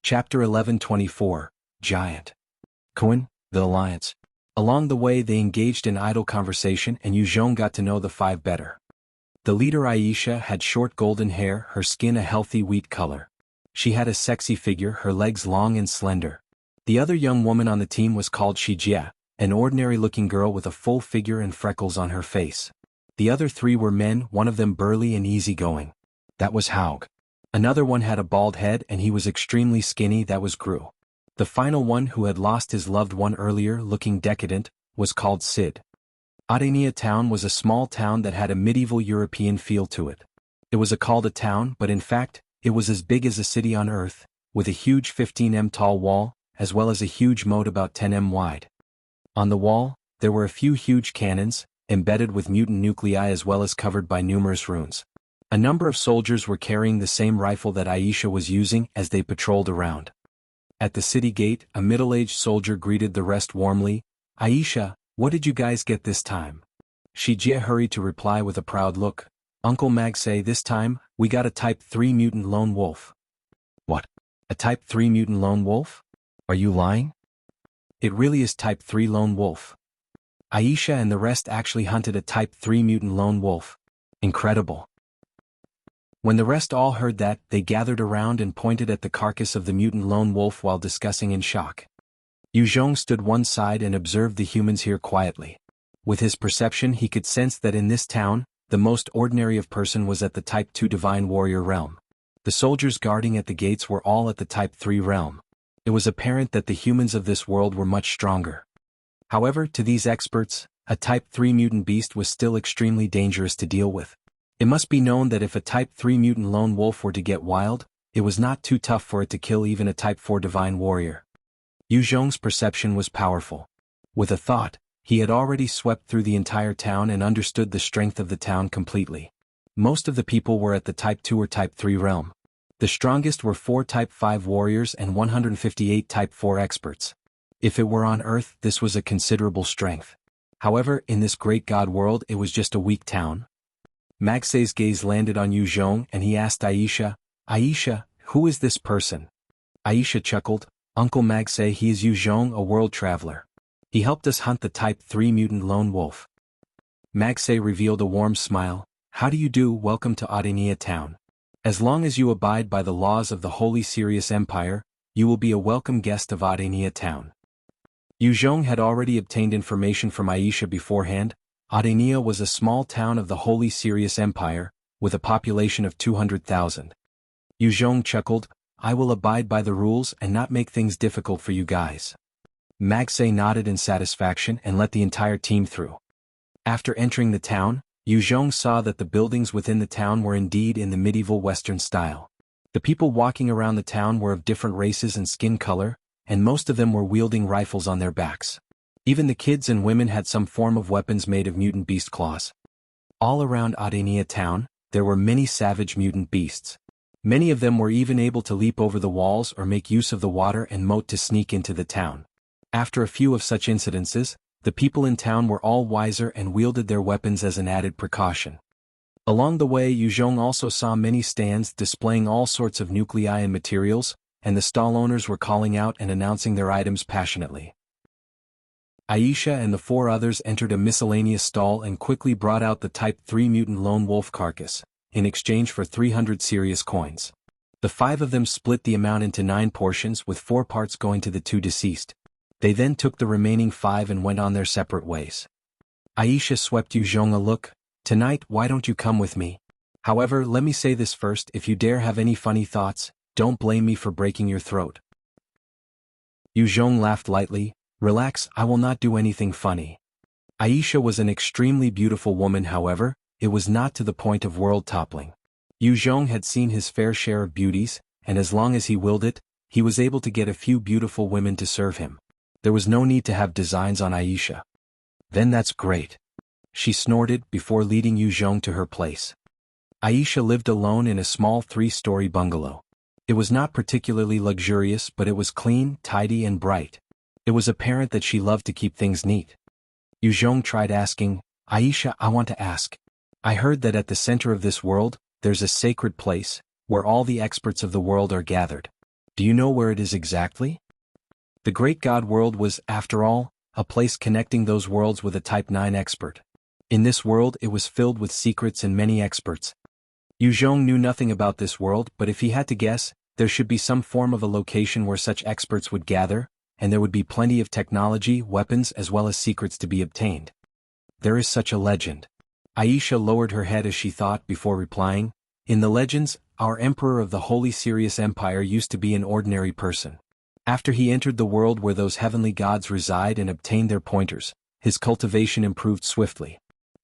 Chapter 1124, Giant. Coin, the Alliance. Along the way they engaged in idle conversation and Yu Zhong got to know the five better. The leader Aisha had short golden hair, her skin a healthy wheat color. She had a sexy figure, her legs long and slender. The other young woman on the team was called Shijia, an ordinary-looking girl with a full figure and freckles on her face. The other three were men, one of them burly and easygoing. That was Haug. Another one had a bald head and he was extremely skinny, that was Gru. The final one, who had lost his loved one earlier, looking decadent, was called Sid. Adenia town was a small town that had a medieval European feel to it. It was called a town, but in fact, it was as big as a city on Earth, with a huge 15 m tall wall, as well as a huge moat about 10 m wide. On the wall, there were a few huge cannons, embedded with mutant nuclei as well as covered by numerous runes. A number of soldiers were carrying the same rifle that Aisha was using as they patrolled around. At the city gate, a middle-aged soldier greeted the rest warmly. "Aisha, what did you guys get this time?" Shijia hurried to reply with a proud look. "Uncle Mag say this time, we got a Type 3 mutant lone wolf." "What? A Type 3 mutant lone wolf? Are you lying?" "It really is Type 3 lone wolf. Aisha and the rest actually hunted a Type 3 mutant lone wolf. Incredible." When the rest all heard that, they gathered around and pointed at the carcass of the mutant lone wolf while discussing in shock. Yu Zhong stood one side and observed the humans here quietly. With his perception he could sense that in this town, the most ordinary of person was at the Type 2 Divine Warrior realm. The soldiers guarding at the gates were all at the Type 3 realm. It was apparent that the humans of this world were much stronger. However, to these experts, a Type 3 mutant beast was still extremely dangerous to deal with. It must be known that if a Type 3 mutant lone wolf were to get wild, it was not too tough for it to kill even a Type 4 Divine Warrior. Yu Zhong's perception was powerful. With a thought, he had already swept through the entire town and understood the strength of the town completely. Most of the people were at the Type 2 or Type 3 realm. The strongest were 4 Type 5 warriors and 158 Type 4 experts. If it were on Earth, this was a considerable strength. However, in this great god world it was just a weak town. Magsay's gaze landed on Yu Zhong and he asked Aisha, "Aisha, who is this person?" Aisha chuckled, "Uncle Magsay, he is Yu Zhong, a world traveler. He helped us hunt the Type 3 mutant lone wolf." Magsay revealed a warm smile. "How do you do? Welcome to Adenia town. As long as you abide by the laws of the Holy Sirius Empire, you will be a welcome guest of Adenia town." Yu Zhong had already obtained information from Aisha beforehand. Adenia was a small town of the Holy Sirius Empire, with a population of 200,000. Yu Zhong chuckled, "I will abide by the rules and not make things difficult for you guys." Magsay nodded in satisfaction and let the entire team through. After entering the town, Yu Zhong saw that the buildings within the town were indeed in the medieval Western style. The people walking around the town were of different races and skin color, and most of them were wielding rifles on their backs. Even the kids and women had some form of weapons made of mutant beast claws. All around Adenia town, there were many savage mutant beasts. Many of them were even able to leap over the walls or make use of the water and moat to sneak into the town. After a few of such incidences, the people in town were all wiser and wielded their weapons as an added precaution. Along the way, Yu Zhong also saw many stands displaying all sorts of nuclei and materials, and the stall owners were calling out and announcing their items passionately. Aisha and the 4 others entered a miscellaneous stall and quickly brought out the Type 3 mutant lone wolf carcass, in exchange for 300 Sirius coins. The 5 of them split the amount into 9 portions with 4 parts going to the 2 deceased. They then took the remaining 5 and went on their separate ways. Aisha swept Yu Zhong a look. "Tonight, why don't you come with me? However, let me say this first, if you dare have any funny thoughts, don't blame me for breaking your throat." Yu Zhong laughed lightly. "Relax, I will not do anything funny." Aisha was an extremely beautiful woman, however, it was not to the point of world-toppling. Yu Zhong had seen his fair share of beauties, and as long as he willed it, he was able to get a few beautiful women to serve him. There was no need to have designs on Aisha. "Then that's great." She snorted before leading Yu Zhong to her place. Aisha lived alone in a small 3-story bungalow. It was not particularly luxurious, but it was clean, tidy and bright. It was apparent that she loved to keep things neat. Yu Zhong tried asking, "Aisha, I want to ask. I heard that at the center of this world, there's a sacred place, where all the experts of the world are gathered. Do you know where it is exactly? The Great God World was, after all, a place connecting those worlds with a Type 9 expert. In this world it was filled with secrets and many experts. Yu Zhong knew nothing about this world, but if he had to guess, there should be some form of a location where such experts would gather, and there would be plenty of technology, weapons as well as secrets to be obtained. There is such a legend. Aisha lowered her head as she thought before replying, in the legends, our emperor of the Holy Sirius Empire used to be an ordinary person. After he entered the world where those heavenly gods reside and obtained their pointers, his cultivation improved swiftly.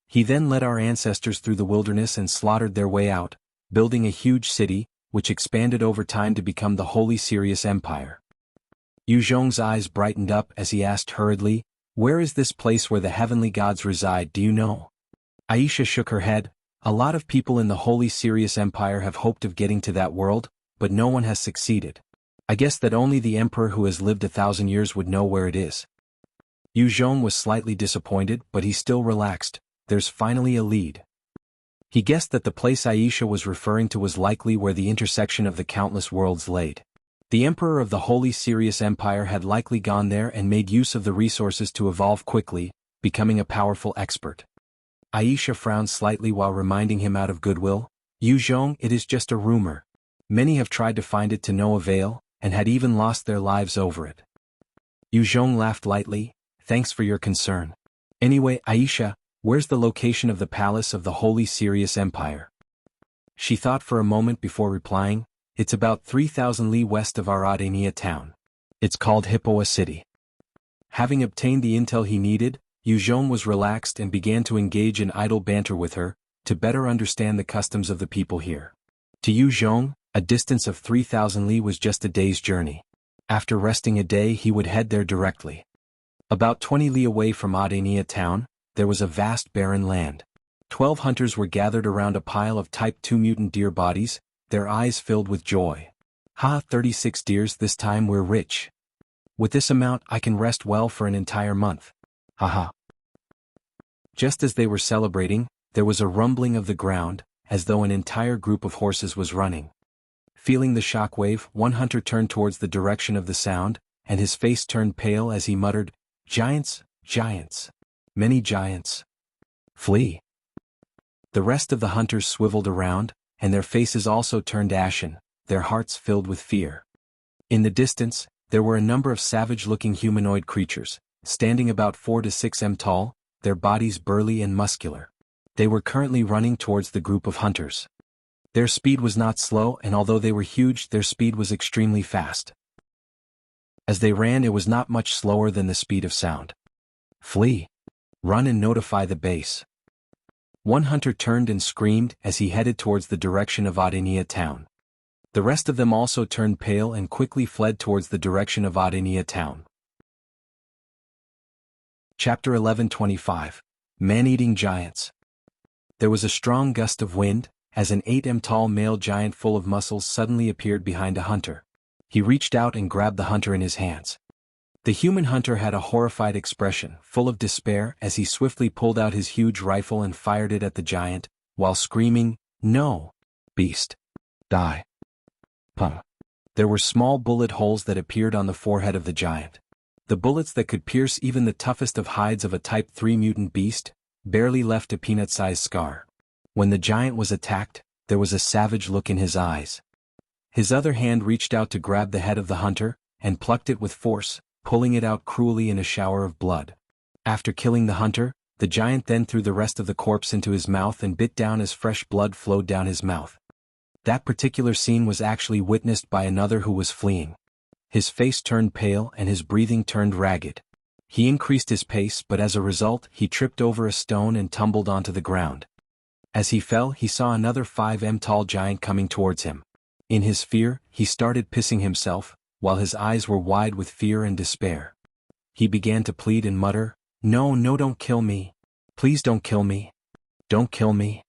He then led our ancestors through the wilderness and slaughtered their way out, building a huge city, which expanded over time to become the Holy Sirius Empire. Yu Zhong's eyes brightened up as he asked hurriedly, where is this place where the heavenly gods reside, do you know? Aisha shook her head. A lot of people in the Holy Sirius Empire have hoped of getting to that world, but no one has succeeded. I guess that only the emperor who has lived 1,000 years would know where it is. Yu Zhong was slightly disappointed, but he still relaxed. There's finally a lead. He guessed that the place Aisha was referring to was likely where the intersection of the countless worlds laid. The emperor of the Holy Sirius Empire had likely gone there and made use of the resources to evolve quickly, becoming a powerful expert. Aisha frowned slightly while reminding him out of goodwill, Yu Zhong, it is just a rumor. Many have tried to find it to no avail, and had even lost their lives over it. Yu Zhong laughed lightly, thanks for your concern. Anyway, Aisha, where's the location of the palace of the Holy Sirius Empire? She thought for a moment before replying, it's about 3,000 li west of our Audenia town. It's called Hippoa City. Having obtained the intel he needed, Yu Zhong was relaxed and began to engage in idle banter with her, to better understand the customs of the people here. To Yu Zhong, a distance of 3,000 li was just a day's journey. After resting a day he would head there directly. About 20 li away from Audenia town, there was a vast barren land. 12 hunters were gathered around a pile of Type 2 mutant deer bodies, their eyes filled with joy. Ha, 36 deers, this time we're rich. With this amount I can rest well for an entire month. Haha. Just as they were celebrating, there was a rumbling of the ground, as though an entire group of horses was running. Feeling the shockwave, one hunter turned towards the direction of the sound, and his face turned pale as he muttered, giants, giants. Many giants. Flee. The rest of the hunters swiveled around, and their faces also turned ashen, their hearts filled with fear. In the distance, there were a number of savage-looking humanoid creatures, standing about 4 to 6 m tall, their bodies burly and muscular. They were currently running towards the group of hunters. Their speed was not slow, and although they were huge, their speed was extremely fast. As they ran, it was not much slower than the speed of sound. Flee. Run and notify the base. One hunter turned and screamed as he headed towards the direction of Audenia town. The rest of them also turned pale and quickly fled towards the direction of Audenia town. Chapter 11:25. Man-Eating Giants. There was a strong gust of wind, as an 8 m tall male giant full of muscles suddenly appeared behind a hunter. He reached out and grabbed the hunter in his hands. The human hunter had a horrified expression, full of despair, as he swiftly pulled out his huge rifle and fired it at the giant, while screaming, "No! Beast! Die!" Puh. There were small bullet holes that appeared on the forehead of the giant. The bullets that could pierce even the toughest of hides of a Type 3 mutant beast, barely left a peanut-sized scar. When the giant was attacked, there was a savage look in his eyes. His other hand reached out to grab the head of the hunter, and plucked it with force, pulling it out cruelly in a shower of blood. After killing the hunter, the giant then threw the rest of the corpse into his mouth and bit down as fresh blood flowed down his mouth. That particular scene was actually witnessed by another who was fleeing. His face turned pale and his breathing turned ragged. He increased his pace, but as a result, he tripped over a stone and tumbled onto the ground. As he fell, he saw another 5 m tall giant coming towards him. In his fear, he started pissing himself, while his eyes were wide with fear and despair. He began to plead and mutter, "No, no, don't kill me. Please don't kill me. Don't kill me."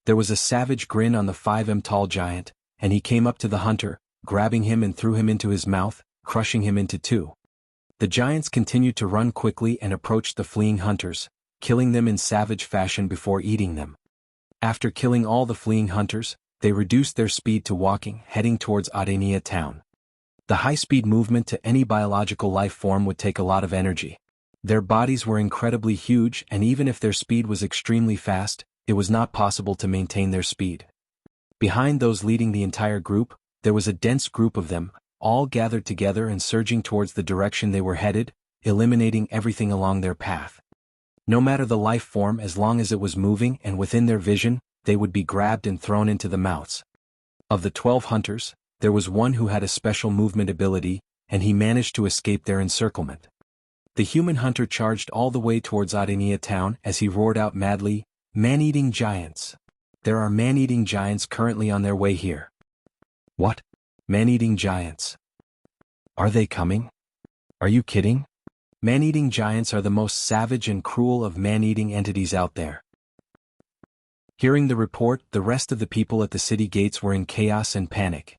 There was a savage grin on the 5 m tall giant, and he came up to the hunter, grabbing him and threw him into his mouth, crushing him into two. The giants continued to run quickly and approached the fleeing hunters, killing them in savage fashion before eating them. After killing all the fleeing hunters, they reduced their speed to walking, heading towards Audenia town. The high-speed movement to any biological life form would take a lot of energy. Their bodies were incredibly huge, and even if their speed was extremely fast, it was not possible to maintain their speed. Behind those leading the entire group, there was a dense group of them, all gathered together and surging towards the direction they were headed, eliminating everything along their path. No matter the life form, as long as it was moving and within their vision, they would be grabbed and thrown into the mouths. Of the 12 hunters, there was one who had a special movement ability, and he managed to escape their encirclement. The human hunter charged all the way towards Audiobook town as he roared out madly, "Man-eating giants! There are man-eating giants currently on their way here." What? Man-eating giants? Are they coming? Are you kidding? Man-eating giants are the most savage and cruel of man-eating entities out there. Hearing the report, the rest of the people at the city gates were in chaos and panic.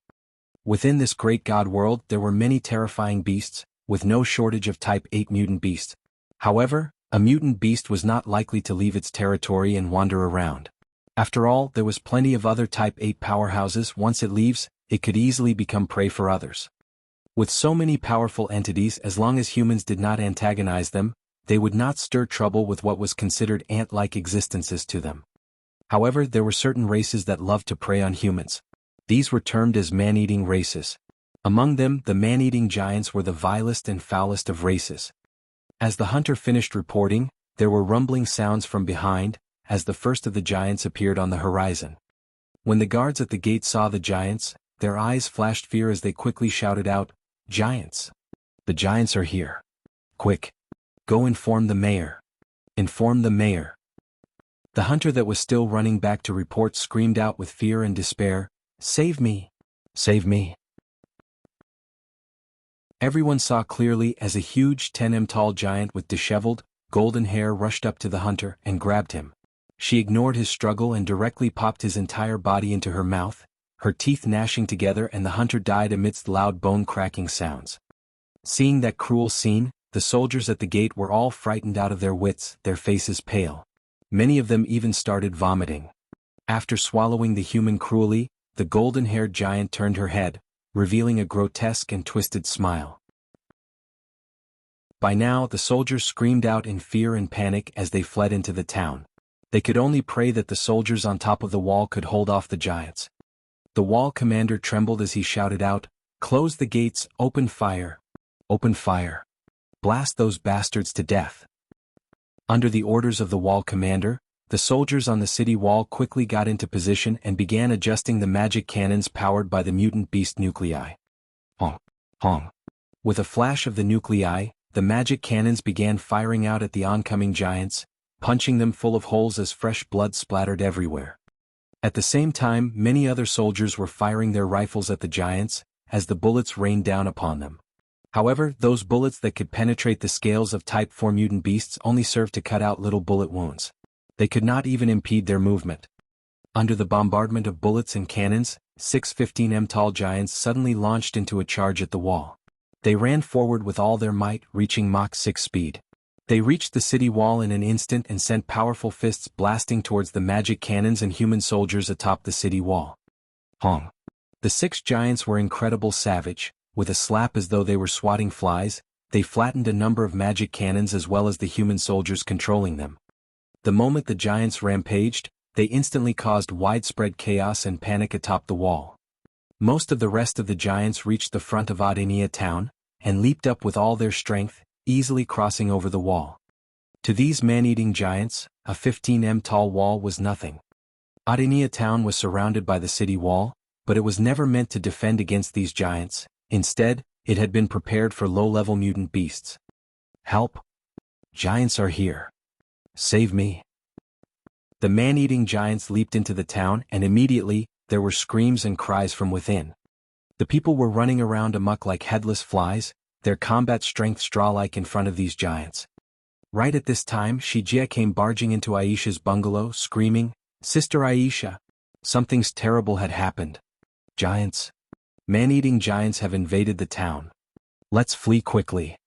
Within this great god world there were many terrifying beasts, with no shortage of Type 8 mutant beasts. However, a mutant beast was not likely to leave its territory and wander around. After all, there was plenty of other Type 8 powerhouses. Once it leaves, it could easily become prey for others. With so many powerful entities, as long as humans did not antagonize them, they would not stir trouble with what was considered ant-like existences to them. However, there were certain races that loved to prey on humans. These were termed as man-eating races. Among them, the man-eating giants were the vilest and foulest of races. As the hunter finished reporting, there were rumbling sounds from behind, as the first of the giants appeared on the horizon. When the guards at the gate saw the giants, their eyes flashed fear as they quickly shouted out, "Giants! The giants are here! Quick! Go inform the mayor! Inform the mayor!" The hunter that was still running back to report screamed out with fear and despair, "Save me! Save me!" Everyone saw clearly as a huge 10 m tall giant with disheveled, golden hair rushed up to the hunter and grabbed him. She ignored his struggle and directly popped his entire body into her mouth, her teeth gnashing together, and the hunter died amidst loud bone-cracking sounds. Seeing that cruel scene, the soldiers at the gate were all frightened out of their wits, their faces pale. Many of them even started vomiting. After swallowing the human cruelly, the golden-haired giant turned her head, revealing a grotesque and twisted smile. By now, the soldiers screamed out in fear and panic as they fled into the town. They could only pray that the soldiers on top of the wall could hold off the giants. The wall commander trembled as he shouted out, "Close the gates, open fire! Open fire! Blast those bastards to death!" Under the orders of the wall commander, the soldiers on the city wall quickly got into position and began adjusting the magic cannons powered by the mutant beast nuclei. Honk! Honk! With a flash of the nuclei, the magic cannons began firing out at the oncoming giants, punching them full of holes as fresh blood splattered everywhere. At the same time, many other soldiers were firing their rifles at the giants, as the bullets rained down upon them. However, those bullets that could penetrate the scales of Type 4 mutant beasts only served to cut out little bullet wounds. They could not even impede their movement. Under the bombardment of bullets and cannons, 6 15 m tall giants suddenly launched into a charge at the wall. They ran forward with all their might, reaching Mach 6 speed. They reached the city wall in an instant and sent powerful fists blasting towards the magic cannons and human soldiers atop the city wall. Hong! The 6 giants were incredible savage. With a slap as though they were swatting flies, they flattened a number of magic cannons as well as the human soldiers controlling them. The moment the giants rampaged, they instantly caused widespread chaos and panic atop the wall. Most of the rest of the giants reached the front of Audiobook town, and leaped up with all their strength, easily crossing over the wall. To these man-eating giants, a 15 m tall wall was nothing. Audiobook town was surrounded by the city wall, but it was never meant to defend against these giants. Instead, it had been prepared for low-level mutant beasts. "Help! Giants are here! Save me!" The man-eating giants leaped into the town, and immediately, there were screams and cries from within. The people were running around amok like headless flies, their combat strength straw-like in front of these giants. Right at this time, Shijie came barging into Aisha's bungalow, screaming, "Sister Aisha! Something's terrible had happened. Giants! Man-eating giants have invaded the town. Let's flee quickly."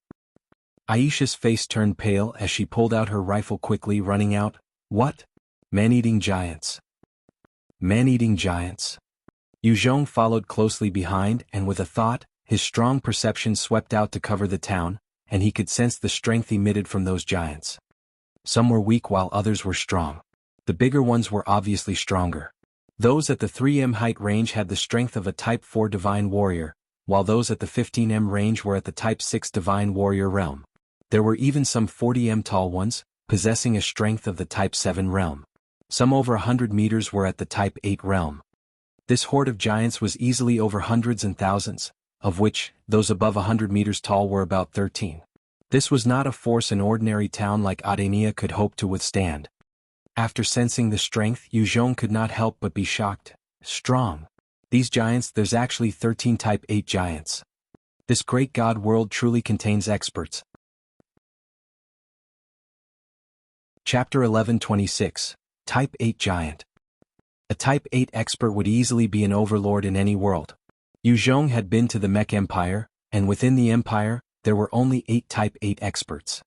Aisha's face turned pale as she pulled out her rifle quickly, running out. "What? Man-eating giants! Man-eating giants!" Yuzhong followed closely behind, and with a thought, His strong perception swept out to cover the town, and he could sense the strength emitted from those giants. Some were weak while others were strong. The bigger ones were obviously stronger. Those at the 3m height range had the strength of a Type 4 Divine Warrior, while those at the 15m range were at the Type 6 Divine Warrior realm. There were even some 40m tall ones, possessing a strength of the Type 7 realm. Some over 100 meters were at the Type 8 realm. This horde of giants was easily over hundreds and thousands, of which, those above 100 meters tall were about 13. This was not a force an ordinary town like Adenia could hope to withstand. After sensing the strength, Yuzhong could not help but be shocked. Strong. These giants, there's actually 13 Type 8 giants. This great god world truly contains experts. Chapter 11:26. Type 8 Giant. A Type 8 expert would easily be an overlord in any world. Yuzhong had been to the Mech Empire, and within the Empire, there were only 8 Type 8 experts.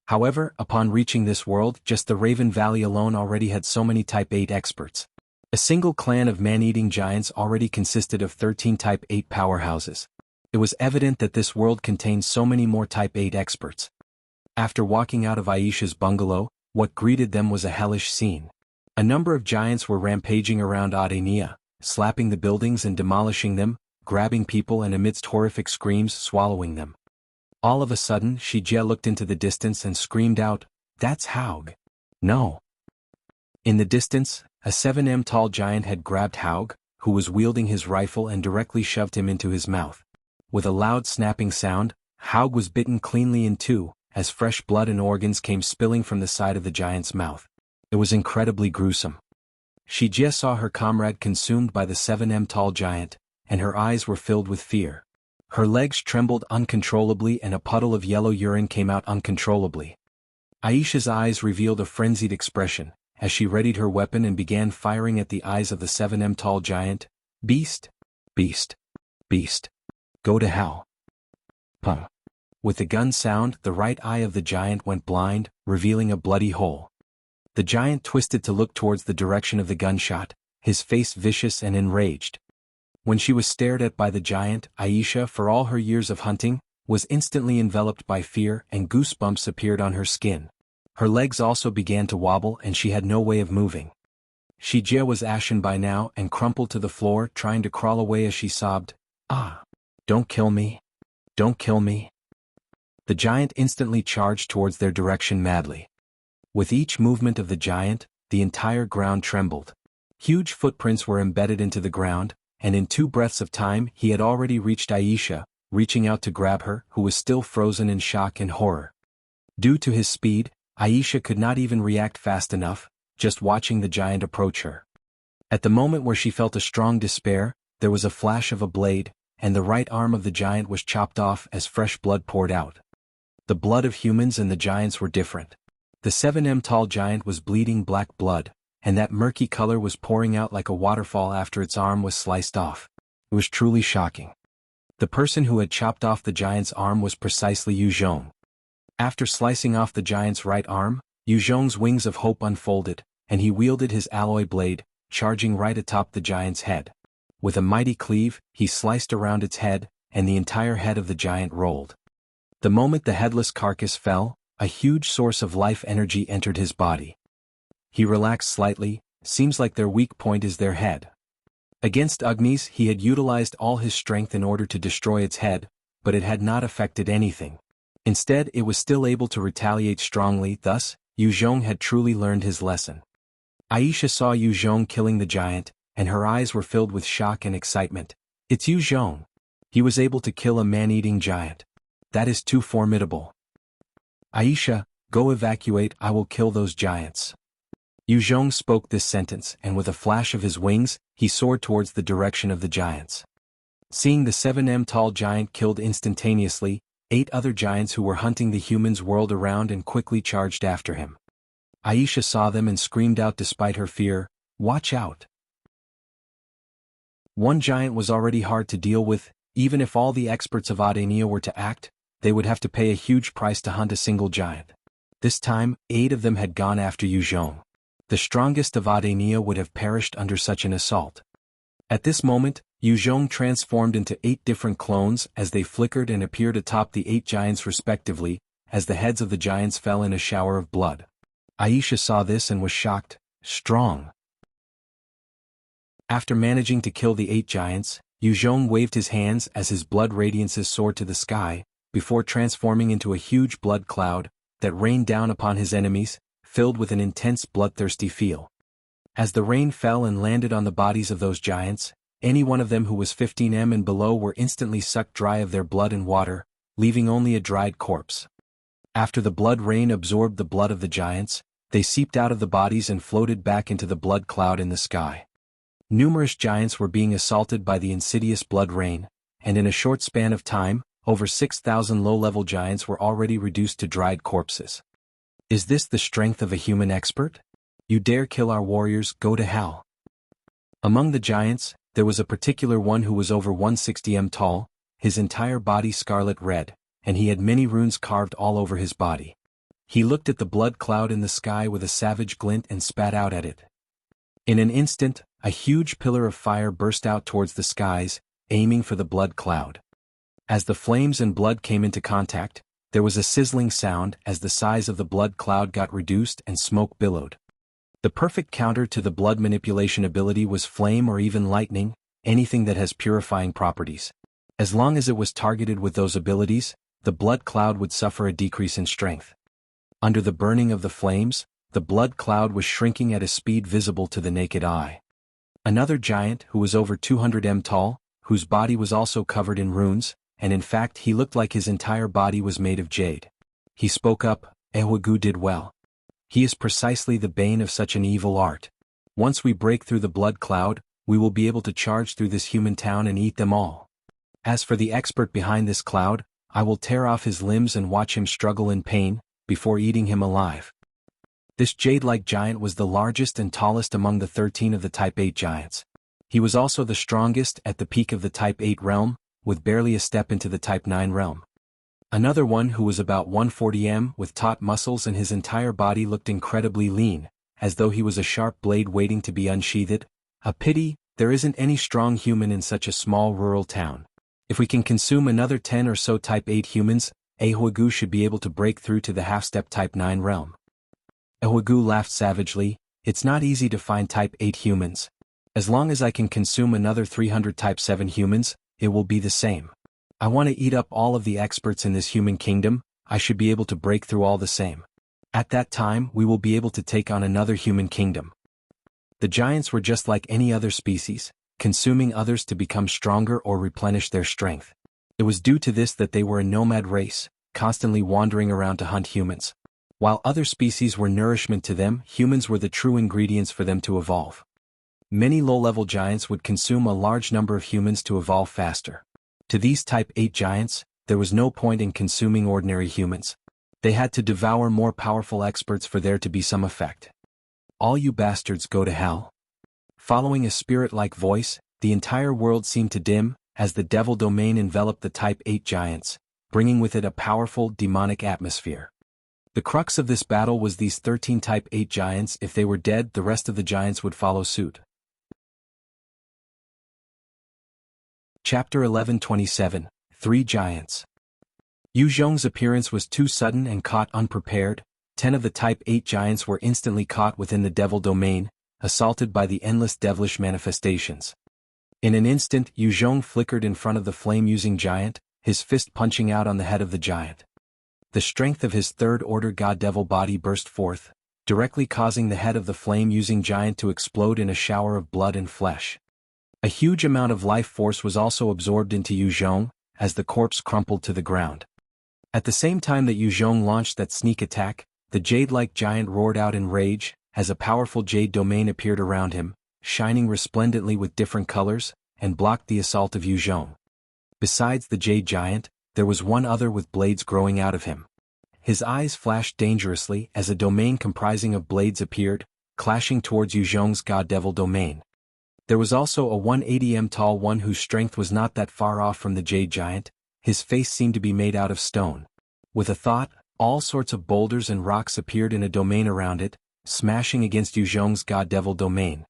However, upon reaching this world, just the Raven Valley alone already had so many Type 8 experts. A single clan of man-eating giants already consisted of 13 Type 8 powerhouses. It was evident that this world contained so many more Type 8 experts. After walking out of Aisha's bungalow, what greeted them was a hellish scene. A number of giants were rampaging around Adenia, slapping the buildings and demolishing them, grabbing people and amidst horrific screams swallowing them. All of a sudden, Shijie looked into the distance and screamed out, "That's Haug." No. In the distance, a 7m tall giant had grabbed Haug, who was wielding his rifle, and directly shoved him into his mouth. With a loud snapping sound, Haug was bitten cleanly in two, as fresh blood and organs came spilling from the side of the giant's mouth. It was incredibly gruesome. Shijie saw her comrade consumed by the 7m tall giant, and her eyes were filled with fear. Her legs trembled uncontrollably and a puddle of yellow urine came out uncontrollably. Aisha's eyes revealed a frenzied expression, as she readied her weapon and began firing at the eyes of the 7m tall giant. "Beast! Beast! Beast! Go to hell!" Puh! With the gun sound, the right eye of the giant went blind, revealing a bloody hole. The giant twisted to look towards the direction of the gunshot, his face vicious and enraged. When she was stared at by the giant, Aisha, for all her years of hunting, was instantly enveloped by fear and goosebumps appeared on her skin. Her legs also began to wobble and she had no way of moving. Shijie was ashen by now and crumpled to the floor, trying to crawl away as she sobbed, "Ah! Don't kill me! Don't kill me!" The giant instantly charged towards their direction madly. With each movement of the giant, the entire ground trembled. Huge footprints were embedded into the ground, and in 2 breaths of time he had already reached Aisha, reaching out to grab her, who was still frozen in shock and horror. Due to his speed, Aisha could not even react fast enough, just watching the giant approach her. At the moment where she felt a strong despair, there was a flash of a blade, and the right arm of the giant was chopped off as fresh blood poured out. The blood of humans and the giants were different. The 7m tall giant was bleeding black blood, and that murky color was pouring out like a waterfall after its arm was sliced off. It was truly shocking. The person who had chopped off the giant's arm was precisely Yuzhong. After slicing off the giant's right arm, Yuzhong's wings of hope unfolded, and he wielded his alloy blade, charging right atop the giant's head. With a mighty cleave, he sliced around its head, and the entire head of the giant rolled. The moment the headless carcass fell, a huge source of life energy entered his body. He relaxed slightly. Seems like their weak point is their head. Against Agnes he had utilized all his strength in order to destroy its head, but it had not affected anything. Instead, it was still able to retaliate strongly. Thus, Yuzhong had truly learned his lesson. Aisha saw Yuzhong killing the giant, and her eyes were filled with shock and excitement. It's Yuzhong. He was able to kill a man-eating giant. That is too formidable. Aisha, go evacuate. I will kill those giants. Yuzhong spoke this sentence, and with a flash of his wings, he soared towards the direction of the giants. Seeing the 7m tall giant killed instantaneously, 8 other giants who were hunting the humans whirled around and quickly charged after him. Aisha saw them and screamed out despite her fear, "Watch out!" One giant was already hard to deal with. Even if all the experts of Adenia were to act, they would have to pay a huge price to hunt a single giant. This time, 8 of them had gone after Yuzhong. The strongest of Adenia would have perished under such an assault. At this moment, Yu Zhong transformed into 8 different clones as they flickered and appeared atop the 8 giants respectively, as the heads of the giants fell in a shower of blood. Aisha saw this and was shocked. Strong. After managing to kill the 8 giants, Yu Zhong waved his hands as his blood radiances soared to the sky, before transforming into a huge blood cloud that rained down upon his enemies, filled with an intense bloodthirsty feel. As the rain fell and landed on the bodies of those giants, any one of them who was 15m and below were instantly sucked dry of their blood and water, leaving only a dried corpse. After the blood rain absorbed the blood of the giants, they seeped out of the bodies and floated back into the blood cloud in the sky. Numerous giants were being assaulted by the insidious blood rain, and in a short span of time, over 6,000 low-level giants were already reduced to dried corpses. Is this the strength of a human expert? You dare kill our warriors, go to hell. Among the giants, there was a particular one who was over 160m tall, his entire body scarlet red, and he had many runes carved all over his body. He looked at the blood cloud in the sky with a savage glint and spat out at it. In an instant, a huge pillar of fire burst out towards the skies, aiming for the blood cloud. As the flames and blood came into contact, there was a sizzling sound as the size of the blood cloud got reduced and smoke billowed. The perfect counter to the blood manipulation ability was flame or even lightning, anything that has purifying properties. As long as it was targeted with those abilities, the blood cloud would suffer a decrease in strength. Under the burning of the flames, the blood cloud was shrinking at a speed visible to the naked eye. Another giant who was over 200m tall, whose body was also covered in runes, and in fact he looked like his entire body was made of jade. He spoke up, Ehuagu did well. He is precisely the bane of such an evil art. Once we break through the blood cloud, we will be able to charge through this human town and eat them all. As for the expert behind this cloud, I will tear off his limbs and watch him struggle in pain, before eating him alive. This jade-like giant was the largest and tallest among the 13 of the Type 8 giants. He was also the strongest at the peak of the Type 8 realm, with barely a step into the Type 9 realm. Another one who was about 140m with taut muscles and his entire body looked incredibly lean, as though he was a sharp blade waiting to be unsheathed. A pity, there isn't any strong human in such a small rural town. If we can consume another 10 or so Type 8 humans, Ehuagu should be able to break through to the half-step Type 9 realm. Ehuagu laughed savagely. It's not easy to find Type 8 humans. As long as I can consume another 300 Type 7 humans, it will be the same. I want to eat up all of the experts in this human kingdom. I should be able to break through all the same. At that time we will be able to take on another human kingdom. The giants were just like any other species, consuming others to become stronger or replenish their strength. It was due to this that they were a nomad race, constantly wandering around to hunt humans. While other species were nourishment to them, humans were the true ingredients for them to evolve. Many low-level giants would consume a large number of humans to evolve faster. To these Type 8 giants, there was no point in consuming ordinary humans. They had to devour more powerful experts for there to be some effect. All you bastards go to hell. Following a spirit-like voice, the entire world seemed to dim, as the devil domain enveloped the Type 8 giants, bringing with it a powerful, demonic atmosphere. The crux of this battle was these 13 Type 8 giants. If they were dead, the rest of the giants would follow suit. Chapter 1127, 3 Giants. Yu Zhong's appearance was too sudden and caught unprepared. 10 of the Type 8 giants were instantly caught within the devil domain, assaulted by the endless devilish manifestations. In an instant, Yu Zhong flickered in front of the flame-using giant, his fist punching out on the head of the giant. The strength of his third-order god-devil body burst forth, directly causing the head of the flame-using giant to explode in a shower of blood and flesh. A huge amount of life force was also absorbed into Yu Zhong, as the corpse crumpled to the ground. At the same time that Yu Zhong launched that sneak attack, the jade-like giant roared out in rage, as a powerful jade domain appeared around him, shining resplendently with different colors, and blocked the assault of Yu Zhong. Besides the jade giant, there was one other with blades growing out of him. His eyes flashed dangerously as a domain comprising of blades appeared, clashing towards Yu Zhong's god-devil domain. There was also a 180m tall one whose strength was not that far off from the jade giant. His face seemed to be made out of stone. With a thought, all sorts of boulders and rocks appeared in a domain around it, smashing against Yu Zhong's god-devil domain.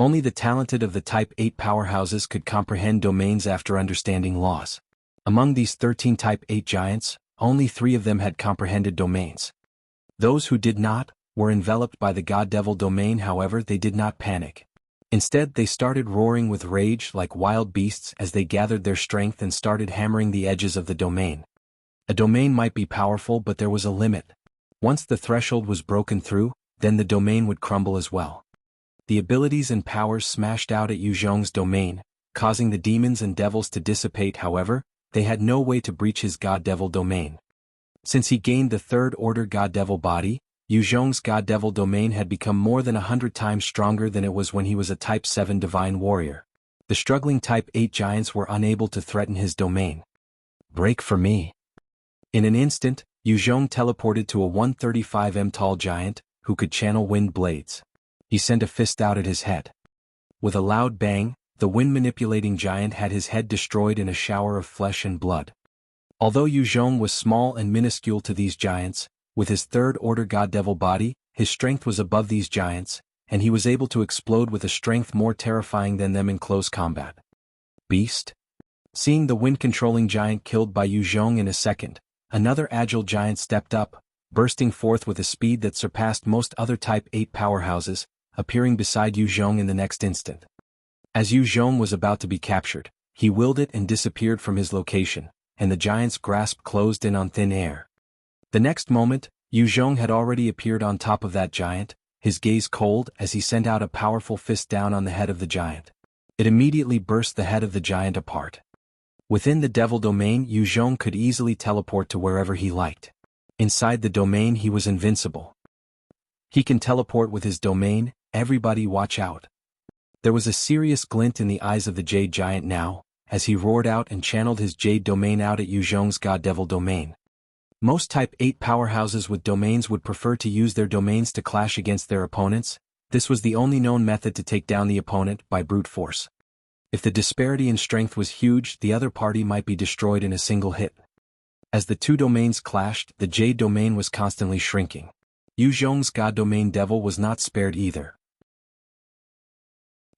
Only the talented of the Type 8 powerhouses could comprehend domains after understanding laws. Among these 13 Type 8 giants, only 3 of them had comprehended domains. Those who did not were enveloped by the God-Devil domain. However, they did not panic. Instead, they started roaring with rage like wild beasts as they gathered their strength and started hammering the edges of the domain. A domain might be powerful, but there was a limit. Once the threshold was broken through, then the domain would crumble as well. The abilities and powers smashed out at Yu Zhong's domain, causing the demons and devils to dissipate. However, they had no way to breach his God-Devil domain. Since he gained the third-order God-Devil body, Yu Zhong's God-Devil domain had become more than 100 times stronger than it was when he was a Type 7 Divine Warrior. The struggling Type 8 giants were unable to threaten his domain. Break for me. In an instant, Yu Zhong teleported to a 135m tall giant, who could channel wind blades. He sent a fist out at his head. With a loud bang, the wind-manipulating giant had his head destroyed in a shower of flesh and blood. Although Yu Zhong was small and minuscule to these giants, with his third-order God-Devil body, his strength was above these giants, and he was able to explode with a strength more terrifying than them in close combat. Beast? Seeing the wind-controlling giant killed by Yu Zhong in a second, another agile giant stepped up, bursting forth with a speed that surpassed most other Type 8 powerhouses, appearing beside Yu Zhong in the next instant. As Yu Zhong was about to be captured, he willed it and disappeared from his location, and the giant's grasp closed in on thin air. The next moment, Yu Zhong had already appeared on top of that giant, his gaze cold as he sent out a powerful fist down on the head of the giant. It immediately burst the head of the giant apart. Within the Devil domain, Yu Zhong could easily teleport to wherever he liked. Inside the domain, he was invincible. He can teleport with his domain. Everybody watch out. There was a serious glint in the eyes of the Jade Giant now, as he roared out and channeled his Jade domain out at Yu Zhong's God-Devil domain. Most Type 8 powerhouses with domains would prefer to use their domains to clash against their opponents. This was the only known method to take down the opponent by brute force. If the disparity in strength was huge, the other party might be destroyed in a single hit. As the two domains clashed, the Jade domain was constantly shrinking. Yu Zhong's God domain Devil was not spared either.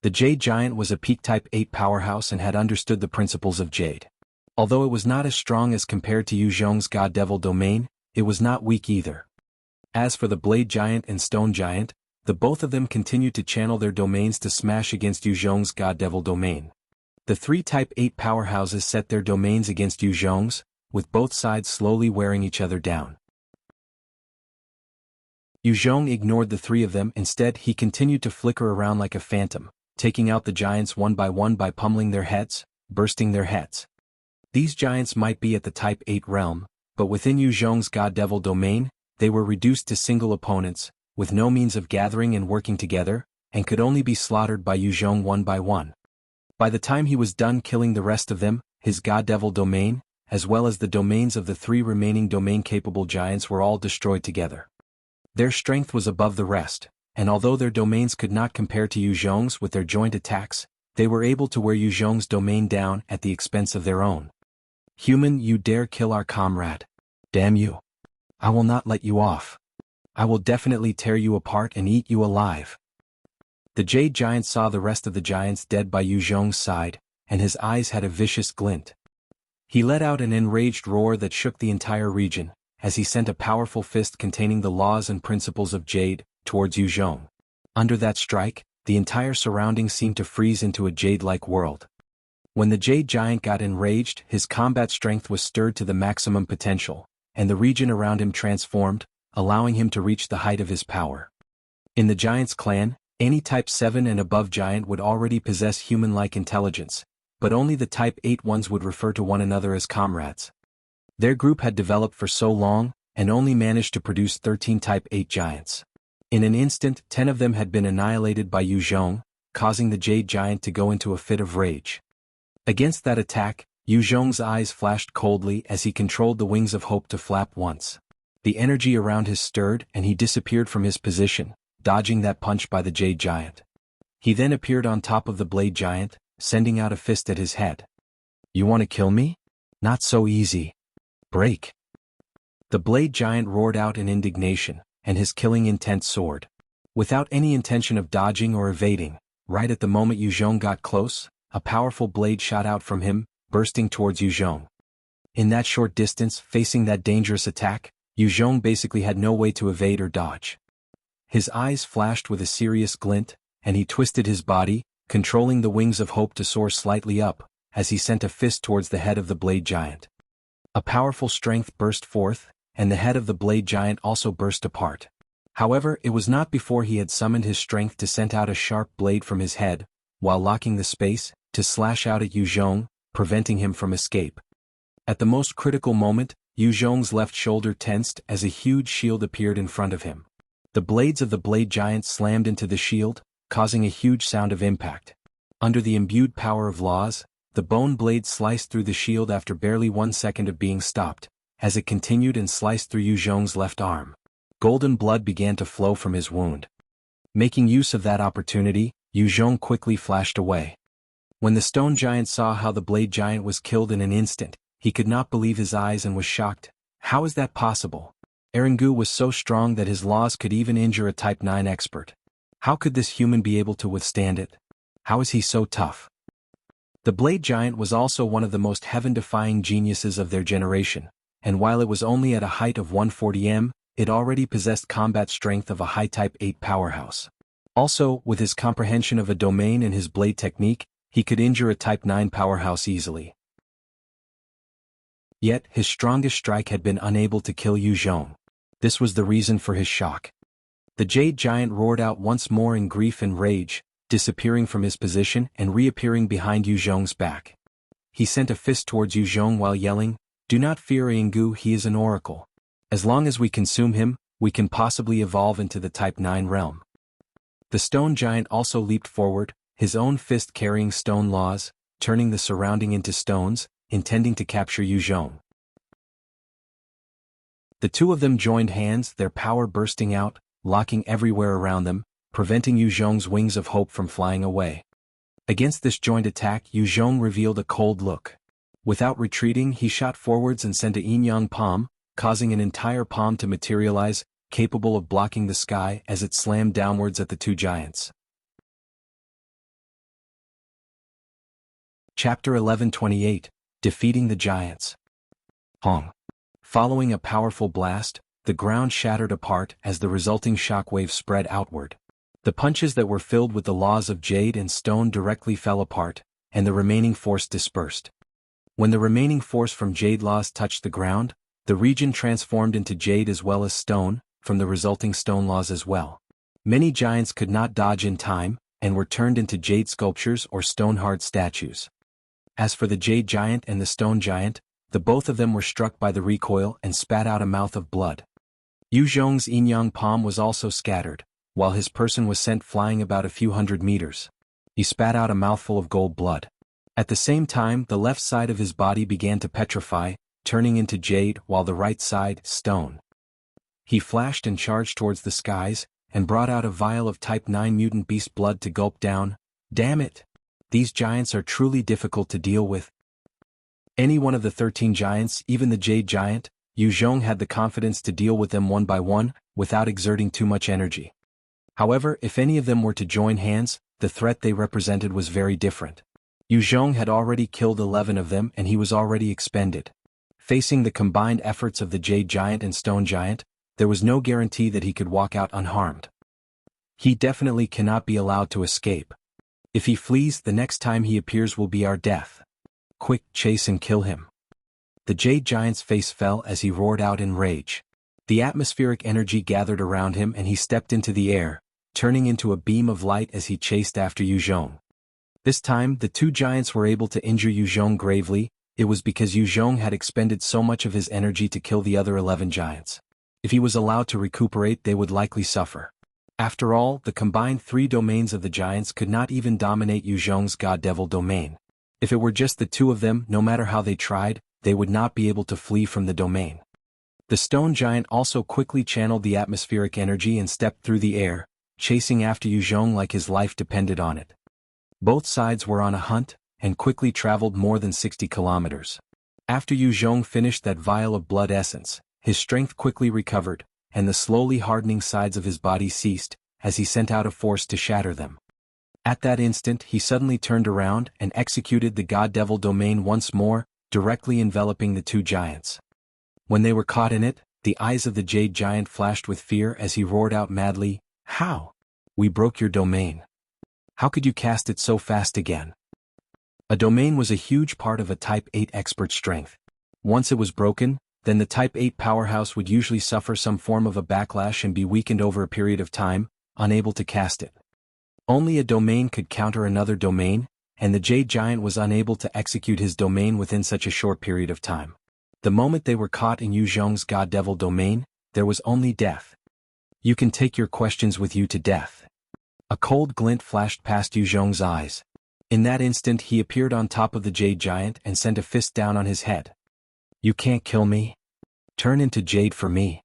The Jade Giant was a peak Type 8 powerhouse and had understood the principles of Jade. Although it was not as strong as compared to Yu Zhong's God Devil domain, it was not weak either. As for the Blade Giant and Stone Giant, the both of them continued to channel their domains to smash against Yu Zhong's God Devil domain. The three Type 8 powerhouses set their domains against Yu Zhong's, with both sides slowly wearing each other down. Yu Zhong ignored the three of them. Instead, he continued to flicker around like a phantom, taking out the giants one by pummeling their heads, bursting their heads. These giants might be at the Type 8 realm, but within Yu Zhong's God Devil domain, they were reduced to single opponents, with no means of gathering and working together, and could only be slaughtered by Yu Zhong one by one. By the time he was done killing the rest of them, his God Devil domain, as well as the domains of the three remaining domain-capable giants were all destroyed together. Their strength was above the rest, and although their domains could not compare to Yu Zhong's with their joint attacks, they were able to wear Yu Zhong's domain down at the expense of their own. Human, you dare kill our comrade. Damn you. I will not let you off. I will definitely tear you apart and eat you alive. The Jade Giant saw the rest of the giants dead by Yu Zhong's side, and his eyes had a vicious glint. He let out an enraged roar that shook the entire region, as he sent a powerful fist containing the laws and principles of Jade towards Yu Zhong. Under that strike, the entire surroundings seemed to freeze into a jade-like world. When the Jade Giant got enraged, his combat strength was stirred to the maximum potential, and the region around him transformed, allowing him to reach the height of his power. In the Giants clan, any Type 7 and above giant would already possess human-like intelligence, but only the Type 8 ones would refer to one another as comrades. Their group had developed for so long, and only managed to produce 13 Type 8 giants. In an instant, 10 of them had been annihilated by Yu Zhong, causing the Jade Giant to go into a fit of rage. Against that attack, Yu Zhong's eyes flashed coldly as he controlled the wings of hope to flap once. The energy around his stirred and he disappeared from his position, dodging that punch by the Jade Giant. He then appeared on top of the Blade Giant, sending out a fist at his head. You want to kill me? Not so easy. Break. The Blade Giant roared out in indignation, and his killing intent soared. Without any intention of dodging or evading, Right at the moment Yu Zhong got close, a powerful blade shot out from him, bursting towards Yu Zhong. In that short distance, facing that dangerous attack, Yu Zhong basically had no way to evade or dodge. His eyes flashed with a serious glint, and he twisted his body, controlling the wings of hope to soar slightly up, as he sent a fist towards the head of the blade giant. A powerful strength burst forth, and the head of the blade giant also burst apart. However, it was not before he had summoned his strength to send out a sharp blade from his head, while locking the space, to slash out at Yu Zhong, preventing him from escape. At the most critical moment, Yu Zhong's left shoulder tensed as a huge shield appeared in front of him. The blades of the blade giant slammed into the shield, causing a huge sound of impact. Under the imbued power of laws, the bone blade sliced through the shield after barely 1 second of being stopped, as it continued and sliced through Yu Zhong's left arm. Golden blood began to flow from his wound. Making use of that opportunity, Yu Zhong quickly flashed away. When the stone giant saw how the blade giant was killed in an instant, he could not believe his eyes and was shocked. How is that possible? Jianghu was so strong that his laws could even injure a Type 9 expert. How could this human be able to withstand it? How is he so tough? The blade giant was also one of the most heaven-defying geniuses of their generation, and while it was only at a height of 140 m, it already possessed combat strength of a high Type 8 powerhouse. Also, with his comprehension of a domain and his blade technique, he could injure a Type 9 powerhouse easily. Yet, his strongest strike had been unable to kill Yu Zhong. This was the reason for his shock. The jade giant roared out once more in grief and rage, disappearing from his position and reappearing behind Yu Zhong's back. He sent a fist towards Yu Zhong while yelling, "Do not fear Jianghu, he is an oracle. As long as we consume him, we can possibly evolve into the Type 9 realm." The stone giant also leaped forward, his own fist carrying stone laws, turning the surrounding into stones, intending to capture Yu Zhong. The two of them joined hands, their power bursting out, locking everywhere around them, preventing Yu Zhong's wings of hope from flying away. Against this joint attack, Yu Zhong revealed a cold look. Without retreating, he shot forwards and sent a yin-yang palm, causing an entire palm to materialize, capable of blocking the sky as it slammed downwards at the two giants. Chapter 11:28, Defeating the Giants. Hong. Following a powerful blast, the ground shattered apart as the resulting shockwave spread outward. The punches that were filled with the laws of jade and stone directly fell apart, and the remaining force dispersed. When the remaining force from jade laws touched the ground, the region transformed into jade as well as stone, from the resulting stone laws as well. Many giants could not dodge in time, and were turned into jade sculptures or stone-hard statues. As for the jade giant and the stone giant, the both of them were struck by the recoil and spat out a mouth of blood. Yu Zhong's yin-yang palm was also scattered, while his person was sent flying about a few hundred meters. He spat out a mouthful of gold blood. At the same time, the left side of his body began to petrify, turning into jade while the right side, stone. He flashed and charged towards the skies, and brought out a vial of Type 9 mutant beast blood to gulp down. Damn it! These giants are truly difficult to deal with. Any one of the 13 giants, even the jade giant, Yu Zhong had the confidence to deal with them one by one, without exerting too much energy. However, if any of them were to join hands, the threat they represented was very different. Yu Zhong had already killed 11 of them and he was already expended. Facing the combined efforts of the jade giant and stone giant, there was no guarantee that he could walk out unharmed. He definitely cannot be allowed to escape. If he flees, the next time he appears will be our death. Quick, chase and kill him. The jade giant's face fell as he roared out in rage. The atmospheric energy gathered around him and he stepped into the air, turning into a beam of light as he chased after Yu Zhong. This time, the two giants were able to injure Yu Zhong gravely. It was because Yu Zhong had expended so much of his energy to kill the other 11 giants. If he was allowed to recuperate, they would likely suffer. After all, the combined 3 domains of the giants could not even dominate Yu Zhong's God-Devil domain. If it were just the two of them, no matter how they tried, they would not be able to flee from the domain. The stone giant also quickly channeled the atmospheric energy and stepped through the air, chasing after Yu Zhong like his life depended on it. Both sides were on a hunt, and quickly traveled more than 60 kilometers. After Yu Zhong finished that vial of blood essence, his strength quickly recovered, and the slowly hardening sides of his body ceased, as he sent out a force to shatter them. At that instant he suddenly turned around and executed the God Devil domain once more, directly enveloping the two giants. When they were caught in it, the eyes of the Jade Giant flashed with fear as he roared out madly, "How? We broke your domain. How could you cast it so fast again?" A domain was a huge part of a Type 8 expert's strength. Once it was broken, then the Type 8 powerhouse would usually suffer some form of a backlash and be weakened over a period of time, unable to cast it. Only a domain could counter another domain, and the Jade Giant was unable to execute his domain within such a short period of time. The moment they were caught in Yu Zhong's God Devil domain, there was only death. "You can take your questions with you to death." A cold glint flashed past Yu Zhong's eyes. In that instant he appeared on top of the Jade Giant and sent a fist down on his head. "You can't kill me? Turn into jade for me."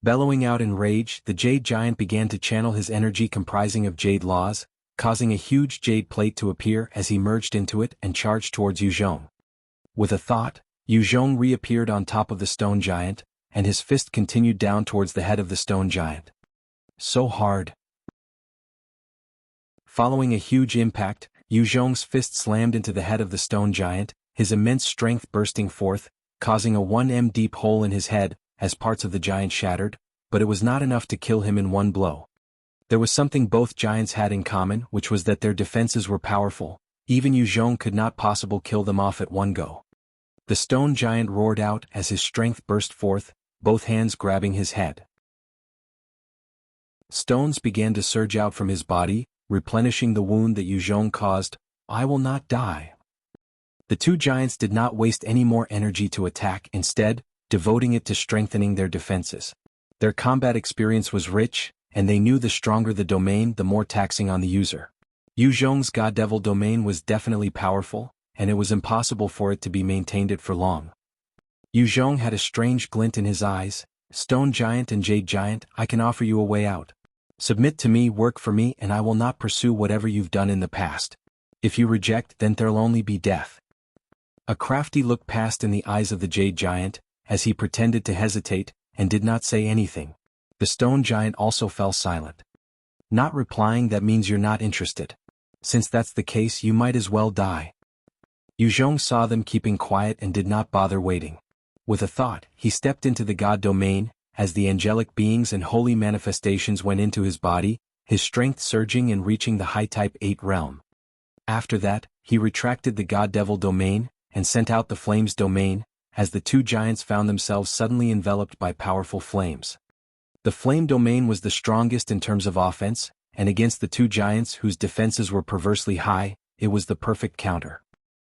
Bellowing out in rage, the Jade Giant began to channel his energy comprising of jade laws, causing a huge jade plate to appear as he merged into it and charged towards Yu Zhong. With a thought, Yu Zhong reappeared on top of the stone giant, and his fist continued down towards the head of the stone giant. So hard. Following a huge impact, Yu Zhong's fist slammed into the head of the stone giant, his immense strength bursting forth, causing a 1 m deep hole in his head, as parts of the giant shattered, but it was not enough to kill him in one blow. There was something both giants had in common, which was that their defenses were powerful. Even Yu Zhong could not possibly kill them off at one go. The stone giant roared out as his strength burst forth, both hands grabbing his head. Stones began to surge out from his body, replenishing the wound that Yu Zhong caused. "I will not die." The two giants did not waste any more energy to attack, instead, devoting it to strengthening their defenses. Their combat experience was rich, and they knew the stronger the domain, the more taxing on the user. Yu Zhong's God Devil domain was definitely powerful, and it was impossible for it to be maintained it for long. Yu Zhong had a strange glint in his eyes. "Stone Giant and Jade Giant, I can offer you a way out. Submit to me, work for me, and I will not pursue whatever you've done in the past. If you reject, then there'll only be death." A crafty look passed in the eyes of the Jade Giant, as he pretended to hesitate, and did not say anything. The stone giant also fell silent. "Not replying, that means you're not interested. Since that's the case, you might as well die." Yu Zhong saw them keeping quiet and did not bother waiting. With a thought, he stepped into the God domain, as the angelic beings and holy manifestations went into his body, his strength surging and reaching the high Type 8 realm. After that, he retracted the God Devil domain, and sent out the Flames domain, as the two giants found themselves suddenly enveloped by powerful flames. The Flame domain was the strongest in terms of offense, and against the two giants whose defenses were perversely high, it was the perfect counter.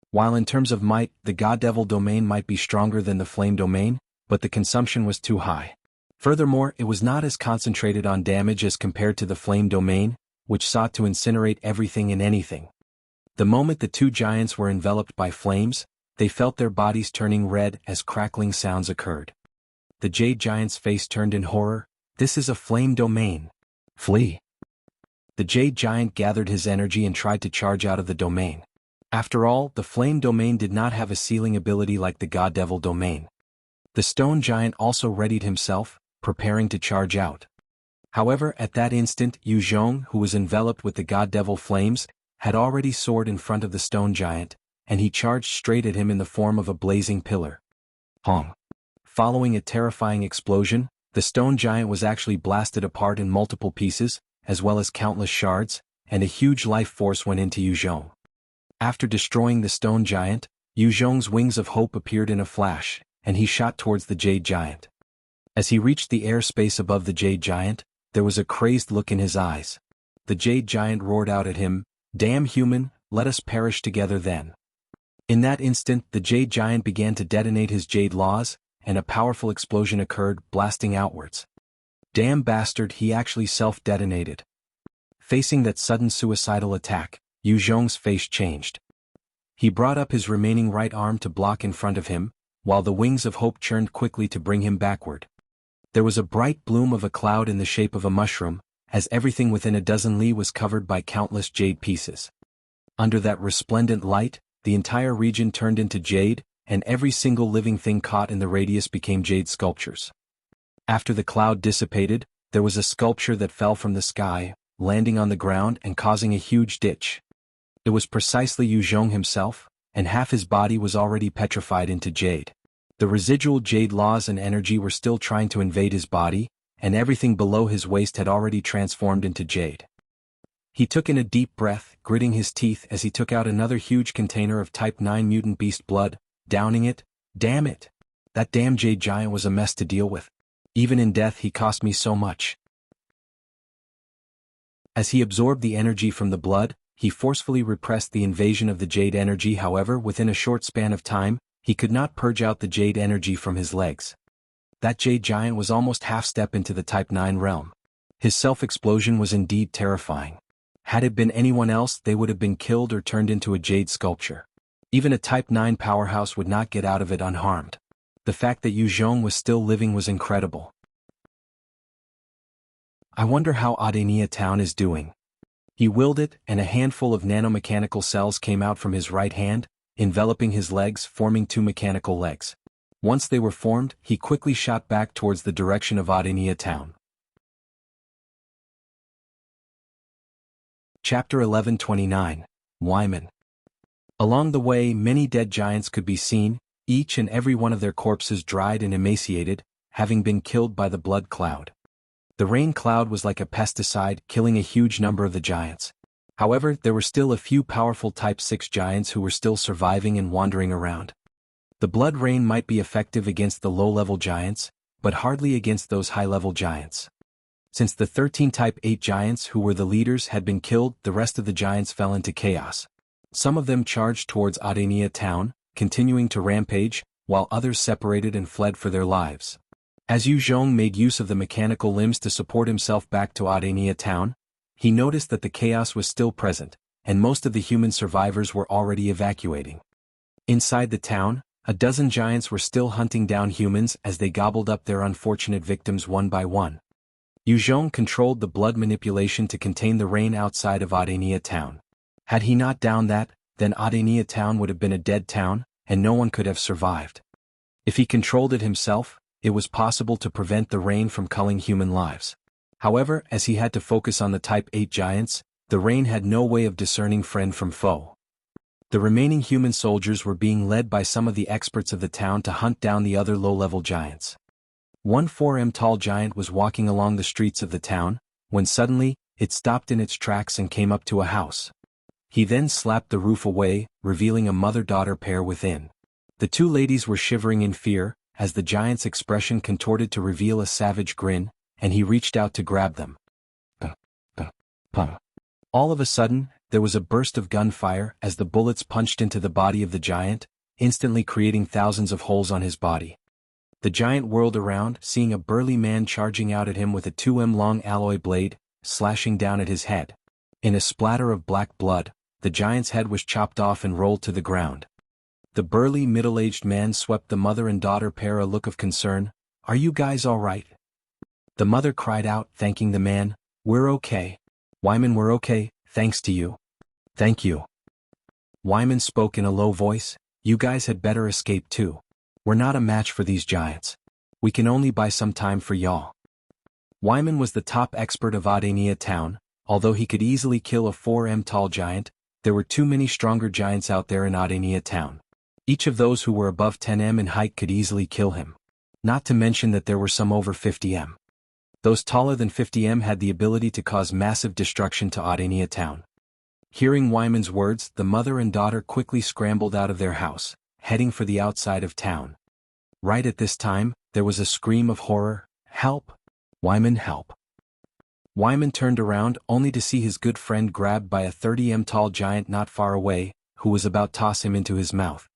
While in terms of might, the God Devil domain might be stronger than the Flame domain, but the consumption was too high. Furthermore, it was not as concentrated on damage as compared to the Flame domain, which sought to incinerate everything and anything. The moment the two giants were enveloped by flames, they felt their bodies turning red as crackling sounds occurred. The Jade Giant's face turned in horror. "This is a Flame domain. Flee." The Jade Giant gathered his energy and tried to charge out of the domain. After all, the Flame domain did not have a sealing ability like the God Devil domain. The Stone Giant also readied himself, preparing to charge out. However, at that instant, Yu Zhong, who was enveloped with the God Devil flames, had already soared in front of the Stone Giant, and he charged straight at him in the form of a blazing pillar. Hong! Following a terrifying explosion, the Stone Giant was actually blasted apart in multiple pieces, as well as countless shards, and a huge life force went into Yu Zhong. After destroying the Stone Giant, Yu Zhong's wings of hope appeared in a flash, and he shot towards the Jade Giant. As he reached the airspace above the Jade Giant, there was a crazed look in his eyes. The Jade Giant roared out at him, "Damn human, let us perish together then." In that instant, the Jade Giant began to detonate his Jade Laws, and a powerful explosion occurred, blasting outwards. Damn bastard, he actually self-detonated. Facing that sudden suicidal attack, Yu Zhong's face changed. He brought up his remaining right arm to block in front of him, while the wings of hope churned quickly to bring him backward. There was a bright bloom of a cloud in the shape of a mushroom, as everything within a dozen li was covered by countless jade pieces. Under that resplendent light, the entire region turned into jade, and every single living thing caught in the radius became jade sculptures. After the cloud dissipated, there was a sculpture that fell from the sky, landing on the ground and causing a huge ditch. It was precisely Yuzhong himself, and half his body was already petrified into jade. The residual jade laws and energy were still trying to invade his body, and everything below his waist had already transformed into jade. He took in a deep breath, gritting his teeth as he took out another huge container of Type 9 mutant beast blood, downing it. Damn it! That damn jade giant was a mess to deal with. Even in death he cost me so much. As he absorbed the energy from the blood, he forcefully repressed the invasion of the jade energy. However, within a short span of time, he could not purge out the jade energy from his legs. That jade giant was almost half-step into the Type 9 realm. His self-explosion was indeed terrifying. Had it been anyone else, they would have been killed or turned into a jade sculpture. Even a Type 9 powerhouse would not get out of it unharmed. The fact that Yuzhong was still living was incredible. I wonder how Adenia town is doing. He willed it, and a handful of nanomechanical cells came out from his right hand, enveloping his legs, forming two mechanical legs. Once they were formed, he quickly shot back towards the direction of Adenia town. Chapter 1129, Wiman. Along the way, many dead giants could be seen, each and every one of their corpses dried and emaciated, having been killed by the blood cloud. The rain cloud was like a pesticide, killing a huge number of the giants. However, there were still a few powerful Type 6 giants who were still surviving and wandering around. The blood rain might be effective against the low-level giants, but hardly against those high-level giants. Since the 13 Type 8 giants who were the leaders had been killed, the rest of the giants fell into chaos. Some of them charged towards Adenia town, continuing to rampage, while others separated and fled for their lives. As Yuzhong made use of the mechanical limbs to support himself back to Adenia town, he noticed that the chaos was still present, and most of the human survivors were already evacuating. Inside the town, a dozen giants were still hunting down humans as they gobbled up their unfortunate victims one by one. Yuzhong controlled the blood manipulation to contain the rain outside of Adenia town. Had he not done that, then Adenia town would have been a dead town, and no one could have survived. If he controlled it himself, it was possible to prevent the rain from culling human lives. However, as he had to focus on the Type 8 giants, the rain had no way of discerning friend from foe. The remaining human soldiers were being led by some of the experts of the town to hunt down the other low-level giants. One 4M tall giant was walking along the streets of the town, when suddenly, it stopped in its tracks and came up to a house. He then slapped the roof away, revealing a mother-daughter pair within. The two ladies were shivering in fear, as the giant's expression contorted to reveal a savage grin, and he reached out to grab them. All of a sudden, there was a burst of gunfire as the bullets punched into the body of the giant, instantly creating thousands of holes on his body. The giant whirled around, seeing a burly man charging out at him with a 2M-long alloy blade, slashing down at his head. In a splatter of black blood, the giant's head was chopped off and rolled to the ground. The burly middle-aged man swept the mother and daughter pair a look of concern. "Are you guys all right?" The mother cried out, thanking the man. "We're okay. Wiman, we're okay, thanks to you." "Thank you." Wiman spoke in a low voice. "You guys had better escape too. We're not a match for these giants. We can only buy some time for y'all." Wiman was the top expert of Adenia town. Although he could easily kill a 4M tall giant, there were too many stronger giants out there in Adenia town. Each of those who were above 10M in height could easily kill him. Not to mention that there were some over 50M. Those taller than 50M had the ability to cause massive destruction to Adenia town. Hearing Wiman's words, the mother and daughter quickly scrambled out of their house, heading for the outside of town. Right at this time, there was a scream of horror. "Help! Wiman, help!" Wiman turned around only to see his good friend grabbed by a 30M tall giant not far away, who was about to toss him into his mouth.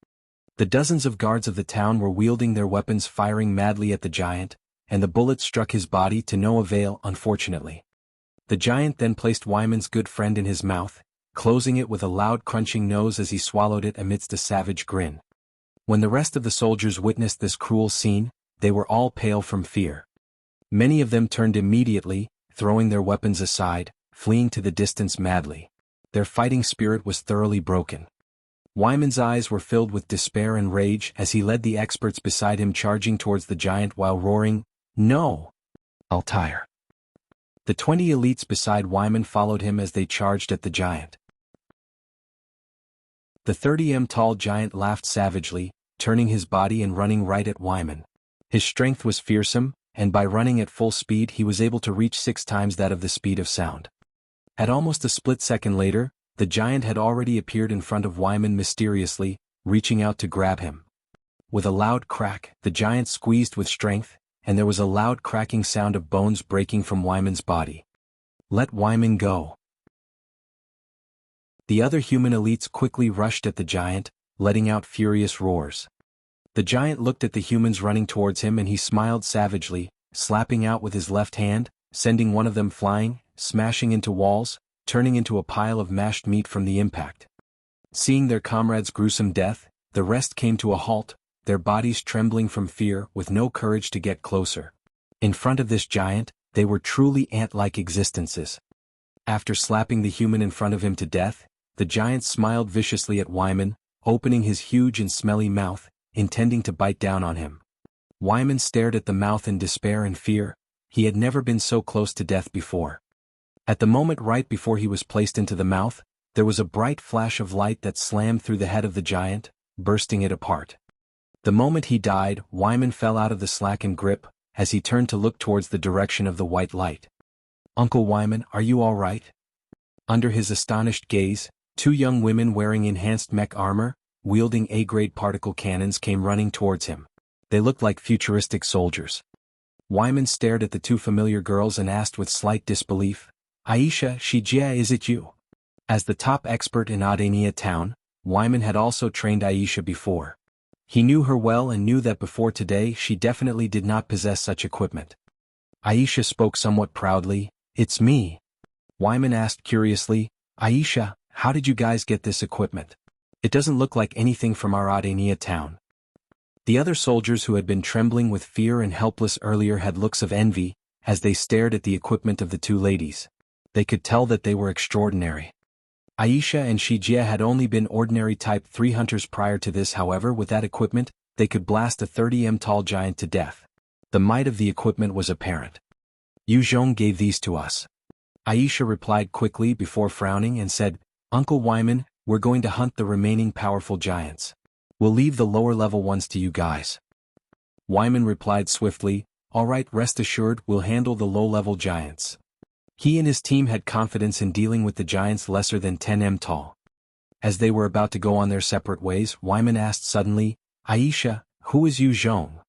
The dozens of guards of the town were wielding their weapons, firing madly at the giant, and the bullets struck his body to no avail, unfortunately. The giant then placed Wiman's good friend in his mouth, closing it with a loud crunching noise as he swallowed it amidst a savage grin. When the rest of the soldiers witnessed this cruel scene, they were all pale from fear. Many of them turned immediately, throwing their weapons aside, fleeing to the distance madly. Their fighting spirit was thoroughly broken. Wiman's eyes were filled with despair and rage as he led the experts beside him charging towards the giant while roaring, "No! I'll tire. The 20 elites beside Wiman followed him as they charged at the giant. The 30 tall giant laughed savagely, turning his body and running right at Wiman. His strength was fearsome, and by running at full speed he was able to reach 6 times that of the speed of sound. At almost a split second later, the giant had already appeared in front of Wiman mysteriously, reaching out to grab him. With a loud crack, the giant squeezed with strength, and there was a loud cracking sound of bones breaking from Wyman's body. "Let Wiman go." The other human elites quickly rushed at the giant, letting out furious roars. The giant looked at the humans running towards him and he smiled savagely, slapping out with his left hand, sending one of them flying, smashing into walls, turning into a pile of mashed meat from the impact. Seeing their comrade's gruesome death, the rest came to a halt, their bodies trembling from fear with no courage to get closer. In front of this giant, they were truly ant-like existences. After slapping the human in front of him to death, the giant smiled viciously at Wiman, opening his huge and smelly mouth, intending to bite down on him. Wiman stared at the mouth in despair and fear. He had never been so close to death before. At the moment right before he was placed into the mouth, there was a bright flash of light that slammed through the head of the giant, bursting it apart. The moment he died, Wiman fell out of the slackened grip, as he turned to look towards the direction of the white light. "Uncle Wiman, are you all right?" Under his astonished gaze, 2 young women wearing enhanced mech armor, wielding A-grade particle cannons came running towards him. They looked like futuristic soldiers. Wiman stared at the 2 familiar girls and asked with slight disbelief, "Aisha, Shijia, is it you?" As the top expert in Adenia town, Wiman had also trained Aisha before. He knew her well and knew that before today she definitely did not possess such equipment. Aisha spoke somewhat proudly, "It's me." Wiman asked curiously, "Aisha, how did you guys get this equipment? It doesn't look like anything from our Adenia town." The other soldiers who had been trembling with fear and helpless earlier had looks of envy, as they stared at the equipment of the 2 ladies. They could tell that they were extraordinary. Aisha and Shijia had only been ordinary Type 3 hunters prior to this. However, with that equipment, they could blast a 30 tall giant to death. The might of the equipment was apparent. "Yu Zhong gave these to us." Aisha replied quickly before frowning and said, "Uncle Wiman, we're going to hunt the remaining powerful giants. We'll leave the lower-level ones to you guys." Wiman replied swiftly, "All right, rest assured we'll handle the low-level giants." He and his team had confidence in dealing with the giants lesser than 10 tall. As they were about to go on their separate ways, Wiman asked suddenly, "Aisha, who is Yu Zhong?"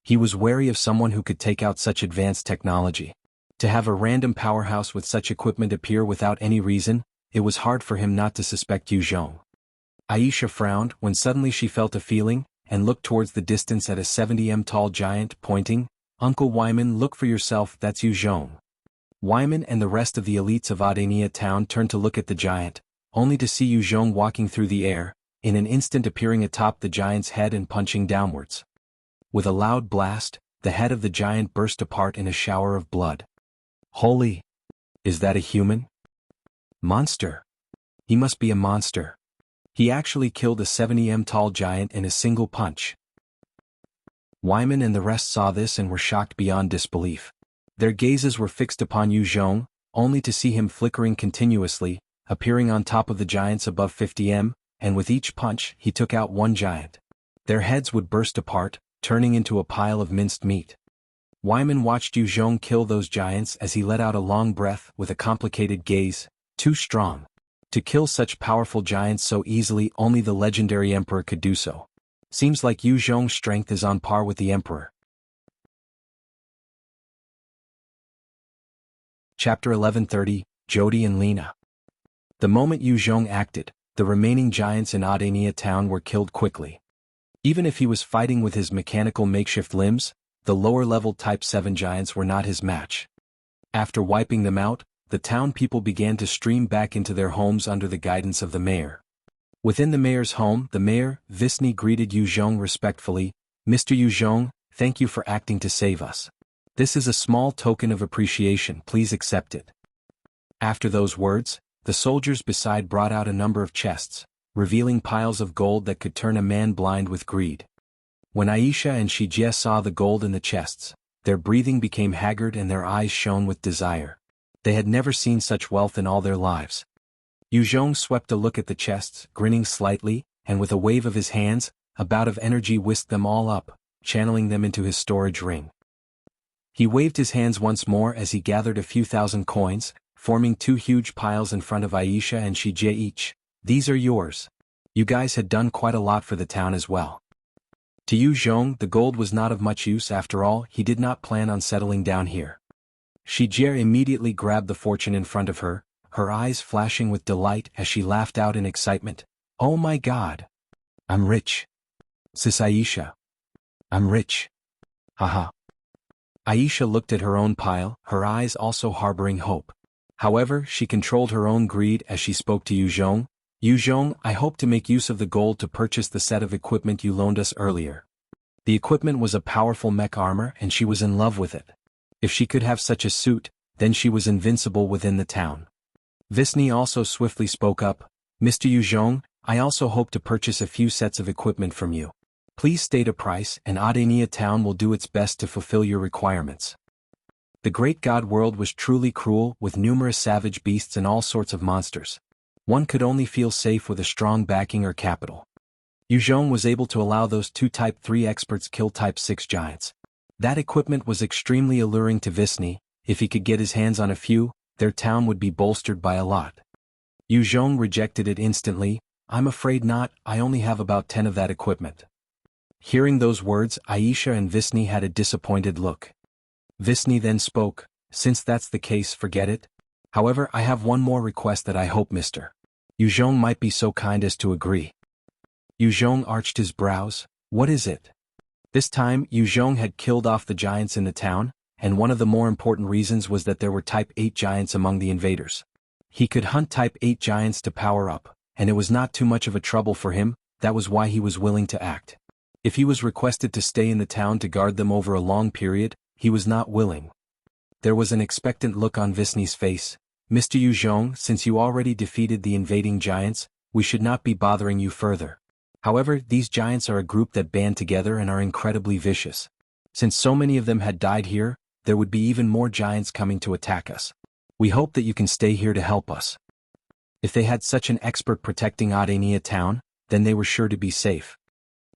He was wary of someone who could take out such advanced technology. To have a random powerhouse with such equipment appear without any reason, it was hard for him not to suspect Yu Zhong. Aisha frowned when suddenly she felt a feeling, and looked towards the distance at a 70 tall giant, pointing, "Uncle Wiman, look for yourself, that's Yu Zhong." Wiman and the rest of the elites of Adenia town turned to look at the giant, only to see Yu Zhong walking through the air, in an instant appearing atop the giant's head and punching downwards. With a loud blast, the head of the giant burst apart in a shower of blood. Holy! Is that a human? Monster! He must be a monster. He actually killed a 70 tall giant in a single punch. Wiman and the rest saw this and were shocked beyond disbelief. Their gazes were fixed upon Yu Zhong, only to see him flickering continuously, appearing on top of the giants above 50 and with each punch he took out 1 giant. Their heads would burst apart, turning into a pile of minced meat. Wiman watched Yu Zhong kill those giants as he let out a long breath with a complicated gaze. Too strong. To kill such powerful giants so easily, only the legendary emperor could do so. Seems like Yu Zhong's strength is on par with the emperor. Chapter 1130, Jody and Lina. The moment Yu Zhong acted, the remaining giants in Adenia town were killed quickly. Even if he was fighting with his mechanical makeshift limbs, the lower-level Type 7 giants were not his match. After wiping them out, the town people began to stream back into their homes under the guidance of the mayor. Within the mayor's home, the mayor, Visny, greeted Yu Zhong respectfully. "Mr. Yu Zhong, thank you for acting to save us. This is a small token of appreciation, please accept it." After those words, the soldiers beside brought out a number of chests, revealing piles of gold that could turn a man blind with greed. When Aisha and Shijie saw the gold in the chests, their breathing became haggard and their eyes shone with desire. They had never seen such wealth in all their lives. Yuzhong swept a look at the chests, grinning slightly, and with a wave of his hands, a bout of energy whisked them all up, channeling them into his storage ring. He waved his hands once more as he gathered a few thousand coins, forming two huge piles in front of Aisha and Shijie each. These are yours. You guys had done quite a lot for the town as well. To Yuzhong, the gold was not of much use after all. He did not plan on settling down here. Shijie immediately grabbed the fortune in front of her, her eyes flashing with delight as she laughed out in excitement. Oh my god! I'm rich. Sis Aisha. I'm rich. Haha. Aisha looked at her own pile, her eyes also harboring hope. However, she controlled her own greed as she spoke to Yuzhong. Yuzhong, I hope to make use of the gold to purchase the set of equipment you loaned us earlier. The equipment was a powerful mech armor and she was in love with it. If she could have such a suit, then she was invincible within the town. Visny also swiftly spoke up. Mr. Yuzhong, I also hope to purchase a few sets of equipment from you. Please state a price and Audiobook town will do its best to fulfill your requirements. The great god world was truly cruel with numerous savage beasts and all sorts of monsters. One could only feel safe with a strong backing or capital. Yuzhong was able to allow those two Type 3 experts kill Type 6 giants. That equipment was extremely alluring to Visny. If he could get his hands on a few, their town would be bolstered by a lot. Yuzhong rejected it instantly. I'm afraid not, I only have about 10 of that equipment. Hearing those words, Aisha and Visny had a disappointed look. Visny then spoke, since that's the case, forget it. However, I have one more request that I hope Mr. Yuzhong might be so kind as to agree. Yuzhong arched his brows. What is it? This time, Yuzhong had killed off the giants in the town, and one of the more important reasons was that there were Type 8 giants among the invaders. He could hunt Type 8 giants to power up, and it was not too much of a trouble for him. That was why he was willing to act. If he was requested to stay in the town to guard them over a long period, he was not willing. There was an expectant look on Visny's face. Mr. Yuzhong, since you already defeated the invading giants, we should not be bothering you further. However, these giants are a group that band together and are incredibly vicious. Since so many of them had died here, there would be even more giants coming to attack us. We hope that you can stay here to help us. If they had such an expert protecting Audiobook town, then they were sure to be safe.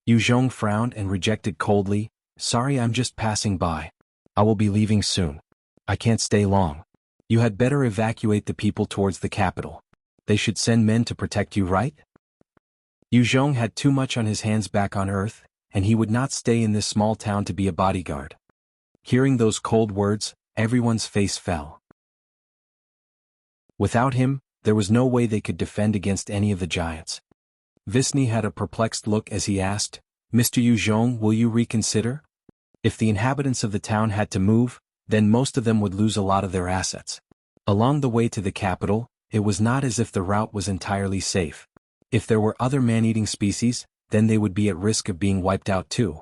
Yuzhong frowned and rejected coldly. Sorry, I'm just passing by. I will be leaving soon. I can't stay long. You had better evacuate the people towards the capital. They should send men to protect you, right? Yuzhong had too much on his hands back on Earth, and he would not stay in this small town to be a bodyguard. Hearing those cold words, everyone's face fell. Without him, there was no way they could defend against any of the giants. Visny had a perplexed look as he asked, Mr. Yuzhong, will you reconsider? If the inhabitants of the town had to move, then most of them would lose a lot of their assets. Along the way to the capital, it was not as if the route was entirely safe. If there were other man-eating species, then they would be at risk of being wiped out too.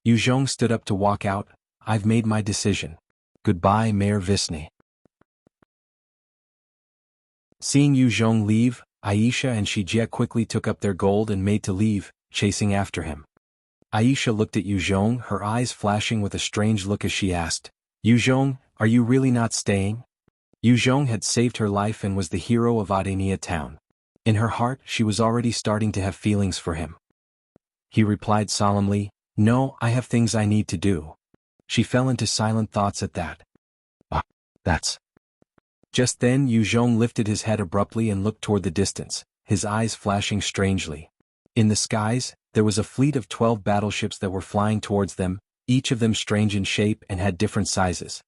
Yuzhong stood up to walk out. I've made my decision. Goodbye, Mayor Visny. Seeing Yuzhong leave, Aisha and Shijie quickly took up their gold and made to leave, chasing after him. Aisha looked at Yuzhong, her eyes flashing with a strange look as she asked, Yuzhong, are you really not staying? Yuzhong had saved her life and was the hero of Audiobook town. In her heart, she was already starting to have feelings for him. He replied solemnly, No, I have things I need to do. She fell into silent thoughts at that. That's... Just then Yuzhong lifted his head abruptly and looked toward the distance, his eyes flashing strangely. In the skies, there was a fleet of 12 battleships that were flying towards them, each of them strange in shape and had different sizes.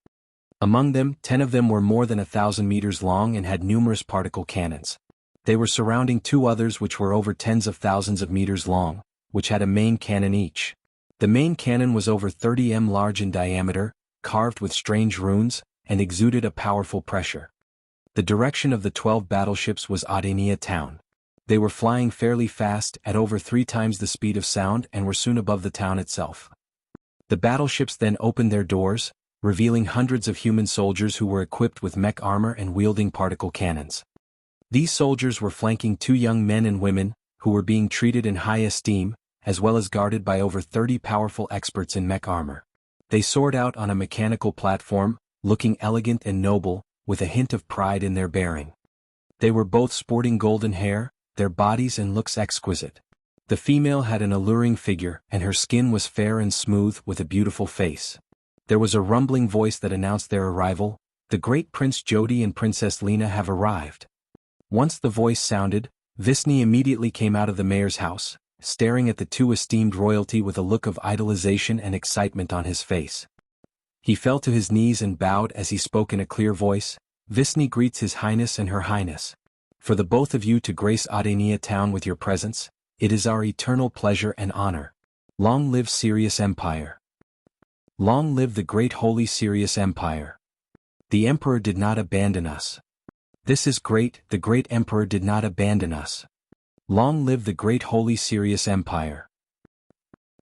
Among them, 10 of them were more than 1,000 meters long and had numerous particle cannons. They were surrounding 2 others which were over tens of thousands of meters long, which had a main cannon each. The main cannon was over 30 m large in diameter, carved with strange runes, and exuded a powerful pressure. The direction of the 12 battleships was Audiobook town. They were flying fairly fast at over 3 times the speed of sound and were soon above the town itself. The battleships then opened their doors, revealing hundreds of human soldiers who were equipped with mech armor and wielding particle cannons. These soldiers were flanking 2 young men and women, who were being treated in high esteem, as well as guarded by over 30 powerful experts in mech armor. They soared out on a mechanical platform, looking elegant and noble, with a hint of pride in their bearing. They were both sporting golden hair, their bodies and looks exquisite. The female had an alluring figure, and her skin was fair and smooth with a beautiful face. There was a rumbling voice that announced their arrival. The great Prince Jody and Princess Lina have arrived. Once the voice sounded, Visney immediately came out of the mayor's house, staring at the two esteemed royalty with a look of idolization and excitement on his face. He fell to his knees and bowed as he spoke in a clear voice. Visney greets His Highness and Her Highness. For the both of you to grace Audiobook town with your presence, it is our eternal pleasure and honor. Long live Sirius Empire. Long live the great holy Sirius Empire. The Emperor did not abandon us. This is great, the great Emperor did not abandon us. Long live the great holy Sirius Empire.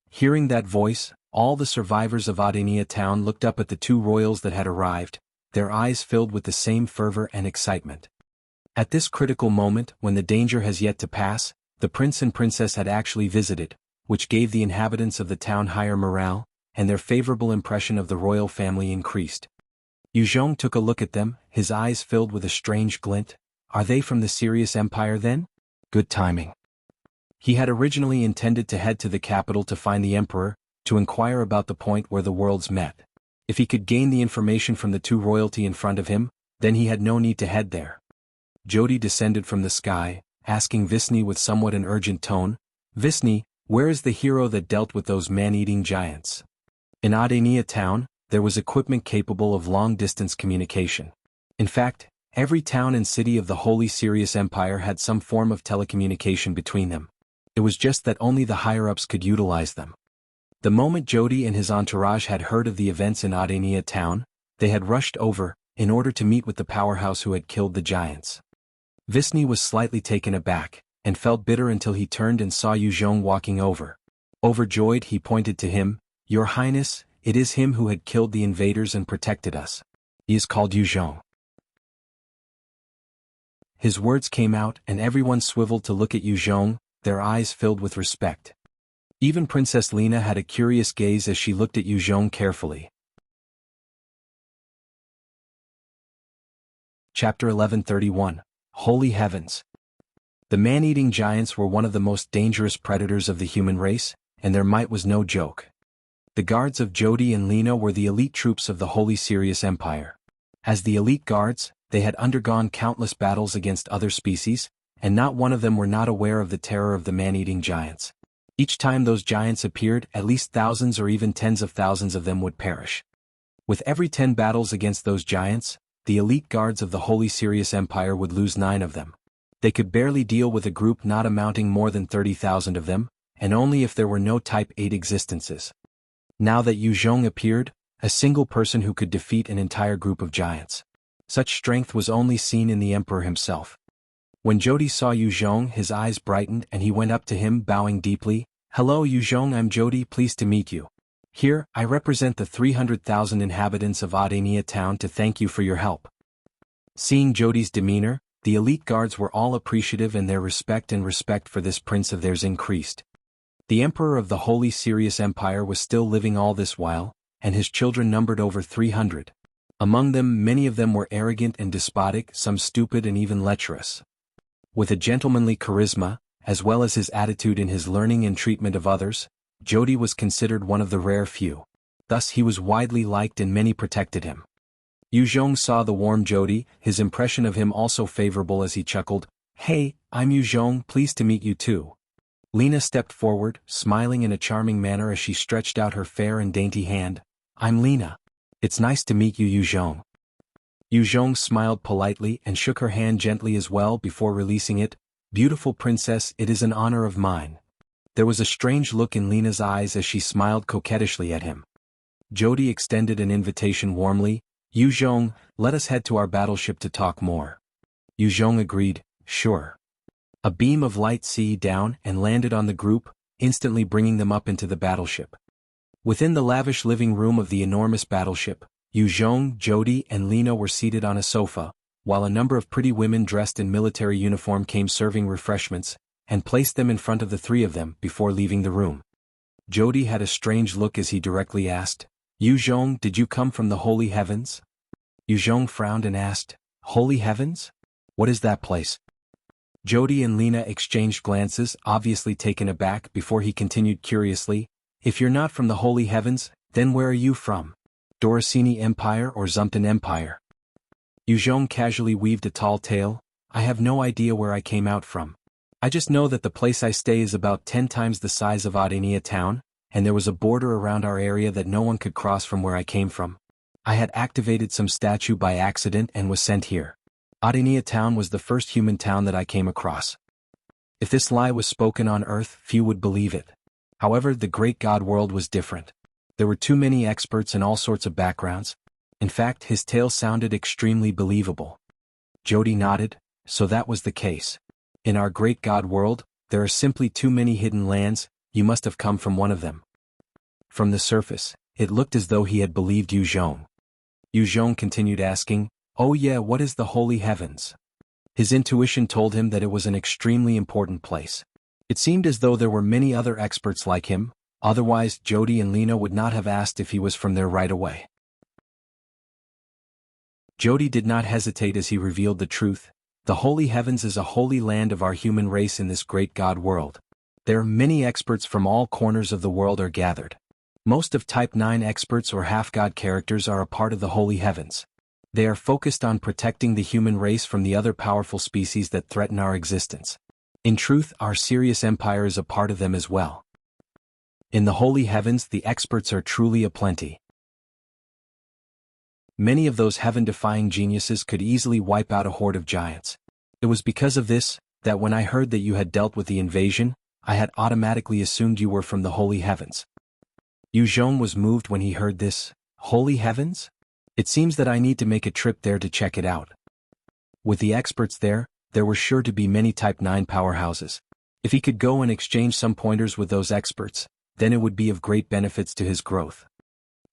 Hearing that voice, all the survivors of Audiobook town looked up at the two royals that had arrived, their eyes filled with the same fervor and excitement. At this critical moment, when the danger has yet to pass, the prince and princess had actually visited, which gave the inhabitants of the town higher morale, and their favorable impression of the royal family increased. Jianghu took a look at them, his eyes filled with a strange glint. Are they from the Sirius Empire then? Good timing. He had originally intended to head to the capital to find the Emperor, to inquire about the point where the worlds met. If he could gain the information from the two royalty in front of him, then he had no need to head there. Jody descended from the sky, asking Visney with somewhat an urgent tone, Visney, where is the hero that dealt with those man-eating giants? In Audiobook town, there was equipment capable of long-distance communication. In fact, every town and city of the Holy Sirius Empire had some form of telecommunication between them. It was just that only the higher-ups could utilize them. The moment Jody and his entourage had heard of the events in Audiobook town, they had rushed over, in order to meet with the powerhouse who had killed the giants. Visney was slightly taken aback, and felt bitter until he turned and saw Jianghu walking over. Overjoyed, he pointed to him, Your Highness, it is him who had killed the invaders and protected us. He is called Jianghu. His words came out and everyone swiveled to look at Jianghu, their eyes filled with respect. Even Princess Lina had a curious gaze as she looked at Jianghu carefully. Chapter 1131. Holy Heavens. The man-eating giants were one of the most dangerous predators of the human race, and their might was no joke. The guards of Jody and Lina were the elite troops of the Holy Sirius Empire. As the elite guards, they had undergone countless battles against other species, and not one of them were not aware of the terror of the man-eating giants. Each time those giants appeared, at least thousands or even tens of thousands of them would perish. With every 10 battles against those giants, the elite guards of the Holy Sirius Empire would lose 9 of them. They could barely deal with a group not amounting more than 30,000 of them, and only if there were no Type 8 existences. Now that Jianghu appeared, a single person who could defeat an entire group of giants. Such strength was only seen in the Emperor himself. When Jody saw Jianghu, his eyes brightened and he went up to him bowing deeply. Hello Jianghu, I'm Jody, pleased to meet you. Here, I represent the 300,000 inhabitants of Audiobook town to thank you for your help. Seeing Jody's demeanor, the elite guards were all appreciative and their respect for this prince of theirs increased. The Emperor of the Holy Sirius Empire was still living all this while, and his children numbered over 300. Among them, many of them were arrogant and despotic, some stupid and even lecherous. With a gentlemanly charisma, as well as his attitude in his learning and treatment of others, Jody was considered one of the rare few. Thus he was widely liked and many protected him. Jianghu saw the warm Jody, his impression of him also favorable as he chuckled, Hey, I'm Jianghu, pleased to meet you too. Lina stepped forward, smiling in a charming manner as she stretched out her fair and dainty hand. I'm Lina. It's nice to meet you, Jianghu. Jianghu smiled politely and shook her hand gently as well before releasing it. Beautiful princess, it is an honor of mine. There was a strange look in Lina's eyes as she smiled coquettishly at him. Jody extended an invitation warmly. Jianghu, let us head to our battleship to talk more. Jianghu agreed, sure. A beam of light seeped down and landed on the group, instantly bringing them up into the battleship. Within the lavish living room of the enormous battleship, Jianghu, Jody and Lina were seated on a sofa, while a number of pretty women dressed in military uniform came serving refreshments, and placed them in front of the 3 of them before leaving the room. Jody had a strange look as he directly asked, Jianghu, did you come from the holy heavens? Yuzhong frowned and asked, Holy Heavens? What is that place? Jody and Lina exchanged glances, obviously taken aback, before he continued curiously, If you're not from the Holy Heavens, then where are you from? Doricini Empire or Zumtan Empire? Yuzhong casually weaved a tall tale, I have no idea where I came out from. I just know that the place I stay is about 10 times the size of Audiobook town, and there was a border around our area that no one could cross from where I came from. I had activated some statue by accident and was sent here. Audiobook town was the first human town that I came across. If this lie was spoken on Earth, few would believe it. However, the great God world was different. There were too many experts and all sorts of backgrounds. In fact, his tale sounded extremely believable. Jody nodded, so that was the case. In our great God world, there are simply too many hidden lands, you must have come from one of them. From the surface, it looked as though he had believed Yuzhong. Yuzhong continued asking, Oh yeah, what is the Holy Heavens? His intuition told him that it was an extremely important place. It seemed as though there were many other experts like him, otherwise Jody and Lina would not have asked if he was from there right away. Jody did not hesitate as he revealed the truth. The Holy Heavens is a holy land of our human race in this great God world. There, many experts from all corners of the world are gathered. Most of Type 9 experts or half-god characters are a part of the Holy Heavens. They are focused on protecting the human race from the other powerful species that threaten our existence. In truth, our Sirius Empire is a part of them as well. In the Holy Heavens, the experts are truly aplenty. Many of those heaven-defying geniuses could easily wipe out a horde of giants. It was because of this, that when I heard that you had dealt with the invasion, I had automatically assumed you were from the Holy Heavens. Yuzhong was moved when he heard this. Holy Heavens? It seems that I need to make a trip there to check it out. With the experts there were sure to be many Type 9 powerhouses. If he could go and exchange some pointers with those experts, then it would be of great benefits to his growth.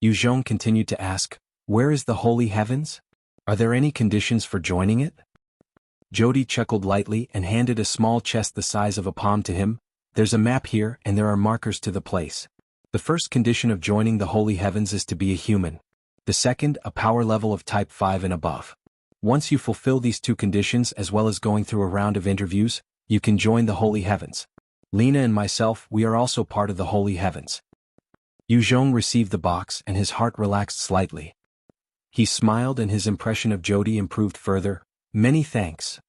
Yuzhong continued to ask, Where is the Holy Heavens? Are there any conditions for joining it? Jody chuckled lightly and handed a small chest the size of a palm to him. There's a map here and there are markers to the place. The first condition of joining the Holy Heavens is to be a human. The second, a power level of Type 5 and above. Once you fulfill these two conditions as well as going through a round of interviews, you can join the Holy Heavens. Lina and myself, we are also part of the Holy Heavens. Yuzhong received the box and his heart relaxed slightly. He smiled and his impression of Jody improved further. Many thanks.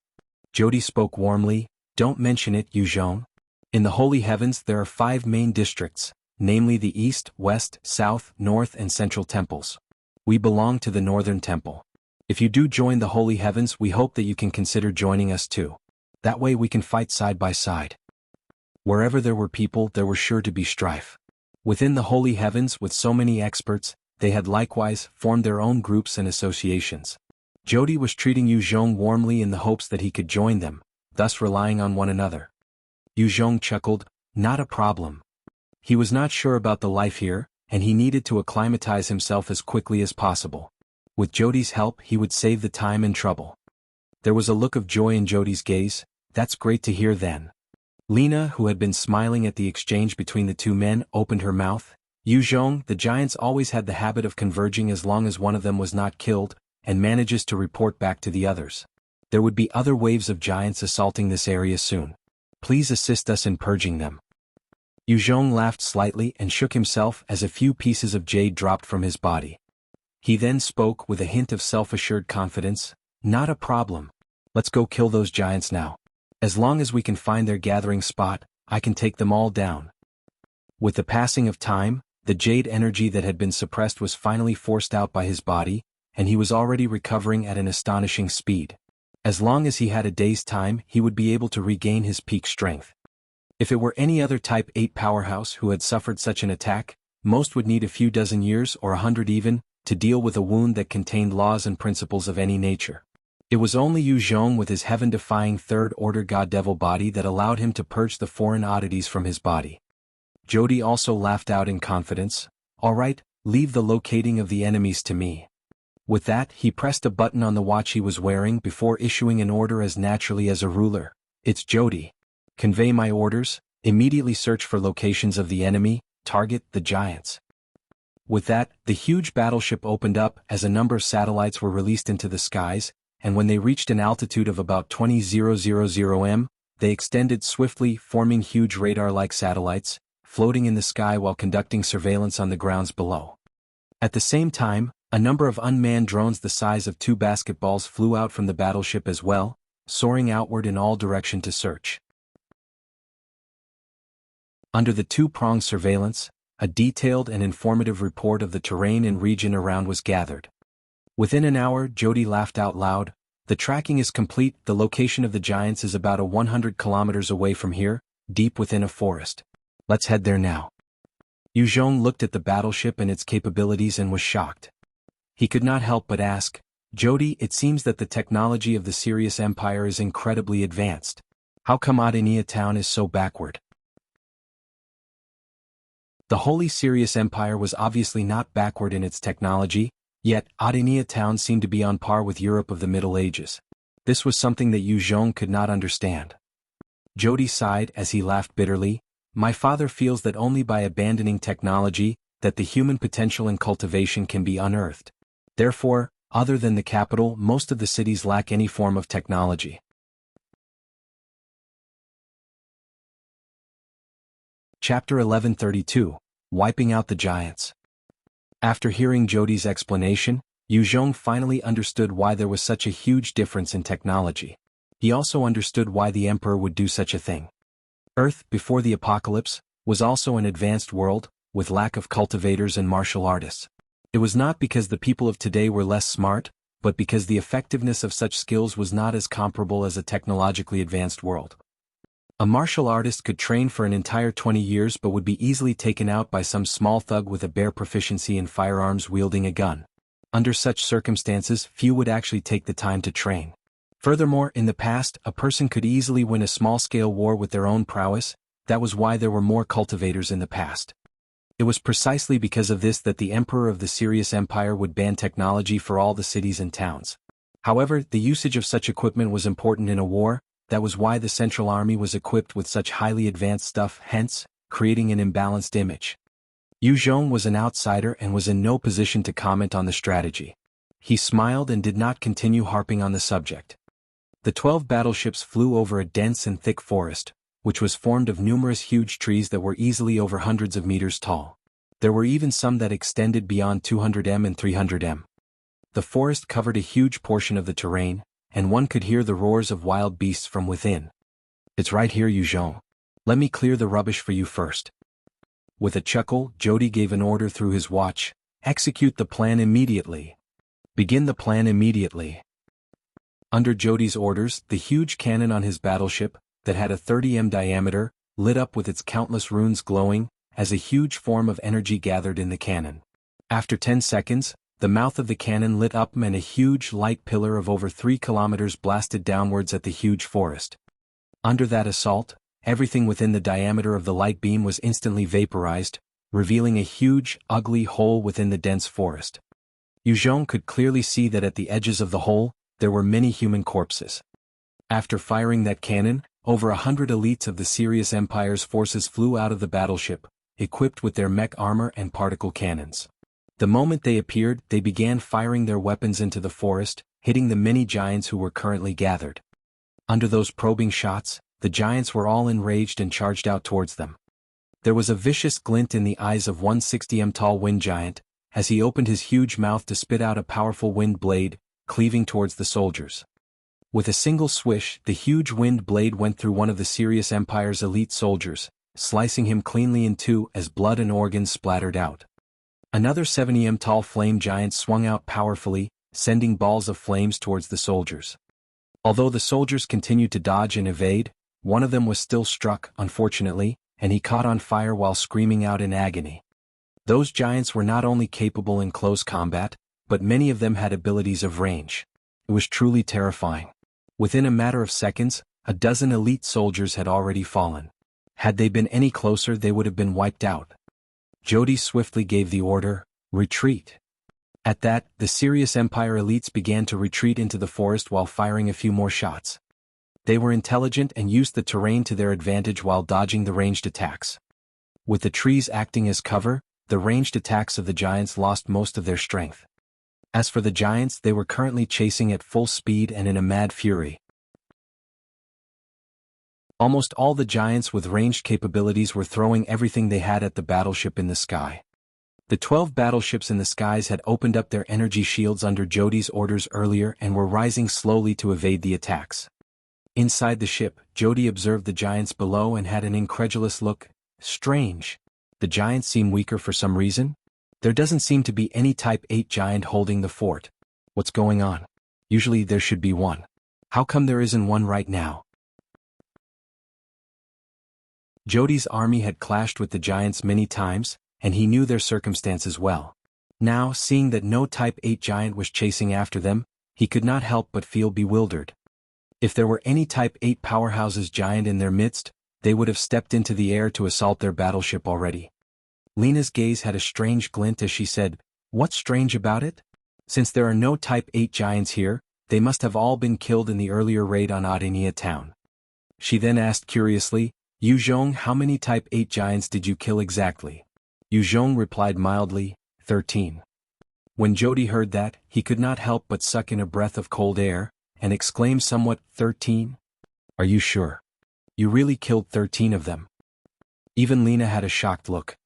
Jody spoke warmly, Don't mention it, Yuzhong. In the Holy Heavens there are 5 main districts, namely the East, West, South, North and Central temples. We belong to the Northern Temple. If you do join the Holy Heavens, we hope that you can consider joining us too. That way we can fight side by side. Wherever there were people, there were sure to be strife. Within the Holy Heavens, with so many experts, they had likewise formed their own groups and associations. Jody was treating Yuzhong warmly in the hopes that he could join them, thus relying on one another. Yuzhong chuckled, Not a problem. He was not sure about the life here, and he needed to acclimatize himself as quickly as possible. With Jody's help, he would save the time and trouble. There was a look of joy in Jody's gaze. That's great to hear then. Lina, who had been smiling at the exchange between the two men, opened her mouth. Yuzhong, the giants always had the habit of converging as long as one of them was not killed, and manages to report back to the others. There would be other waves of giants assaulting this area soon. Please assist us in purging them. Yuzhong laughed slightly and shook himself as a few pieces of jade dropped from his body. He then spoke with a hint of self-assured confidence, Not a problem. Let's go kill those giants now. As long as we can find their gathering spot, I can take them all down. With the passing of time, the jade energy that had been suppressed was finally forced out by his body, and he was already recovering at an astonishing speed. As long as he had a day's time, he would be able to regain his peak strength. If it were any other Type 8 powerhouse who had suffered such an attack, most would need a few dozen years or 100 even, to deal with a wound that contained laws and principles of any nature. It was only Yuzhong with his heaven-defying third-order god-devil body that allowed him to purge the foreign oddities from his body. Jody also laughed out in confidence, All right, leave the locating of the enemies to me. With that, he pressed a button on the watch he was wearing before issuing an order as naturally as a ruler. It's Jody. Convey my orders, immediately search for locations of the enemy, target the giants. With that, the huge battleship opened up as a number of satellites were released into the skies, and when they reached an altitude of about 20,000 m, they extended swiftly, forming huge radar-like satellites, floating in the sky while conducting surveillance on the grounds below. At the same time, a number of unmanned drones the size of 2 basketballs flew out from the battleship as well, soaring outward in all directions to search. Under the two-pronged surveillance, a detailed and informative report of the terrain and region around was gathered. Within an hour, Jody laughed out loud. The tracking is complete. The location of the giants is about 100 kilometers away from here, deep within a forest. Let's head there now. Yuzhong looked at the battleship and its capabilities and was shocked. He could not help but ask, Jody, it seems that the technology of the Sirius Empire is incredibly advanced. How come Adenia town is so backward? The Holy Sirius Empire was obviously not backward in its technology, yet Adenia town seemed to be on par with Europe of the Middle Ages. This was something that Yuzhong could not understand. Jody sighed as he laughed bitterly. My father feels that only by abandoning technology, that the human potential and cultivation can be unearthed. Therefore, other than the capital, most of the cities lack any form of technology. Chapter 1132, Wiping Out the Giants. After hearing Jody's explanation, Yuzhong finally understood why there was such a huge difference in technology. He also understood why the Emperor would do such a thing. Earth, before the apocalypse, was also an advanced world, with lack of cultivators and martial artists. It was not because the people of today were less smart, but because the effectiveness of such skills was not as comparable as a technologically advanced world. A martial artist could train for an entire 20 years but would be easily taken out by some small thug with a bare proficiency in firearms wielding a gun. Under such circumstances, few would actually take the time to train. Furthermore, in the past, a person could easily win a small-scale war with their own prowess. That was why there were more cultivators in the past. It was precisely because of this that the Emperor of the Sirius Empire would ban technology for all the cities and towns. However, the usage of such equipment was important in a war. That was why the Central Army was equipped with such highly advanced stuff, hence, creating an imbalanced image. Yuzhong was an outsider and was in no position to comment on the strategy. He smiled and did not continue harping on the subject. The 12 battleships flew over a dense and thick forest, which was formed of numerous huge trees that were easily over hundreds of meters tall. There were even some that extended beyond 200 m and 300 m. The forest covered a huge portion of the terrain, and one could hear the roars of wild beasts from within. It's right here, Yuzhong. Let me clear the rubbish for you first. With a chuckle, Jody gave an order through his watch. Execute the plan immediately. Begin the plan immediately. Under Jody's orders, the huge cannon on his battleship, that had a 30 m diameter, lit up with its countless runes glowing, as a huge form of energy gathered in the cannon. After 10 seconds, the mouth of the cannon lit up and a huge light pillar of over 3 kilometers blasted downwards at the huge forest. Under that assault, everything within the diameter of the light beam was instantly vaporized, revealing a huge, ugly hole within the dense forest. Yuzhong could clearly see that at the edges of the hole, there were many human corpses. After firing that cannon, over 100 elites of the Sirius Empire's forces flew out of the battleship, equipped with their mech armor and particle cannons. The moment they appeared, they began firing their weapons into the forest, hitting the many giants who were currently gathered. Under those probing shots, the giants were all enraged and charged out towards them. There was a vicious glint in the eyes of 160 m tall wind giant, as he opened his huge mouth to spit out a powerful wind blade, cleaving towards the soldiers. With a single swish, the huge wind blade went through one of the Sirius Empire's elite soldiers, slicing him cleanly in two as blood and organs splattered out. Another 70 m tall flame giant swung out powerfully, sending balls of flames towards the soldiers. Although the soldiers continued to dodge and evade, one of them was still struck, unfortunately, and he caught on fire while screaming out in agony. Those giants were not only capable in close combat, but many of them had abilities of range. It was truly terrifying. Within a matter of seconds, a dozen elite soldiers had already fallen. Had they been any closer, they would have been wiped out. Jody swiftly gave the order, retreat. At that, the Sirius Empire elites began to retreat into the forest while firing a few more shots. They were intelligent and used the terrain to their advantage while dodging the ranged attacks. With the trees acting as cover, the ranged attacks of the giants lost most of their strength. As for the giants, they were currently chasing at full speed and in a mad fury. Almost all the giants with ranged capabilities were throwing everything they had at the battleship in the sky. The 12 battleships in the skies had opened up their energy shields under Jody's orders earlier and were rising slowly to evade the attacks. Inside the ship, Jody observed the giants below and had an incredulous look. Strange. The giants seem weaker for some reason? There doesn't seem to be any Type 8 giant holding the fort. What's going on? Usually there should be one. How come there isn't one right now? Jody's army had clashed with the giants many times, and he knew their circumstances well. Now, seeing that no Type 8 giant was chasing after them, he could not help but feel bewildered. If there were any Type 8 powerhouses giant in their midst, they would have stepped into the air to assault their battleship already. Lina's gaze had a strange glint as she said, "What's strange about it? Since there are no Type 8 giants here, they must have all been killed in the earlier raid on Audiobook town." She then asked curiously, "Yuzhong, how many Type 8 giants did you kill exactly?" Yuzhong replied mildly, 13. When Jody heard that, he could not help but suck in a breath of cold air, and exclaimed somewhat, 13? Are you sure? You really killed 13 of them? Even Lina had a shocked look.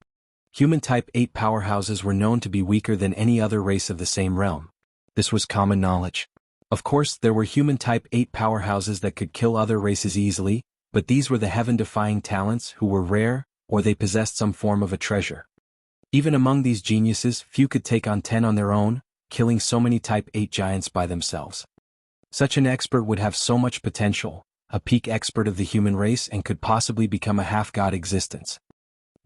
Human Type 8 powerhouses were known to be weaker than any other race of the same realm. This was common knowledge. Of course, there were human Type 8 powerhouses that could kill other races easily, but these were the heaven-defying talents who were rare, or they possessed some form of a treasure. Even among these geniuses, few could take on 10 on their own, killing so many Type 8 giants by themselves. Such an expert would have so much potential, a peak expert of the human race, and could possibly become a half-god existence.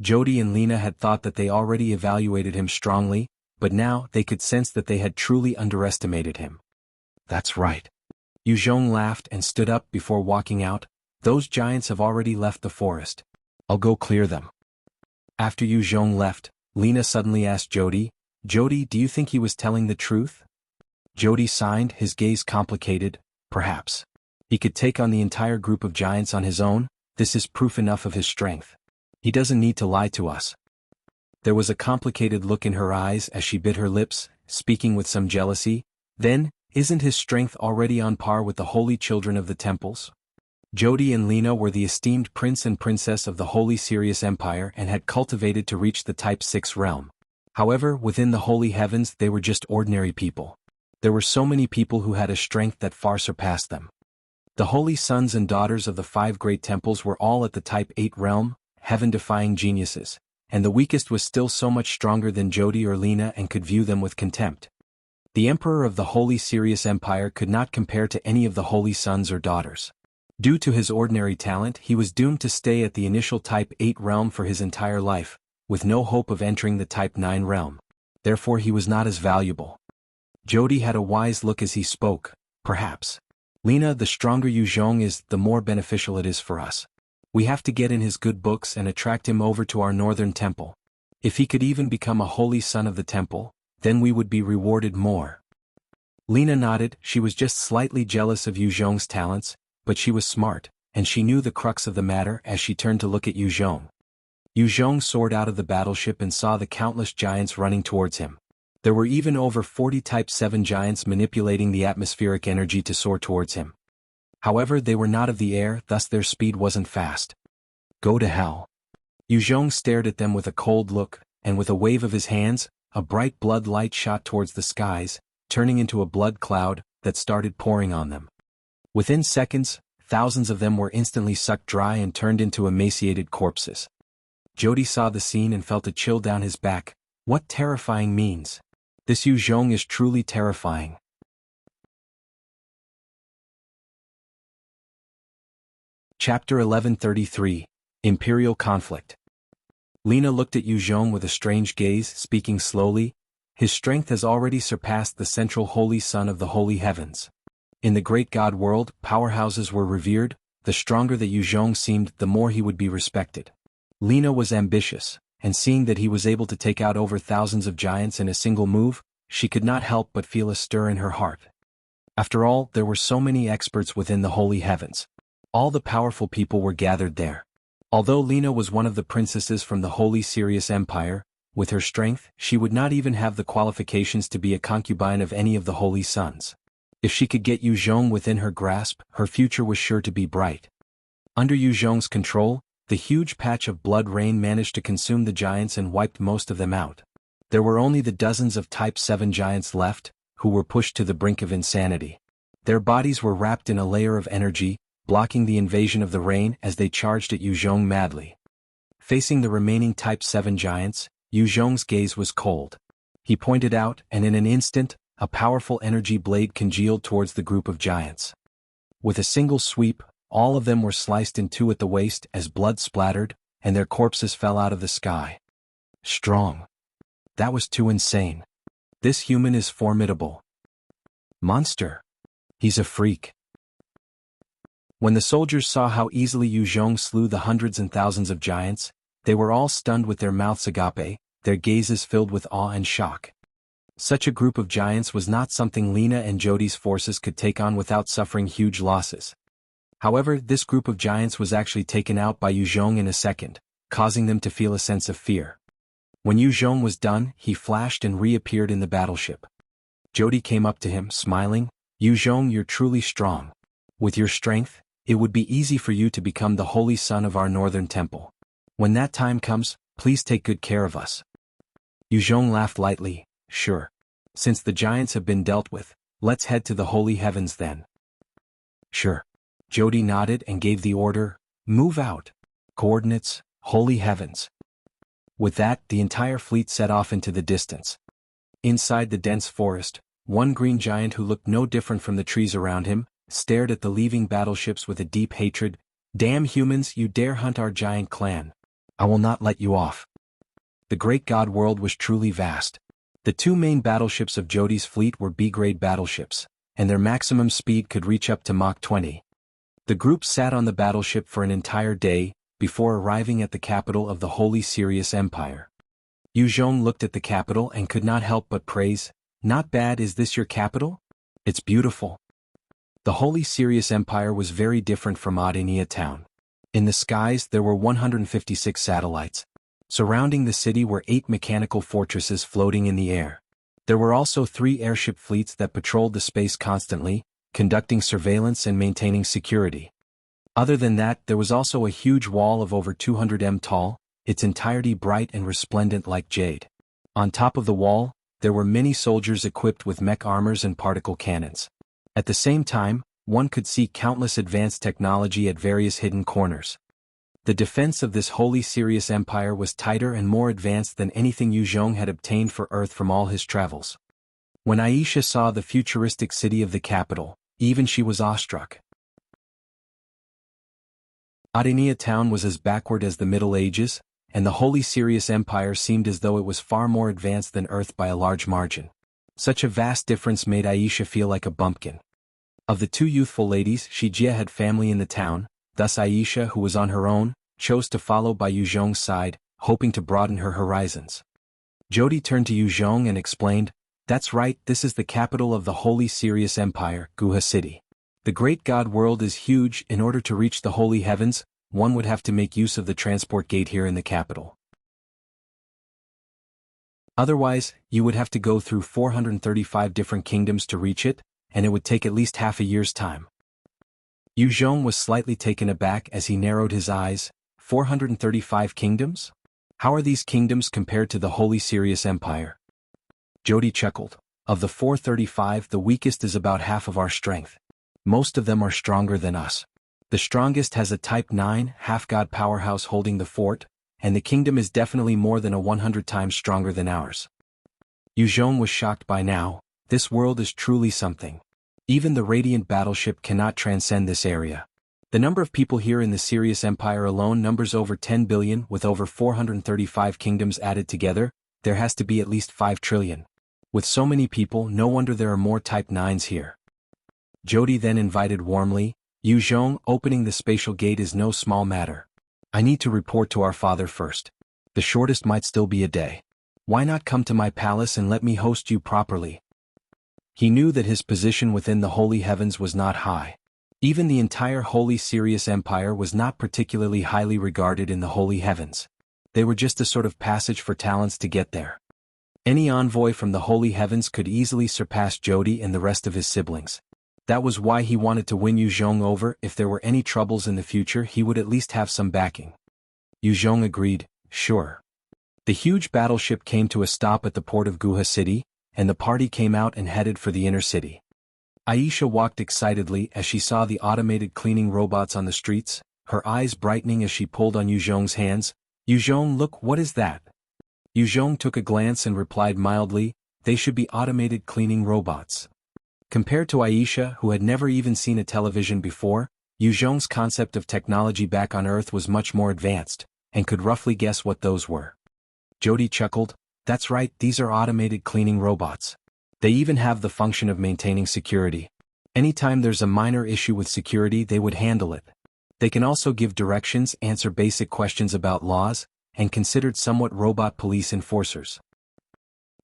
Jody and Lina had thought that they already evaluated him strongly, but now they could sense that they had truly underestimated him. That's right. Yuzhong laughed and stood up before walking out. Those giants have already left the forest. I'll go clear them. After Yuzhong left, Lina suddenly asked Jody, "Jody, do you think he was telling the truth?" Jody signed, his gaze complicated. Perhaps. He could take on the entire group of giants on his own. This is proof enough of his strength. He doesn't need to lie to us. There was a complicated look in her eyes as she bit her lips, speaking with some jealousy. Then, isn't his strength already on par with the holy children of the temples? Jody and Lina were the esteemed prince and princess of the Holy Sirius Empire and had cultivated to reach the Type 6 realm. However, within the holy heavens they were just ordinary people. There were so many people who had a strength that far surpassed them. The holy sons and daughters of the 5 great temples were all at the Type 8 realm, heaven-defying geniuses, and the weakest was still so much stronger than Jody or Lina and could view them with contempt. The emperor of the Holy Sirius Empire could not compare to any of the holy sons or daughters. Due to his ordinary talent, he was doomed to stay at the initial Type 8 realm for his entire life, with no hope of entering the Type 9 realm. Therefore he was not as valuable. Jody had a wise look as he spoke. Perhaps. Lina, the stronger Yuzhong is, the more beneficial it is for us. We have to get in his good books and attract him over to our northern temple. If he could even become a holy son of the temple, then we would be rewarded more. Lina nodded. She was just slightly jealous of Yuzhong's talents, but she was smart, and she knew the crux of the matter as she turned to look at Yuzhong. Yuzhong soared out of the battleship and saw the countless giants running towards him. There were even over 40 Type 7 giants manipulating the atmospheric energy to soar towards him. However, they were not of the air, thus their speed wasn't fast. Go to hell. Yuzhong stared at them with a cold look, and with a wave of his hands, a bright blood light shot towards the skies, turning into a blood cloud that started pouring on them. Within seconds, thousands of them were instantly sucked dry and turned into emaciated corpses. Jody saw the scene and felt a chill down his back. What terrifying means? This Yuzhong is truly terrifying. Chapter 1133, Imperial Conflict. Lina looked at Yuzhong with a strange gaze, speaking slowly. His strength has already surpassed the central holy sun of the holy heavens. In the great god world, powerhouses were revered. The stronger that Yuzhong seemed, the more he would be respected. Lina was ambitious, and seeing that he was able to take out over thousands of giants in a single move, she could not help but feel a stir in her heart. After all, there were so many experts within the holy heavens. All the powerful people were gathered there. Although Lina was one of the princesses from the Holy Sirius Empire, With her strength, she would not even have the qualifications to be a concubine of any of the holy sons. If she could get Yu Zhong within her grasp, her future was sure to be bright. Under Yu Zhong's control, the huge patch of blood rain managed to consume the giants and wiped most of them out. There were only the dozens of Type 7 giants left, who were pushed to the brink of insanity. Their bodies were wrapped in a layer of energy, blocking the invasion of the rain as they charged at Yu Zhong madly. Facing the remaining Type 7 giants, Yu Zhong's gaze was cold. He pointed out, and in an instant, a powerful energy blade congealed towards the group of giants. With a single sweep, all of them were sliced in two at the waist as blood splattered, and their corpses fell out of the sky. Strong. That was too insane. This human is formidable. Monster. He's a freak. When the soldiers saw how easily Yu Zhong slew the hundreds and thousands of giants, they were all stunned with their mouths agape, their gazes filled with awe and shock. Such a group of giants was not something Lina and Jody's forces could take on without suffering huge losses. However, this group of giants was actually taken out by Yu Zhong in a second, causing them to feel a sense of fear. When Yu Zhong was done, he flashed and reappeared in the battleship. Jody came up to him, smiling, "Yu Zhong, you're truly strong. With your strength, it would be easy for you to become the holy son of our northern temple. When that time comes, please take good care of us." Yu Zhong laughed lightly, "Sure. Since the giants have been dealt with, let's head to the holy heavens then." "Sure." Jody nodded and gave the order, "Move out. Coordinates, holy heavens." With that, the entire fleet set off into the distance. Inside the dense forest, one green giant who looked no different from the trees around him, stared at the leaving battleships with a deep hatred. "Damn humans, you dare hunt our giant clan. I will not let you off." The great god world was truly vast. The two main battleships of Jody's fleet were B-grade battleships, and their maximum speed could reach up to Mach 20. The group sat on the battleship for an entire day, before arriving at the capital of the Holy Sirius Empire. Yu Zhong looked at the capital and could not help but praise, "Not bad, is this your capital? It's beautiful." The Holy Sirius Empire was very different from Audiobook town. In the skies there were 156 satellites. Surrounding the city were 8 mechanical fortresses floating in the air. There were also 3 airship fleets that patrolled the space constantly, conducting surveillance and maintaining security. Other than that, there was also a huge wall of over 200 m tall, its entirety bright and resplendent like jade. On top of the wall, there were many soldiers equipped with mech armors and particle cannons. At the same time, one could see countless advanced technology at various hidden corners. The defense of this Holy Sirius Empire was tighter and more advanced than anything Yu Zhong had obtained for Earth from all his travels. When Aisha saw the futuristic city of the capital, even she was awestruck. Audiobook town was as backward as the Middle Ages, and the Holy Sirius Empire seemed as though it was far more advanced than Earth by a large margin. Such a vast difference made Aisha feel like a bumpkin. Of the 2 youthful ladies, Shijia had family in the town, thus Aisha, who was on her own, chose to follow by Yu Zhong's side, hoping to broaden her horizons. Jody turned to Yu Zhong and explained, "That's right, this is the capital of the Holy Sirius Empire, Guha City. The great god world is huge. In order to reach the holy heavens, one would have to make use of the transport gate here in the capital. Otherwise, you would have to go through 435 different kingdoms to reach it, and it would take at least half a year's time." Yu Zhong was slightly taken aback as he narrowed his eyes. 435 kingdoms? How are these kingdoms compared to the Holy Sirius Empire? Jody chuckled. "Of the 435, the weakest is about half of our strength. Most of them are stronger than us. The strongest has a Type 9 half-god powerhouse holding the fort, and the kingdom is definitely more than 100 times stronger than ours." Yu Zhong was shocked by now. This world is truly something. Even the Radiant battleship cannot transcend this area. The number of people here in the Sirius Empire alone numbers over 10 billion. With over 435 kingdoms added together, there has to be at least 5 trillion. With so many people, no wonder there are more Type 9s here. Jody then invited warmly, "Yu Zhong, opening the spatial gate is no small matter. I need to report to our father first. The shortest might still be a day. Why not come to my palace and let me host you properly?" He knew that his position within the holy heavens was not high. Even the entire Holy Sirius Empire was not particularly highly regarded in the holy heavens. They were just a sort of passage for talents to get there. Any envoy from the holy heavens could easily surpass Jody and the rest of his siblings. That was why he wanted to win Yu Zhong over. If there were any troubles in the future, he would at least have some backing. Yu Zhong agreed, sure. The huge battleship came to a stop at the port of Guha City, and the party came out and headed for the inner city. Aisha walked excitedly as she saw the automated cleaning robots on the streets, her eyes brightening as she pulled on Yu Zhong's hands. Yu Zhong, look, what is that? Yu Zhong took a glance and replied mildly, they should be automated cleaning robots. Compared to Aisha, who had never even seen a television before, Yu Zhong's concept of technology back on Earth was much more advanced, and could roughly guess what those were. Jody chuckled, that's right, these are automated cleaning robots. They even have the function of maintaining security. Anytime there's a minor issue with security, they would handle it. They can also give directions, answer basic questions about laws, and considered somewhat robot police enforcers.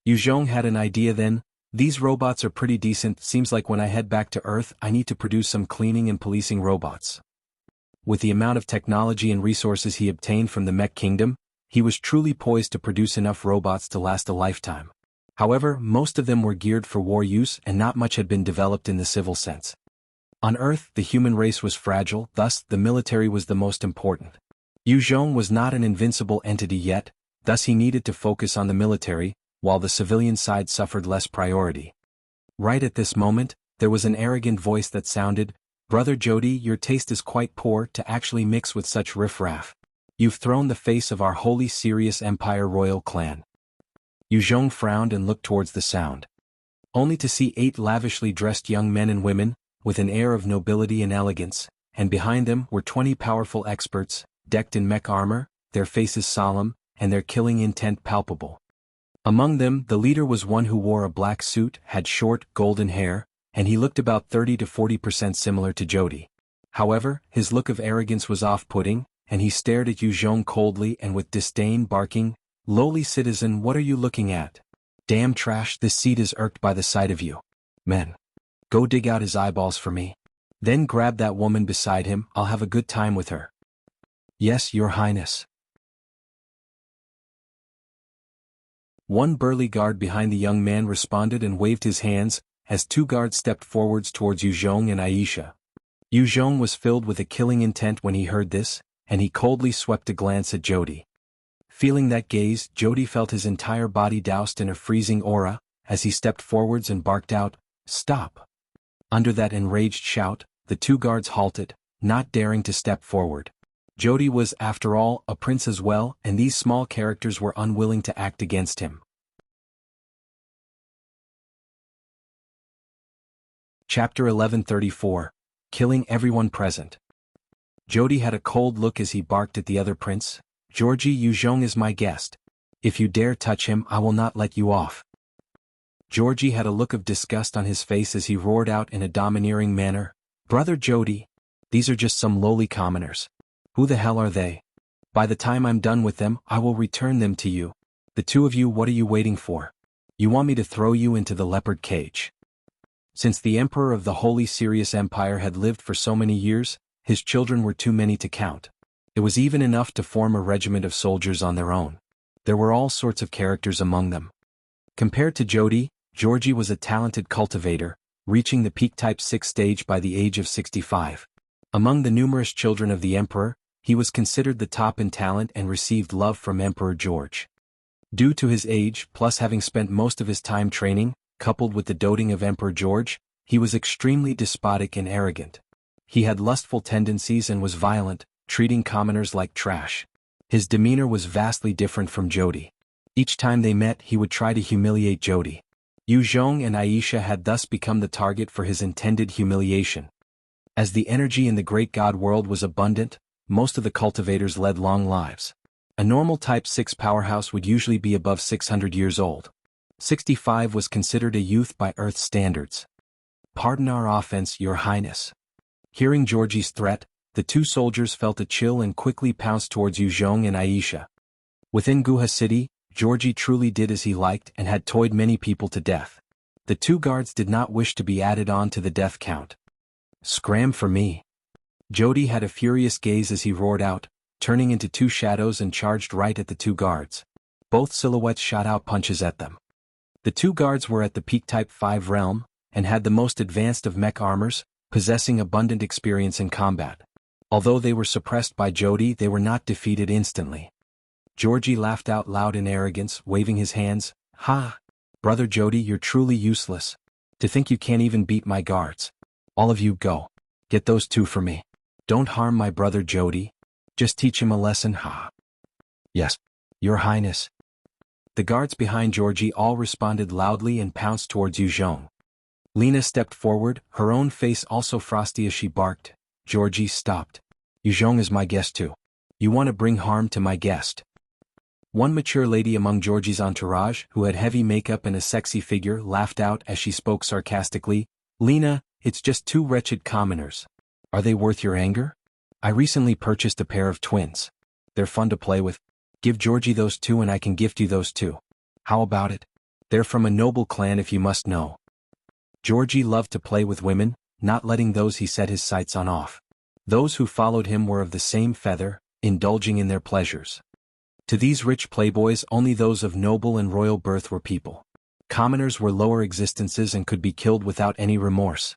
Yu Zhong had an idea then, these robots are pretty decent, seems like when I head back to Earth I need to produce some cleaning and policing robots. With the amount of technology and resources he obtained from the Mech Kingdom, he was truly poised to produce enough robots to last a lifetime. However, most of them were geared for war use and not much had been developed in the civil sense. On Earth, the human race was fragile, thus the military was the most important. Yu Zhong was not an invincible entity yet, thus he needed to focus on the military, while the civilian side suffered less priority. Right at this moment, there was an arrogant voice that sounded, Brother Jody, your taste is quite poor to actually mix with such riffraff. You've thrown the face of our holy serious Empire royal clan. Yu Zhong frowned and looked towards the sound. Only to see 8 lavishly dressed young men and women, with an air of nobility and elegance, and behind them were 20 powerful experts, decked in mech armor, their faces solemn, and their killing intent palpable. Among them, the leader was one who wore a black suit, had short, golden hair, and he looked about 30 to 40% similar to Jody. However, his look of arrogance was off-putting, and he stared at Yu Zhong coldly and with disdain, barking, lowly citizen, what are you looking at? Damn trash, this seat is irked by the sight of you. Men. Go dig out his eyeballs for me. Then grab that woman beside him, I'll have a good time with her. Yes, your highness. One burly guard behind the young man responded and waved his hands, as 2 guards stepped forwards towards Yu Zhong and Aisha. Yu Zhong was filled with a killing intent when he heard this, and he coldly swept a glance at Jody. Feeling that gaze, Jody felt his entire body doused in a freezing aura, as he stepped forwards and barked out, stop. Under that enraged shout, the 2 guards halted, not daring to step forward. Jody was, after all, a prince as well, and these small characters were unwilling to act against him. Chapter 1134. Killing everyone present. Jody had a cold look as he barked at the other prince, Georgie, Yu Zhong is my guest. If you dare touch him, I will not let you off. Georgie had a look of disgust on his face as he roared out in a domineering manner, Brother Jody, these are just some lowly commoners. Who the hell are they? By the time I'm done with them, I will return them to you. The 2 of you, what are you waiting for? You want me to throw you into the leopard cage? Since the Emperor of the Holy Serious Empire had lived for so many years, his children were too many to count. It was even enough to form a regiment of soldiers on their own. There were all sorts of characters among them. Compared to Jody, Georgie was a talented cultivator, reaching the peak Type 6 stage by the age of 65. Among the numerous children of the Emperor, he was considered the top in talent and received love from Emperor George. Due to his age, plus having spent most of his time training, coupled with the doting of Emperor George, he was extremely despotic and arrogant. He had lustful tendencies and was violent, treating commoners like trash. His demeanor was vastly different from Jody. Each time they met, he would try to humiliate Jody. Yu Zhong and Aisha had thus become the target for his intended humiliation. As the energy in the great god world was abundant, most of the cultivators led long lives. A normal Type 6 powerhouse would usually be above 600 years old. 65 was considered a youth by Earth standards. Pardon our offense, Your Highness. Hearing Georgie's threat, the 2 soldiers felt a chill and quickly pounced towards Yu Zhong and Aisha. Within Guha City, Georgie truly did as he liked and had toyed many people to death. The 2 guards did not wish to be added on to the death count. Scram for me. Jody had a furious gaze as he roared out, turning into two shadows and charged right at the two guards. Both silhouettes shot out punches at them. The two guards were at the peak Type 5 realm, and had the most advanced of mech armors, possessing abundant experience in combat. Although they were suppressed by Jody, they were not defeated instantly. Georgie laughed out loud in arrogance, waving his hands. "Ha! Brother Jody, you're truly useless. To think you can't even beat my guards. All of you go. Get those two for me. Don't harm my brother Jody. Just teach him a lesson, ha." "Yes, Your Highness." The guards behind Georgie all responded loudly and pounced towards Yuzhong. Lina stepped forward, her own face also frosty as she barked. Georgie stopped. "Yuzhong is my guest too. You want to bring harm to my guest." One mature lady among Georgie's entourage, who had heavy makeup and a sexy figure, laughed out as she spoke sarcastically. "Lina, it's just two wretched commoners. Are they worth your anger? I recently purchased a pair of twins. They're fun to play with. Give Georgie those two and I can gift you those two. How about it? They're from a noble clan if you must know." Georgie loved to play with women, not letting those he set his sights on off. Those who followed him were of the same feather, indulging in their pleasures. To these rich playboys, only those of noble and royal birth were people. Commoners were lower existences and could be killed without any remorse.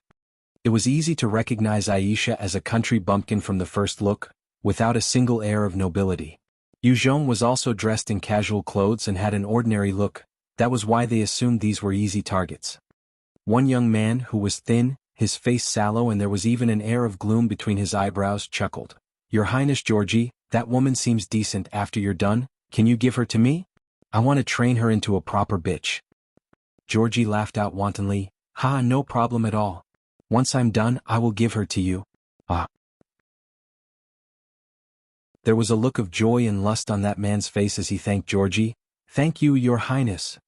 It was easy to recognize Aisha as a country bumpkin from the first look, without a single air of nobility. Yuzhong was also dressed in casual clothes and had an ordinary look. That was why they assumed these were easy targets. One young man, who was thin, his face sallow and there was even an air of gloom between his eyebrows, chuckled. "Your Highness Georgie, that woman seems decent. After you're done, can you give her to me? I want to train her into a proper bitch." Georgie laughed out wantonly. "Ha, no problem at all. Once I'm done, I will give her to you." "Ah." There was a look of joy and lust on that man's face as he thanked Georgie. "Thank you, Your Highness."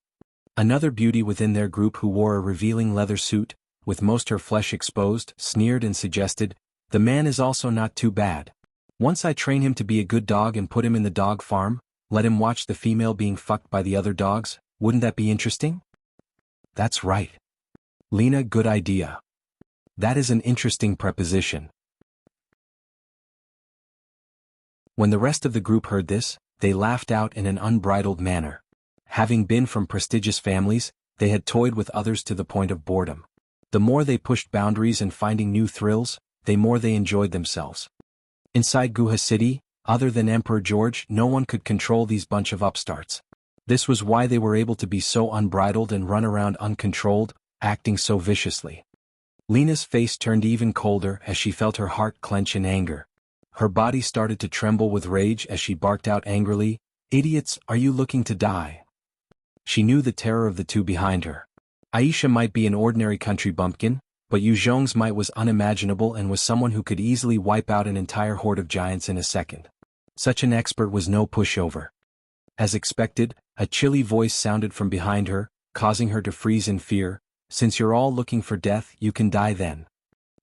Another beauty within their group, who wore a revealing leather suit, with most her flesh exposed, sneered and suggested, "The man is also not too bad. Once I train him to be a good dog and put him in the dog farm, let him watch the female being fucked by the other dogs, wouldn't that be interesting?" "That's right. Lina, good idea. That is an interesting preposition." When the rest of the group heard this, they laughed out in an unbridled manner. Having been from prestigious families, they had toyed with others to the point of boredom. The more they pushed boundaries and finding new thrills, the more they enjoyed themselves. Inside Guha City, other than Emperor George, no one could control these bunch of upstarts. This was why they were able to be so unbridled and run around uncontrolled, acting so viciously. Lina's face turned even colder as she felt her heart clench in anger. Her body started to tremble with rage as she barked out angrily, "Idiots, are you looking to die?" She knew the terror of the two behind her. Aisha might be an ordinary country bumpkin, but Yuzhong's might was unimaginable and was someone who could easily wipe out an entire horde of giants in a second. Such an expert was no pushover. As expected, a chilly voice sounded from behind her, causing her to freeze in fear. "Since you're all looking for death, you can die then."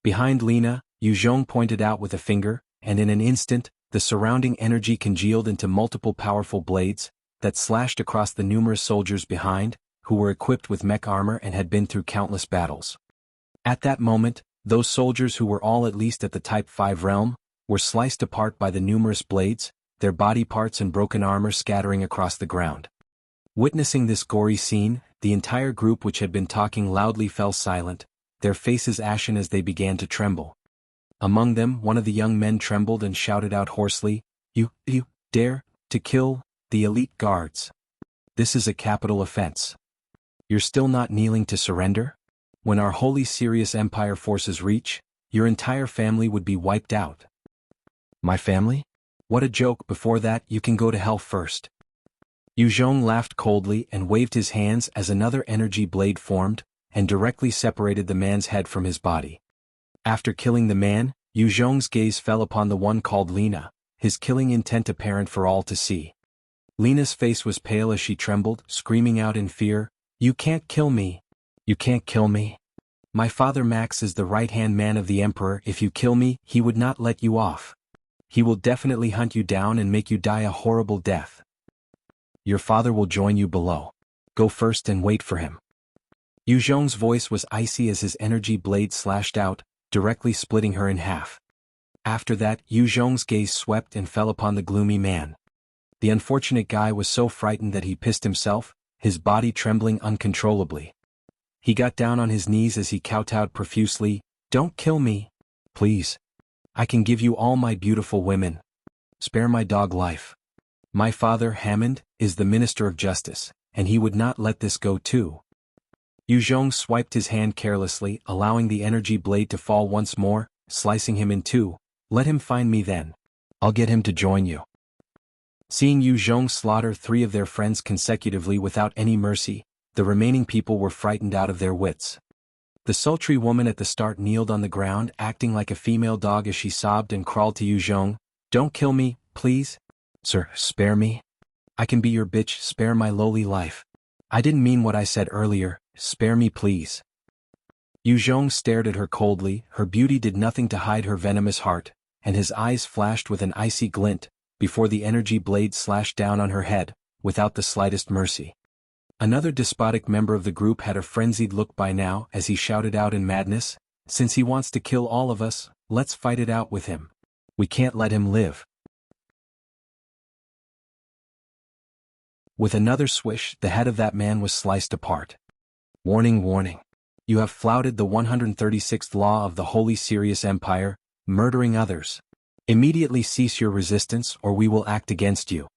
Behind Lina, Yuzhong pointed out with a finger, and in an instant, the surrounding energy congealed into multiple powerful blades that slashed across the numerous soldiers behind, who were equipped with mech armor and had been through countless battles. At that moment, those soldiers, who were all at least at the Type 5 realm, were sliced apart by the numerous blades, their body parts and broken armor scattering across the ground. Witnessing this gory scene, the entire group, which had been talking loudly, fell silent, their faces ashen as they began to tremble. Among them, one of the young men trembled and shouted out hoarsely, You dare to kill the elite guards? This is a capital offense. You're still not kneeling to surrender? When our holy serious Empire forces reach, your entire family would be wiped out." "My family? What a joke. Before that, you can go to hell first." Yuzhong laughed coldly and waved his hands as another energy blade formed, and directly separated the man's head from his body. After killing the man, Yuzhong's gaze fell upon the one called Lina, his killing intent apparent for all to see. Lina's face was pale as she trembled, screaming out in fear, "You can't kill me! You can't kill me! My father Max is the right-hand man of the Emperor. If you kill me, he would not let you off. He will definitely hunt you down and make you die a horrible death. Your father will join you below. Go first and wait for him." Yuzhong's voice was icy as his energy blade slashed out, directly splitting her in half. After that, Yu Zhong's gaze swept and fell upon the gloomy man. The unfortunate guy was so frightened that he pissed himself, his body trembling uncontrollably. He got down on his knees as he kowtowed profusely, "Don't kill me. Please. I can give you all my beautiful women. Spare my dog life. My father, Hammond, is the Minister of Justice, and he would not let this go too." Yu Zhong swiped his hand carelessly, allowing the energy blade to fall once more, slicing him in two. "Let him find me then. I'll get him to join you." Seeing Yu Zhong slaughter 3 of their friends consecutively without any mercy, the remaining people were frightened out of their wits. The sultry woman at the start kneeled on the ground, acting like a female dog as she sobbed and crawled to Yu Zhong. "Don't kill me, please. Sir, spare me. I can be your bitch, spare my lowly life. I didn't mean what I said earlier, spare me please." Yu Zhong stared at her coldly, her beauty did nothing to hide her venomous heart, and his eyes flashed with an icy glint, before the energy blade slashed down on her head, without the slightest mercy. Another despotic member of the group had a frenzied look by now as he shouted out in madness, "Since he wants to kill all of us, let's fight it out with him. We can't let him live." With another swish, the head of that man was sliced apart. "Warning, warning. You have flouted the 136th law of the Holy Sirius Empire, murdering others. Immediately cease your resistance or we will act against you."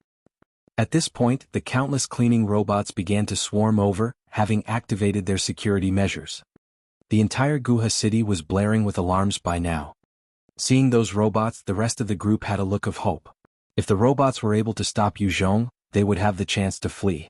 At this point, the countless cleaning robots began to swarm over, having activated their security measures. The entire Guha city was blaring with alarms by now. Seeing those robots, the rest of the group had a look of hope. If the robots were able to stop Yu Zhong, they would have the chance to flee.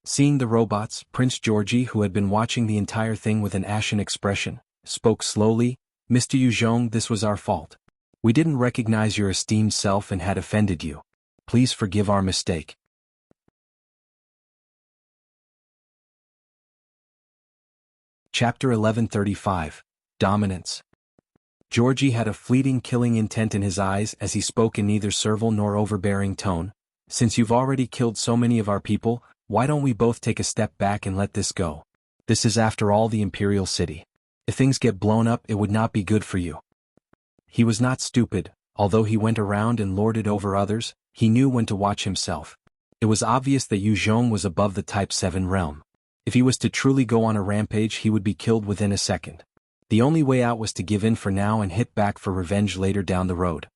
Seeing the robots, Prince Georgie, who had been watching the entire thing with an ashen expression, spoke slowly, "Mr. Yu Zhong, this was our fault. We didn't recognize your esteemed self and had offended you. Please forgive our mistake." Chapter 1135, Dominance. Georgie had a fleeting killing intent in his eyes as he spoke in neither servile nor overbearing tone. "Since you've already killed so many of our people, why don't we both take a step back and let this go? This is after all the Imperial city. If things get blown up, it would not be good for you." He was not stupid, although he went around and lorded over others, he knew when to watch himself. It was obvious that Yu Zhong was above the Type 7 realm. If he was to truly go on a rampage, he would be killed within a second. The only way out was to give in for now and hit back for revenge later down the road.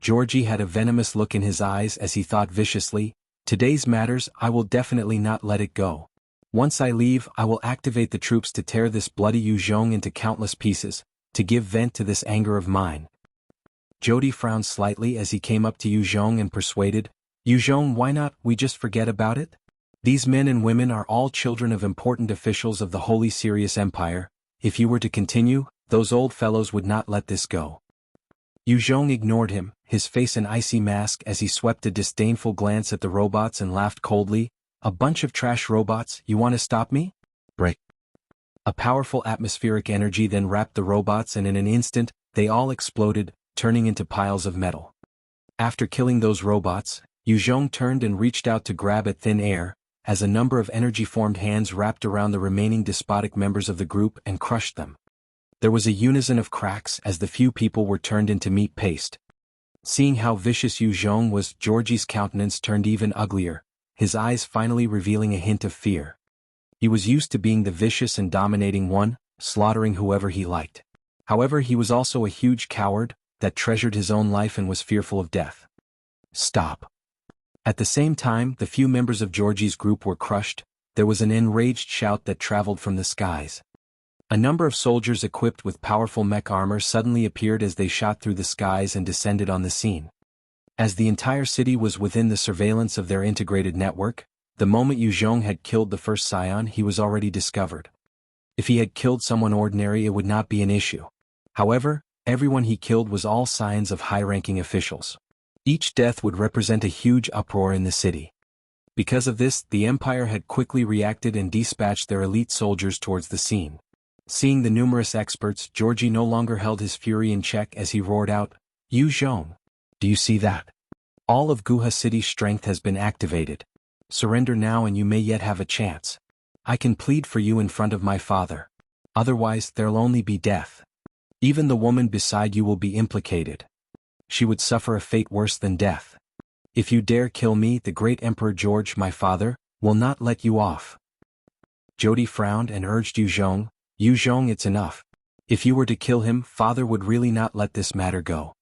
Georgie had a venomous look in his eyes as he thought viciously, "Today's matters, I will definitely not let it go. Once I leave, I will activate the troops to tear this bloody Yu Zhong into countless pieces, to give vent to this anger of mine." Jody frowned slightly as he came up to Yu Zhong and persuaded, "Yu Zhong, why not we just forget about it? These men and women are all children of important officials of the Holy Sirius Empire. If you were to continue, those old fellows would not let this go." Yu Zhong ignored him, his face an icy mask as he swept a disdainful glance at the robots and laughed coldly, "A bunch of trash robots, you want to stop me? Break." A powerful atmospheric energy then wrapped the robots and in an instant, they all exploded, turning into piles of metal. After killing those robots, Yu Zhong turned and reached out to grab at thin air, as a number of energy-formed hands wrapped around the remaining despotic members of the group and crushed them. There was a unison of cracks as the few people were turned into meat paste. Seeing how vicious Yu Zhong was, Georgie's countenance turned even uglier, his eyes finally revealing a hint of fear. He was used to being the vicious and dominating one, slaughtering whoever he liked. However, he was also a huge coward that treasured his own life and was fearful of death. "Stop." At the same time the few members of Georgie's group were crushed, there was an enraged shout that traveled from the skies. A number of soldiers equipped with powerful mech armor suddenly appeared as they shot through the skies and descended on the scene. As the entire city was within the surveillance of their integrated network, the moment Yu Zhong had killed the first scion, he was already discovered. If he had killed someone ordinary, it would not be an issue. However, everyone he killed was all scions of high-ranking officials. Each death would represent a huge uproar in the city. Because of this, the Empire had quickly reacted and dispatched their elite soldiers towards the scene. Seeing the numerous experts, Georgie no longer held his fury in check as he roared out, "Yu Zhong, do you see that? All of Guha City's strength has been activated. Surrender now and you may yet have a chance. I can plead for you in front of my father. Otherwise, there'll only be death." Even the woman beside you will be implicated. She would suffer a fate worse than death. If you dare kill me, the great Emperor George, my father, will not let you off." Jody frowned and urged Yu Zhong, it's enough. If you were to kill him, father would really not let this matter go.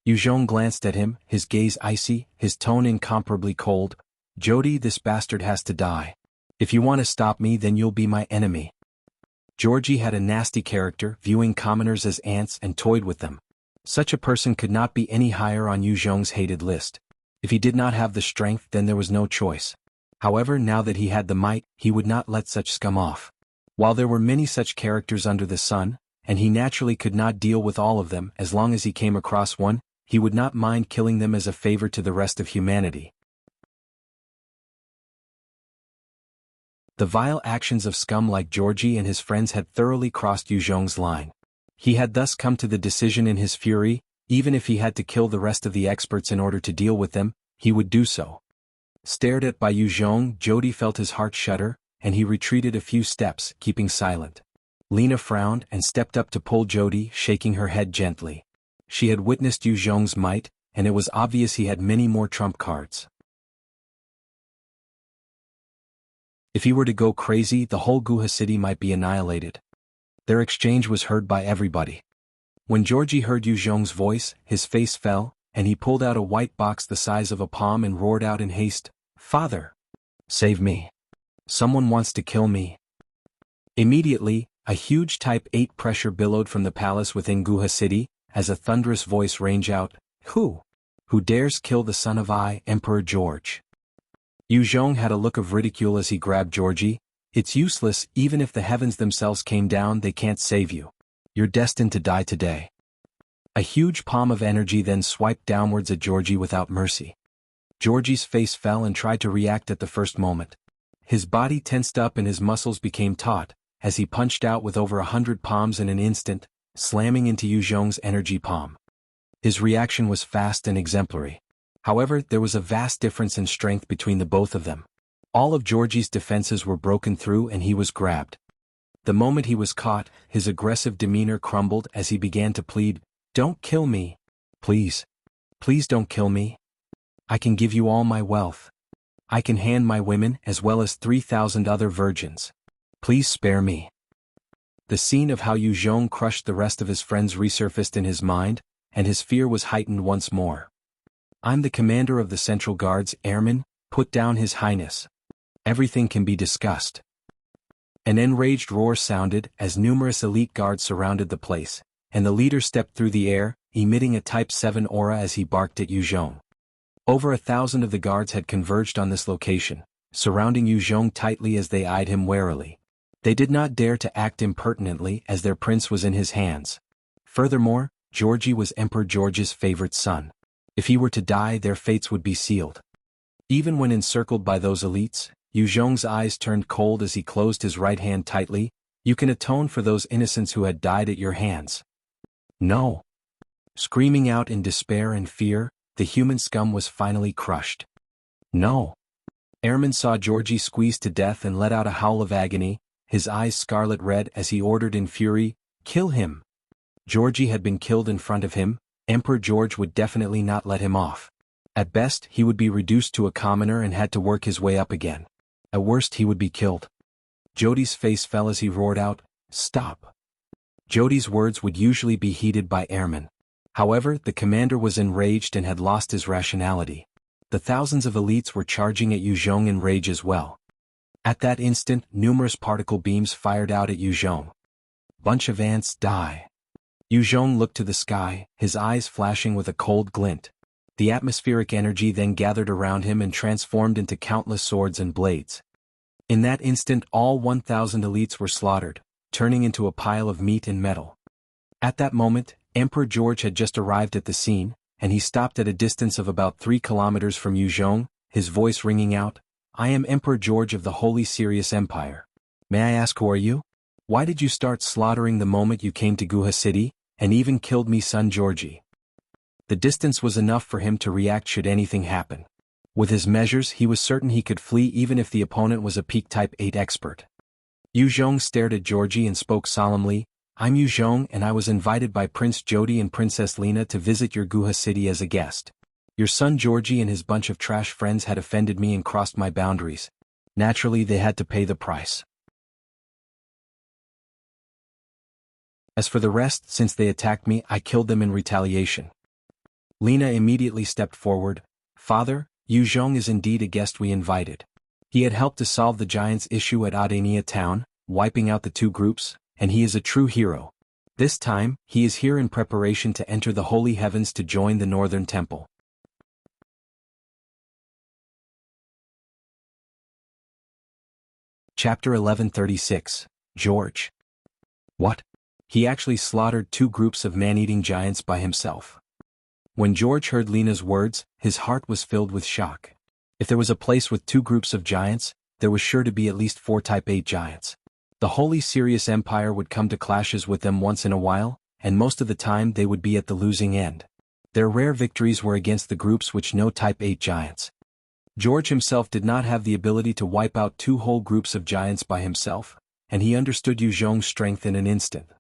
Yu Zhong glanced at him, his gaze icy, his tone incomparably cold. "Jody, this bastard has to die. If you want to stop me, then you'll be my enemy." Georgie had a nasty character, viewing commoners as ants and toyed with them. Such a person could not be any higher on Yu Zhong's hated list. If he did not have the strength, then there was no choice. However, now that he had the might, he would not let such scum off. While there were many such characters under the sun, and he naturally could not deal with all of them, as long as he came across one, he would not mind killing them as a favor to the rest of humanity. The vile actions of scum like Georgie and his friends had thoroughly crossed Yu Zhong's line. He had thus come to the decision in his fury, even if he had to kill the rest of the experts in order to deal with them, he would do so. Stared at by Yu Zhong, Jody felt his heart shudder, and he retreated a few steps, keeping silent. Lina frowned and stepped up to pull Jody, shaking her head gently. She had witnessed Yu Zhong's might, and it was obvious he had many more trump cards. If he were to go crazy, the whole Guha city might be annihilated. Their exchange was heard by everybody. When Georgie heard Yu Zhong's voice, his face fell, and he pulled out a white box the size of a palm and roared out in haste, "Father! Save me! Someone wants to kill me!" Immediately, a huge Type 8 pressure billowed from the palace within Guha city, as a thunderous voice rang out, "Who? Who dares kill the son of Emperor George?" Yu Zhong had a look of ridicule as he grabbed Georgie. "It's useless, even if the heavens themselves came down, they can't save you. You're destined to die today." A huge palm of energy then swiped downwards at Georgie without mercy. Georgie's face fell and tried to react at the first moment. His body tensed up and his muscles became taut, as he punched out with over 100 palms in an instant, slamming into Yu Zhong's energy palm. His reaction was fast and exemplary. However, there was a vast difference in strength between the both of them. All of Georgie's defenses were broken through and he was grabbed. The moment he was caught, his aggressive demeanor crumbled as he began to plead, "Don't kill me. Please. Please don't kill me. I can give you all my wealth. I can hand my women as well as 3,000 other virgins. Please spare me." The scene of how Yu Zhong crushed the rest of his friends resurfaced in his mind, and his fear was heightened once more. "I'm the commander of the Central Guards, Airman, put down His Highness. Everything can be discussed." An enraged roar sounded as numerous elite guards surrounded the place, and the leader stepped through the air, emitting a Type 7 aura as he barked at Yu Zhong. Over 1,000 of the guards had converged on this location, surrounding Yu Zhong tightly as they eyed him warily. They did not dare to act impertinently as their prince was in his hands. Furthermore, Georgie was Emperor George's favorite son. If he were to die, their fates would be sealed. Even when encircled by those elites, Yu Zhong's eyes turned cold as he closed his right hand tightly. "You can atone for those innocents who had died at your hands." "No." Screaming out in despair and fear, the human scum was finally crushed. "No." Airman saw Georgie squeezed to death and let out a howl of agony, his eyes scarlet red as he ordered in fury, "Kill him." Georgie had been killed in front of him. Emperor George would definitely not let him off. At best, he would be reduced to a commoner and had to work his way up again. At worst, he would be killed. Jody's face fell as he roared out, "Stop." Jody's words would usually be heeded by airmen. However, the commander was enraged and had lost his rationality. The thousands of elites were charging at Yu Zhong in rage as well. At that instant, numerous particle beams fired out at Yu Zhong. "Bunch of ants, die." Yu Zhong looked to the sky, his eyes flashing with a cold glint. The atmospheric energy then gathered around him and transformed into countless swords and blades. In that instant, all 1,000 elites were slaughtered, turning into a pile of meat and metal. At that moment, Emperor George had just arrived at the scene, and he stopped at a distance of about 3 kilometers from Yu Zhong, his voice ringing out, "I am Emperor George of the Holy Sirius Empire. May I ask, who are you? Why did you start slaughtering the moment you came to Guha City, and even killed me son Georgie?" The distance was enough for him to react should anything happen. With his measures, he was certain he could flee even if the opponent was a peak Type 8 expert. Yu Zhong stared at Georgie and spoke solemnly, I'm Yu Zhong and I was invited by Prince Jody and Princess Lina to visit your Guha city as a guest. Your son Georgie and his bunch of trash friends had offended me and crossed my boundaries. Naturally, they had to pay the price. As for the rest, since they attacked me, I killed them in retaliation. Lina immediately stepped forward. Father, Yu Zhong is indeed a guest we invited. He had helped to solve the giants' issue at Adenia town, wiping out the two groups, and he is a true hero. This time, he is here in preparation to enter the holy heavens to join the northern temple. Chapter 1136. George. What? He actually slaughtered two groups of man-eating giants by himself. When George heard Lina's words, his heart was filled with shock. If there was a place with two groups of giants, there was sure to be at least 4 Type 8 giants. The Holy Sirius Empire would come to clashes with them once in a while, and most of the time they would be at the losing end. Their rare victories were against the groups which no Type 8 giants. George himself did not have the ability to wipe out 2 whole groups of giants by himself, and he understood Yu Zhong's strength in an instant.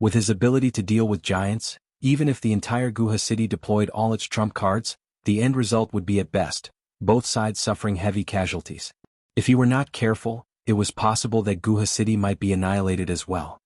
With his ability to deal with giants, even if the entire Guha city deployed all its trump cards, the end result would be at best, both sides suffering heavy casualties. If he were not careful, it was possible that Guha city might be annihilated as well.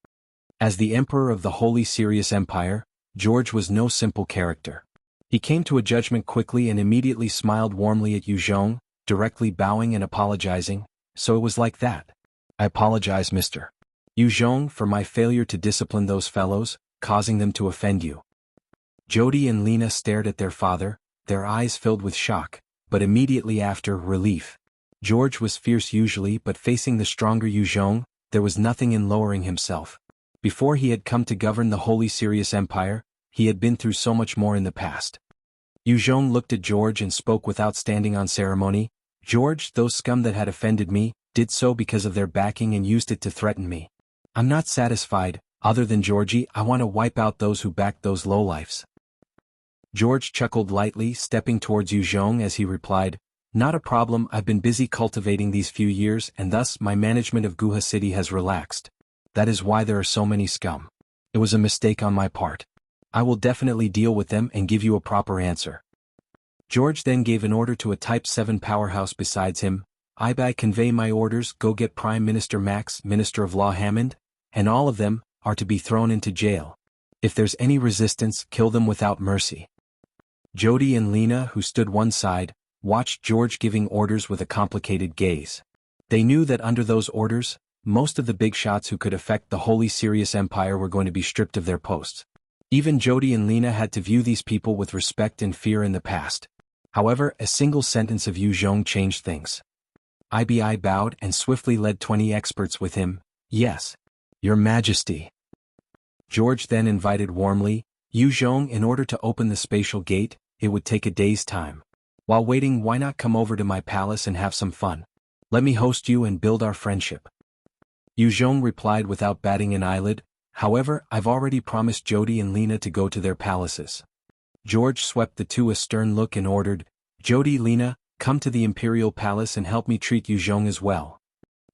As the emperor of the Holy Sirius Empire, George was no simple character. He came to a judgment quickly and immediately smiled warmly at Yu Zhong, directly bowing and apologizing. So it was like that. I apologize, Mr. Yu Zhong, for my failure to discipline those fellows, causing them to offend you. Jody and Lina stared at their father, their eyes filled with shock, but immediately after, relief. George was fierce usually, but facing the stronger Yu Zhong, there was nothing in lowering himself. Before he had come to govern the Holy Sirius Empire, he had been through so much more in the past. Yu Zhong looked at George and spoke without standing on ceremony. George, those scum that had offended me, did so because of their backing and used it to threaten me. I'm not satisfied. Other than Georgie, I want to wipe out those who backed those lowlifes. George chuckled lightly, stepping towards Yu Zhong as he replied, Not a problem, I've been busy cultivating these few years and thus my management of Guha city has relaxed. That is why there are so many scum. It was a mistake on my part. I will definitely deal with them and give you a proper answer. George then gave an order to a Type 7 powerhouse besides him. I convey my orders, go get Prime Minister Max, Minister of Law Hammond, and all of them are to be thrown into jail. If there's any resistance, kill them without mercy. Jody and Lina, who stood one side, watched George giving orders with a complicated gaze. They knew that under those orders, most of the big shots who could affect the Holy Sirius Empire were going to be stripped of their posts. Even Jody and Lina had to view these people with respect and fear in the past. However, a single sentence of Yu Zhong changed things. IBI bowed and swiftly led 20 experts with him. Yes, Your Majesty. George then invited warmly, Yu Zhong, in order to open the spatial gate, it would take a day's time. While waiting, why not come over to my palace and have some fun? Let me host you and build our friendship. Yu Zhong replied without batting an eyelid, however, I've already promised Jody and Lina to go to their palaces. George swept the two a stern look and ordered, Jody, Lina, come to the Imperial Palace and help me treat Yu Zhong as well.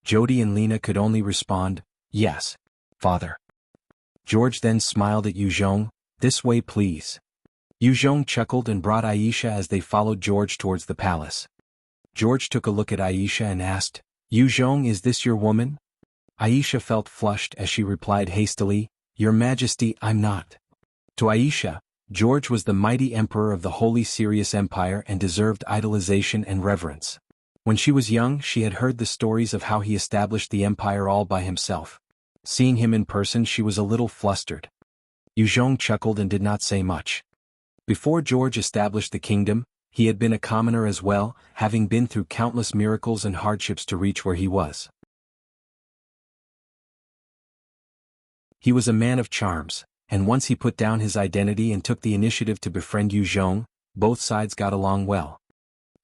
Jody and Lina could only respond, Yes, Father. George then smiled at Yu Zhong, This way please. Yu Zhong chuckled and brought Aisha as they followed George towards the palace. George took a look at Aisha and asked, Yu Zhong, is this your woman? Aisha felt flushed as she replied hastily, Your Majesty, I'm not. To Aisha, George was the mighty emperor of the Holy Sirius Empire and deserved idolization and reverence. When she was young, she had heard the stories of how he established the empire all by himself. Seeing him in person, she was a little flustered. Yu Zhong chuckled and did not say much. Before George established the kingdom, he had been a commoner as well, having been through countless miracles and hardships to reach where he was. He was a man of charms, and once he put down his identity and took the initiative to befriend Yu Zhong, both sides got along well.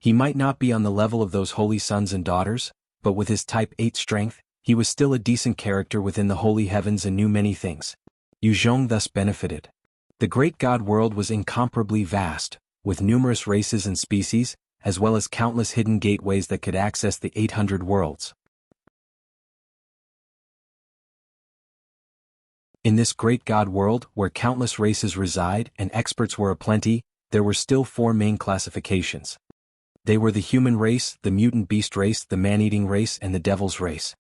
He might not be on the level of those holy sons and daughters, but with his Type 8 strength, he was still a decent character within the holy heavens and knew many things. Yu Zhong thus benefited. The great god world was incomparably vast, with numerous races and species, as well as countless hidden gateways that could access the 800 worlds. In this great god world where countless races reside and experts were aplenty, there were still four main classifications. They were the human race, the mutant beast race, the man-eating race, and the devil's race.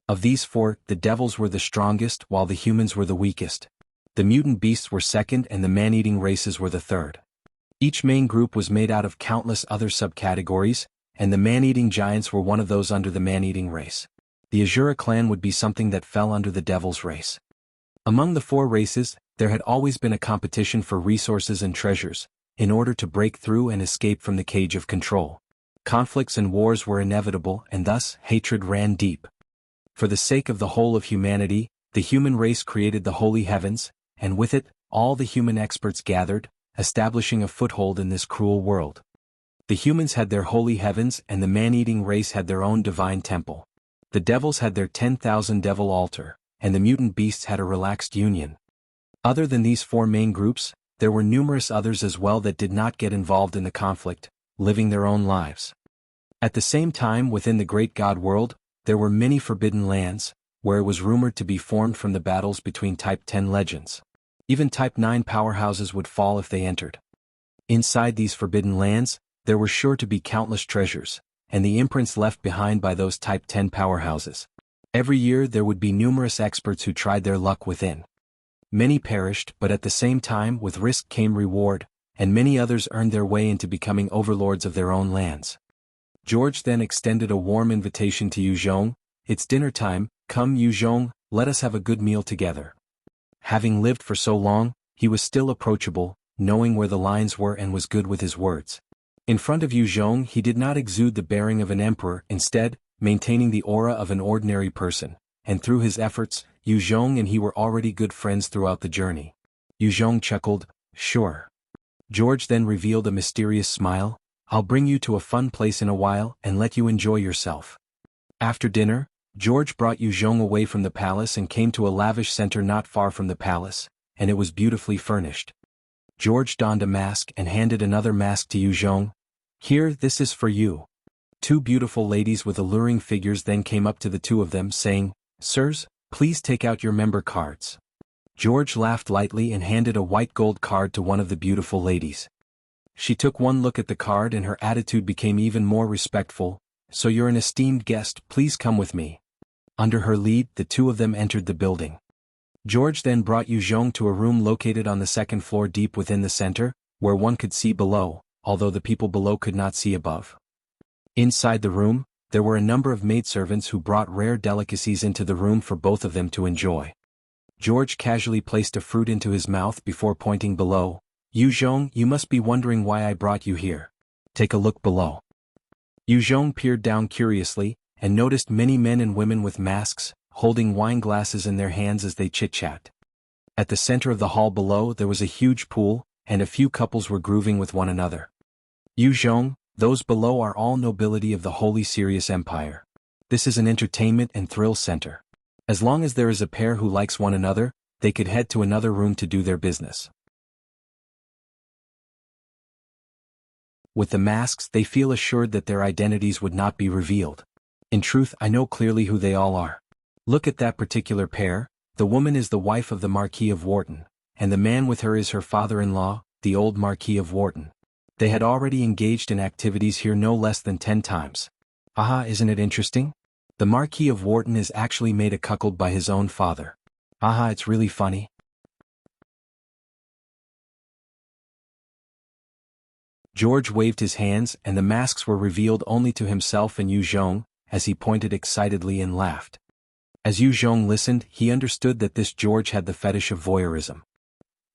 Of these four, the devils were the strongest while the humans were the weakest. The mutant beasts were second and the man-eating races were the third. Each main group was made out of countless other subcategories, and the man-eating giants were one of those under the man-eating race. The Azura clan would be something that fell under the devil's race. Among the four races, there had always been a competition for resources and treasures, in order to break through and escape from the cage of control. Conflicts and wars were inevitable and thus hatred ran deep. For the sake of the whole of humanity, the human race created the holy heavens, and with it, all the human experts gathered, establishing a foothold in this cruel world. The humans had their holy heavens and the man-eating race had their own divine temple. The devils had their 10,000 devil altar, and the mutant beasts had a relaxed union. Other than these four main groups, there were numerous others as well that did not get involved in the conflict, living their own lives. At the same time within the great god world, there were many forbidden lands, where it was rumored to be formed from the battles between Type 10 legends. Even Type 9 powerhouses would fall if they entered. Inside these forbidden lands, there were sure to be countless treasures, and the imprints left behind by those Type 10 powerhouses. Every year there would be numerous experts who tried their luck within. Many perished, but at the same time with risk came reward, and many others earned their way into becoming overlords of their own lands. George then extended a warm invitation to Yuzhong. "It's dinner time, come Yuzhong, let us have a good meal together." Having lived for so long, he was still approachable, knowing where the lines were and was good with his words. In front of Yuzhong he did not exude the bearing of an emperor, instead, maintaining the aura of an ordinary person, and through his efforts, Yuzhong and he were already good friends throughout the journey. Yuzhong chuckled, "Sure." George then revealed a mysterious smile, "I'll bring you to a fun place in a while and let you enjoy yourself." After dinner, George brought Yuzhong away from the palace and came to a lavish center not far from the palace, and it was beautifully furnished. George donned a mask and handed another mask to Yuzhong. "Here, this is for you." Two beautiful ladies with alluring figures then came up to the two of them saying, "Sirs, please take out your member cards." George laughed lightly and handed a white gold card to one of the beautiful ladies. She took one look at the card and her attitude became even more respectful. "So you're an esteemed guest, please come with me." Under her lead, the two of them entered the building. George then brought Yuzhong to a room located on the second floor deep within the center, where one could see below, although the people below could not see above. Inside the room, there were a number of maidservants who brought rare delicacies into the room for both of them to enjoy. George casually placed a fruit into his mouth before pointing below. "Yuzhong, you must be wondering why I brought you here. Take a look below." Yuzhong peered down curiously, and noticed many men and women with masks, holding wine glasses in their hands as they chit-chat. At the center of the hall below there was a huge pool, and a few couples were grooving with one another. "Yuzhong, those below are all nobility of the Holy Sirius Empire. This is an entertainment and thrill center. As long as there is a pair who likes one another, they could head to another room to do their business." With the masks they feel assured that their identities would not be revealed. "In truth, I know clearly who they all are. Look at that particular pair, the woman is the wife of the Marquis of Wharton, and the man with her is her father-in-law, the old Marquis of Wharton. They had already engaged in activities here no less than 10 times. Aha, isn't it interesting? The Marquis of Wharton is actually made a cuckold by his own father. Aha, it's really funny." George waved his hands and the masks were revealed only to himself and Yuzhong, as he pointed excitedly and laughed. As Yuzhong listened, he understood that this George had the fetish of voyeurism.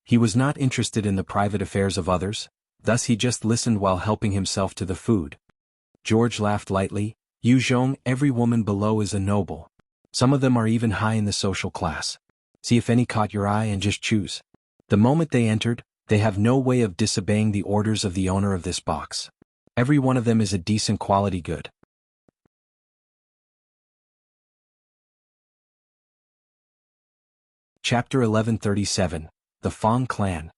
He was not interested in the private affairs of others, thus he just listened while helping himself to the food. George laughed lightly. "Yuzhong, every woman below is a noble. Some of them are even high in the social class. See if any caught your eye and just choose. The moment they entered, they have no way of disobeying the orders of the owner of this box. Every one of them is a decent quality good." Chapter 1137, The Fang Clan.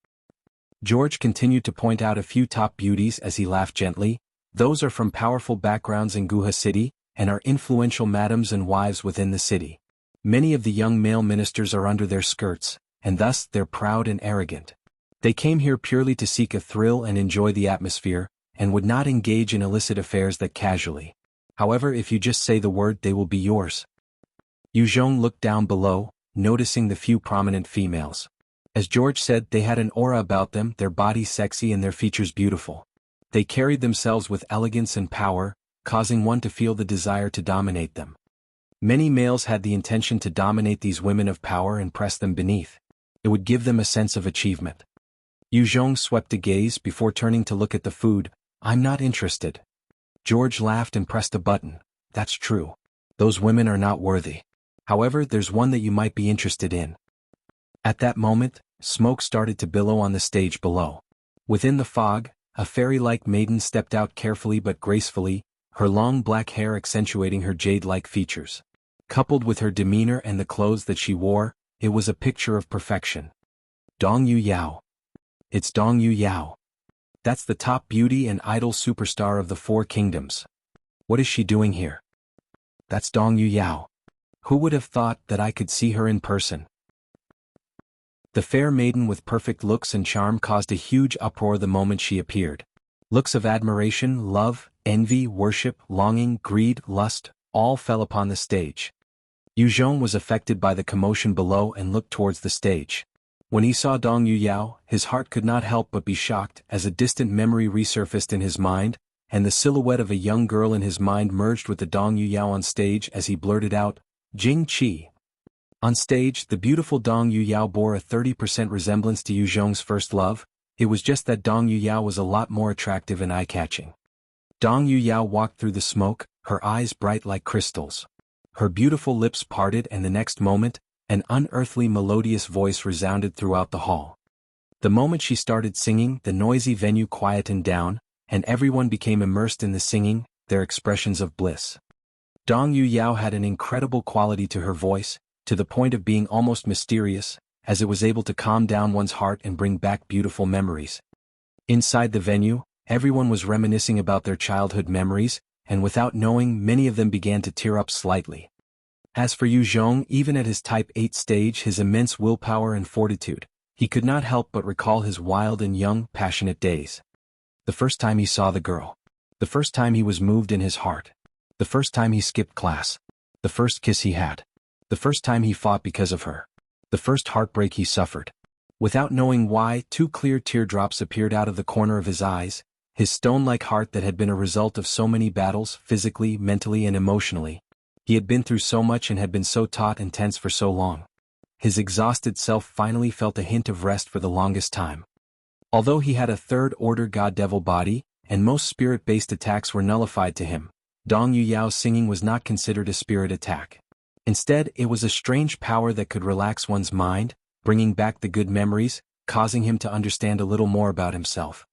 George continued to point out a few top beauties as he laughed gently. "Those are from powerful backgrounds in Guha City, and are influential madams and wives within the city. Many of the young male ministers are under their skirts, and thus they're proud and arrogant. They came here purely to seek a thrill and enjoy the atmosphere, and would not engage in illicit affairs that casually. However, if you just say the word, they will be yours. Yu Zhong looked down below, noticing the few prominent females. As George said, they had an aura about them, their bodies sexy and their features beautiful. They carried themselves with elegance and power, causing one to feel the desire to dominate them. Many males had the intention to dominate these women of power and press them beneath. It would give them a sense of achievement. Yu Zhong swept a gaze before turning to look at the food. I'm not interested. George laughed and pressed a button. That's true. Those women are not worthy. However, there's one that you might be interested in. At that moment, smoke started to billow on the stage below. Within the fog, a fairy-like maiden stepped out carefully but gracefully, her long black hair accentuating her jade-like features. Coupled with her demeanor and the clothes that she wore, it was a picture of perfection. Dong Yu Yao. It's Dong Yu Yao. That's the top beauty and idol superstar of the Four Kingdoms. What is she doing here? That's Dong Yu Yao. Who would have thought that I could see her in person? The fair maiden with perfect looks and charm caused a huge uproar the moment she appeared. Looks of admiration, love, envy, worship, longing, greed, lust, all fell upon the stage. Yu Zhong was affected by the commotion below and looked towards the stage. When he saw Dong Yu Yao, his heart could not help but be shocked as a distant memory resurfaced in his mind, and the silhouette of a young girl in his mind merged with the Dong Yu Yao on stage as he blurted out, Jing Qi. On stage, the beautiful Dong Yu Yao bore a 30% resemblance to Yu Zhong's first love. It was just that Dong Yu Yao was a lot more attractive and eye-catching. Dong Yu Yao walked through the smoke, her eyes bright like crystals. Her beautiful lips parted, and the next moment, an unearthly melodious voice resounded throughout the hall. The moment she started singing, the noisy venue quietened down, and everyone became immersed in the singing, their expressions of bliss. Dong Yu Yao had an incredible quality to her voice, to the point of being almost mysterious, as it was able to calm down one's heart and bring back beautiful memories. Inside the venue, everyone was reminiscing about their childhood memories, and without knowing, many of them began to tear up slightly. As for Yu Zhong, even at his Type 8 stage, his immense willpower and fortitude, he could not help but recall his wild and young, passionate days. The first time he saw the girl. The first time he was moved in his heart. The first time he skipped class. The first kiss he had. The first time he fought because of her. The first heartbreak he suffered. Without knowing why, 2 clear teardrops appeared out of the corner of his eyes. His stone-like heart that had been a result of so many battles, physically, mentally and emotionally. He had been through so much and had been so taut and tense for so long. His exhausted self finally felt a hint of rest for the longest time. Although he had a third-order god-devil body, and most spirit-based attacks were nullified to him, Dong Yu Yao's singing was not considered a spirit attack. Instead, it was a strange power that could relax one's mind, bringing back the good memories, causing him to understand a little more about himself.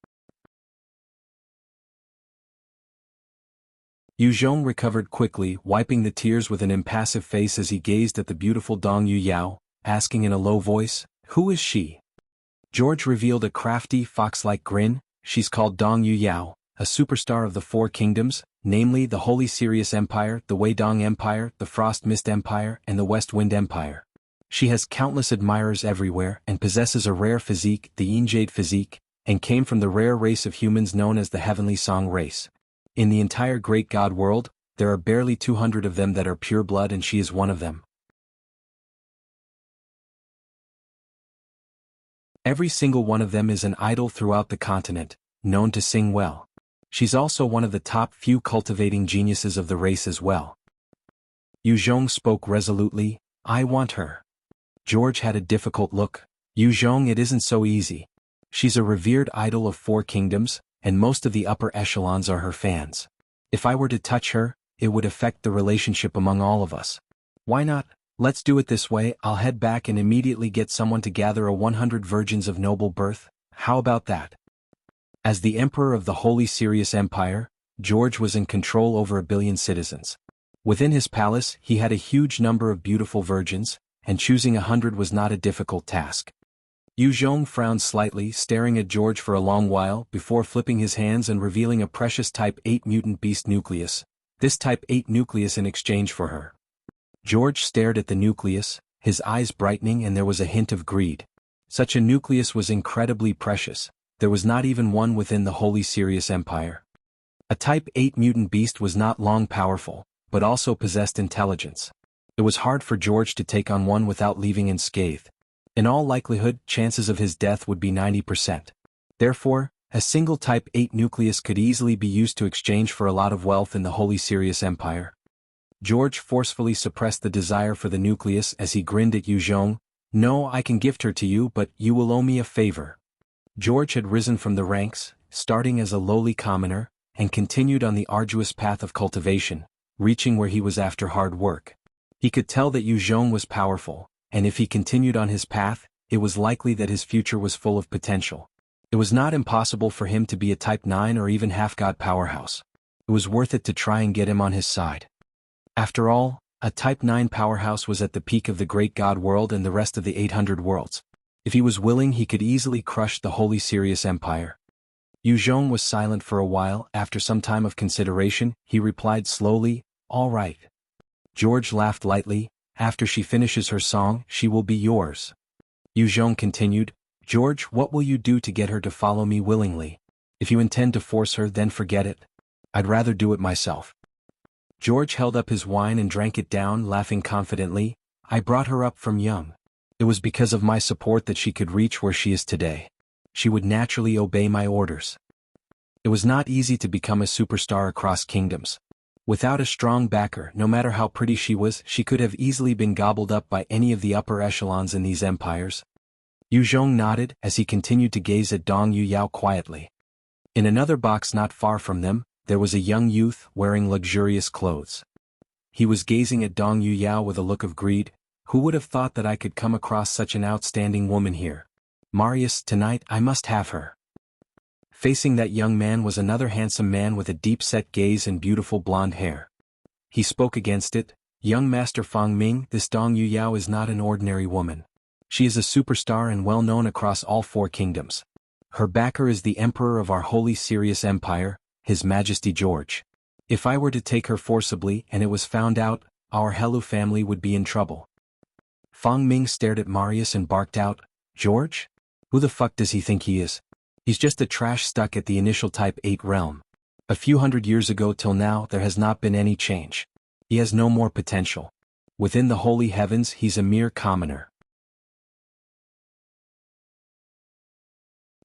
Yu Zhong recovered quickly, wiping the tears with an impassive face as he gazed at the beautiful Dong Yu Yao, asking in a low voice, "Who is she?" George revealed a crafty, fox-like grin. She's called Dong Yu Yao, a superstar of the Four Kingdoms, namely the Holy Sirius Empire, the Weidong Empire, the Frost Mist Empire, and the West Wind Empire. She has countless admirers everywhere and possesses a rare physique, the Yin Jade physique, and came from the rare race of humans known as the Heavenly Song race. In the entire Great God world, there are barely 200 of them that are pure blood, and she is one of them. Every single one of them is an idol throughout the continent, known to sing well. She's also one of the top few cultivating geniuses of the race as well. Yu Zhong spoke resolutely, "I want her." George had a difficult look. "Yu Zhong, it isn't so easy. She's a revered idol of 4 kingdoms, and most of the upper echelons are her fans. If I were to touch her, it would affect the relationship among all of us. Why not? Let's do it this way. I'll head back and immediately get someone to gather a 100 virgins of noble birth. How about that?" As the emperor of the Holy Sirius Empire, George was in control over 1 billion citizens. Within his palace, he had a huge number of beautiful virgins, and choosing 100 was not a difficult task. Yu Zhong frowned slightly, staring at George for a long while before flipping his hands and revealing a precious Type 8 mutant beast nucleus. This Type 8 nucleus in exchange for her. George stared at the nucleus, his eyes brightening, and there was a hint of greed. Such a nucleus was incredibly precious. There was not even one within the Holy Sirius Empire. A Type 8 mutant beast was not long powerful, but also possessed intelligence. It was hard for George to take on one without leaving unscathed. In all likelihood, chances of his death would be 90%. Therefore, a single Type 8 nucleus could easily be used to exchange for a lot of wealth in the Holy Sirius Empire. George forcefully suppressed the desire for the nucleus as he grinned at Yuzhong. "No, I can gift her to you, but you will owe me a favor." George had risen from the ranks, starting as a lowly commoner, and continued on the arduous path of cultivation, reaching where he was after hard work. He could tell that Yuzhong was powerful, and if he continued on his path, it was likely that his future was full of potential. It was not impossible for him to be a Type 9 or even half-god powerhouse. It was worth it to try and get him on his side. After all, a Type 9 powerhouse was at the peak of the Great God World and the rest of the 800 worlds. If he was willing, he could easily crush the Holy Sirius Empire. Yuzhong was silent for a while. After some time of consideration, he replied slowly, "All right." George laughed lightly. "After she finishes her song, she will be yours." Yuzhong continued, "George, what will you do to get her to follow me willingly? If you intend to force her, then forget it. I'd rather do it myself." George held up his wine and drank it down, laughing confidently. "I brought her up from young. It was because of my support that she could reach where she is today. She would naturally obey my orders." It was not easy to become a superstar across kingdoms. Without a strong backer, no matter how pretty she was, she could have easily been gobbled up by any of the upper echelons in these empires. Yuzhong nodded as he continued to gaze at Dong Yuyao quietly. In another box not far from them, there was a young youth wearing luxurious clothes. He was gazing at Dong Yuyao with a look of greed. "Who would have thought that I could come across such an outstanding woman here? Marius, tonight I must have her." Facing that young man was another handsome man with a deep-set gaze and beautiful blonde hair. He spoke against it. "Young Master Fang Ming, this Dong Yuyao is not an ordinary woman. She is a superstar and well known across all 4 kingdoms. Her backer is the Emperor of our Holy Sirius Empire, His Majesty George. If I were to take her forcibly and it was found out, our Helu family would be in trouble." Fang Ming stared at Marius and barked out, "George? Who the fuck does he think he is? He's just a trash stuck at the initial Type 8 realm. A few hundred years ago till now there has not been any change. He has no more potential. Within the holy heavens he's a mere commoner."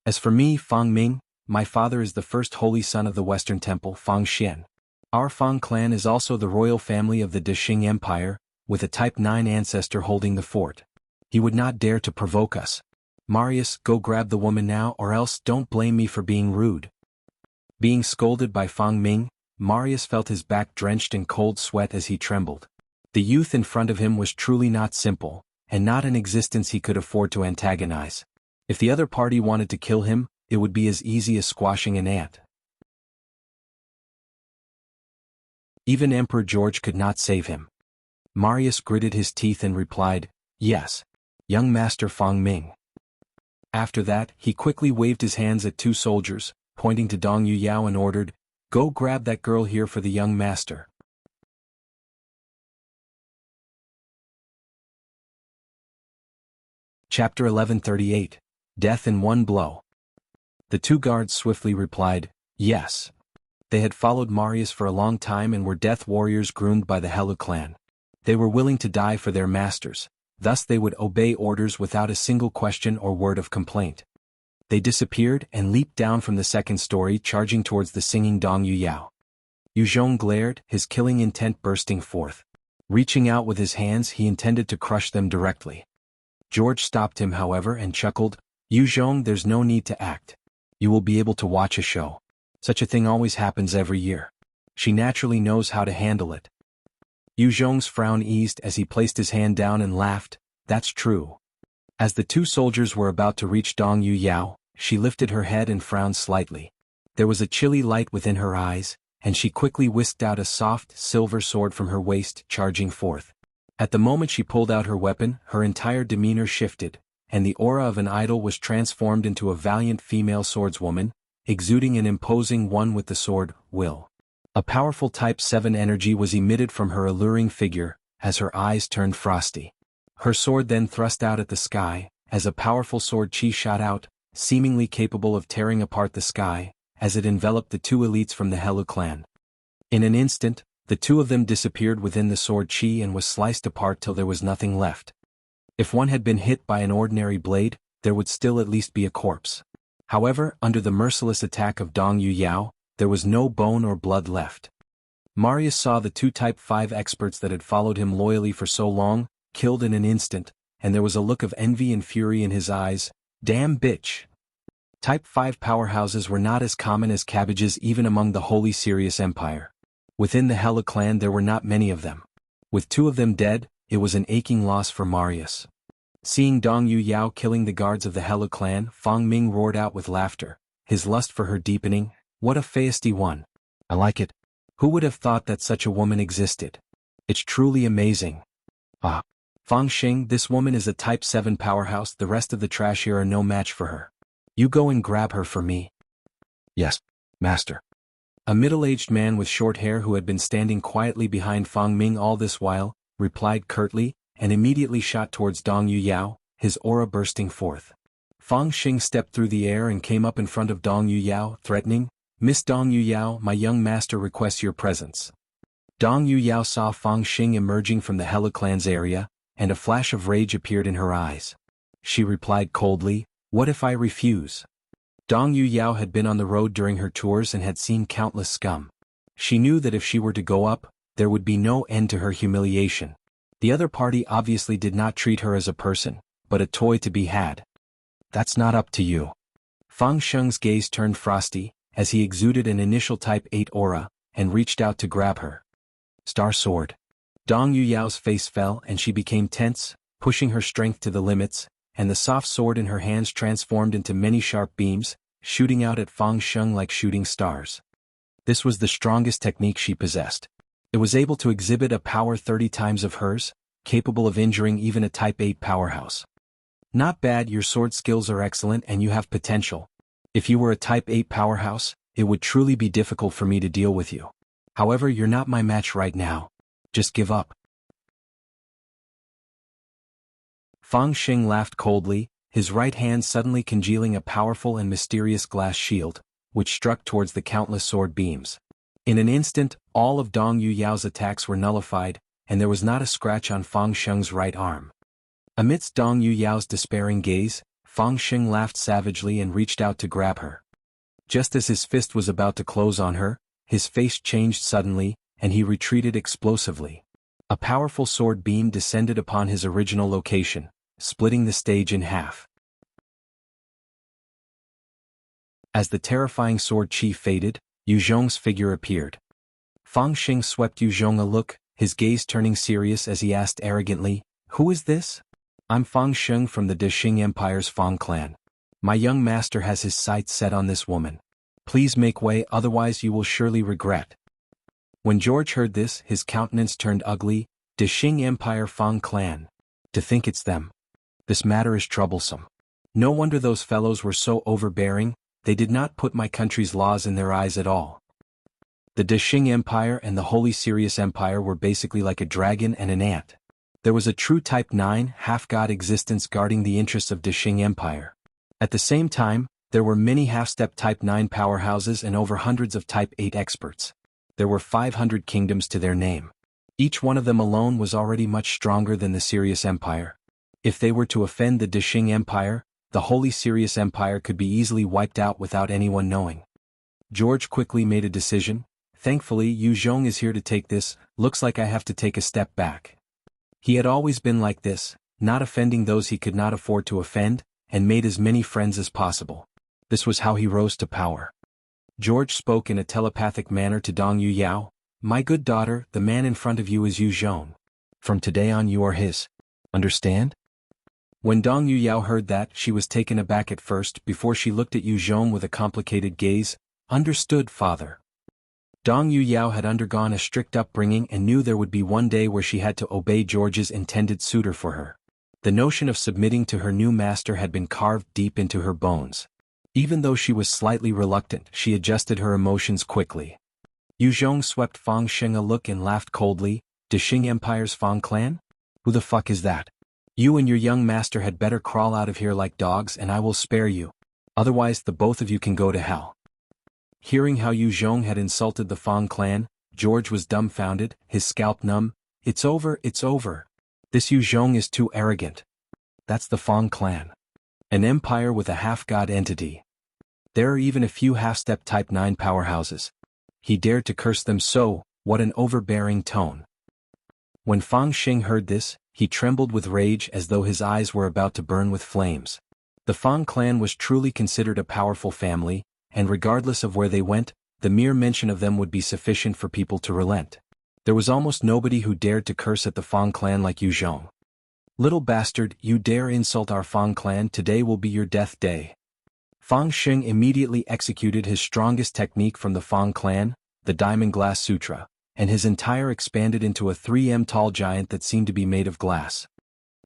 "As for me, Fang Ming, my father is the first holy son of the Western Temple, Fang Xian. Our Fang clan is also the royal family of the Dexing Empire, with a Type 9 ancestor holding the fort. He would not dare to provoke us. Marius, go grab the woman now, or else don't blame me for being rude." Being scolded by Fang Ming, Marius felt his back drenched in cold sweat as he trembled. The youth in front of him was truly not simple, and not an existence he could afford to antagonize. If the other party wanted to kill him, it would be as easy as squashing an ant. Even Emperor George could not save him. Marius gritted his teeth and replied, "Yes, young Master Fang Ming." After that, he quickly waved his hands at 2 soldiers, pointing to Dong Yuyao, and ordered, "Go grab that girl here for the young master." Chapter 1138. Death in One Blow. The 2 guards swiftly replied, "Yes." They had followed Marius for a long time and were death warriors groomed by the Helu clan. They were willing to die for their masters, thus they would obey orders without a single question or word of complaint. They disappeared and leaped down from the 2nd story, charging towards the singing Dong Yuyao. Yuzhong glared, his killing intent bursting forth. Reaching out with his hands, he intended to crush them directly. George stopped him, however, and chuckled, "Yuzhong, there's no need to act. You will be able to watch a show. Such a thing always happens every year. She naturally knows how to handle it." Yuzhong's frown eased as he placed his hand down and laughed, "That's true." As the 2 soldiers were about to reach Dong Yuyao, she lifted her head and frowned slightly. There was a chilly light within her eyes, and she quickly whisked out a soft, silver sword from her waist, charging forth. At the moment she pulled out her weapon, her entire demeanor shifted, and the aura of an idol was transformed into a valiant female swordswoman, exuding an imposing one with the sword, will. A powerful Type 7 energy was emitted from her alluring figure, as her eyes turned frosty. Her sword then thrust out at the sky, as a powerful sword chi shot out, seemingly capable of tearing apart the sky, as it enveloped the two elites from the Helu clan. In an instant, the two of them disappeared within the sword chi and was sliced apart till there was nothing left. If one had been hit by an ordinary blade, there would still at least be a corpse. However, under the merciless attack of Dong Yuyao, there was no bone or blood left. Marius saw the two Type 5 experts that had followed him loyally for so long, killed in an instant, and there was a look of envy and fury in his eyes. Damn bitch! Type 5 powerhouses were not as common as cabbages even among the Holy Sirius Empire. Within the Hela clan there were not many of them. With two of them dead, it was an aching loss for Marius. Seeing Dong Yuyao killing the guards of the Hela clan, Fang Ming roared out with laughter, his lust for her deepening. What a feisty one. I like it. Who would have thought that such a woman existed? It's truly amazing. Ah. Fang Xing, this woman is a Type 7 powerhouse, the rest of the trash here are no match for her. You go and grab her for me. Yes, master. A middle-aged man with short hair who had been standing quietly behind Fang Ming all this while, replied curtly, and immediately shot towards Dong Yuyao, his aura bursting forth. Fang Xing stepped through the air and came up in front of Dong Yuyao, threatening, Miss Dong Yuyao, my young master requests your presence. Dong Yuyao saw Fang Xing emerging from the Hela clan's area, and a flash of rage appeared in her eyes. She replied coldly, what if I refuse? Dong Yuyao had been on the road during her tours and had seen countless scum. She knew that if she were to go up, there would be no end to her humiliation. The other party obviously did not treat her as a person, but a toy to be had. That's not up to you. Fang Sheng's gaze turned frosty, as he exuded an initial Type 8 aura, and reached out to grab her. Star Sword. Dong Yuyao's face fell and she became tense, pushing her strength to the limits, and the soft sword in her hands transformed into many sharp beams, shooting out at Fang Sheng like shooting stars. This was the strongest technique she possessed. It was able to exhibit a power 30 times of hers, capable of injuring even a Type 8 powerhouse. Not bad, your sword skills are excellent and you have potential. If you were a Type 8 powerhouse, it would truly be difficult for me to deal with you. However, you're not my match right now. Just give up. Fang Xing laughed coldly, his right hand suddenly congealing a powerful and mysterious glass shield, which struck towards the countless sword beams. In an instant, all of Dong Yuyao's attacks were nullified, and there was not a scratch on Fang Sheng's right arm. Amidst Dong Yuyao's despairing gaze, Fang Xing laughed savagely and reached out to grab her. Just as his fist was about to close on her, his face changed suddenly, and he retreated explosively. A powerful sword beam descended upon his original location, splitting the stage in half. As the terrifying sword chi faded, Yu Zhong's figure appeared. Fang Xing swept Yu Zhong a look, his gaze turning serious as he asked arrogantly, Who is this? I'm Fang Xing from the Dexing Empire's Fang clan. My young master has his sights set on this woman. Please make way, otherwise you will surely regret. When George heard this, his countenance turned ugly. Dexing Empire Fang clan. To think it's them. This matter is troublesome. No wonder those fellows were so overbearing, they did not put my country's laws in their eyes at all. The Dexing Empire and the Holy Sirius Empire were basically like a dragon and an ant. There was a true Type 9 half-god existence guarding the interests of Dexing Empire. At the same time, there were many half-step Type 9 powerhouses and over hundreds of Type 8 experts. There were 500 kingdoms to their name. Each one of them alone was already much stronger than the Sirius Empire. If they were to offend the Dexing Empire, the Holy Sirius Empire could be easily wiped out without anyone knowing. George quickly made a decision. Thankfully, Yu Zhong is here to take this. Looks like I have to take a step back. He had always been like this, not offending those he could not afford to offend, and made as many friends as possible. This was how he rose to power. George spoke in a telepathic manner to Dong Yuyao. My good daughter, the man in front of you is Yu Zhong. From today on you are his. Understand? When Dong Yuyao heard that, she was taken aback at first before she looked at Yu Zhong with a complicated gaze. Understood, father. Dong Yuyao had undergone a strict upbringing and knew there would be one day where she had to obey George's intended suitor for her. The notion of submitting to her new master had been carved deep into her bones. Even though she was slightly reluctant, she adjusted her emotions quickly. Yu Zhong swept Fang Sheng a look and laughed coldly. The Qing Empire's Fang clan? Who the fuck is that? You and your young master had better crawl out of here like dogs and I will spare you. Otherwise the both of you can go to hell. Hearing how Yu Zhong had insulted the Fang clan, George was dumbfounded, his scalp numb. It's over, it's over. This Yu Zhong is too arrogant. That's the Fang clan. An empire with a half-god entity. There are even a few half-step Type 9 powerhouses. He dared to curse them so, what an overbearing tone. When Fang Xing heard this, he trembled with rage as though his eyes were about to burn with flames. The Fang clan was truly considered a powerful family, and regardless of where they went, the mere mention of them would be sufficient for people to relent. There was almost nobody who dared to curse at the Fang clan like Yu Zhong. Little bastard, you dare insult our Fang clan, today will be your death day. Fang Xing immediately executed his strongest technique from the Fang clan, the Diamond Glass Sutra, and his entire expanded into a 3m tall giant that seemed to be made of glass.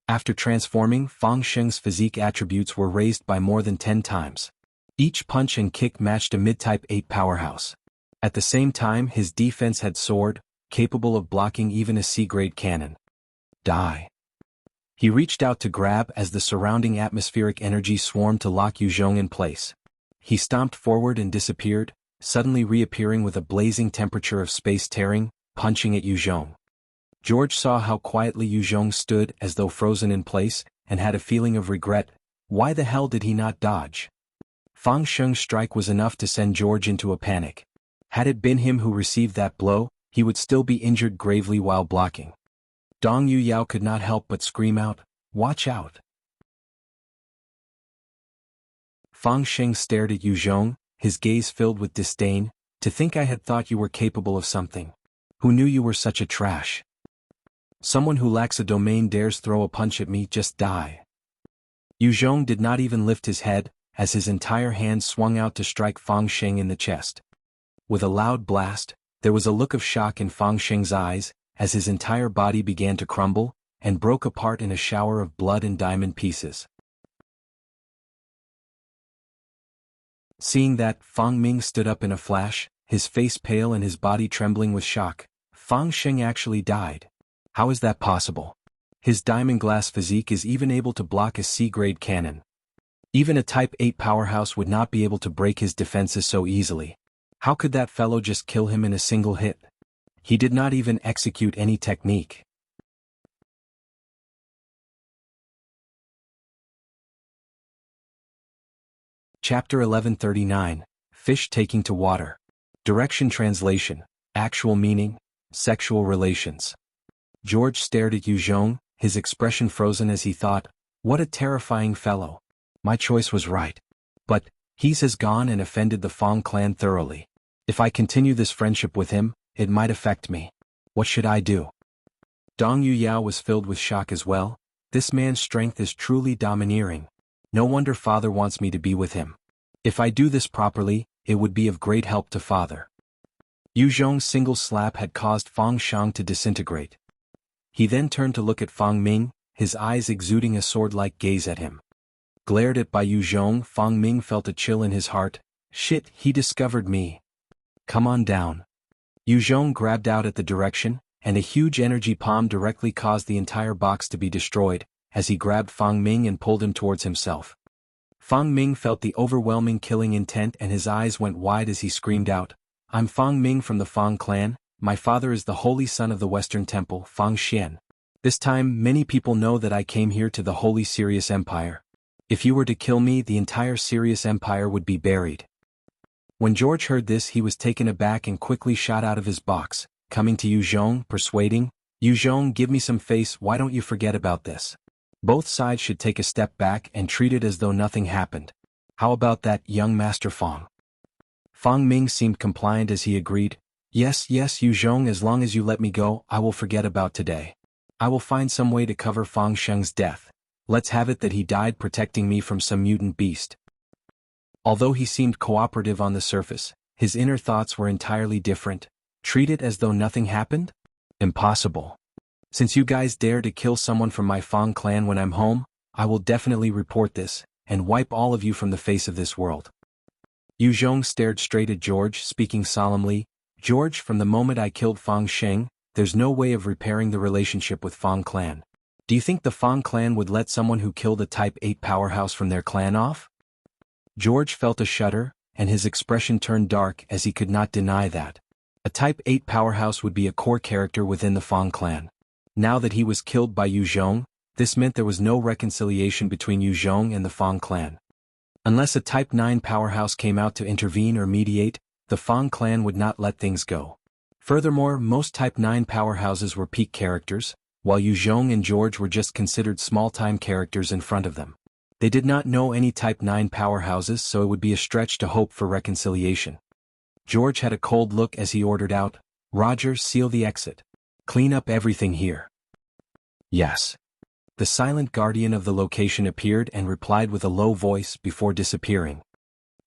After transforming, Fang Xing's physique attributes were raised by more than 10 times. Each punch and kick matched a mid-type 8 powerhouse. At the same time, his defense had soared, capable of blocking even a C-grade cannon. Die. He reached out to grab as the surrounding atmospheric energy swarmed to lock Yu Zhong in place. He stomped forward and disappeared, suddenly reappearing with a blazing temperature of space tearing, punching at Yu Zhong. George saw how quietly Yu Zhong stood as though frozen in place, and had a feeling of regret. Why the hell did he not dodge? Fang Xing's strike was enough to send George into a panic. Had it been him who received that blow, he would still be injured gravely while blocking. Dong Yu Yao could not help but scream out, "Watch out!" Fang Xing stared at Yu Zhong, his gaze filled with disdain. To think I had thought you were capable of something. Who knew you were such a trash? Someone who lacks a domain dares throw a punch at me, just die. Yu Zhong did not even lift his head, as his entire hand swung out to strike Fang Xing in the chest. With a loud blast, there was a look of shock in Fang Xing's eyes, as his entire body began to crumble, and broke apart in a shower of blood and diamond pieces. Seeing that, Fang Ming stood up in a flash, his face pale and his body trembling with shock. Fang Xing actually died. How is that possible? His diamond glass physique is even able to block a C-grade cannon. Even a Type 8 powerhouse would not be able to break his defenses so easily. How could that fellow just kill him in a single hit? He did not even execute any technique. Chapter 1139, Fish Taking to Water. Direction translation, actual meaning, sexual relations. George stared at Yu Zhong, his expression frozen as he thought, what a terrifying fellow. My choice was right. But, he's has gone and offended the Fang clan thoroughly. If I continue this friendship with him, it might affect me. What should I do? Dong Yu Yao was filled with shock as well. This man's strength is truly domineering. No wonder father wants me to be with him. If I do this properly, it would be of great help to father. Yu Zhong's single slap had caused Fang Shang to disintegrate. He then turned to look at Fang Ming, his eyes exuding a sword-like gaze at him. Glared at by Yu Zhong, Fang Ming felt a chill in his heart. Shit, he discovered me. Come on down. Yu Zhong grabbed out at the direction, and a huge energy palm directly caused the entire box to be destroyed, as he grabbed Fang Ming and pulled him towards himself. Fang Ming felt the overwhelming killing intent and his eyes went wide as he screamed out, I'm Fang Ming from the Fang clan, my father is the holy son of the Western Temple, Fang Xian. This time many people know that I came here to the Holy Sirius Empire. If you were to kill me, the entire Sirius Empire would be buried. When George heard this, he was taken aback and quickly shot out of his box, coming to Yu Zhong, persuading, Yu Zhong, give me some face, why don't you forget about this? Both sides should take a step back and treat it as though nothing happened. How about that, young Master Fang? Fang Ming seemed compliant as he agreed, yes, Yu Zhong, as long as you let me go, I will forget about today. I will find some way to cover Fang Sheng's death. Let's have it that he died protecting me from some mutant beast. Although he seemed cooperative on the surface, his inner thoughts were entirely different. Treat it as though nothing happened? Impossible. Since you guys dare to kill someone from my Fang clan when I'm home, I will definitely report this, and wipe all of you from the face of this world. Yu Zhong stared straight at George, speaking solemnly, George, from the moment I killed Fang Sheng, there's no way of repairing the relationship with Fang clan. Do you think the Fang clan would let someone who killed a Type 8 powerhouse from their clan off? George felt a shudder, and his expression turned dark as he could not deny that. A Type 8 powerhouse would be a core character within the Fang clan. Now that he was killed by Yu Zhong, this meant there was no reconciliation between Yu Zhong and the Fang clan. Unless a Type 9 powerhouse came out to intervene or mediate, the Fang clan would not let things go. Furthermore, most Type 9 powerhouses were peak characters, while Yu Zhong and George were just considered small-time characters in front of them. They did not know any Type 9 powerhouses, so it would be a stretch to hope for reconciliation. George had a cold look as he ordered out, "Roger, seal the exit. Clean up everything here." "Yes." The silent guardian of the location appeared and replied with a low voice before disappearing.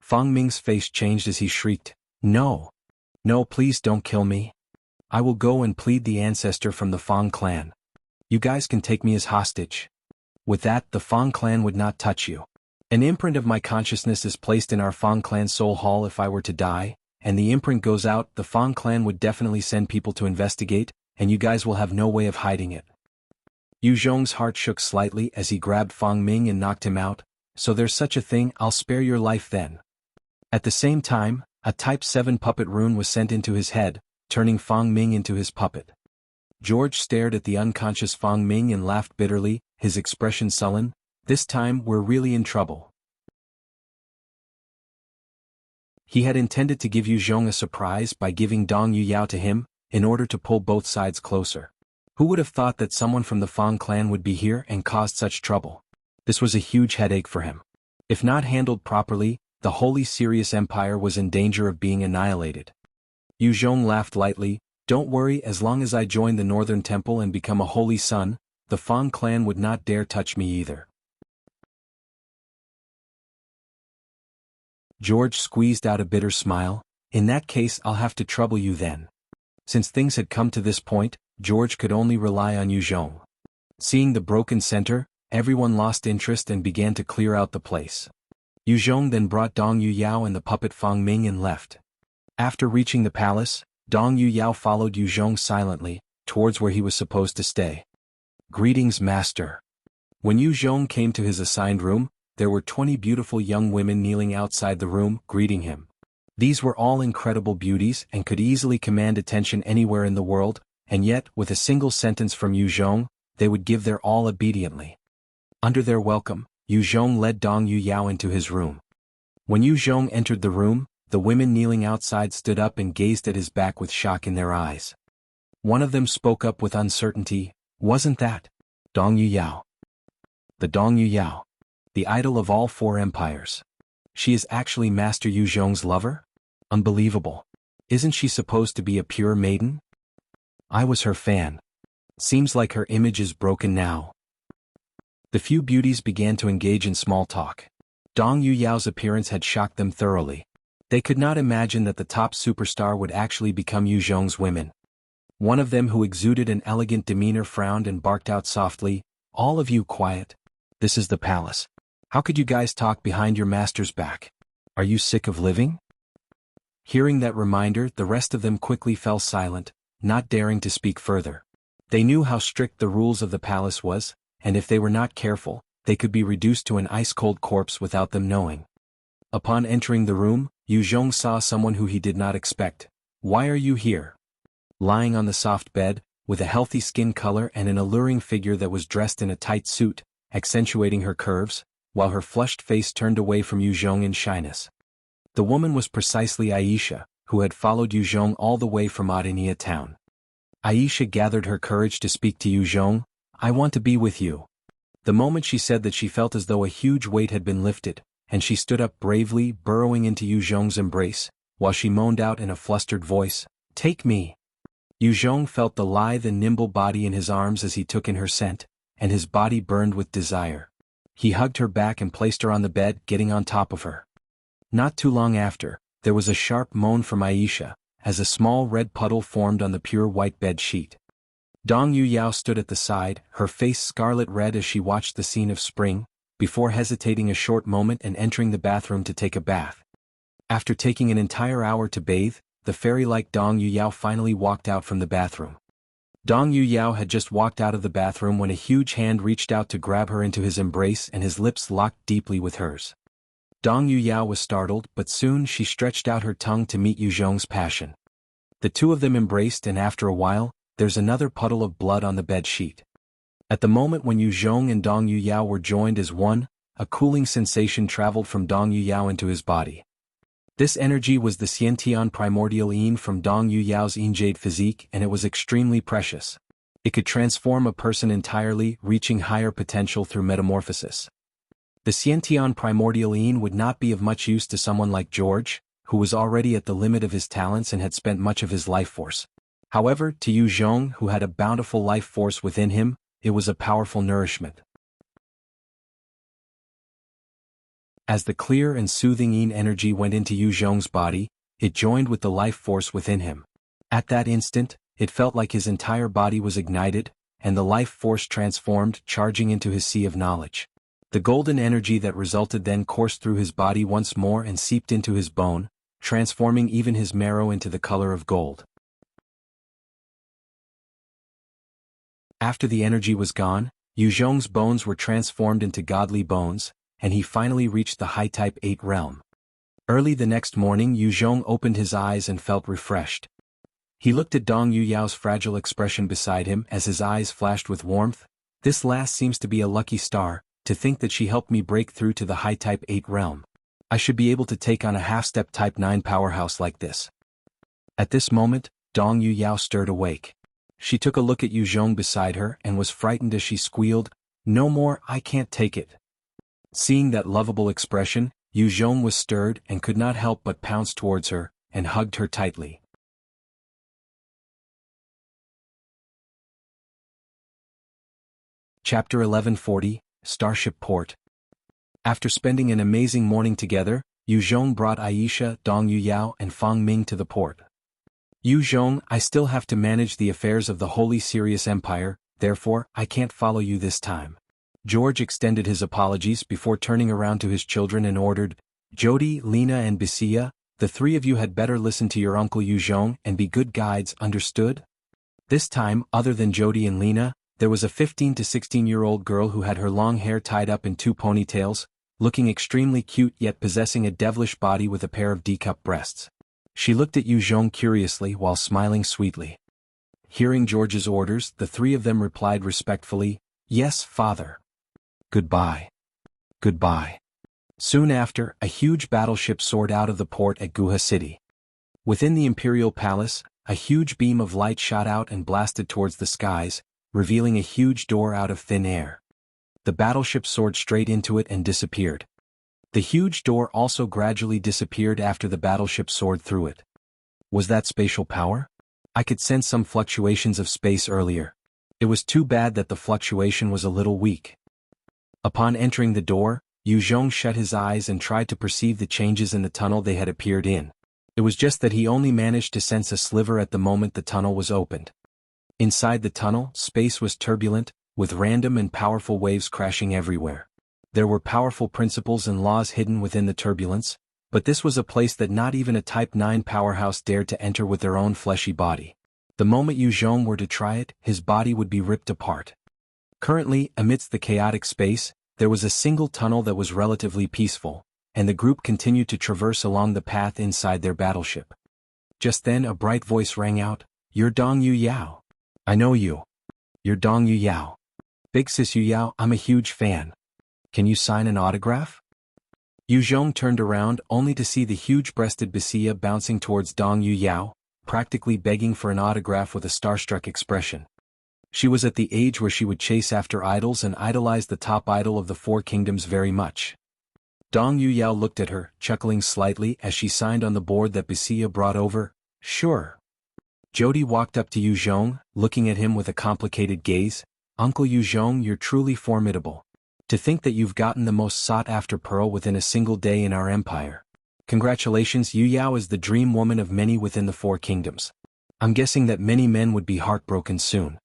Fang Ming's face changed as he shrieked, "No! No, please don't kill me. I will go and plead the ancestor from the Fang clan. You guys can take me as hostage. With that, the Fang clan would not touch you. An imprint of my consciousness is placed in our Fang clan soul hall if I were to die, and the imprint goes out, the Fang clan would definitely send people to investigate, and you guys will have no way of hiding it." Yu Zhong's heart shook slightly as he grabbed Fang Ming and knocked him out. "So there's such a thing, I'll spare your life then." At the same time, a Type 7 puppet rune was sent into his head, turning Fang Ming into his puppet. George stared at the unconscious Fang Ming and laughed bitterly, his expression sullen. "This time we're really in trouble." He had intended to give Yu Zhong a surprise by giving Dong Yuyao to him, in order to pull both sides closer. Who would have thought that someone from the Fang clan would be here and caused such trouble? This was a huge headache for him. If not handled properly, the Holy Sirius Empire was in danger of being annihilated. Yu Zhong laughed lightly, "Don't worry, as long as I join the Northern Temple and become a holy son, the Fang clan would not dare touch me either." George squeezed out a bitter smile. "In that case, I'll have to trouble you then." Since things had come to this point, George could only rely on Yu Zhong. Seeing the broken center, everyone lost interest and began to clear out the place. Yu Zhong then brought Dong Yuyao and the puppet Fang Ming and left. After reaching the palace, Dong Yuyao followed Yu Zhong silently, towards where he was supposed to stay. "Greetings, master." When Yu Zhong came to his assigned room, there were 20 beautiful young women kneeling outside the room, greeting him. These were all incredible beauties and could easily command attention anywhere in the world, and yet, with a single sentence from Yu Zhong, they would give their all obediently. Under their welcome, Yu Zhong led Dong Yuyao into his room. When Yu Zhong entered the room, the women kneeling outside stood up and gazed at his back with shock in their eyes. One of them spoke up with uncertainty, "Wasn't that Dong Yuyao? The Dong Yuyao, the idol of all 4 empires. She is actually Master Yu Zhong's lover? Unbelievable. Isn't she supposed to be a pure maiden? I was her fan. Seems like her image is broken now." The few beauties began to engage in small talk. Dong Yuyao's appearance had shocked them thoroughly. They could not imagine that the top superstar would actually become Yu Zhong's women. One of them, who exuded an elegant demeanor, frowned and barked out softly, "All of you quiet. This is the palace. How could you guys talk behind your master's back? Are you sick of living?" Hearing that reminder, the rest of them quickly fell silent, not daring to speak further. They knew how strict the rules of the palace was, and if they were not careful, they could be reduced to an ice-cold corpse without them knowing. Upon entering the room, Yu Zhong saw someone who he did not expect. "Why are you here?" Lying on the soft bed, with a healthy skin color and an alluring figure that was dressed in a tight suit, accentuating her curves, while her flushed face turned away from Yu Zhong in shyness. The woman was precisely Aisha, who had followed Yu Zhong all the way from Adenia town. Aisha gathered her courage to speak to Yu Zhong. "I want to be with you." The moment she said that, she felt as though a huge weight had been lifted, and she stood up bravely, burrowing into Yu Zhong's embrace, while she moaned out in a flustered voice, "Take me." Yu Zhong felt the lithe and nimble body in his arms as he took in her scent, and his body burned with desire. He hugged her back and placed her on the bed, getting on top of her. Not too long after, there was a sharp moan from Aisha, as a small red puddle formed on the pure white bed sheet. Dong Yuyao stood at the side, her face scarlet red as she watched the scene of spring, before hesitating a short moment and entering the bathroom to take a bath. After taking an entire hour to bathe, the fairy-like Dong Yuyao finally walked out from the bathroom. Dong Yuyao had just walked out of the bathroom when a huge hand reached out to grab her into his embrace and his lips locked deeply with hers. Dong Yuyao was startled, but soon she stretched out her tongue to meet Yu Zhong's passion. The two of them embraced, and after a while, there's another puddle of blood on the bed sheet. At the moment when Yu Zhong and Dong Yuyao were joined as one, a cooling sensation traveled from Dong Yuyao into his body. This energy was the Xiantian primordial yin from Dong Yuyao's Jade physique, and it was extremely precious. It could transform a person entirely, reaching higher potential through metamorphosis. The Xiantian primordial yin would not be of much use to someone like George, who was already at the limit of his talents and had spent much of his life force. However, to Yu Zhong, who had a bountiful life force within him, it was a powerful nourishment. As the clear and soothing yin energy went into Yu Zhong's body, it joined with the life force within him. At that instant, it felt like his entire body was ignited, and the life force transformed, charging into his sea of knowledge. The golden energy that resulted then coursed through his body once more and seeped into his bone, transforming even his marrow into the color of gold. After the energy was gone, Yu Zhong's bones were transformed into godly bones, and he finally reached the high type 8 realm. Early the next morning, Yu Zhong opened his eyes and felt refreshed. He looked at Dong Yuyao's fragile expression beside him as his eyes flashed with warmth. This last seems to be a lucky star, to think that she helped me break through to the high type 8 realm. I should be able to take on a half-step type 9 powerhouse like this. At this moment, Dong Yuyao stirred awake. She took a look at Yu Zhong beside her and was frightened as she squealed, "No more, I can't take it." Seeing that lovable expression, Yu Zhong was stirred and could not help but pounce towards her, and hugged her tightly. Chapter 1140, Starship Port. After spending an amazing morning together, Yu Zhong brought Aisha, Dong Yuyao and Fang Ming to the port. "Yu Zhong, I still have to manage the affairs of the Holy Sirius Empire, therefore, I can't follow you this time." George extended his apologies before turning around to his children and ordered, "Jody, Lina and Wuxia, the three of you had better listen to your uncle Yu Zhong and be good guides, understood?" This time, other than Jody and Lina, there was a 15 to 16-year-old girl who had her long hair tied up in 2 ponytails, looking extremely cute yet possessing a devilish body with a pair of D-cup breasts. She looked at Yu Zhong curiously while smiling sweetly. Hearing George's orders, the three of them replied respectfully, "Yes, father." "Goodbye. Goodbye." Soon after, a huge battleship soared out of the port at Guha City. Within the Imperial Palace, a huge beam of light shot out and blasted towards the skies, revealing a huge door out of thin air. The battleship soared straight into it and disappeared. The huge door also gradually disappeared after the battleship soared through it. Was that spatial power? I could sense some fluctuations of space earlier. It was too bad that the fluctuation was a little weak. Upon entering the door, Yu Zhong shut his eyes and tried to perceive the changes in the tunnel they had appeared in. It was just that he only managed to sense a sliver at the moment the tunnel was opened. Inside the tunnel, space was turbulent, with random and powerful waves crashing everywhere. There were powerful principles and laws hidden within the turbulence, but this was a place that not even a Type 9 powerhouse dared to enter with their own fleshy body. The moment Yu Zhong were to try it, his body would be ripped apart. Currently, amidst the chaotic space, there was a single tunnel that was relatively peaceful, and the group continued to traverse along the path inside their battleship. Just then a bright voice rang out, "You're Dong Yuyao. I know you. You're Dong Yuyao. Big sis Yuyao, I'm a huge fan. Can you sign an autograph?" Yu Zhong turned around only to see the huge-breasted Wuxia bouncing towards Dong Yuyao, practically begging for an autograph with a starstruck expression. She was at the age where she would chase after idols and idolized the top idol of the 4 kingdoms very much. Dong Yuyao looked at her, chuckling slightly as she signed on the board that Wuxia brought over, "Sure." Jody walked up to Yu Zhong, looking at him with a complicated gaze. "Uncle Yu Zhong, you're truly formidable. To think that you've gotten the most sought-after pearl within a single day in our empire. Congratulations, Yuyao is the dream woman of many within the 4 kingdoms. I'm guessing that many men would be heartbroken soon."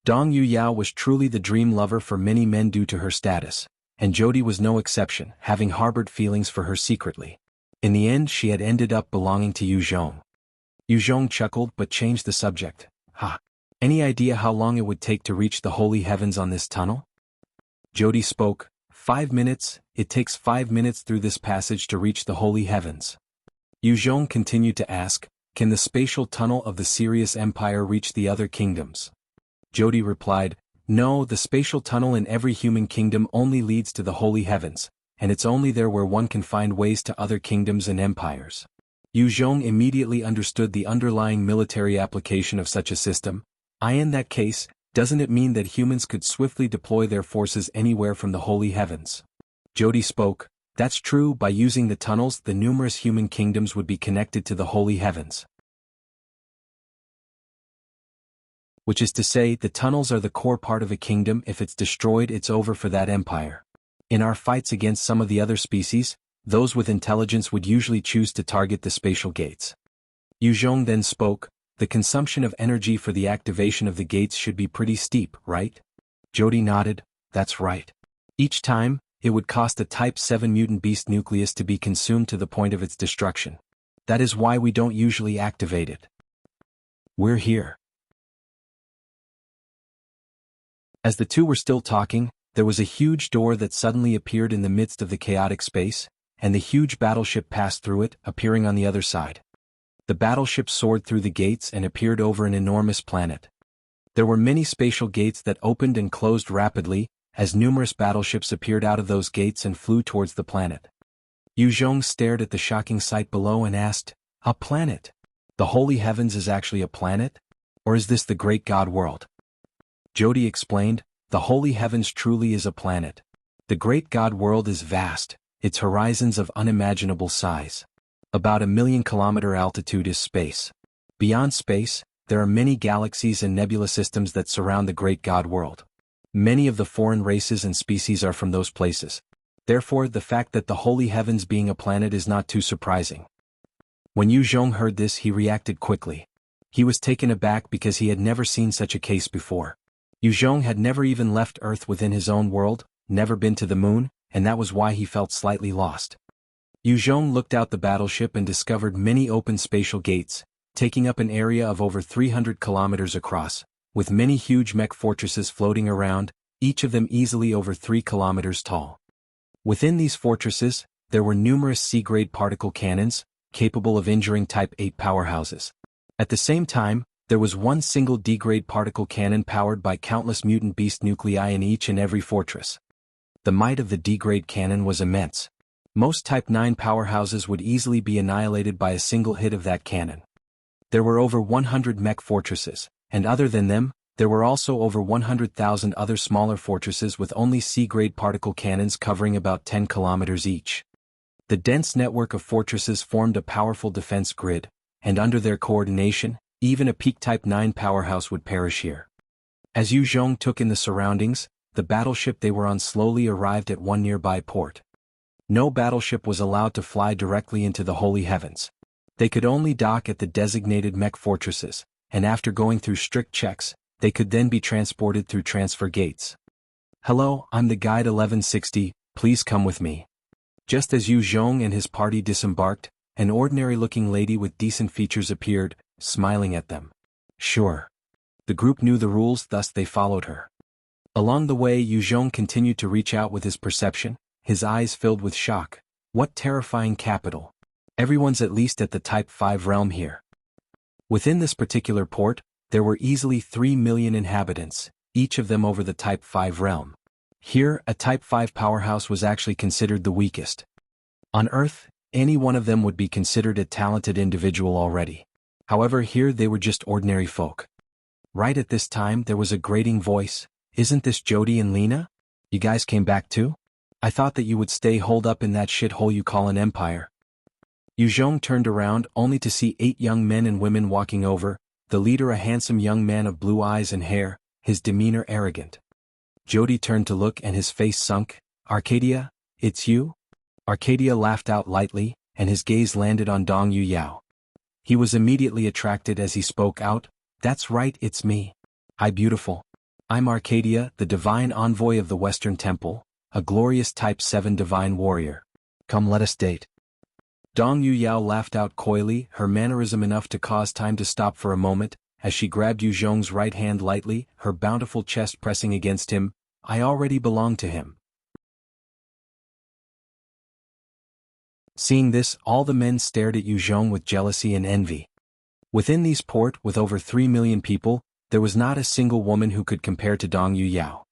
Dong Yuyao was truly the dream lover for many men due to her status, and Jody was no exception, having harbored feelings for her secretly. In the end, she had ended up belonging to Yu Zhong. Yu Zhong chuckled but changed the subject. "Ha! Any idea how long it would take to reach the holy heavens on this tunnel? Jody spoke. 5 minutes, it takes 5 minutes through this passage to reach the holy heavens. Yuzhong continued to ask, can the spatial tunnel of the Sirius Empire reach the other kingdoms? Jody replied, no, the spatial tunnel in every human kingdom only leads to the holy heavens, and it's only there where one can find ways to other kingdoms and empires. Yuzhong immediately understood the underlying military application of such a system. In that case, doesn't it mean that humans could swiftly deploy their forces anywhere from the holy heavens? Jody spoke, that's true, by using the tunnels the numerous human kingdoms would be connected to the holy heavens. Which is to say, the tunnels are the core part of a kingdom. If it's destroyed, it's over for that empire. In our fights against some of the other species, those with intelligence would usually choose to target the spatial gates. Yuzhong then spoke, the consumption of energy for the activation of the gates should be pretty steep, right? Jody nodded, that's right. Each time, it would cost a Type 7 mutant beast nucleus to be consumed to the point of its destruction. That is why we don't usually activate it. We're here. As the two were still talking, there was a huge door that suddenly appeared in the midst of the chaotic space, and the huge battleship passed through it, appearing on the other side. The battleship soared through the gates and appeared over an enormous planet. There were many spatial gates that opened and closed rapidly, as numerous battleships appeared out of those gates and flew towards the planet. Yuzhong stared at the shocking sight below and asked, a planet? The holy heavens is actually a planet? Or is this the great god world? Jody explained, the holy heavens truly is a planet. The great god world is vast, its horizons of unimaginable size. About 1,000,000-kilometer altitude is space. Beyond space, there are many galaxies and nebula systems that surround the great god world. Many of the foreign races and species are from those places. Therefore, the fact that the holy heavens being a planet is not too surprising. When Yuzhong heard this, he reacted quickly. He was taken aback because he had never seen such a case before. Yuzhong had never even left Earth within his own world, never been to the moon, and that was why he felt slightly lost. Yuzhong looked out the battleship and discovered many open spatial gates, taking up an area of over 300 kilometers across, with many huge mech fortresses floating around, each of them easily over 3 kilometers tall. Within these fortresses, there were numerous C-grade particle cannons, capable of injuring Type 8 powerhouses. At the same time, there was one single D-grade particle cannon powered by countless mutant beast nuclei in each and every fortress. The might of the D-grade cannon was immense. Most Type 9 powerhouses would easily be annihilated by a single hit of that cannon. There were over 100 mech fortresses, and other than them, there were also over 100,000 other smaller fortresses with only C-grade particle cannons covering about 10 kilometers each. The dense network of fortresses formed a powerful defense grid, and under their coordination, even a peak Type 9 powerhouse would perish here. As Yuzhong took in the surroundings, the battleship they were on slowly arrived at one nearby port. No battleship was allowed to fly directly into the holy heavens. They could only dock at the designated mech fortresses, and after going through strict checks, they could then be transported through transfer gates. Hello, I'm the guide 1160, please come with me. Just as Yuzhong and his party disembarked, an ordinary-looking lady with decent features appeared, smiling at them. Sure. The group knew the rules, thus they followed her. Along the way, Yuzhong continued to reach out with his perception, his eyes filled with shock. What terrifying capital. Everyone's at least at the Type 5 realm here. Within this particular port, there were easily 3 million inhabitants, each of them over the Type 5 realm. Here, a Type 5 powerhouse was actually considered the weakest. On Earth, any one of them would be considered a talented individual already. However, here they were just ordinary folk. Right at this time, there was a grating voice. Isn't this Jody and Lina? You guys came back too? I thought that you would stay holed up in that shithole you call an empire. Yuzhong turned around only to see 8 young men and women walking over, the leader a handsome young man of blue eyes and hair, his demeanor arrogant. Jody turned to look and his face sunk. Arcadia, it's you? Arcadia laughed out lightly, and his gaze landed on Dong Yuyao. He was immediately attracted as he spoke out, that's right, it's me. Hi beautiful. I'm Arcadia, the divine envoy of the Western Temple, a glorious Type 7 divine warrior. Come let us date. Dong Yuyao laughed out coyly, her mannerism enough to cause time to stop for a moment, as she grabbed Yu Zhong's right hand lightly, her bountiful chest pressing against him. I already belong to him. Seeing this, all the men stared at Yu Zhong with jealousy and envy. Within these port, with over 3 million people, there was not a single woman who could compare to Dong Yuyao.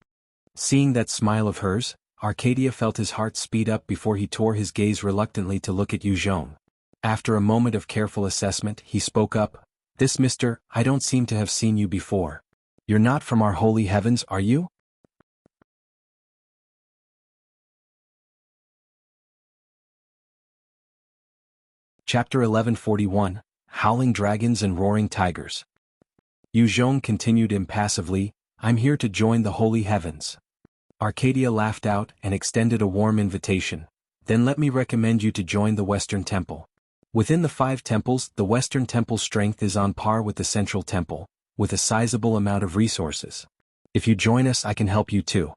Seeing that smile of hers, Arcadia felt his heart speed up before he tore his gaze reluctantly to look at Yu Zhong. After a moment of careful assessment, he spoke up. This mister, I don't seem to have seen you before. You're not from our holy heavens, are you? Chapter 1141, Howling Dragons and Roaring Tigers. Yu Zhong continued impassively, I'm here to join the holy heavens. Arcadia laughed out and extended a warm invitation. Then let me recommend you to join the Western Temple. Within the 5 temples, the Western Temple's strength is on par with the Central Temple, with a sizable amount of resources. If you join us, I can help you too.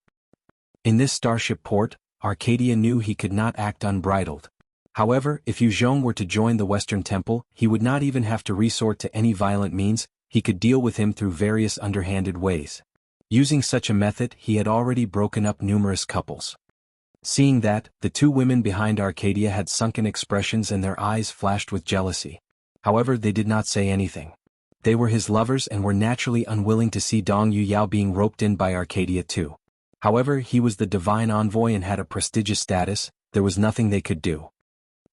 In this Starship port, Arcadia knew he could not act unbridled. However, if Yu Zhong were to join the Western Temple, he would not even have to resort to any violent means, he could deal with him through various underhanded ways. Using such a method, he had already broken up numerous couples. Seeing that, the 2 women behind Arcadia had sunken expressions and their eyes flashed with jealousy. However, they did not say anything. They were his lovers and were naturally unwilling to see Dong Yuyao being roped in by Arcadia too. However, he was the divine envoy and had a prestigious status, there was nothing they could do.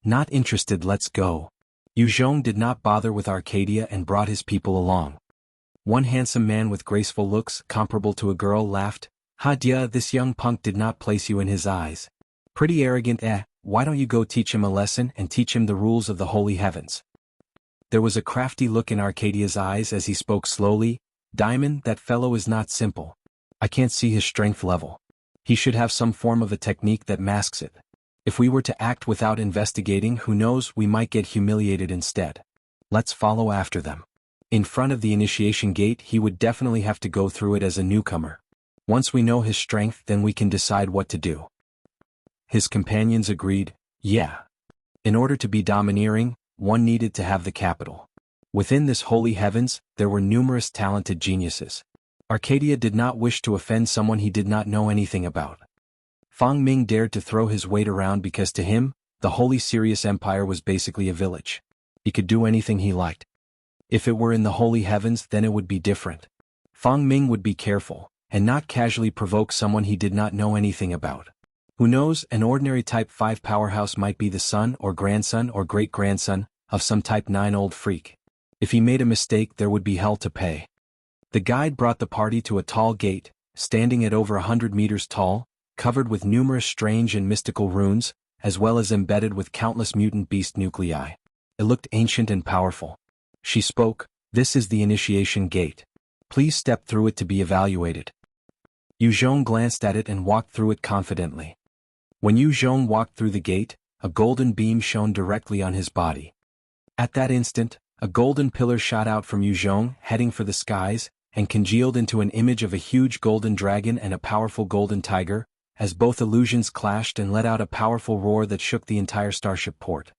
Not interested, let's go. Yu Zhong did not bother with Arcadia and brought his people along. One handsome man with graceful looks, comparable to a girl, laughed. Ha dia, this young punk did not place you in his eyes. Pretty arrogant, why don't you go teach him a lesson and teach him the rules of the holy heavens? There was a crafty look in Arcadia's eyes as he spoke slowly. Diamond, that fellow is not simple. I can't see his strength level. He should have some form of a technique that masks it. If we were to act without investigating, who knows, we might get humiliated instead. Let's follow after them. In front of the initiation gate, he would definitely have to go through it as a newcomer. Once we know his strength, then we can decide what to do. His companions agreed, yeah. In order to be domineering, one needed to have the capital. Within this holy heavens, there were numerous talented geniuses. Arcadia did not wish to offend someone he did not know anything about. Fang Ming dared to throw his weight around because to him, the Holy Sirius Empire was basically a village. He could do anything he liked. If it were in the holy heavens, then it would be different. Fang Ming would be careful, and not casually provoke someone he did not know anything about. Who knows, an ordinary Type 5 powerhouse might be the son or grandson or great-grandson of some Type 9 old freak. If he made a mistake, there would be hell to pay. The guide brought the party to a tall gate, standing at over 100 meters tall, covered with numerous strange and mystical runes, as well as embedded with countless mutant beast nuclei. It looked ancient and powerful. She spoke, this is the initiation gate. Please step through it to be evaluated. Yu Zhong glanced at it and walked through it confidently. When Yu Zhong walked through the gate, a golden beam shone directly on his body. At that instant, a golden pillar shot out from Yu Zhong, heading for the skies, and congealed into an image of a huge golden dragon and a powerful golden tiger, as both illusions clashed and let out a powerful roar that shook the entire Starship port.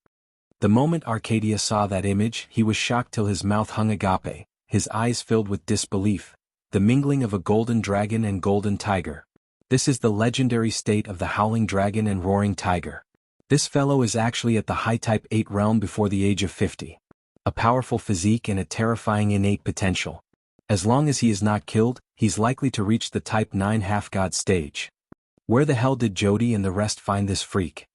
The moment Arcadia saw that image, he was shocked till his mouth hung agape, his eyes filled with disbelief. The mingling of a golden dragon and golden tiger. This is the legendary state of the Howling Dragon and Roaring Tiger. This fellow is actually at the high Type 8 realm before the age of 50. A powerful physique and a terrifying innate potential. As long as he is not killed, he's likely to reach the Type 9 half-god stage. Where the hell did Jody and the rest find this freak?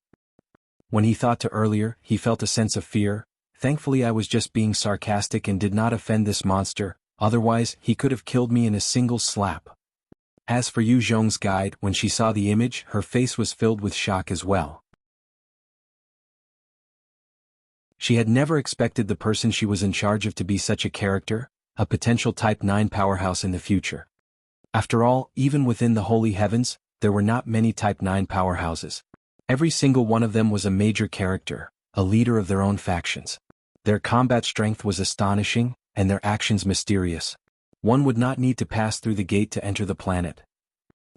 When he thought to earlier, he felt a sense of fear. Thankfully I was just being sarcastic and did not offend this monster, otherwise he could have killed me in a single slap. As for Yu Zhong's guide, when she saw the image, her face was filled with shock as well. She had never expected the person she was in charge of to be such a character, a potential Type 9 powerhouse in the future. After all, even within the holy heavens, there were not many Type 9 powerhouses. Every single one of them was a major character, a leader of their own factions. Their combat strength was astonishing, and their actions mysterious. One would not need to pass through the gate to enter the planet.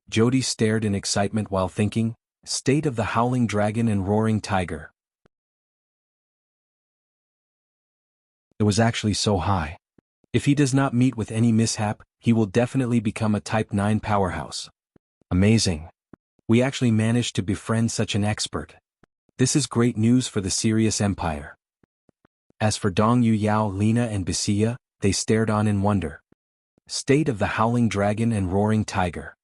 Jody stared in excitement while thinking, state of the Howling Dragon and Roaring Tiger. It was actually so high. If he does not meet with any mishap, he will definitely become a Type 9 powerhouse. Amazing. We actually managed to befriend such an expert. This is great news for the Sirius Empire. As for Dong Yu Yao, Lina and Wuxia, they stared on in wonder. State of the Howling Dragon and Roaring Tiger.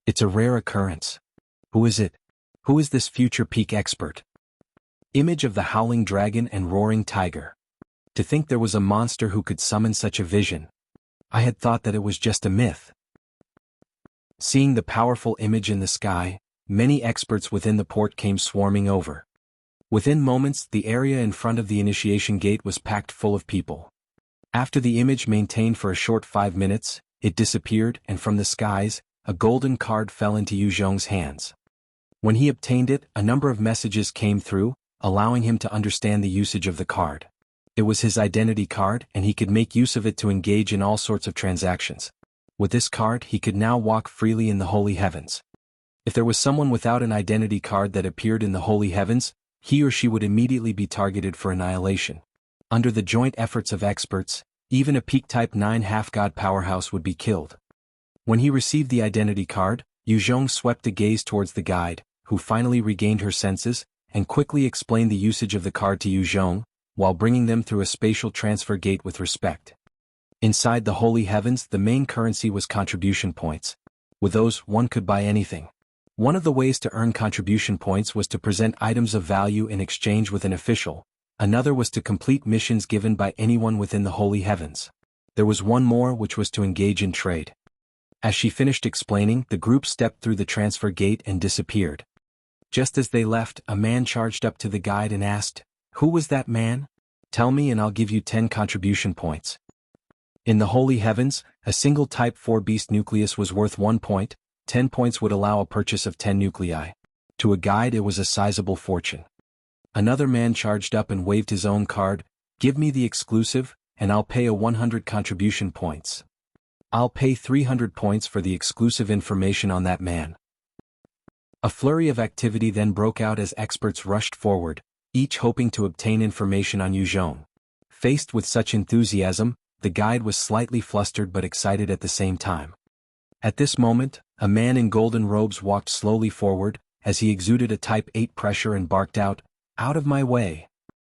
It's a rare occurrence. Who is it? Who is this future peak expert? Image of the Howling Dragon and Roaring Tiger. To think there was a monster who could summon such a vision. I had thought that it was just a myth. Seeing the powerful image in the sky, many experts within the port came swarming over. Within moments, the area in front of the initiation gate was packed full of people. After the image maintained for a short 5 minutes, it disappeared, and from the skies, a golden card fell into Yu Zhong's hands. When he obtained it, a number of messages came through, allowing him to understand the usage of the card. It was his identity card, and he could make use of it to engage in all sorts of transactions. With this card, he could now walk freely in the holy heavens. If there was someone without an identity card that appeared in the holy heavens, he or she would immediately be targeted for annihilation. Under the joint efforts of experts, even a peak Type 9 half-god powerhouse would be killed. When he received the identity card, Yu Zhong swept a gaze towards the guide, who finally regained her senses, and quickly explained the usage of the card to Yu Zhong, while bringing them through a spatial transfer gate with respect. Inside the holy heavens, the main currency was contribution points. With those, one could buy anything. One of the ways to earn contribution points was to present items of value in exchange with an official. Another was to complete missions given by anyone within the holy heavens. There was one more, which was to engage in trade. As she finished explaining, the group stepped through the transfer gate and disappeared. Just as they left, a man charged up to the guide and asked, "Who was that man? Tell me and I'll give you 10 contribution points." In the holy heavens, a single Type 4 beast nucleus was worth 1 point. 10 points would allow a purchase of 10 nuclei. To a guide, it was a sizable fortune. Another man charged up and waved his own card. "Give me the exclusive, and I'll pay a 100 contribution points. I'll pay 300 points for the exclusive information on that man." A flurry of activity then broke out as experts rushed forward, each hoping to obtain information on Yu Zhong. Faced with such enthusiasm, the guide was slightly flustered but excited at the same time. At this moment, a man in golden robes walked slowly forward, as he exuded a Type 8 pressure and barked out, "Out of my way."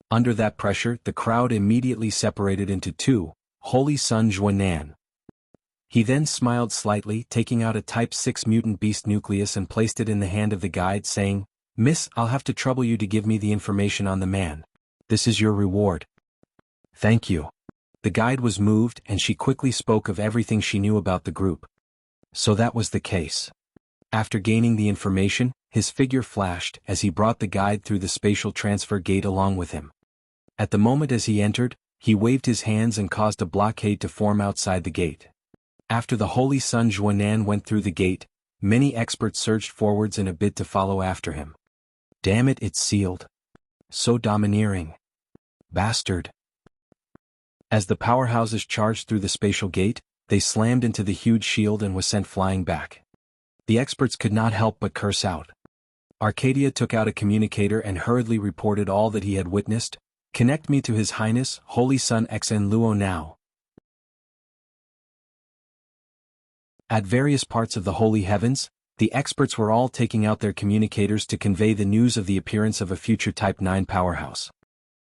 Under that pressure, the crowd immediately separated into two, Holy Sun Juanan. He then smiled slightly, taking out a Type 6 mutant beast nucleus and placed it in the hand of the guide, saying, "Miss, I'll have to trouble you to give me the information on the man. This is your reward." "Thank you." The guide was moved, and she quickly spoke of everything she knew about the group. So that was the case. After gaining the information, his figure flashed as he brought the guide through the spatial transfer gate along with him. At the moment as he entered, he waved his hands and caused a blockade to form outside the gate. After the Holy Sun Juanan went through the gate, many experts surged forwards in a bid to follow after him. Damn it, it's sealed. So domineering. Bastard. As the powerhouses charged through the spatial gate, they slammed into the huge shield and was sent flying back. The experts could not help but curse out. Arcadia took out a communicator and hurriedly reported all that he had witnessed. "Connect me to His Highness, Holy Sun Xen Luo now." At various parts of the holy heavens, the experts were all taking out their communicators to convey the news of the appearance of a future Type 9 powerhouse.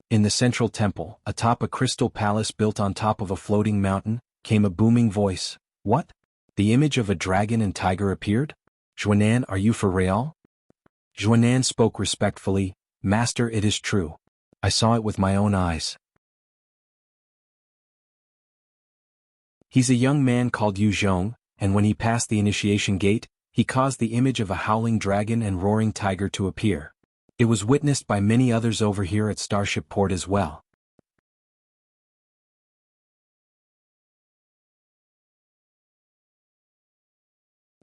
In the central temple, atop a crystal palace built on top of a floating mountain, came a booming voice. "What? The image of a dragon and tiger appeared? Juanan, are you for real?" Juanan spoke respectfully, "Master, it is true. I saw it with my own eyes." He's a young man called Yu Zhong, and when he passed the initiation gate, he caused the image of a howling dragon and roaring tiger to appear. It was witnessed by many others over here at Starship Port as well.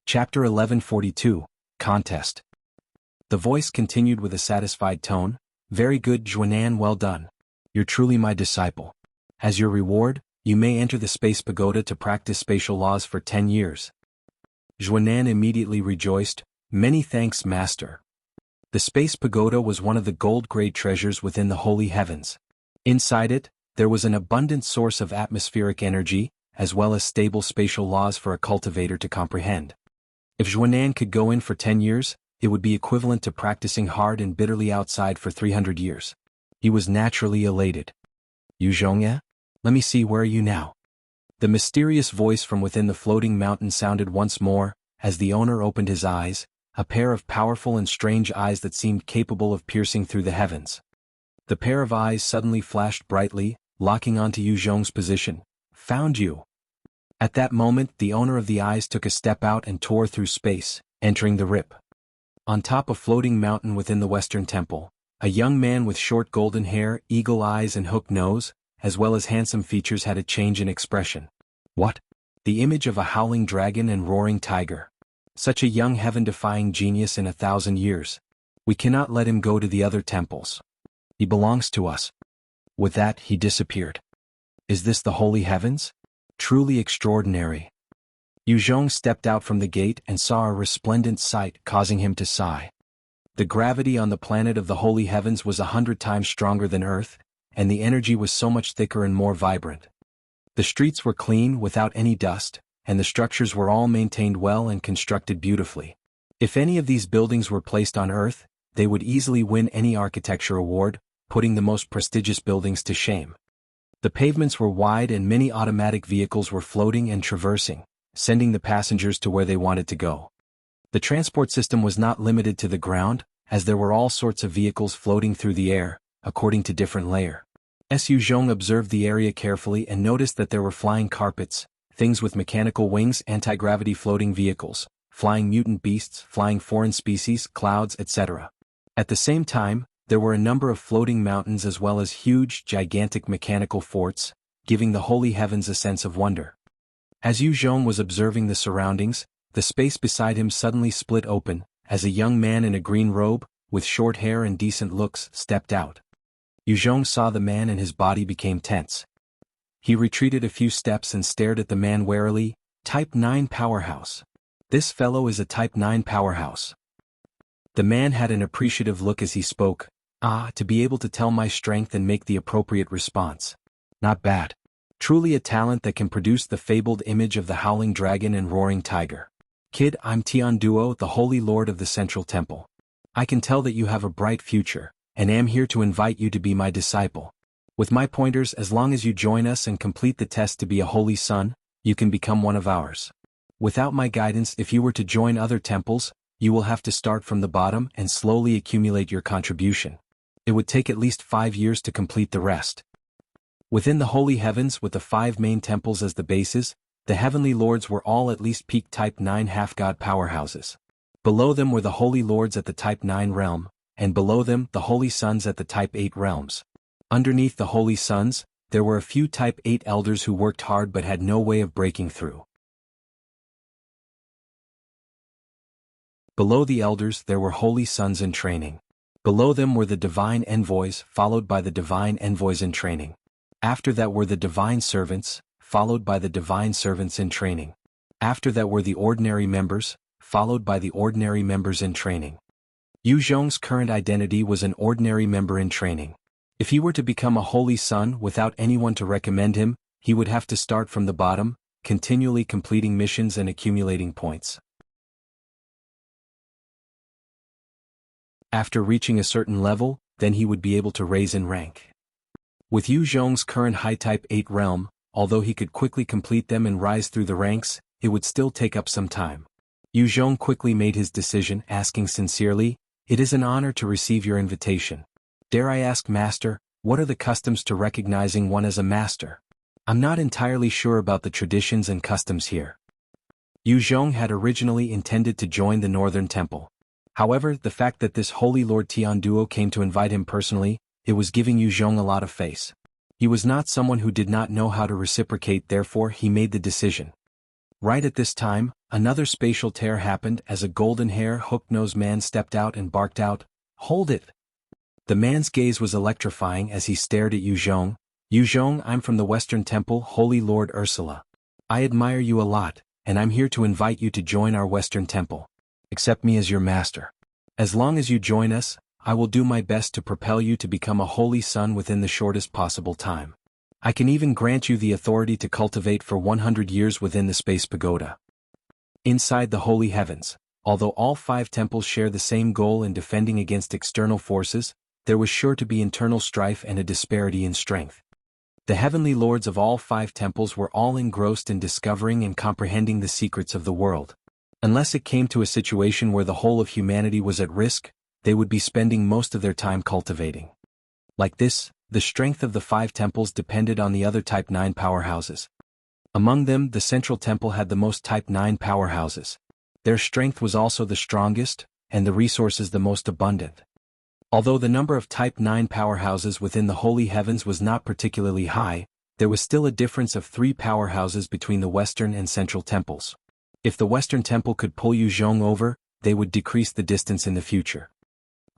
Chapter 1142, Contest. The voice continued with a satisfied tone, "Very good, Juanan, well done. You're truly my disciple. As your reward, you may enter the Space Pagoda to practice spatial laws for 10 years. Juanan immediately rejoiced, "Many thanks, Master." The Space Pagoda was one of the gold-grade treasures within the holy heavens. Inside it, There was an abundant source of atmospheric energy, as well as stable spatial laws for a cultivator to comprehend. If Zhuanan could go in for 10 years, it would be equivalent to practicing hard and bitterly outside for 300 years. He was naturally elated. "You Zhongye? Let me see, where are you now?" The mysterious voice from within the floating mountain sounded once more, as the owner opened his eyes, a pair of powerful and strange eyes that seemed capable of piercing through the heavens. The pair of eyes suddenly flashed brightly, locking onto Yu Zhong's position. "Found you." At that moment, the owner of the eyes took a step out and tore through space, entering the rip. On top a floating mountain within the Western Temple, a young man with short golden hair, eagle eyes and hooked nose, as well as handsome features, had a change in expression. What? The image of a howling dragon and roaring tiger. Such a young heaven-defying genius in 1,000 years. We cannot let him go to the other temples. He belongs to us. With that, he disappeared. Is this the holy heavens? Truly extraordinary. Yu Zhong stepped out from the gate and saw a resplendent sight, causing him to sigh. The gravity on the planet of the holy heavens was 100 times stronger than Earth, and the energy was so much thicker and more vibrant. The streets were clean, without any dust, and the structures were all maintained well and constructed beautifully. If any of these buildings were placed on Earth, they would easily win any architecture award, putting the most prestigious buildings to shame. The pavements were wide and many automatic vehicles were floating and traversing, sending the passengers to where they wanted to go. The transport system was not limited to the ground, as there were all sorts of vehicles floating through the air, according to different layers. Yu Zhong observed the area carefully and noticed that there were flying carpets, things with mechanical wings, anti-gravity floating vehicles, flying mutant beasts, flying foreign species, clouds, etc. At the same time, there were a number of floating mountains as well as huge, gigantic mechanical forts, giving the holy heavens a sense of wonder. As Yu Zhong was observing the surroundings, the space beside him suddenly split open, as a young man in a green robe, with short hair and decent looks, stepped out. Yu Zhong saw the man and his body became tense. He retreated a few steps and stared at the man warily. Type 9 powerhouse. This fellow is a Type 9 powerhouse. The man had an appreciative look as he spoke. To be able to tell my strength and make the appropriate response. Not bad. Truly a talent that can produce the fabled image of the howling dragon and roaring tiger. Kid, I'm Tian Duo, the Holy Lord of the Central Temple. I can tell that you have a bright future, and am here to invite you to be my disciple. With my pointers, as long as you join us and complete the test to be a holy son, you can become one of ours. Without my guidance, if you were to join other temples, you will have to start from the bottom and slowly accumulate your contribution. It would take at least 5 years to complete the rest. Within the holy heavens, with the 5 main temples as the bases, the heavenly lords were all at least peak Type 9 half-god powerhouses. Below them were the holy lords at the Type 9 realm, and below them the holy sons at the Type 8 realms. Underneath the holy sons, there were a few Type 8 elders who worked hard but had no way of breaking through. Below the elders there were holy sons in training. Below them were the divine envoys, followed by the divine envoys in training. After that were the divine servants, followed by the divine servants in training. After that were the ordinary members, followed by the ordinary members in training. Yu Zhong's current identity was an ordinary member in training. If he were to become a holy son without anyone to recommend him, he would have to start from the bottom, continually completing missions and accumulating points. After reaching a certain level, then he would be able to raise in rank. With Yu Zhong's current high Type 8 realm, although he could quickly complete them and rise through the ranks, it would still take up some time. Yu Zhong quickly made his decision, asking sincerely, "It is an honor to receive your invitation. Dare I ask, Master, what are the customs to recognizing one as a master? I'm not entirely sure about the traditions and customs here." Yu Zhong had originally intended to join the Northern Temple. However, the fact that this Holy Lord Tian Duo came to invite him personally, it was giving Yu Zhong a lot of face. He was not someone who did not know how to reciprocate, therefore he made the decision. Right at this time, another spatial tear happened as a golden-hair, hook-nosed man stepped out and barked out, "Hold it!" The man's gaze was electrifying as he stared at Yu Zhong. "Yu Zhong, I'm from the Western Temple, Holy Lord Ursula. I admire you a lot, and I'm here to invite you to join our Western Temple. Accept me as your master. As long as you join us, I will do my best to propel you to become a holy son within the shortest possible time." I can even grant you the authority to cultivate for 100 years within the space pagoda. Inside the holy heavens, although all 5 temples share the same goal in defending against external forces, there was sure to be internal strife and a disparity in strength. The heavenly lords of all 5 temples were all engrossed in discovering and comprehending the secrets of the world. Unless it came to a situation where the whole of humanity was at risk, they would be spending most of their time cultivating. Like this, the strength of the 5 temples depended on the other Type 9 powerhouses. Among them, the Central Temple had the most Type 9 powerhouses. Their strength was also the strongest, and the resources the most abundant. Although the number of Type 9 powerhouses within the holy heavens was not particularly high, there was still a difference of 3 powerhouses between the Western and Central temples. If the Western temple could pull Yuzhong over, they would decrease the distance in the future.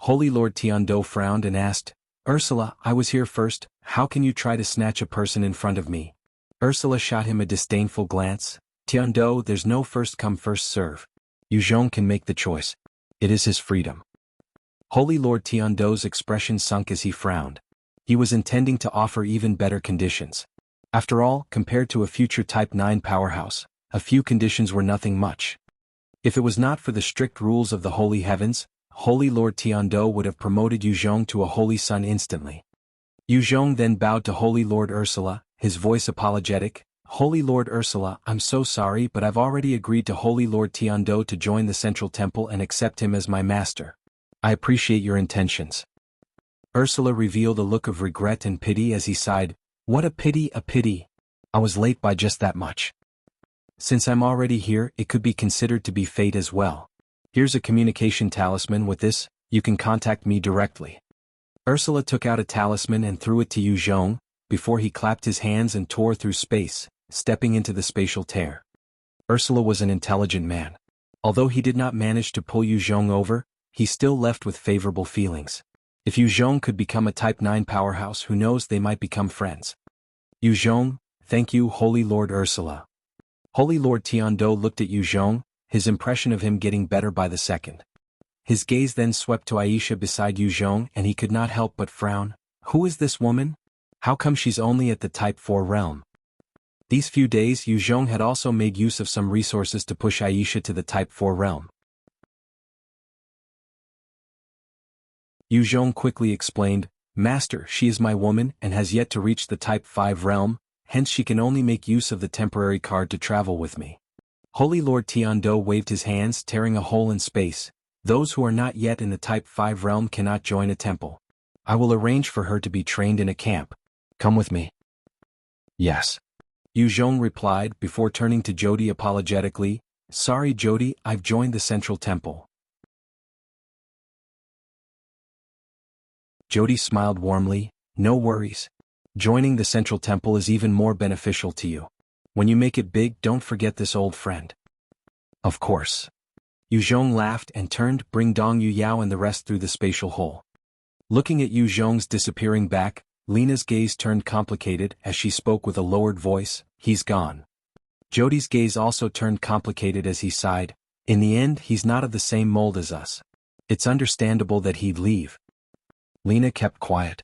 Holy Lord Tiando frowned and asked, Ursula, I was here first, how can you try to snatch a person in front of me? Ursula shot him a disdainful glance. Tiando, there's no first come first serve. Yuzhong can make the choice. It is his freedom. Holy Lord Tiando's expression sunk as he frowned. He was intending to offer even better conditions. After all, compared to a future Type 9 powerhouse, a few conditions were nothing much. If it was not for the strict rules of the holy heavens, Holy Lord Tiando would have promoted Yuzhong to a holy son instantly. Yuzhong then bowed to Holy Lord Ursula, his voice apologetic. Holy Lord Ursula, I'm so sorry, but I've already agreed to Holy Lord Tiando to join the Central Temple and accept him as my master. I appreciate your intentions. Ursula revealed a look of regret and pity as he sighed, What a pity, a pity. I was late by just that much. Since I'm already here, it could be considered to be fate as well. Here's a communication talisman. With this, you can contact me directly. Ursula took out a talisman and threw it to Yuzhong, before he clapped his hands and tore through space, stepping into the spatial tear. Ursula was an intelligent man. Although he did not manage to pull Yuzhong over, he still left with favorable feelings. If Yuzhong could become a Type 9 powerhouse, who knows, they might become friends. Yuzhong, thank you, Holy Lord Ursula. Holy Lord Tiando looked at Yuzhong, his impression of him getting better by the second. His gaze then swept to Aisha beside Yuzhong and he could not help but frown. Who is this woman? How come she's only at the Type 4 realm? These few days Yuzhong had also made use of some resources to push Aisha to the Type 4 realm. Yuzhong quickly explained, Master, she is my woman and has yet to reach the Type 5 realm, hence she can only make use of the temporary card to travel with me. Holy Lord Tiando waved his hands, tearing a hole in space. Those who are not yet in the Type 5 realm cannot join a temple. I will arrange for her to be trained in a camp. Come with me. Yes. Yuzhong replied before turning to Jody apologetically, Sorry Jody, I've joined the Central Temple. Jody smiled warmly, No worries. Joining the Central Temple is even more beneficial to you. When you make it big, don't forget this old friend. Of course. Yuzhong laughed and turned, bring Dong Yu Yao and the rest through the spatial hole. Looking at Yuzhong's disappearing back, Lina's gaze turned complicated as she spoke with a lowered voice, He's gone. Jody's gaze also turned complicated as he sighed, In the end, he's not of the same mold as us. It's understandable that he'd leave. Lina kept quiet.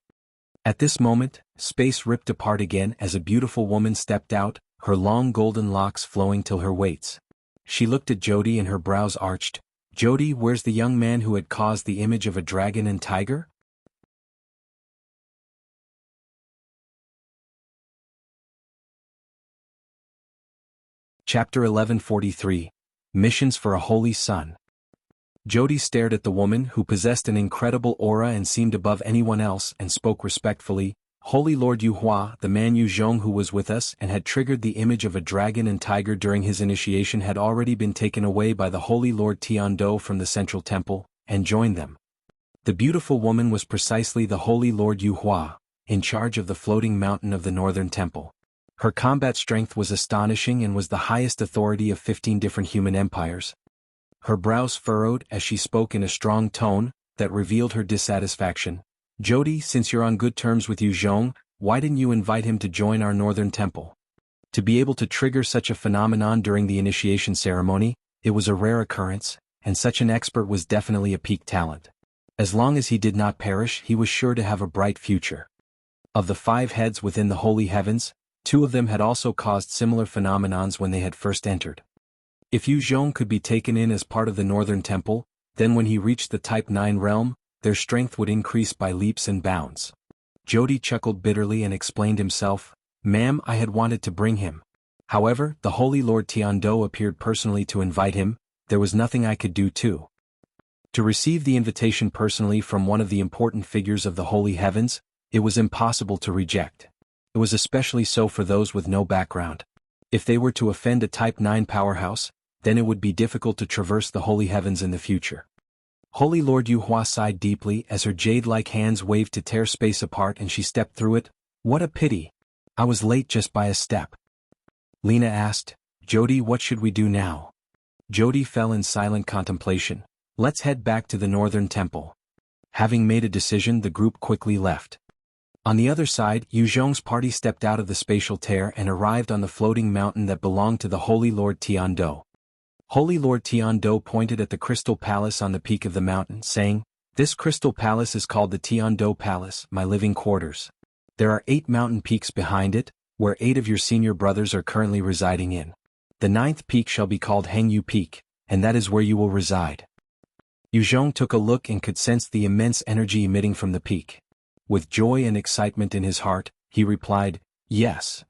At this moment, space ripped apart again as a beautiful woman stepped out, her long golden locks flowing till her waist. She looked at Jody and her brows arched. Jody, where's the young man who had caused the image of a dragon and tiger? Chapter 1143. Missions for a Holy Son. Jody stared at the woman who possessed an incredible aura and seemed above anyone else and spoke respectfully, Holy Lord Yuhua, the man Yuzhong who was with us and had triggered the image of a dragon and tiger during his initiation had already been taken away by the Holy Lord Tiando from the Central Temple, and joined them. The beautiful woman was precisely the Holy Lord Yuhua, in charge of the floating mountain of the Northern Temple. Her combat strength was astonishing and was the highest authority of 15 different human empires. Her brows furrowed as she spoke in a strong tone that revealed her dissatisfaction. Jody, since you're on good terms with Yuzhong, why didn't you invite him to join our Northern Temple? To be able to trigger such a phenomenon during the initiation ceremony, it was a rare occurrence, and such an expert was definitely a peak talent. As long as he did not perish, he was sure to have a bright future. Of the 5 heads within the holy heavens, 2 of them had also caused similar phenomenons when they had first entered. If Yu Zhong could be taken in as part of the Northern Temple, then when he reached the Type 9 realm, their strength would increase by leaps and bounds. Jody chuckled bitterly and explained himself, "Ma'am, I had wanted to bring him. However, the Holy Lord Tiando appeared personally to invite him, there was nothing I could do to receive the invitation personally from one of the important figures of the holy heavens, it was impossible to reject. It was especially so for those with no background. If they were to offend a Type 9 powerhouse, then it would be difficult to traverse the holy heavens in the future." Holy Lord Yu Hua sighed deeply as her jade-like hands waved to tear space apart and she stepped through it. "What a pity. I was late just by a step." Lina asked, "Jody, what should we do now?" Jody fell in silent contemplation. "Let's head back to the Northern Temple." Having made a decision, the group quickly left. On the other side, Yu Zhong's party stepped out of the spatial tear and arrived on the floating mountain that belonged to the Holy Lord Tiando. Holy Lord Tiando pointed at the crystal palace on the peak of the mountain, saying, "This crystal palace is called the Tiando Palace, my living quarters. There are 8 mountain peaks behind it, where 8 of your senior brothers are currently residing in. The 9th peak shall be called Hengyu Peak, and that is where you will reside." Yu Zhong took a look and could sense the immense energy emitting from the peak. With joy and excitement in his heart, he replied, "Yes."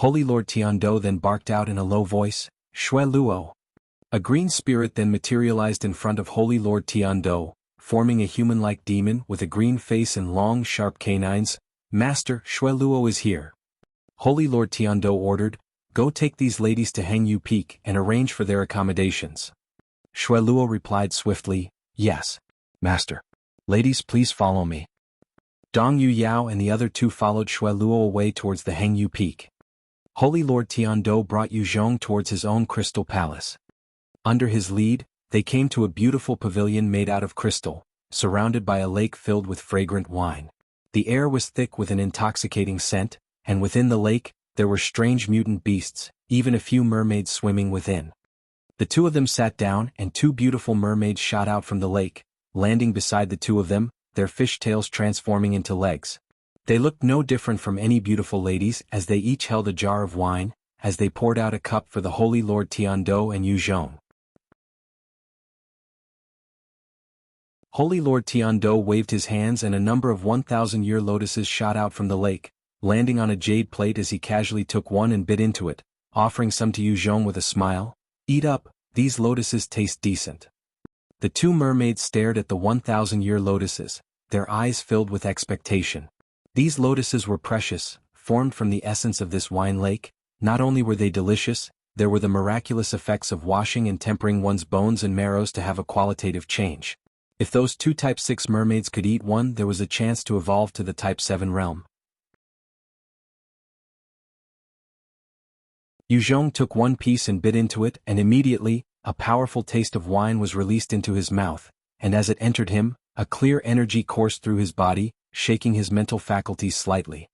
Holy Lord Tiando then barked out in a low voice, "Shui Luo." A green spirit then materialized in front of Holy Lord Tiando, forming a human-like demon with a green face and long sharp canines. "Master, Shui Luo is here." Holy Lord Tiando ordered, "Go take these ladies to Hengyu Peak and arrange for their accommodations." Shui Luo replied swiftly, "Yes, Master. Ladies, please follow me." Dong Yu Yao and the other 2 followed Shui Luo away towards the Hengyu Peak. Holy Lord Tiando brought Yu Zhong towards his own crystal palace. Under his lead, they came to a beautiful pavilion made out of crystal, surrounded by a lake filled with fragrant wine. The air was thick with an intoxicating scent, and within the lake, there were strange mutant beasts, even a few mermaids swimming within. The 2 of them sat down and 2 beautiful mermaids shot out from the lake, landing beside the 2 of them, their fish tails transforming into legs. They looked no different from any beautiful ladies as they each held a jar of wine, as they poured out a cup for the Holy Lord Tiando and Yu Zhong. Holy Lord Tiando waved his hands and a number of 1,000-year lotuses shot out from the lake, landing on a jade plate as he casually took one and bit into it, offering some to Yu Zhong with a smile. "Eat up, these lotuses taste decent." The 2 mermaids stared at the 1,000-year lotuses, their eyes filled with expectation. These lotuses were precious, formed from the essence of this wine lake. Not only were they delicious, there were the miraculous effects of washing and tempering one's bones and marrows to have a qualitative change. If those 2 Type 6 mermaids could eat one, there was a chance to evolve to the Type 7 realm. Yu Zhong took one piece and bit into it, and immediately, a powerful taste of wine was released into his mouth, and as it entered him, a clear energy coursed through his body, shaking his mental faculties slightly.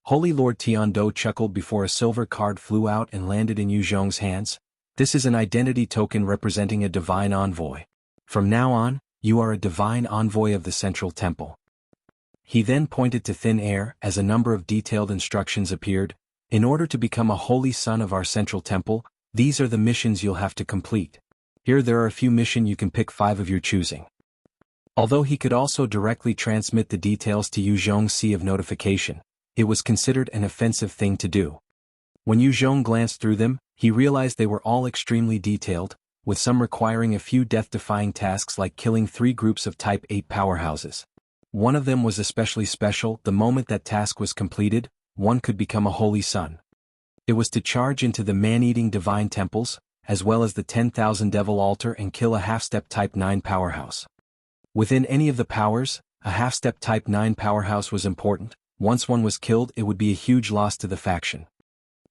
Holy Lord Tiando chuckled before a silver card flew out and landed in Yu Zhong's hands. "This is an identity token representing a divine envoy. From now on, you are a divine envoy of the Central Temple." He then pointed to thin air as a number of detailed instructions appeared. "In order to become a holy son of our Central Temple, these are the missions you'll have to complete. Here there are a few missions you can pick 5 of your choosing." Although he could also directly transmit the details to Yu Zhong's sea of notification, it was considered an offensive thing to do. When Yu Zhong glanced through them, he realized they were all extremely detailed, with some requiring a few death-defying tasks like killing 3 groups of Type 8 powerhouses. One of them was especially special. The moment that task was completed, one could become a holy son. It was to charge into the man-eating divine temples, as well as the 10,000 devil altar and kill a half-step Type 9 powerhouse. Within any of the powers, a half-step Type 9 powerhouse was important. Once one was killed, it would be a huge loss to the faction.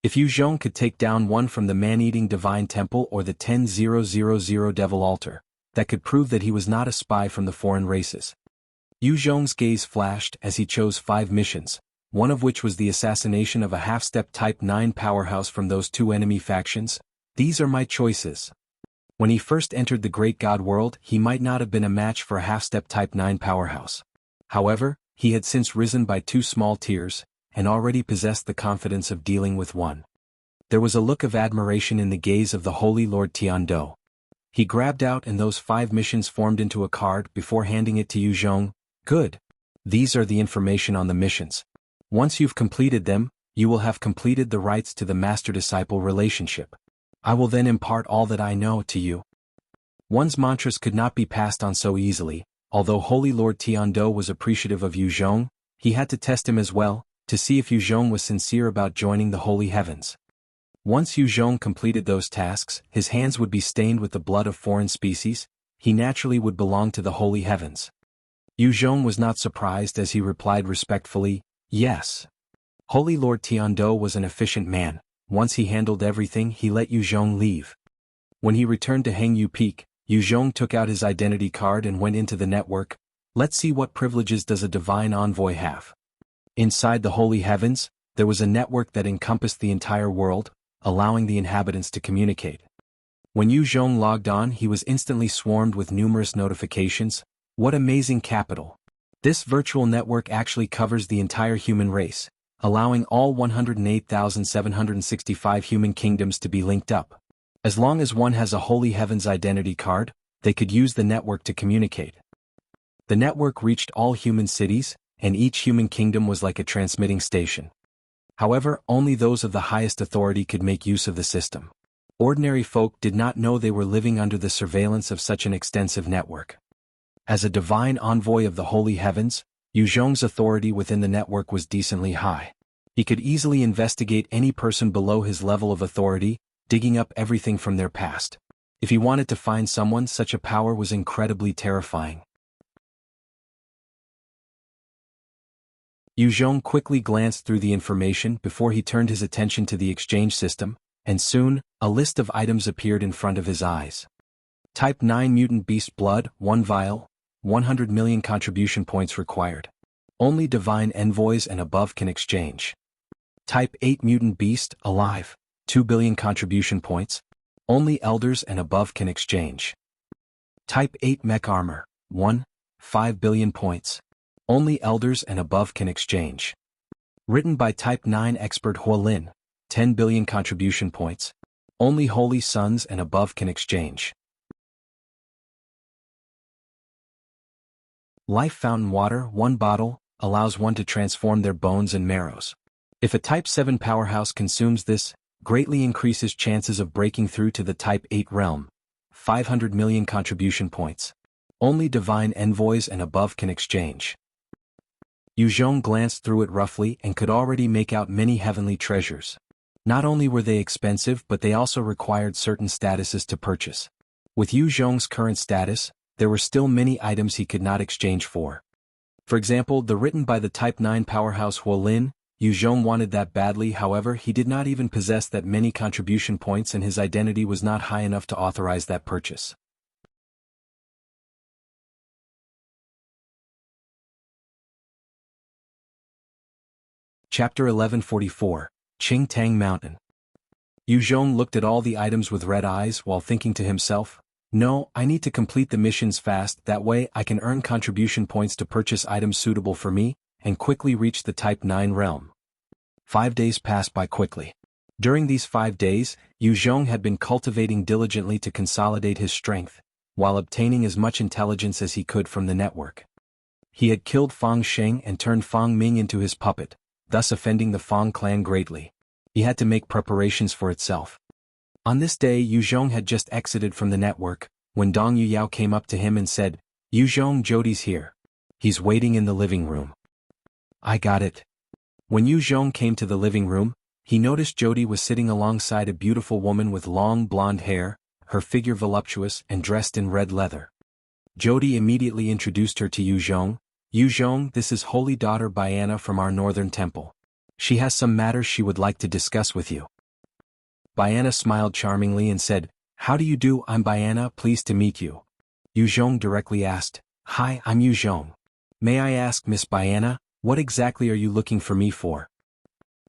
If Yu Zhong could take down one from the man-eating divine temple or the 10,000 devil altar, that could prove that he was not a spy from the foreign races. Yu Zhong's gaze flashed as he chose 5 missions, one of which was the assassination of a half-step Type 9 powerhouse from those 2 enemy factions. These are my choices. When he first entered the Great God world, he might not have been a match for a half-step Type 9 powerhouse. However, He had since risen by 2 small tiers, and already possessed the confidence of dealing with one. There was a look of admiration in the gaze of the Holy Lord Tiando. He grabbed out and those 5 missions formed into a card before handing it to Yuzhong. Good. These are the information on the missions. Once you've completed them, you will have completed the rights to the master-disciple relationship. I will then impart all that I know to you. One's mantras could not be passed on so easily. Although Holy Lord Tiando was appreciative of Yuzhong, he had to test him as well, to see if Yuzhong was sincere about joining the Holy Heavens. Once Yuzhong completed those tasks, his hands would be stained with the blood of foreign species, he naturally would belong to the Holy Heavens. Yuzhong was not surprised as he replied respectfully, yes. Holy Lord Tiando was an efficient man. Once he handled everything, he let Yuzhong leave. When he returned to Hengyu Peak, Yuzhong took out his identity card and went into the network. Let's see what privileges does a divine envoy have. Inside the Holy Heavens, there was a network that encompassed the entire world, allowing the inhabitants to communicate. When Yuzhong logged on, he was instantly swarmed with numerous notifications. What amazing capital! This virtual network actually covers the entire human race, allowing all 108,765 human kingdoms to be linked up. As long as one has a Holy Heavens identity card, they could use the network to communicate. The network reached all human cities, and each human kingdom was like a transmitting station. However, only those of the highest authority could make use of the system. Ordinary folk did not know they were living under the surveillance of such an extensive network. As a divine envoy of the Holy Heavens, Yuzhong's authority within the network was decently high. He could easily investigate any person below his level of authority, digging up everything from their past. If he wanted to find someone, such a power was incredibly terrifying. Yuzhong quickly glanced through the information before he turned his attention to the exchange system, and soon, a list of items appeared in front of his eyes. Type 9 Mutant Beast Blood, 1 vial, 100 million contribution points required. Only divine envoys and above can exchange. Type 8 Mutant Beast, Alive, 2 billion contribution points. Only elders and above can exchange. Type 8 Mech Armor, 5 billion points. Only elders and above can exchange. Written by Type 9 Expert Huolin, 10 billion contribution points. Only holy sons and above can exchange. Life Fountain Water, 1 bottle, allows one to transform their bones and marrows. If a Type 7 powerhouse consumes this, greatly increases chances of breaking through to the Type 8 realm. 500 million contribution points. Only divine envoys and above can exchange. Yuzhong glanced through it roughly and could already make out many heavenly treasures. Not only were they expensive, but they also required certain statuses to purchase. With Yuzhong's current status, there were still many items he could not exchange for. For example, the written by the Type 9 powerhouse Huolin. Yuzhong wanted that badly, however he did not even possess that many contribution points and his identity was not high enough to authorize that purchase. Chapter 1144, Qing Tang Mountain. Yuzhong looked at all the items with red eyes while thinking to himself, no, I need to complete the missions fast, that way I can earn contribution points to purchase items suitable for me, and quickly reach the Type 9 realm. 5 days passed by quickly. During these 5 days, Yuzhong had been cultivating diligently to consolidate his strength, while obtaining as much intelligence as he could from the network. He had killed Fang Sheng and turned Fang Ming into his puppet, thus offending the Fang clan greatly. He had to make preparations for itself. On this day Yuzhong had just exited from the network, when Dong Yuyao came up to him and said, Yuzhong, Jody's here. He's waiting in the living room. I got it. When Yuzhong came to the living room, he noticed Jody was sitting alongside a beautiful woman with long blonde hair, her figure voluptuous and dressed in red leather. Jody immediately introduced her to Yuzhong. Yuzhong, this is Holy Daughter Baiana from our northern temple. She has some matters she would like to discuss with you. Baiana smiled charmingly and said, How do you do? I'm Baiana, pleased to meet you. Yuzhong directly asked, Hi, I'm Yuzhong. May I ask, Miss Baiana, what exactly are you looking for me for?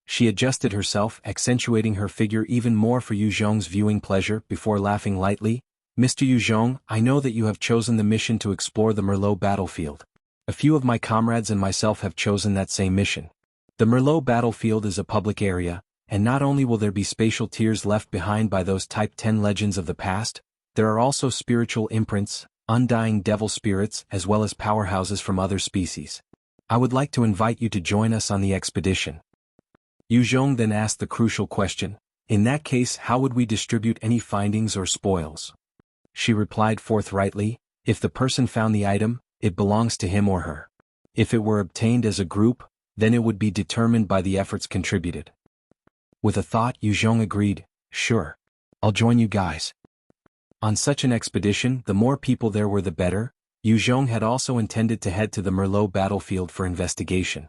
She adjusted herself, accentuating her figure even more for Yuzhong's viewing pleasure before laughing lightly. Mr. Yuzhong, I know that you have chosen the mission to explore the Merlot battlefield. A few of my comrades and myself have chosen that same mission. The Merlot battlefield is a public area, and not only will there be spatial tears left behind by those Type 10 legends of the past, there are also spiritual imprints, undying devil spirits as well as powerhouses from other species. I would like to invite you to join us on the expedition. Yu Zhong then asked the crucial question, in that case how would we distribute any findings or spoils? She replied forthrightly, if the person found the item, it belongs to him or her. If it were obtained as a group, then it would be determined by the efforts contributed. With a thought, Yu Zhong agreed, sure. I'll join you guys. On such an expedition, the more people there were the better. Yu Zhong had also intended to head to the Merlot battlefield for investigation.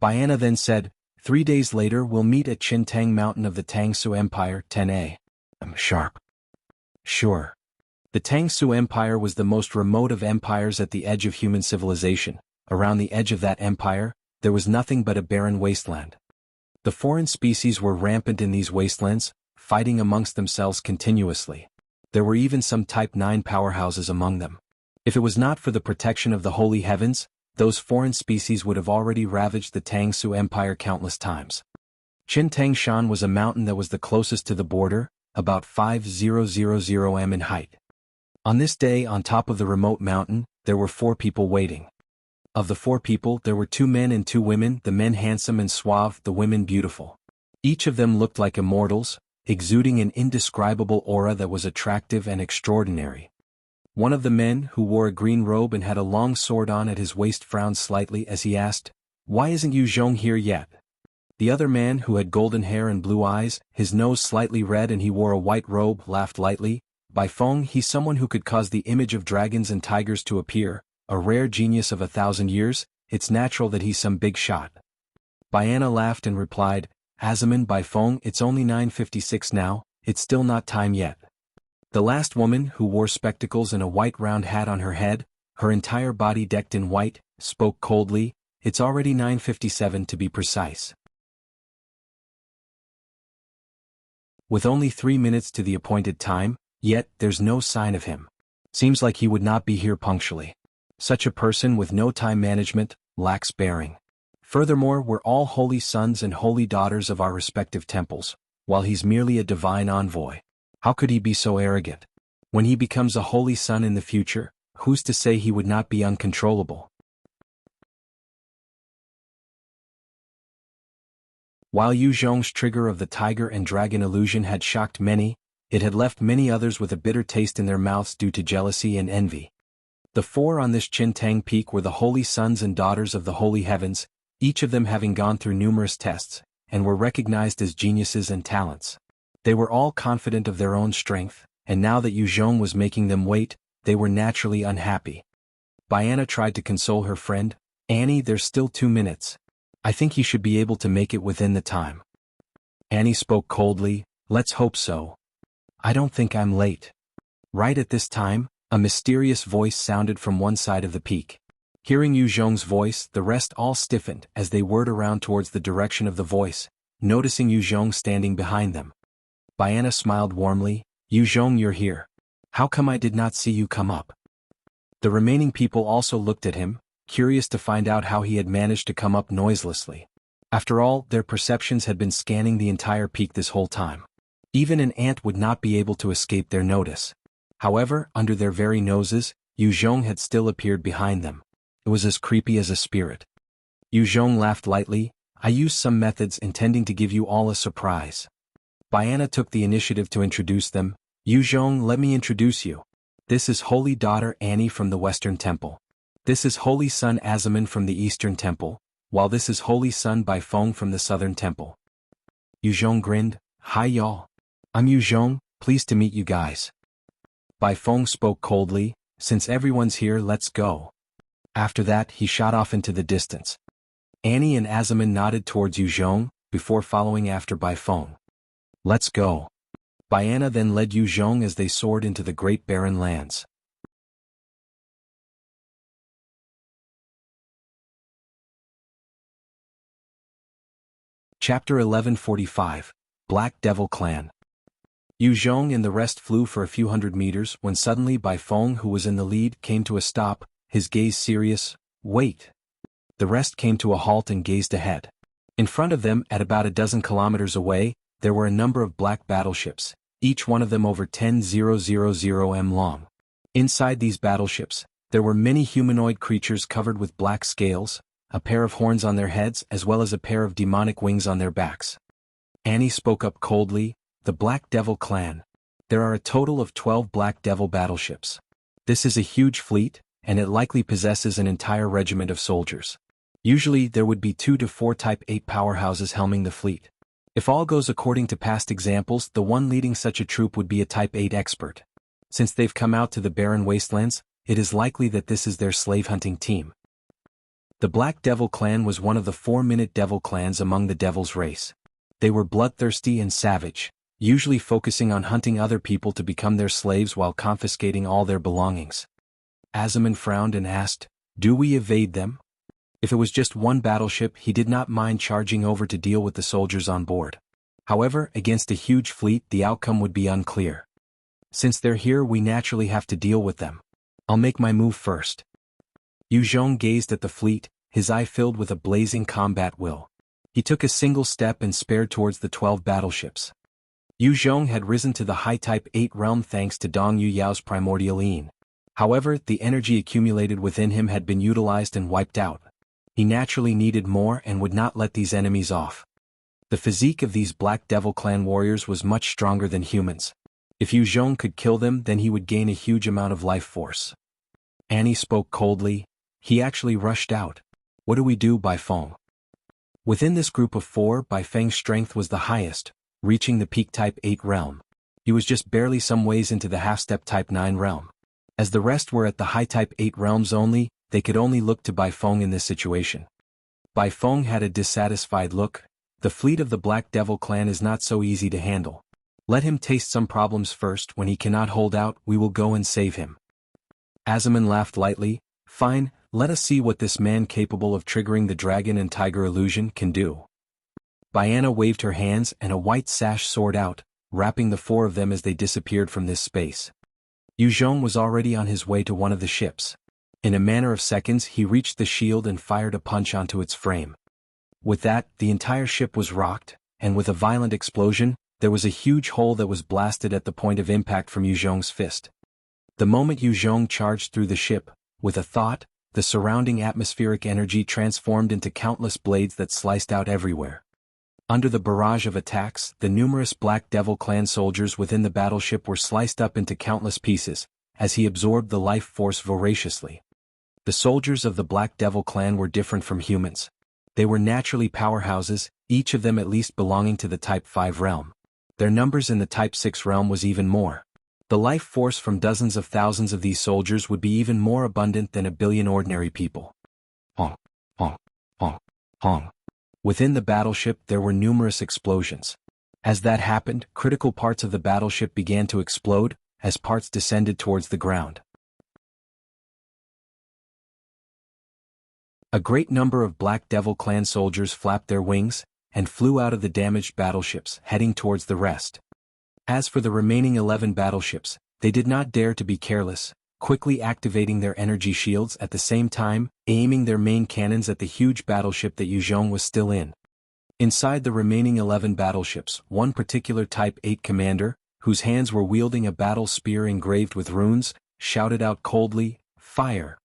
Biana then said, 3 days later we'll meet at Tang Mountain of the Tang Su Empire, 10A. I'm sharp. Sure. The Tang Su Empire was the most remote of empires at the edge of human civilization. Around the edge of that empire, there was nothing but a barren wasteland. The foreign species were rampant in these wastelands, fighting amongst themselves continuously. There were even some Type 9 powerhouses among them. If it was not for the protection of the holy heavens, those foreign species would have already ravaged the Tang Su Empire countless times. Tang Shan was a mountain that was the closest to the border, about 5,000 m in height. On this day, on top of the remote mountain, there were 4 people waiting. Of the 4 people, there were 2 men and 2 women, the men handsome and suave, the women beautiful. Each of them looked like immortals, exuding an indescribable aura that was attractive and extraordinary. One of the men, who wore a green robe and had a long sword on at his waist, frowned slightly as he asked, "Why isn't Yu Zhong here yet?" The other man, who had golden hair and blue eyes, his nose slightly red and he wore a white robe, laughed lightly. By Fang, he's someone who could cause the image of dragons and tigers to appear, a rare genius of 1,000 years, it's natural that he's some big shot. Biana laughed and replied, Azaman, by Fang, it's only 9:56 now, it's still not time yet. The last woman, who wore spectacles and a white round hat on her head, her entire body decked in white, spoke coldly, it's already 9:57 to be precise. With only 3 minutes to the appointed time, yet there's no sign of him. Seems like he would not be here punctually. Such a person with no time management, lacks bearing. Furthermore, we're all holy sons and holy daughters of our respective temples, while he's merely a divine envoy. How could he be so arrogant? When he becomes a holy son in the future, who's to say he would not be uncontrollable? While Yu Zhong's trigger of the tiger and dragon illusion had shocked many, it had left many others with a bitter taste in their mouths due to jealousy and envy. The 4 on this Tang peak were the holy sons and daughters of the holy heavens, each of them having gone through numerous tests, and were recognized as geniuses and talents. They were all confident of their own strength, and now that Yu Zhong was making them wait, they were naturally unhappy. Biana tried to console her friend, Annie, there's still 2 minutes. I think he should be able to make it within the time. Annie spoke coldly, let's hope so. I don't think I'm late. Right at this time, a mysterious voice sounded from one side of the peak. Hearing Yu Zhong's voice, the rest all stiffened as they whirled around towards the direction of the voice, noticing Yu Zhong standing behind them. Biana smiled warmly, Yu Zhong, you're here. How come I did not see you come up? The remaining people also looked at him, curious to find out how he had managed to come up noiselessly. After all, their perceptions had been scanning the entire peak this whole time. Even an ant would not be able to escape their notice. However, under their very noses, Yu Zhong had still appeared behind them. It was as creepy as a spirit. Yu Zhong laughed lightly, I used some methods intending to give you all a surprise. Biana took the initiative to introduce them. Yu Zhong, let me introduce you. This is Holy Daughter Annie from the Western Temple. This is Holy Son Azaman from the Eastern Temple, while this is Holy Son Bai Feng from the Southern Temple. Yu Zhong grinned, Hi y'all. I'm Yu Zhong, pleased to meet you guys. Bai Feng spoke coldly, since everyone's here, let's go. After that, he shot off into the distance. Annie and Azaman nodded towards Yu Zhong, before following after Bai Feng. Let's go. Biana then led Yu Zhong as they soared into the great barren lands. Chapter 1145, Black Devil Clan. Yu Zhong and the rest flew for a few hundred meters when suddenly Bai Feng, who was in the lead, came to a stop, his gaze serious. Wait. The rest came to a halt and gazed ahead. In front of them, at about a dozen kilometers away, there were a number of black battleships, each one of them over 10,000 m long. Inside these battleships, there were many humanoid creatures covered with black scales, a pair of horns on their heads as well as a pair of demonic wings on their backs. Annie spoke up coldly, "The Black Devil clan. There are a total of 12 Black Devil battleships. This is a huge fleet, and it likely possesses an entire regiment of soldiers. Usually there would be 2 to 4 Type 8 powerhouses helming the fleet. If all goes according to past examples, the one leading such a troop would be a Type 8 expert. Since they've come out to the barren wastelands, it is likely that this is their slave-hunting team." The Black Devil clan was one of the 4-minute devil clans among the devil's race. They were bloodthirsty and savage, usually focusing on hunting other people to become their slaves while confiscating all their belongings. Azaman frowned and asked, "Do we evade them?" If it was just one battleship, he did not mind charging over to deal with the soldiers on board. However, against a huge fleet, the outcome would be unclear. "Since they're here, we naturally have to deal with them. I'll make my move first." Yuzhong gazed at the fleet, his eye filled with a blazing combat will. He took a single step and spared towards the 12 battleships. Yuzhong had risen to the high Type 8 realm thanks to Dong Yuyao's primordial yin. However, the energy accumulated within him had been utilized and wiped out. He naturally needed more and would not let these enemies off. The physique of these Black Devil clan warriors was much stronger than humans. If Yuzhong could kill them, then he would gain a huge amount of life force. Annie spoke coldly. He actually rushed out. "What do we do, Bai Feng?" Within this group of 4, Bai Feng's strength was the highest, reaching the peak Type 8 realm. He was just barely some ways into the half-step Type 9 realm. As the rest were at the high Type 8 realms only, they could only look to Bai Feng in this situation. Bai Feng had a dissatisfied look. "The fleet of the Black Devil clan is not so easy to handle. Let him taste some problems first. When he cannot hold out, we will go and save him." Azaman laughed lightly. "Fine, let us see what this man capable of triggering the dragon and tiger illusion can do." Baiana waved her hands and a white sash soared out, wrapping the 4 of them as they disappeared from this space. Yuzhong was already on his way to one of the ships. In a matter of seconds, he reached the shield and fired a punch onto its frame. With that, the entire ship was rocked, and with a violent explosion, there was a huge hole that was blasted at the point of impact from Yuzhong's fist. The moment Yuzhong charged through the ship, with a thought, the surrounding atmospheric energy transformed into countless blades that sliced out everywhere. Under the barrage of attacks, the numerous Black Devil clan soldiers within the battleship were sliced up into countless pieces, as he absorbed the life force voraciously. The soldiers of the Black Devil clan were different from humans. They were naturally powerhouses, each of them at least belonging to the Type 5 realm. Their numbers in the Type 6 realm was even more. The life force from dozens of thousands of these soldiers would be even more abundant than a billion ordinary people. Honk, honk, honk, honk. Within the battleship there were numerous explosions. As that happened, critical parts of the battleship began to explode, as parts descended towards the ground. A great number of Black Devil clan soldiers flapped their wings, and flew out of the damaged battleships, heading towards the rest. As for the remaining 11 battleships, they did not dare to be careless, quickly activating their energy shields at the same time, aiming their main cannons at the huge battleship that Yuzhong was still in. Inside the remaining 11 battleships, one particular Type 8 commander, whose hands were wielding a battle spear engraved with runes, shouted out coldly, "Fire!"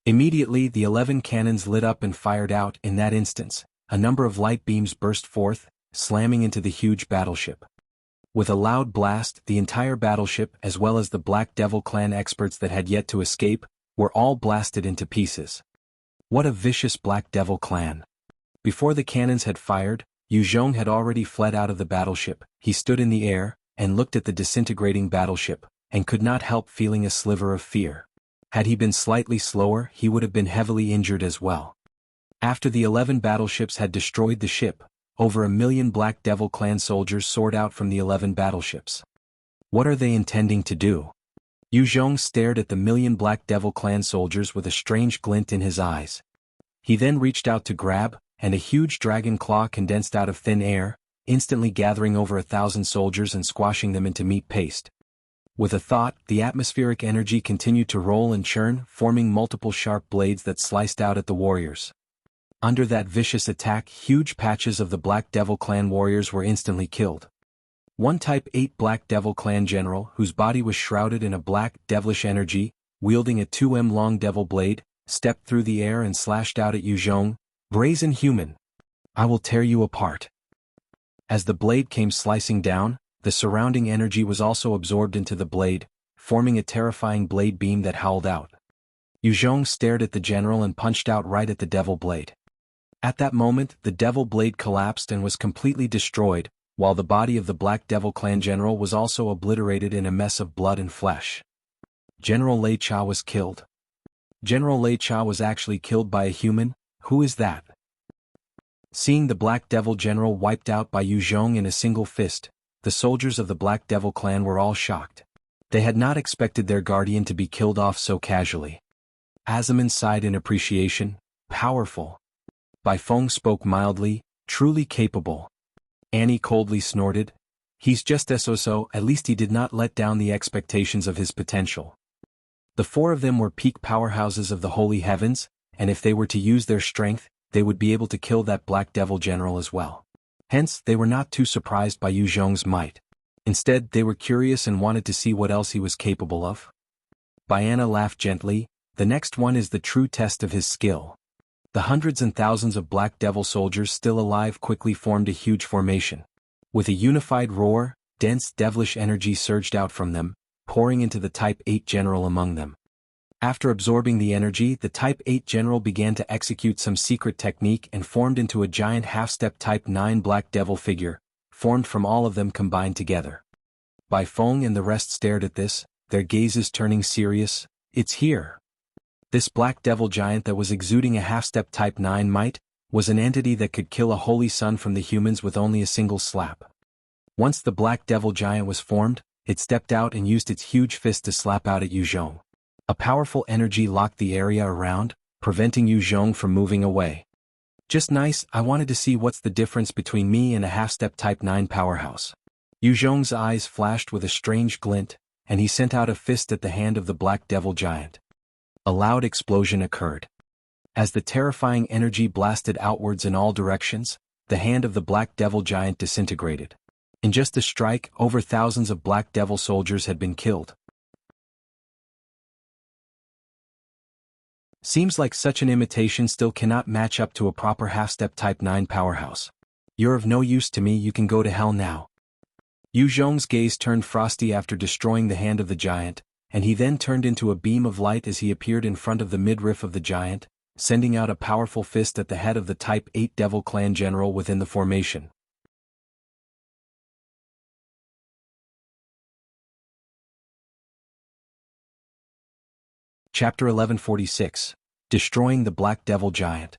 Immediately the 11 cannons lit up and fired out. In that instance, a number of light beams burst forth, slamming into the huge battleship. With a loud blast, the entire battleship, as well as the Black Devil clan experts that had yet to escape, were all blasted into pieces. What a vicious Black Devil clan! Before the cannons had fired, Yuzhong had already fled out of the battleship. He stood in the air, and looked at the disintegrating battleship, and could not help feeling a sliver of fear. Had he been slightly slower, he would have been heavily injured as well. After the 11 battleships had destroyed the ship, over 1 million Black Devil clan soldiers soared out from the 11 battleships. What are they intending to do? Yuzhong stared at the 1 million Black Devil clan soldiers with a strange glint in his eyes. He then reached out to grab, and a huge dragon claw condensed out of thin air, instantly gathering over 1,000 soldiers and squashing them into meat paste. With a thought, the atmospheric energy continued to roll and churn, forming multiple sharp blades that sliced out at the warriors. Under that vicious attack, huge patches of the Black Devil clan warriors were instantly killed. One Type 8 Black Devil clan general, whose body was shrouded in a black, devilish energy, wielding a 2m long devil blade, stepped through the air and slashed out at Yu Zhong. "Brazen human! I will tear you apart." As the blade came slicing down, the surrounding energy was also absorbed into the blade, forming a terrifying blade beam that howled out. Yu Zhong stared at the general and punched out right at the devil blade. At that moment, the devil blade collapsed and was completely destroyed, while the body of the Black Devil clan general was also obliterated in a mess of blood and flesh. General Lei Cha was killed. General Lei Cha was actually killed by a human? Who is that? Seeing the Black Devil general wiped out by Yu Zhong in a single fist, the soldiers of the Black Devil clan were all shocked. They had not expected their guardian to be killed off so casually. Azaman sighed in appreciation. "Powerful." Bai Feng spoke mildly, "Truly capable." Annie coldly snorted. "He's just so, at least he did not let down the expectations of his potential." The four of them were peak powerhouses of the holy heavens, and if they were to use their strength, they would be able to kill that Black Devil general as well. Hence, they were not too surprised by Yu Zhong's might. Instead, they were curious and wanted to see what else he was capable of. Baiana laughed gently. "The next one is the true test of his skill." The hundreds and thousands of Black Devil soldiers still alive quickly formed a huge formation. With a unified roar, dense devilish energy surged out from them, pouring into the Type 8 general among them. After absorbing the energy, the Type 8 general began to execute some secret technique and formed into a giant half-step Type 9 Black Devil figure, formed from all of them combined together. Bai Feng and the rest stared at this, their gazes turning serious. "It's here." This Black Devil giant that was exuding a half-step Type 9 might, was an entity that could kill a holy son from the humans with only a single slap. Once the Black Devil giant was formed, it stepped out and used its huge fist to slap out at Yu Zhong. A powerful energy locked the area around, preventing Yu Zhong from moving away. "Just nice, I wanted to see what's the difference between me and a half-step Type 9 powerhouse." Yu Zhong's eyes flashed with a strange glint, and he sent out a fist at the hand of the Black Devil giant. A loud explosion occurred. As the terrifying energy blasted outwards in all directions, the hand of the Black Devil giant disintegrated. In just a strike, over thousands of Black Devil soldiers had been killed. Seems like such an imitation still cannot match up to a proper half-step Type 9 powerhouse. "You're of no use to me, you can go to hell now." Yu Zhong's gaze turned frosty after destroying the hand of the giant, and he then turned into a beam of light as he appeared in front of the midriff of the giant, sending out a powerful fist at the head of the Type 8 Devil clan general within the formation. Chapter 1146. Destroying the Black Devil Giant.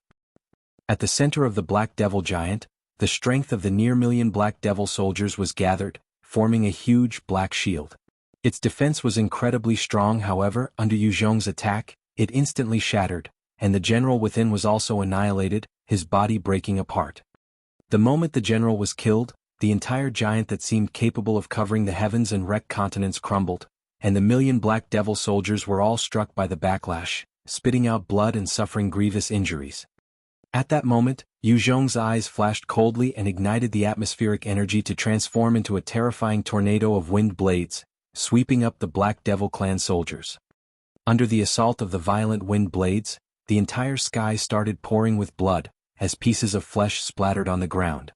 At the center of the Black Devil Giant, the strength of the near-million Black Devil soldiers was gathered, forming a huge black shield. Its defense was incredibly strong, however, under Yu Zhong's attack, it instantly shattered, and the general within was also annihilated, his body breaking apart. The moment the general was killed, the entire giant that seemed capable of covering the heavens and wreck continents crumbled, and the million Black Devil soldiers were all struck by the backlash, spitting out blood and suffering grievous injuries. At that moment, Yu Zhong's eyes flashed coldly and ignited the atmospheric energy to transform into a terrifying tornado of winged blades, sweeping up the Black Devil clan soldiers. Under the assault of the violent wind blades, the entire sky started pouring with blood, as pieces of flesh splattered on the ground.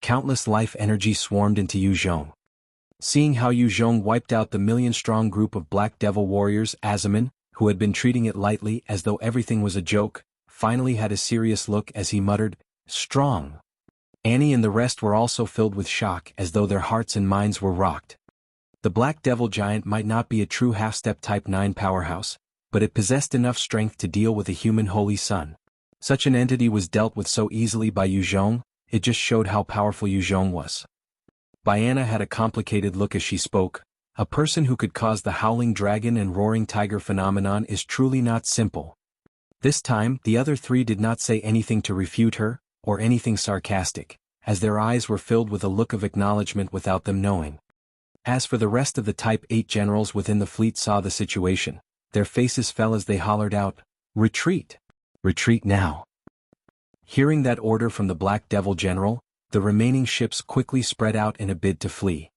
Countless life energy swarmed into Yu Zhong. Seeing how Yu Zhong wiped out the million-strong group of Black Devil warriors, Azaman, who had been treating it lightly as though everything was a joke, finally had a serious look as he muttered, "Strong." Annie and the rest were also filled with shock as though their hearts and minds were rocked. The Black Devil giant might not be a true half-step Type 9 powerhouse, but it possessed enough strength to deal with a human holy son. Such an entity was dealt with so easily by Yu Zhong, it just showed how powerful Yu Zhong was. Baiana had a complicated look as she spoke. A person who could cause the howling dragon and roaring tiger phenomenon is truly not simple. This time, the other three did not say anything to refute her, or anything sarcastic, as their eyes were filled with a look of acknowledgement without them knowing. As for the rest of the Type 8 generals within the fleet saw the situation, their faces fell as they hollered out, "Retreat! Retreat now!" Hearing that order from the Black Devil general, the remaining ships quickly spread out in a bid to flee.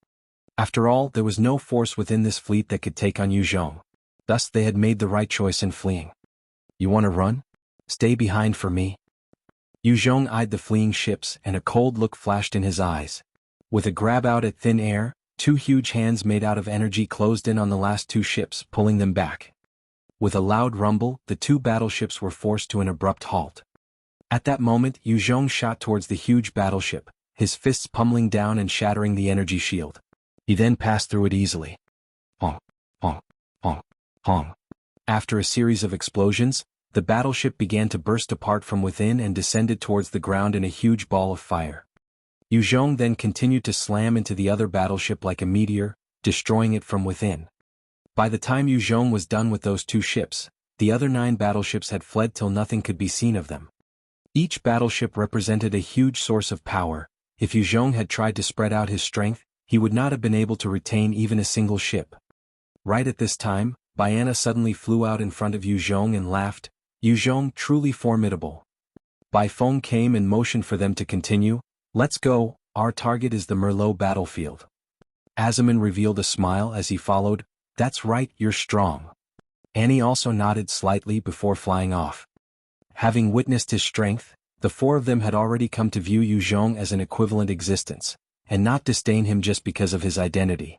After all, there was no force within this fleet that could take on Yu Zhong. Thus they had made the right choice in fleeing. "You want to run? Stay behind for me." Yu Zhong eyed the fleeing ships and a cold look flashed in his eyes. With a grab out at thin air, two huge hands made out of energy closed in on the last two ships, pulling them back. With a loud rumble, the two battleships were forced to an abrupt halt. At that moment, Yu Zhong shot towards the huge battleship, his fists pummeling down and shattering the energy shield. He then passed through it easily. Honk, honk, honk, honk. After a series of explosions, the battleship began to burst apart from within and descended towards the ground in a huge ball of fire. Yu Zhong then continued to slam into the other battleship like a meteor, destroying it from within. By the time Yu Zhong was done with those two ships, the other 9 battleships had fled till nothing could be seen of them. Each battleship represented a huge source of power. If Yu Zhong had tried to spread out his strength, he would not have been able to retain even a single ship. Right at this time, Baiana suddenly flew out in front of Yu Zhong and laughed, "Yu Zhong, truly formidable." Bai Feng came and motioned for them to continue. "Let's go, our target is the Merlot battlefield." Azaman revealed a smile as he followed, "That's right, you're strong." Annie also nodded slightly before flying off. Having witnessed his strength, the 4 of them had already come to view Yu Zhong as an equivalent existence, and not disdain him just because of his identity.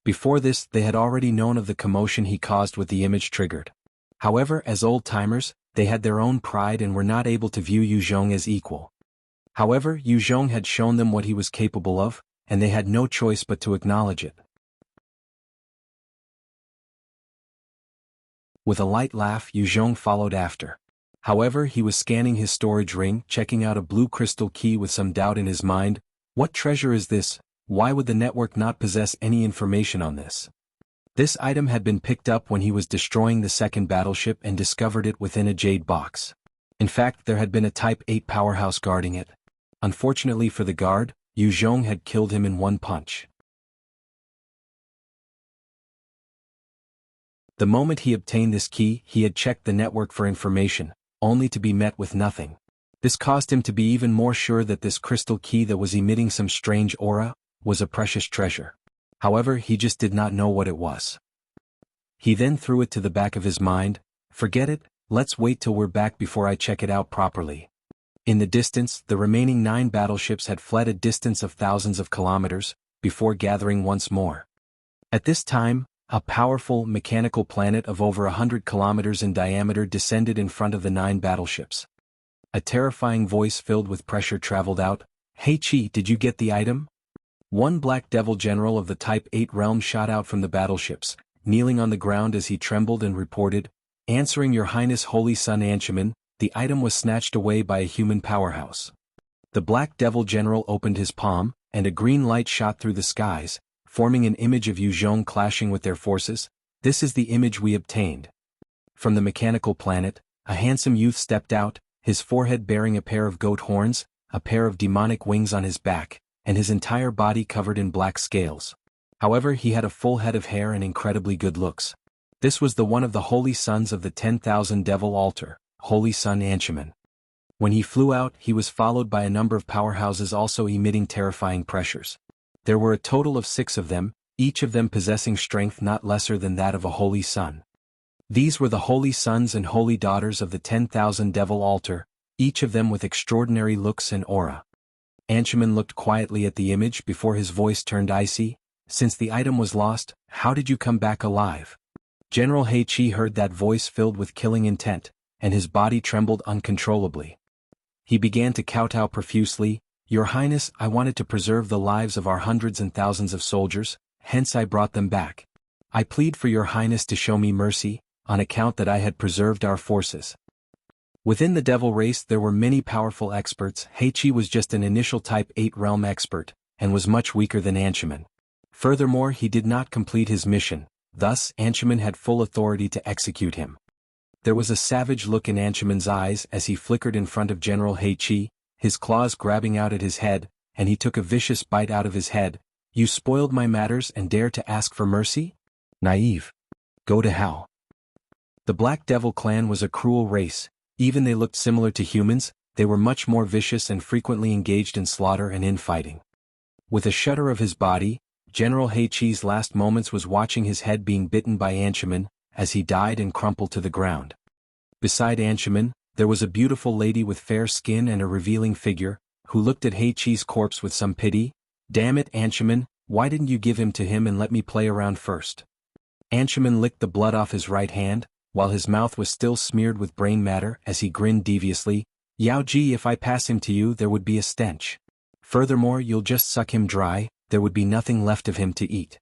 Before this, they had already known of the commotion he caused with the image triggered. However, as old-timers, they had their own pride and were not able to view Yu Zhong as equal. However, Yu Zhong had shown them what he was capable of, and they had no choice but to acknowledge it. With a light laugh, Yu Zhong followed after. However, he was scanning his storage ring, checking out a blue crystal key with some doubt in his mind. What treasure is this? Why would the network not possess any information on this? This item had been picked up when he was destroying the second battleship and discovered it within a jade box. In fact, there had been a Type 8 powerhouse guarding it. Unfortunately for the guard, Yu Zhong had killed him in one punch. The moment he obtained this key, he had checked the network for information, only to be met with nothing. This caused him to be even more sure that this crystal key that was emitting some strange aura was a precious treasure. However, he just did not know what it was. He then threw it to the back of his mind. "Forget it, let's wait till we're back before I check it out properly." In the distance, the remaining 9 battleships had fled a distance of thousands of kilometers, before gathering once more. At this time, a powerful, mechanical planet of over 100 kilometers in diameter descended in front of the 9 battleships. A terrifying voice filled with pressure traveled out, "Hey Chi, did you get the item?" One Black Devil general of the Type 8 realm shot out from the battleships, kneeling on the ground as he trembled and reported, "Answering Your Highness Holy Sun Anshuman, the item was snatched away by a human powerhouse." The Black Devil general opened his palm, and a green light shot through the skies, forming an image of Yu Zhong clashing with their forces. "This is the image we obtained." From the mechanical planet, a handsome youth stepped out, his forehead bearing a pair of goat horns, a pair of demonic wings on his back, and his entire body covered in black scales. However, he had a full head of hair and incredibly good looks. This was the one of the Holy Sons of the 10,000 Devil Altar, Holy Sun Anshuman. When he flew out, he was followed by a number of powerhouses also emitting terrifying pressures. There were a total of 6 of them, each of them possessing strength not lesser than that of a holy sun. These were the holy sons and holy daughters of the 10,000 Devil Altar, each of them with extraordinary looks and aura. Anshuman looked quietly at the image before his voice turned icy. "Since the item was lost, how did you come back alive?" General He Chi heard that voice filled with killing intent, and his body trembled uncontrollably. He began to kowtow profusely. "Your Highness, I wanted to preserve the lives of our hundreds and thousands of soldiers, hence I brought them back. I plead for Your Highness to show me mercy, on account that I had preserved our forces." Within the devil race there were many powerful experts. He Chi was just an initial Type 8 realm expert, and was much weaker than Anshuman. Furthermore, he did not complete his mission, thus Anshuman had full authority to execute him. There was a savage look in Anshuman's eyes as he flickered in front of General He Chi, his claws grabbing out at his head, and he took a vicious bite out of his head. You spoiled my matters and dare to ask for mercy? Naive. Go to hell. The Black Devil clan was a cruel race. Even they looked similar to humans, they were much more vicious and frequently engaged in slaughter and infighting. With a shudder of his body, General Heichi's last moments was watching his head being bitten by Anshuman, as he died and crumpled to the ground. Beside Anshuman, there was a beautiful lady with fair skin and a revealing figure, who looked at Heichi's corpse with some pity. Damn it, Anshuman, why didn't you give him to him and let me play around first? Anshuman licked the blood off his right hand, while his mouth was still smeared with brain matter as he grinned deviously. Yao Ji, if I pass him to you there would be a stench. Furthermore, you'll just suck him dry, there would be nothing left of him to eat.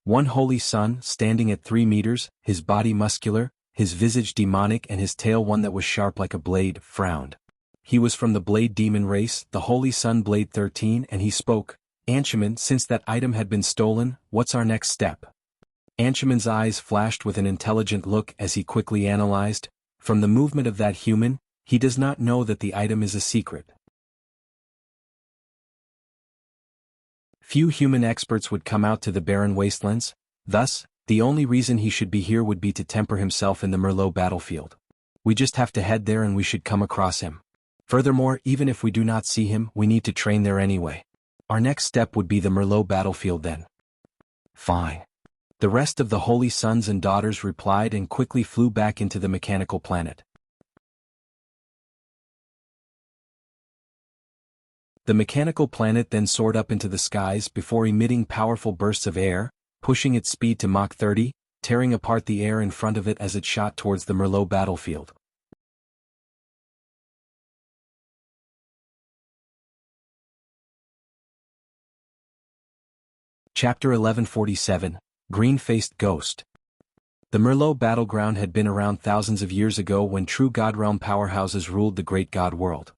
One holy son, standing at 3 meters, his body muscular, his visage demonic and his tail one that was sharp like a blade, frowned. He was from the Blade Demon race, the Holy Sun Blade 13, and he spoke. Anshuman, since that item had been stolen, what's our next step? Anshuman's eyes flashed with an intelligent look as he quickly analyzed. From the movement of that human, he does not know that the item is a secret. Few human experts would come out to the barren wastelands, thus, the only reason he should be here would be to temper himself in the Merlot battlefield. We just have to head there and we should come across him. Furthermore, even if we do not see him, we need to train there anyway. Our next step would be the Merlot battlefield then. Fine. The rest of the holy sons and daughters replied and quickly flew back into the mechanical planet. The mechanical planet then soared up into the skies before emitting powerful bursts of air, pushing its speed to Mach 30, tearing apart the air in front of it as it shot towards the Merlot battlefield. Chapter 1147, Green-Faced Ghost. The Merlot battleground had been around thousands of years ago when true God-realm powerhouses ruled the great God world.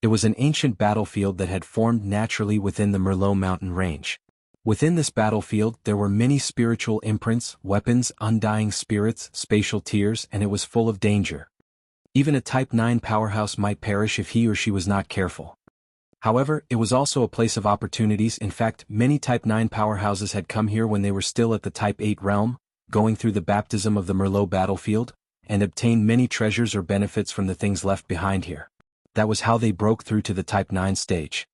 It was an ancient battlefield that had formed naturally within the Merlot mountain range. Within this battlefield there were many spiritual imprints, weapons, undying spirits, spatial tears, and it was full of danger. Even a Type 9 powerhouse might perish if he or she was not careful. However, it was also a place of opportunities. In fact, many Type 9 powerhouses had come here when they were still at the Type 8 realm, going through the baptism of the Merlot battlefield, and obtained many treasures or benefits from the things left behind here. That was how they broke through to the Type 9 stage.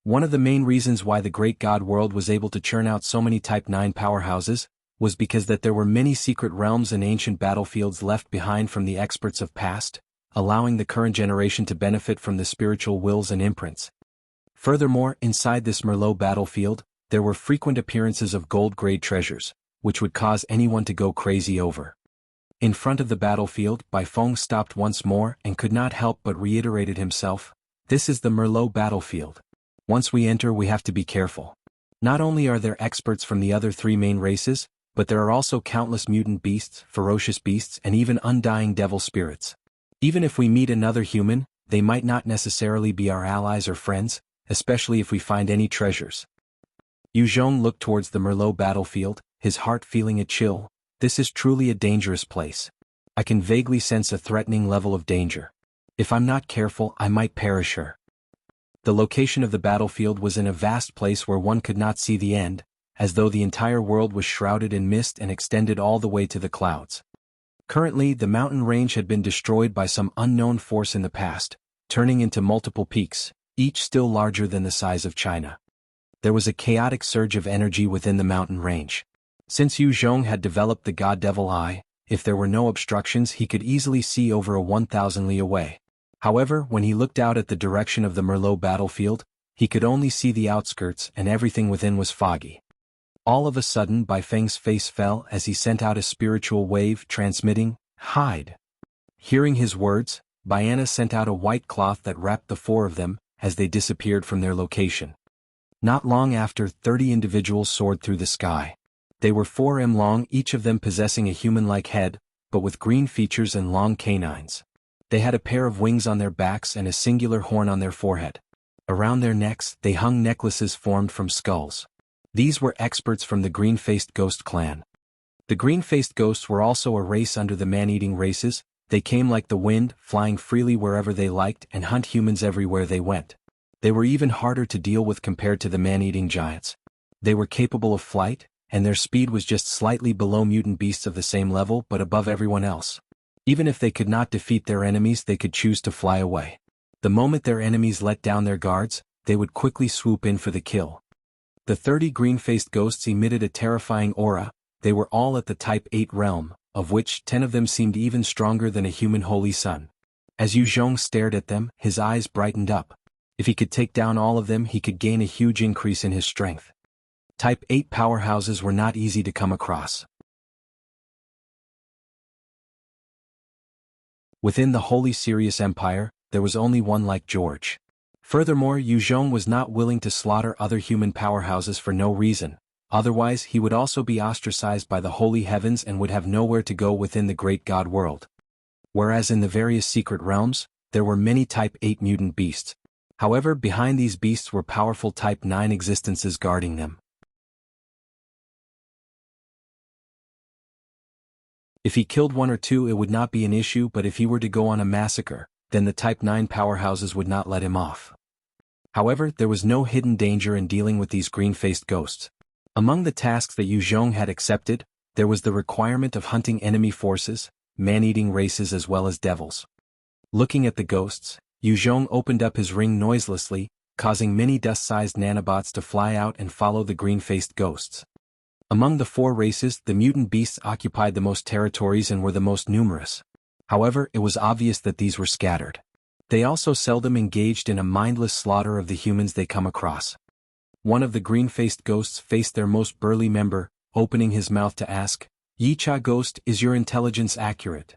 One of the main reasons why the great God world was able to churn out so many Type 9 powerhouses was because that there were many secret realms and ancient battlefields left behind from the experts of past, allowing the current generation to benefit from the spiritual wills and imprints. Furthermore, inside this Merlot battlefield, there were frequent appearances of gold-grade treasures, which would cause anyone to go crazy over. In front of the battlefield, Fang stopped once more and could not help but reiterated himself, "This is the Merlot battlefield. Once we enter we have to be careful. Not only are there experts from the other 3 main races, but there are also countless mutant beasts, ferocious beasts and even undying devil spirits. Even if we meet another human, they might not necessarily be our allies or friends, especially if we find any treasures." Yu Zhong looked towards the Merlot battlefield, his heart feeling a chill. This is truly a dangerous place. I can vaguely sense a threatening level of danger. If I'm not careful, I might perish here. The location of the battlefield was in a vast place where one could not see the end, as though the entire world was shrouded in mist and extended all the way to the clouds. Currently, the mountain range had been destroyed by some unknown force in the past, turning into multiple peaks, each still larger than the size of China. There was a chaotic surge of energy within the mountain range. Since Yu Zhong had developed the God-Devil Eye, if there were no obstructions he could easily see over a 1,000 li away. However, when he looked out at the direction of the Merlot battlefield, he could only see the outskirts and everything within was foggy. All of a sudden Fang's face fell as he sent out a spiritual wave transmitting, "Hide." Hearing his words, Biana sent out a white cloth that wrapped the 4 of them, as they disappeared from their location. Not long after, 30 individuals soared through the sky. They were 4 m long, each of them possessing a human-like head, but with green features and long canines. They had a pair of wings on their backs and a singular horn on their forehead. Around their necks, they hung necklaces formed from skulls. These were experts from the Green-Faced Ghost clan. The Green-Faced Ghosts were also a race under the man-eating races. They came like the wind, flying freely wherever they liked and hunt humans everywhere they went. They were even harder to deal with compared to the man-eating giants. They were capable of flight, and their speed was just slightly below mutant beasts of the same level but above everyone else. Even if they could not defeat their enemies, they could choose to fly away. The moment their enemies let down their guards, they would quickly swoop in for the kill. The 30 green-faced ghosts emitted a terrifying aura. They were all at the Type 8 realm, of which 10 of them seemed even stronger than a human holy sun. As Yu Zhong stared at them, his eyes brightened up. If he could take down all of them, he could gain a huge increase in his strength. Type 8 powerhouses were not easy to come across. Within the Holy Sirius Empire, there was only one like George. Furthermore, Yu Zhong was not willing to slaughter other human powerhouses for no reason, otherwise he would also be ostracized by the holy heavens and would have nowhere to go within the great god world. Whereas in the various secret realms, there were many Type 8 mutant beasts. However, behind these beasts were powerful Type 9 existences guarding them. If he killed one or two, it would not be an issue, but if he were to go on a massacre, then the Type 9 powerhouses would not let him off. However, there was no hidden danger in dealing with these green-faced ghosts. Among the tasks that Yu Zhong had accepted, there was the requirement of hunting enemy forces, man-eating races as well as devils. Looking at the ghosts, Yu Zhong opened up his ring noiselessly, causing many dust-sized nanobots to fly out and follow the green-faced ghosts. Among the 4 races, the mutant beasts occupied the most territories and were the most numerous. However, it was obvious that these were scattered. They also seldom engaged in a mindless slaughter of the humans they come across. One of the green-faced ghosts faced their most burly member, opening his mouth to ask, "Yicha Ghost, is your intelligence accurate?"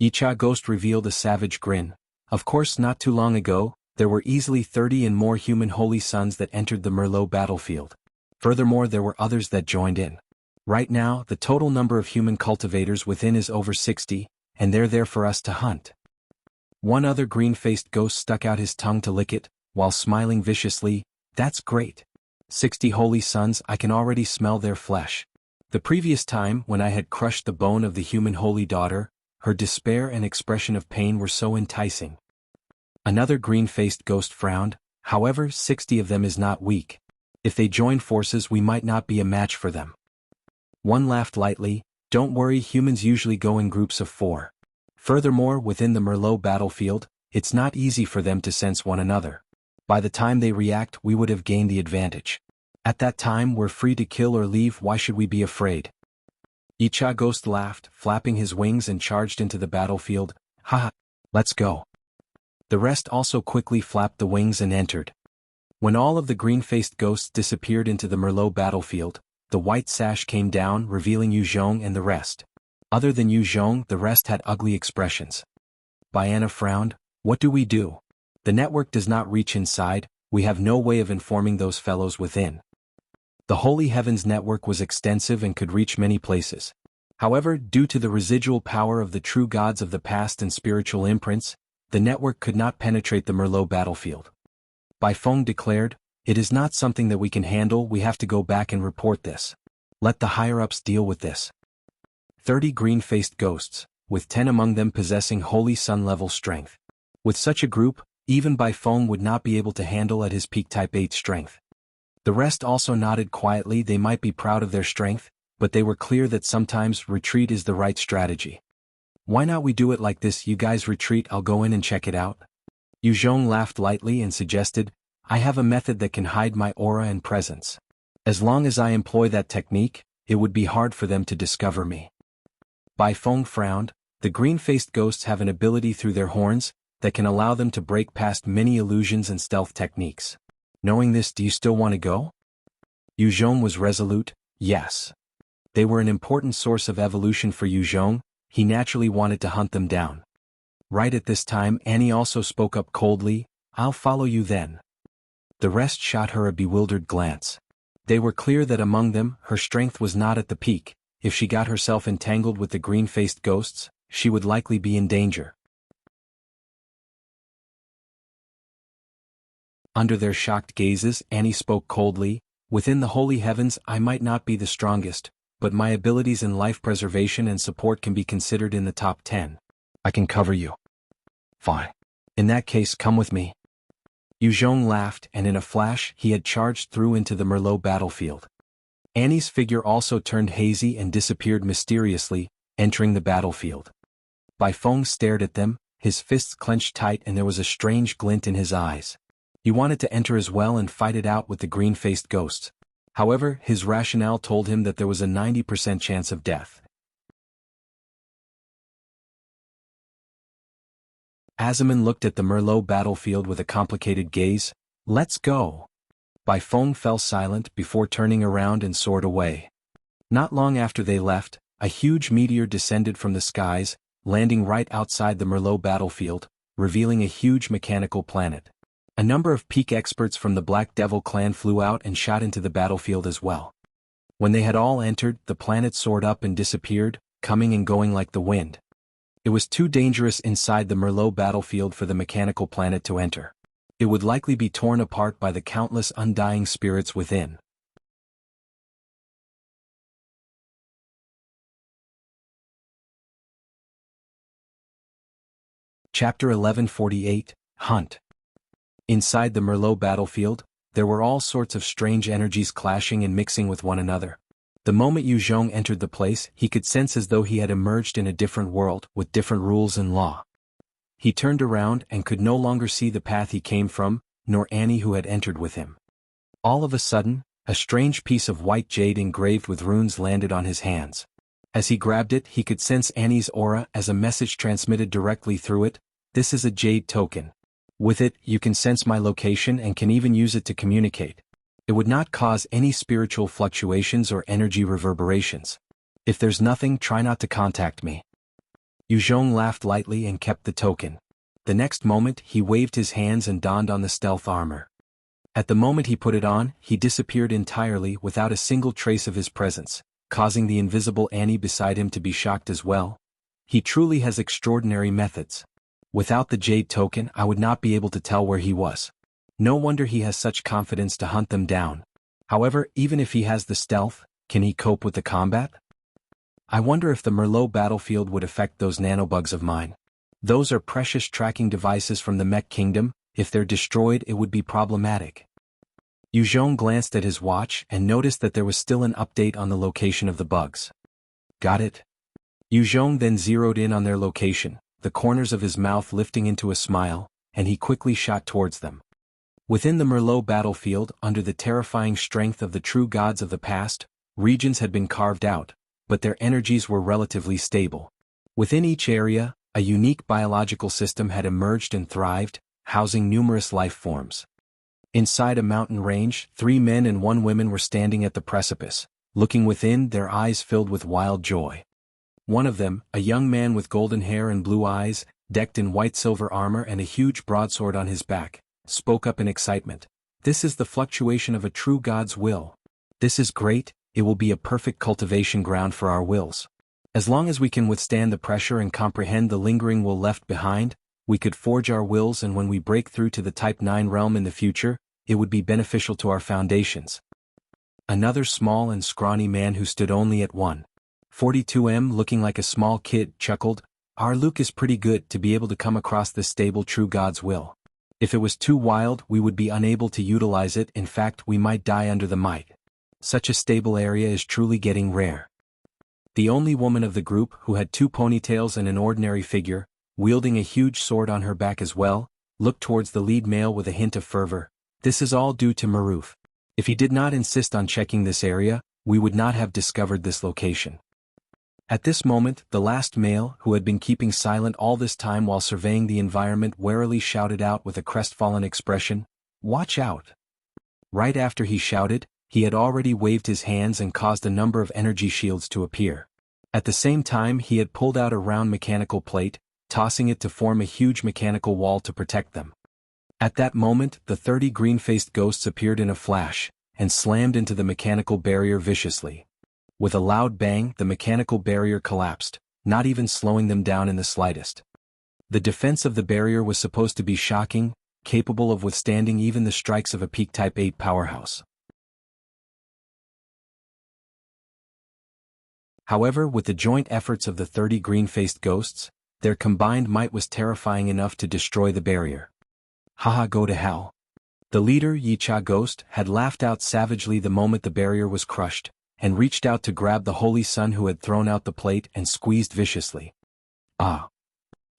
Yicha Ghost revealed a savage grin. Of course, not too long ago, there were easily 30 and more human holy sons that entered the Merlot battlefield. Furthermore, there were others that joined in. Right now, the total number of human cultivators within is over 60, and they're there for us to hunt. One other green-faced ghost stuck out his tongue to lick it, while smiling viciously. "That's great. 60 holy sons, I can already smell their flesh." The previous time, when I had crushed the bone of the human holy daughter, her despair and expression of pain were so enticing. Another green-faced ghost frowned. "However, 60 of them is not weak. If they join forces, we might not be a match for them." One laughed lightly. "Don't worry, humans usually go in groups of 4. Furthermore, within the Merlot battlefield, it's not easy for them to sense one another. By the time they react, we would have gained the advantage. At that time, we're free to kill or leave. Why should we be afraid?" Yicha Ghost laughed, flapping his wings, and charged into the battlefield. "Haha, let's go." The rest also quickly flapped the wings and entered. When all of the green-faced ghosts disappeared into the Merlot battlefield, the white sash came down, revealing Yu Zhong and the rest. Other than Yu Zhong, the rest had ugly expressions. Biana frowned. "What do we do? The network does not reach inside, we have no way of informing those fellows within." The Holy Heavens network was extensive and could reach many places. However, due to the residual power of the true gods of the past and spiritual imprints, the network could not penetrate the Merlot battlefield. Fang declared, "It is not something that we can handle, we have to go back and report this. Let the higher-ups deal with this." 30 green-faced ghosts, with 10 among them possessing Holy Sun-level strength. With such a group, even Fang would not be able to handle at his peak Type 8 strength. The rest also nodded quietly. They might be proud of their strength, but they were clear that sometimes retreat is the right strategy. "Why not we do it like this? You guys retreat, I'll go in and check it out." Yu Zhong laughed lightly and suggested, "I have a method that can hide my aura and presence. As long as I employ that technique, it would be hard for them to discover me." Fang frowned. "The green-faced ghosts have an ability through their horns that can allow them to break past many illusions and stealth techniques. Knowing this, do you still want to go?" Yu Zhong was resolute. Yes. They were an important source of evolution for Yu Zhong. He naturally wanted to hunt them down. Right at this time, Annie also spoke up coldly. "I'll follow you then." The rest shot her a bewildered glance. They were clear that among them, her strength was not at the peak. If she got herself entangled with the green-faced ghosts, she would likely be in danger. Under their shocked gazes, Annie spoke coldly. "Within the holy heavens, I might not be the strongest, but my abilities in life preservation and support can be considered in the top 10. I can cover you." "Fine. In that case, come with me." Yuzhong laughed, and in a flash he had charged through into the Merlot battlefield. Annie's figure also turned hazy and disappeared mysteriously, entering the battlefield. Bai Feng stared at them, his fists clenched tight, and there was a strange glint in his eyes. He wanted to enter as well and fight it out with the green-faced ghosts. However, his rationale told him that there was a 90% chance of death. Azaman looked at the Merlot battlefield with a complicated gaze. "Let's go." Bai Feng fell silent before turning around and soared away. Not long after they left, a huge meteor descended from the skies, landing right outside the Merlot battlefield, revealing a huge mechanical planet. A number of peak experts from the Black Devil clan flew out and shot into the battlefield as well. When they had all entered, the planet soared up and disappeared, coming and going like the wind. It was too dangerous inside the Merlot battlefield for the mechanical planet to enter. It would likely be torn apart by the countless undying spirits within. Chapter 1148, Hunt. Inside the Merlot battlefield, there were all sorts of strange energies clashing and mixing with one another. The moment Yuzhong entered the place, he could sense as though he had emerged in a different world, with different rules and law. He turned around and could no longer see the path he came from, nor Annie who had entered with him. All of a sudden, a strange piece of white jade engraved with runes landed on his hands. As he grabbed it, he could sense Annie's aura as a message transmitted directly through it. "This is a jade token. With it, you can sense my location and can even use it to communicate. It would not cause any spiritual fluctuations or energy reverberations. If there's nothing, try not to contact me." Yuzhong laughed lightly and kept the token. The next moment, he waved his hands and donned on the stealth armor. At the moment he put it on, he disappeared entirely without a single trace of his presence, causing the invisible Annie beside him to be shocked as well. He truly has extraordinary methods. Without the jade token, I would not be able to tell where he was. No wonder he has such confidence to hunt them down. However, even if he has the stealth, can he cope with the combat? I wonder if the Merlot battlefield would affect those nanobugs of mine. Those are precious tracking devices from the Mech Kingdom. If they're destroyed, it would be problematic. Yuzhong glanced at his watch and noticed that there was still an update on the location of the bugs. Got it? Yuzhong then zeroed in on their location, the corners of his mouth lifting into a smile, and he quickly shot towards them. Within the Merlot battlefield, under the terrifying strength of the true gods of the past, regions had been carved out, but their energies were relatively stable. Within each area, a unique biological system had emerged and thrived, housing numerous life forms. Inside a mountain range, 3 men and 1 woman were standing at the precipice, looking within, their eyes filled with wild joy. One of them, a young man with golden hair and blue eyes, decked in white-silver armor and a huge broadsword on his back, spoke up in excitement. "This is the fluctuation of a true god's will. This is great, it will be a perfect cultivation ground for our wills. As long as we can withstand the pressure and comprehend the lingering will left behind, we could forge our wills, and when we break through to the Type 9 realm in the future, it would be beneficial to our foundations." Another small and scrawny man who stood only at 1.42 looking like a small kid, chuckled, "Our Luke is pretty good to be able to come across this stable true god's will. If it was too wild, we would be unable to utilize it, in fact we might die under the might. Such a stable area is truly getting rare." The only woman of the group who had 2 ponytails and an ordinary figure, wielding a huge sword on her back as well, looked towards the lead male with a hint of fervor. "This is all due to Maruf. If he did not insist on checking this area, we would not have discovered this location." At this moment, the last male, who had been keeping silent all this time while surveying the environment, warily shouted out with a crestfallen expression, "Watch out!" Right after he shouted, he had already waved his hands and caused a number of energy shields to appear. At the same time, he had pulled out a round mechanical plate, tossing it to form a huge mechanical wall to protect them. At that moment, the 30 green-faced ghosts appeared in a flash, and slammed into the mechanical barrier viciously. With a loud bang, the mechanical barrier collapsed, not even slowing them down in the slightest. The defense of the barrier was supposed to be shocking, capable of withstanding even the strikes of a peak Type 8 powerhouse. However, with the joint efforts of the 30 green-faced ghosts, their combined might was terrifying enough to destroy the barrier. "Haha, go to hell. The leader, Yicha Ghost, had laughed out savagely the moment the barrier was crushed, and reached out to grab the Holy Sun who had thrown out the plate and squeezed viciously. Ah!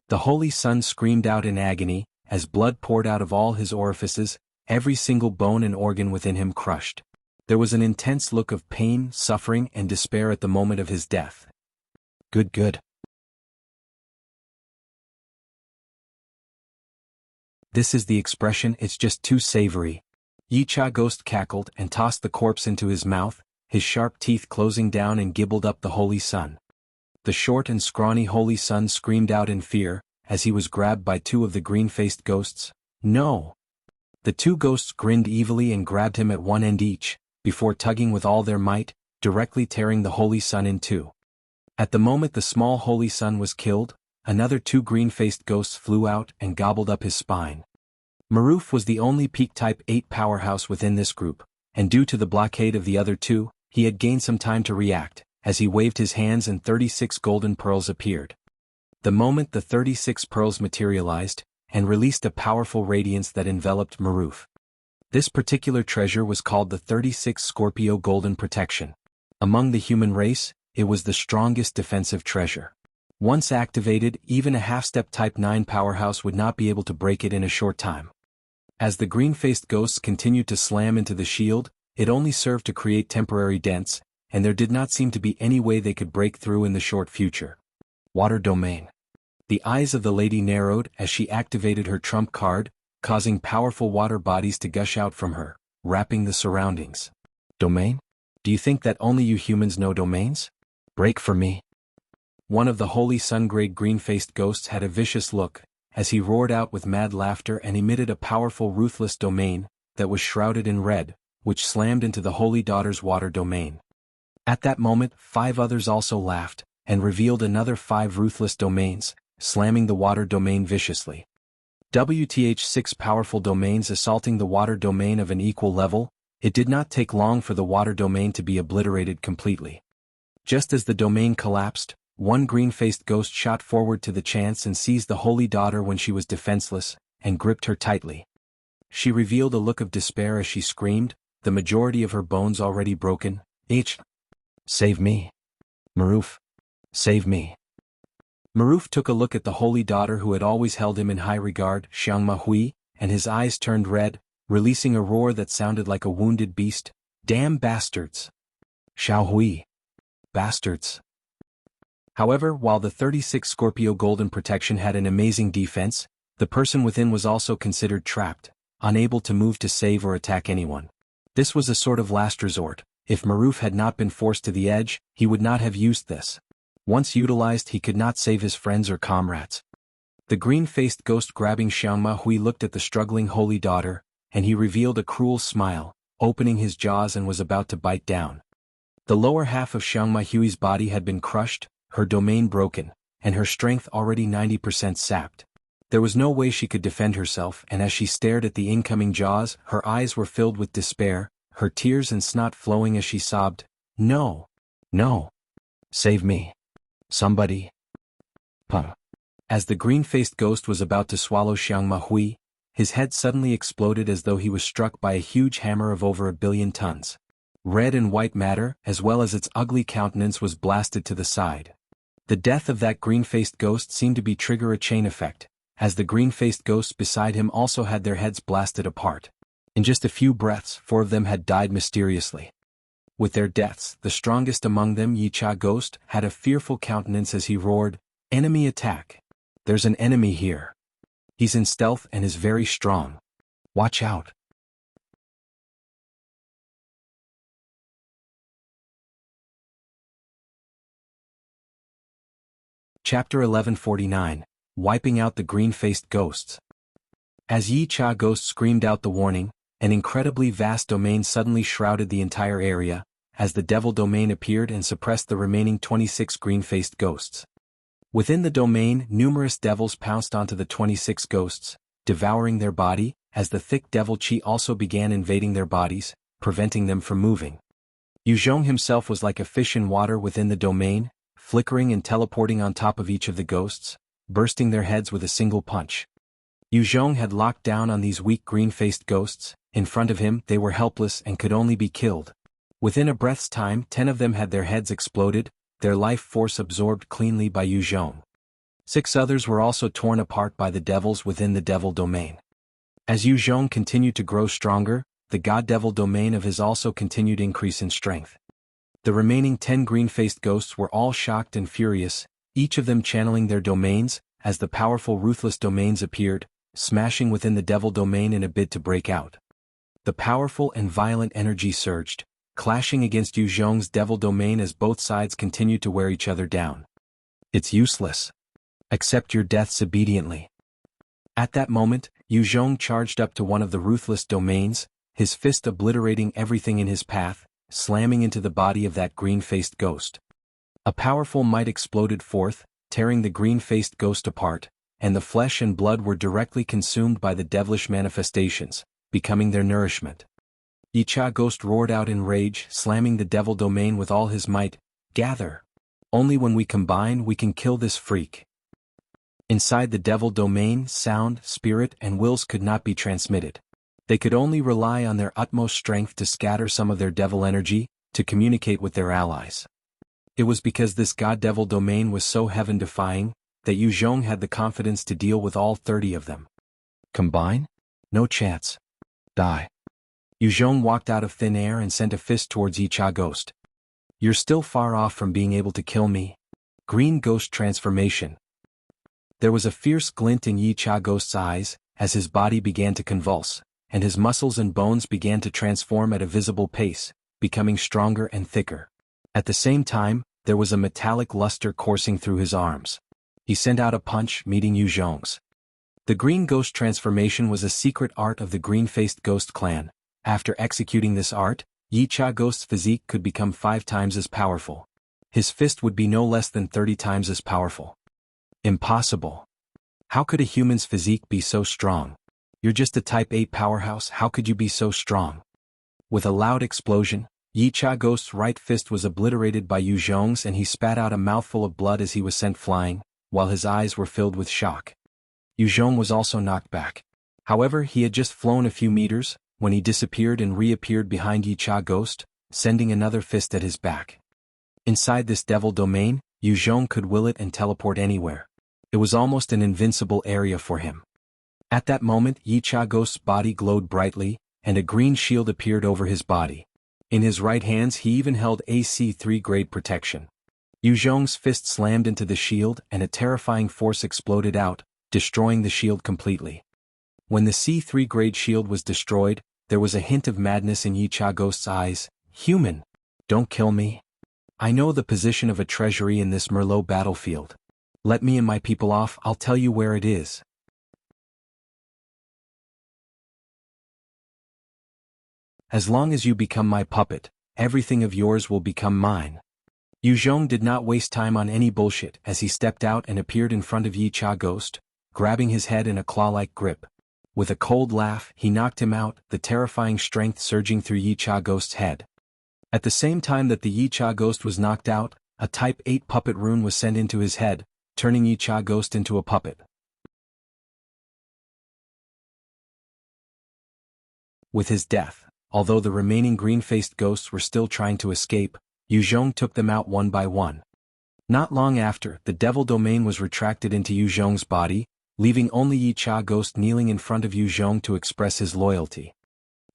The Holy Sun screamed out in agony, as blood poured out of all his orifices, every single bone and organ within him crushed. There was an intense look of pain, suffering, and despair at the moment of his death. Good. This is the expression, it's just too savory. Yicha Ghost cackled and tossed the corpse into his mouth, his sharp teeth closing down and gibbled up the Holy Sun. The short and scrawny Holy Sun screamed out in fear, as he was grabbed by two of the green-faced ghosts. No! The two ghosts grinned evilly and grabbed him at one end each, before tugging with all their might, directly tearing the Holy Sun in two. At the moment the small Holy Sun was killed, another two green-faced ghosts flew out and gobbled up his spine. Maruf was the only peak Type 8 powerhouse within this group, and due to the blockade of the other two, he had gained some time to react, as he waved his hands and 36 golden pearls appeared. The moment the 36 pearls materialized, and released a powerful radiance that enveloped Maruf. This particular treasure was called the 36 Scorpio Golden Protection. Among the human race, it was the strongest defensive treasure. Once activated, even a half-step Type 9 powerhouse would not be able to break it in a short time. As the green-faced ghosts continued to slam into the shield, it only served to create temporary dents, and there did not seem to be any way they could break through in the short future. Water Domain. The eyes of the lady narrowed as she activated her trump card, causing powerful water bodies to gush out from her, wrapping the surroundings. Domain? Do you think that only you humans know domains? Break for me. One of the Holy Sun-grade green-faced ghosts had a vicious look, as he roared out with mad laughter and emitted a powerful ruthless domain, that was shrouded in red, which slammed into the Holy Daughter's water domain. At that moment 5 others also laughed, and revealed another 5 ruthless domains, slamming the water domain viciously. WTH 6 powerful domains assaulting the water domain of an equal level, it did not take long for the water domain to be obliterated completely. Just as the domain collapsed, one green-faced ghost shot forward to the chance and seized the Holy Daughter when she was defenseless, and gripped her tightly. She revealed a look of despair as she screamed, the majority of her bones already broken. Save me. Maruf. Save me. Maruf took a look at the Holy Daughter who had always held him in high regard, Xiangma Hui, and his eyes turned red, releasing a roar that sounded like a wounded beast. Damn bastards! Xiao Hui. Bastards. However, while the 36 Scorpio Golden Protection had an amazing defense, the person within was also considered trapped, unable to move to save or attack anyone. This was a sort of last resort. If Maruf had not been forced to the edge, he would not have used this. Once utilized, he could not save his friends or comrades. The green-faced ghost grabbing Xiangma Hui looked at the struggling Holy Daughter, and he revealed a cruel smile, opening his jaws and was about to bite down. The lower half of Xiangma Hui's body had been crushed, her domain broken, and her strength already 90% sapped. There was no way she could defend herself, and as she stared at the incoming jaws, her eyes were filled with despair, her tears and snot flowing as she sobbed, "No! No! Save me! Somebody!" Puh. As the green-faced ghost was about to swallow Xiangma Hui, his head suddenly exploded as though he was struck by a huge hammer of over 1 billion tons. Red and white matter, as well as its ugly countenance, was blasted to the side. The death of that green-faced ghost seemed to be trigger a chain effect, as the green-faced ghosts beside him also had their heads blasted apart. In just a few breaths, 4 of them had died mysteriously. With their deaths, the strongest among them, Yicha Ghost, had a fearful countenance as he roared, "Enemy attack! There's an enemy here. He's in stealth and is very strong. Watch out." Chapter 1149, Wiping Out the Green-Faced Ghosts. As Yicha Ghost screamed out the warning, an incredibly vast domain suddenly shrouded the entire area, as the Devil Domain appeared and suppressed the remaining 26 green-faced ghosts. Within the domain, numerous devils pounced onto the 26 ghosts, devouring their body, as the thick devil chi also began invading their bodies, preventing them from moving. Yuzhong himself was like a fish in water within the domain, flickering and teleporting on top of each of the ghosts, bursting their heads with a single punch. Yuzhong had locked down on these weak green-faced ghosts, in front of him they were helpless and could only be killed. Within a breath's time 10 of them had their heads exploded, their life force absorbed cleanly by Yu Zhong. 6 others were also torn apart by the devils within the devil domain. As Yu Zhong continued to grow stronger, the god-devil domain of his also continued to increase in strength. The remaining 10 green-faced ghosts were all shocked and furious, each of them channeling their domains, as the powerful ruthless domains appeared, smashing within the devil domain in a bid to break out. The powerful and violent energy surged, clashing against Yu Zhong's devil domain as both sides continued to wear each other down. It's useless. Accept your deaths obediently. At that moment, Yu Zhong charged up to one of the ruthless domains, his fist obliterating everything in his path, slamming into the body of that green-faced ghost. A powerful might exploded forth, tearing the green-faced ghost apart, and the flesh and blood were directly consumed by the devilish manifestations, becoming their nourishment. Yicha ghost roared out in rage, slamming the devil domain with all his might. Gather! Only when we combine we can kill this freak. Inside the devil domain, sound, spirit, and wills could not be transmitted. They could only rely on their utmost strength to scatter some of their devil energy, to communicate with their allies. It was because this god-devil domain was so heaven-defying, that Yu Zhong had the confidence to deal with all 30 of them. Combine? No chance. Die. Yu Zhong walked out of thin air and sent a fist towards Yicha ghost. You're still far off from being able to kill me. Green ghost transformation. There was a fierce glint in Yicha ghost's eyes, as his body began to convulse, and his muscles and bones began to transform at a visible pace, becoming stronger and thicker. At the same time, there was a metallic luster coursing through his arms. He sent out a punch, meeting Yu Zhong's. The green ghost transformation was a secret art of the green-faced ghost clan. After executing this art, Yicha ghost's physique could become 5 times as powerful. His fist would be no less than 30 times as powerful. Impossible. How could a human's physique be so strong? You're just a Type 8 powerhouse, how could you be so strong? With a loud explosion, Yicha ghost's right fist was obliterated by Yu Zhong's and he spat out a mouthful of blood as he was sent flying, while his eyes were filled with shock. Yu Zhong was also knocked back. However, he had just flown a few meters, when he disappeared and reappeared behind Yicha ghost, sending another fist at his back. Inside this devil domain, Yu Zhong could will it and teleport anywhere. It was almost an invincible area for him. At that moment Yicha ghost's body glowed brightly, and a green shield appeared over his body. In his right hands he even held a C3 grade protection. Yu Zhong's fist slammed into the shield and a terrifying force exploded out, destroying the shield completely. When the C3 grade shield was destroyed, there was a hint of madness in Yicha ghost's eyes. Human! Don't kill me. I know the position of a treasury in this Merlot battlefield. Let me and my people off, I'll tell you where it is. As long as you become my puppet, everything of yours will become mine. Yu Zhong did not waste time on any bullshit as he stepped out and appeared in front of Yicha ghost, grabbing his head in a claw-like grip. With a cold laugh, he knocked him out, the terrifying strength surging through Yicha ghost's head. At the same time that the Yicha ghost was knocked out, a Type 8 puppet rune was sent into his head, turning Yicha ghost into a puppet. With his death, although the remaining green-faced ghosts were still trying to escape, Yu Zhong took them out one by one. Not long after, the devil domain was retracted into Yu Zhong's body, leaving only Yicha ghost kneeling in front of Yu Zhong to express his loyalty.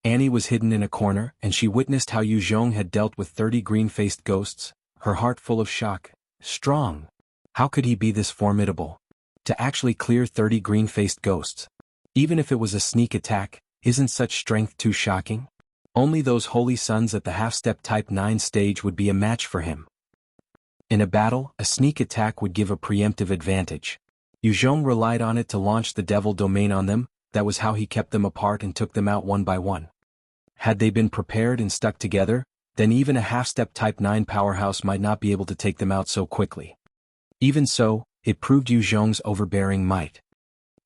Annie was hidden in a corner, and she witnessed how Yu Zhong had dealt with 30 green-faced ghosts, her heart full of shock. Strong! How could he be this formidable? To actually clear 30 green-faced ghosts. Even if it was a sneak attack, isn't such strength too shocking? Only those holy sons at the half-step Type 9 stage would be a match for him. In a battle, a sneak attack would give a preemptive advantage. Yu Zhong relied on it to launch the devil domain on them, that was how he kept them apart and took them out one by one. Had they been prepared and stuck together, then even a half-step Type 9 powerhouse might not be able to take them out so quickly. Even so, it proved Yu Zhong's overbearing might.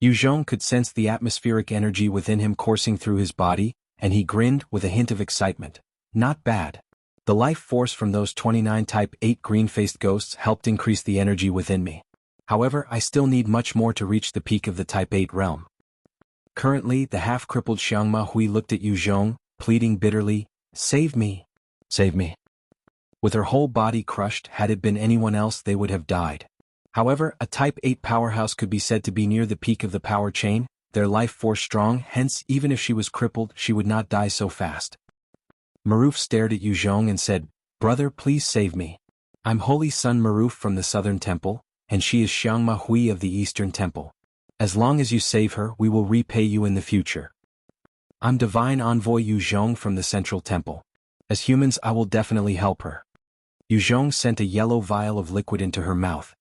Yu Zhong could sense the atmospheric energy within him coursing through his body, and he grinned with a hint of excitement. Not bad. The life force from those 29 Type 8 green-faced ghosts helped increase the energy within me. However, I still need much more to reach the peak of the Type 8 realm. Currently, the half-crippled Xiangma Hui looked at Yu Zhong, pleading bitterly, "Save me! Save me!" With her whole body crushed, had it been anyone else they would have died. However, a Type 8 powerhouse could be said to be near the peak of the power chain, their life force strong, hence even if she was crippled she would not die so fast. Maruf stared at Yu Zhong and said, "Brother, please save me. I'm Holy Sun Maruf from the Southern Temple, and she is Xiangma Hui of the Eastern Temple. As long as you save her we will repay you in the future. I'm Divine Envoy Yu Zhong from the Central Temple. As humans I will definitely help her." Yu Zhong sent a yellow vial of liquid into her mouth.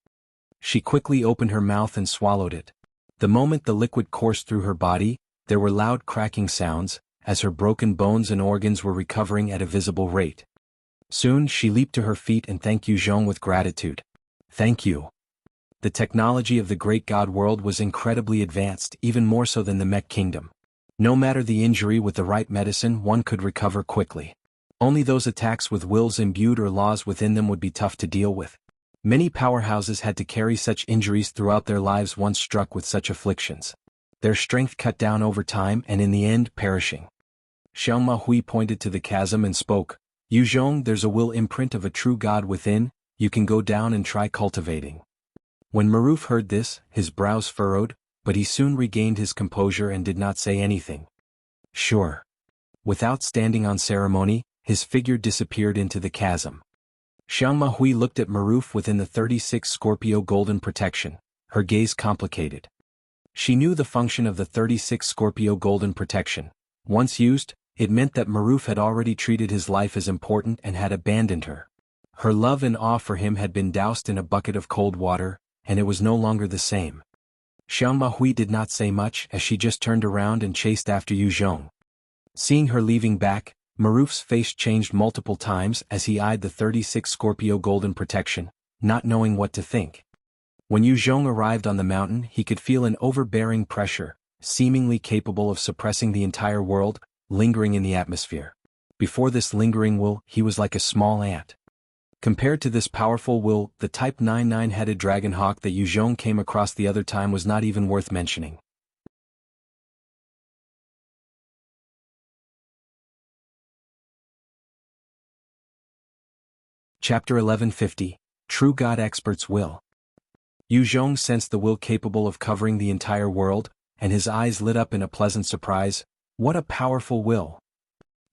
She quickly opened her mouth and swallowed it. The moment the liquid coursed through her body, there were loud cracking sounds, as her broken bones and organs were recovering at a visible rate. Soon she leaped to her feet and thanked Yu Zhong with gratitude. "Thank you." The technology of the Great God World was incredibly advanced, even more so than the Mech Kingdom. No matter the injury, with the right medicine one could recover quickly. Only those attacks with wills imbued or laws within them would be tough to deal with. Many powerhouses had to carry such injuries throughout their lives once struck with such afflictions. Their strength cut down over time and in the end perishing. Xiangma Hui pointed to the chasm and spoke, "Yu Zhong, there's a will imprint of a true god within, you can go down and try cultivating." When Maruf heard this, his brows furrowed, but he soon regained his composure and did not say anything. "Sure." Without standing on ceremony, his figure disappeared into the chasm. Xiangma Hui looked at Maruf within the 36 Scorpio Golden Protection, her gaze complicated. She knew the function of the 36 Scorpio Golden Protection. Once used, it meant that Maruf had already treated his life as important and had abandoned her. Her love and awe for him had been doused in a bucket of cold water, and it was no longer the same. Xiangma Hui did not say much as she just turned around and chased after Yu Zhong. Seeing her leaving back, Maruf's face changed multiple times as he eyed the 36 Scorpio Golden Protection, not knowing what to think. When Yu Zhong arrived on the mountain he could feel an overbearing pressure, seemingly capable of suppressing the entire world, lingering in the atmosphere. Before this lingering will, he was like a small ant. Compared to this powerful will, the Type 9 nine-headed dragonhawk that Yu Zhong came across the other time was not even worth mentioning. Chapter 1150, True God Expert's Will. Yu Zhong sensed the will capable of covering the entire world, and his eyes lit up in a pleasant surprise. What a powerful will!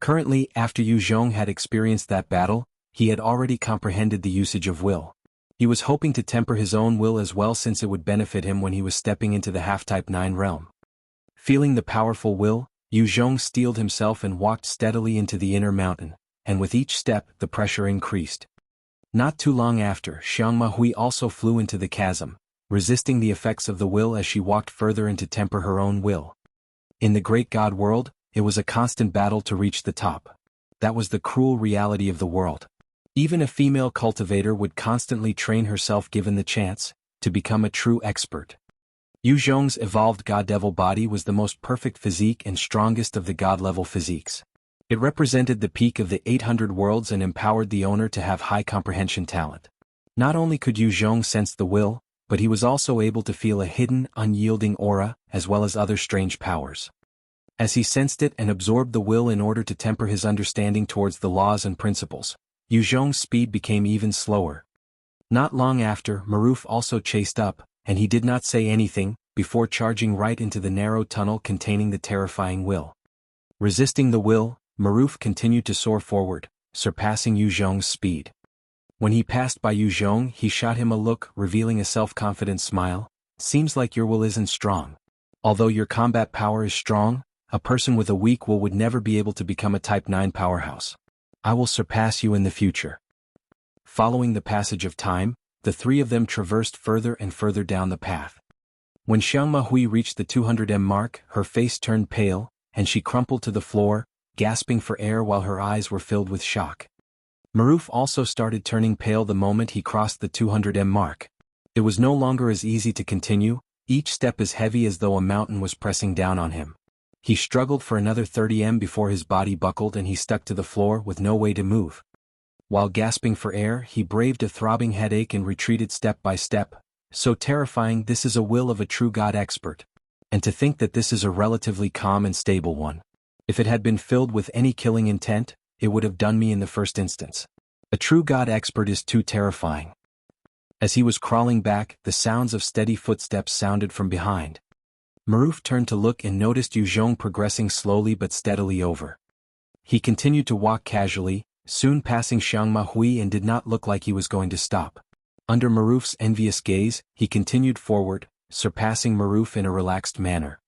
Currently, after Yu Zhong had experienced that battle, he had already comprehended the usage of will. He was hoping to temper his own will as well since it would benefit him when he was stepping into the half-Type 9 realm. Feeling the powerful will, Yu Zhong steeled himself and walked steadily into the inner mountain, and with each step the pressure increased. Not too long after, Xiangma Hui also flew into the chasm, resisting the effects of the will as she walked further in to temper her own will. In the Great God World, it was a constant battle to reach the top. That was the cruel reality of the world. Even a female cultivator would constantly train herself given the chance, to become a true expert. Yu Zhong's evolved God-Devil body was the most perfect physique and strongest of the God-level physiques. It represented the peak of the 800 worlds and empowered the owner to have high comprehension talent. Not only could Yu Zhong sense the will, but he was also able to feel a hidden, unyielding aura, as well as other strange powers. As he sensed it and absorbed the will in order to temper his understanding towards the laws and principles, Yu Zhong's speed became even slower. Not long after, Maruf also chased up, and he did not say anything, before charging right into the narrow tunnel containing the terrifying will. Resisting the will, Maruf continued to soar forward, surpassing Yu Zhong's speed. When he passed by Yu Zhong, he shot him a look, revealing a self-confident smile. "Seems like your will isn't strong. Although your combat power is strong, a person with a weak will would never be able to become a Type 9 powerhouse. I will surpass you in the future." Following the passage of time, the three of them traversed further and further down the path. When Xiangma Hui reached the 200m mark, her face turned pale, and she crumpled to the floor, gasping for air while her eyes were filled with shock. Maruf also started turning pale the moment he crossed the 200m mark. It was no longer as easy to continue, each step as heavy as though a mountain was pressing down on him. He struggled for another 30m before his body buckled and he stuck to the floor with no way to move. While gasping for air, he braved a throbbing headache and retreated step by step. So terrifying, this is a will of a true God expert. And to think that this is a relatively calm and stable one. If it had been filled with any killing intent, it would have done me in the first instance. A true god expert is too terrifying. As he was crawling back, the sounds of steady footsteps sounded from behind. Maruf turned to look and noticed Yu Zhong progressing slowly but steadily over. He continued to walk casually, soon passing Xiangma Hui, and did not look like he was going to stop. Under Maruf's envious gaze, he continued forward, surpassing Maruf in a relaxed manner.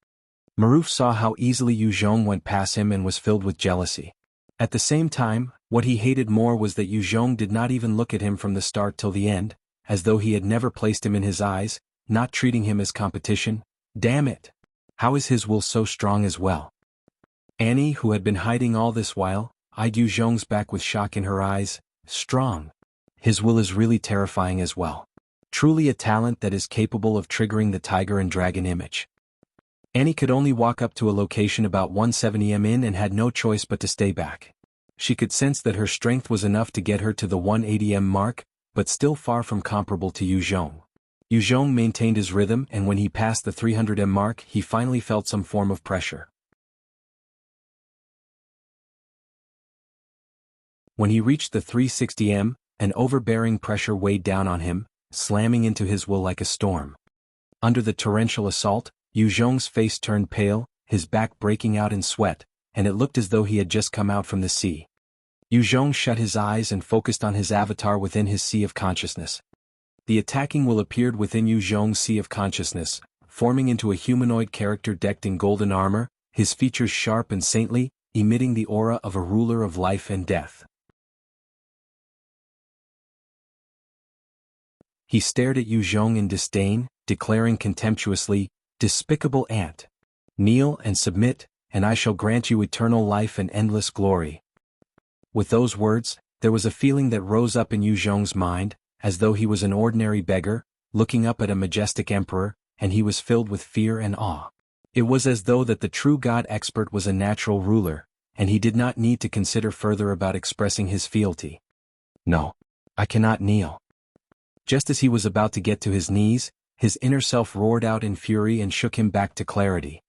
Maruf saw how easily Yu Zhong went past him and was filled with jealousy. At the same time, what he hated more was that Yu Zhong did not even look at him from the start till the end, as though he had never placed him in his eyes, not treating him as competition. Damn it! How is his will so strong as well? Annie, who had been hiding all this while, eyed Yu Zhong's back with shock in her eyes. Strong. His will is really terrifying as well. Truly a talent that is capable of triggering the tiger and dragon image. Annie could only walk up to a location about 170 m in and had no choice but to stay back. She could sense that her strength was enough to get her to the 180 m mark, but still far from comparable to Yu Zhong. Yu Zhong maintained his rhythm, and when he passed the 300 m mark, he finally felt some form of pressure. When he reached the 360 m, an overbearing pressure weighed down on him, slamming into his will like a storm. Under the torrential assault, Yu Zhong's face turned pale, his back breaking out in sweat, and it looked as though he had just come out from the sea. Yu Zhong shut his eyes and focused on his avatar within his sea of consciousness. The attacking will appeared within Yu Zhong's sea of consciousness, forming into a humanoid character decked in golden armor, his features sharp and saintly, emitting the aura of a ruler of life and death. He stared at Yu Zhong in disdain, declaring contemptuously, "Despicable ant! Kneel and submit, and I shall grant you eternal life and endless glory." With those words, there was a feeling that rose up in Yu Zhong's mind, as though he was an ordinary beggar, looking up at a majestic emperor, and he was filled with fear and awe. It was as though that the true god expert was a natural ruler, and he did not need to consider further about expressing his fealty. "No, I cannot kneel." Just as he was about to get to his knees, his inner self roared out in fury and shook him back to clarity.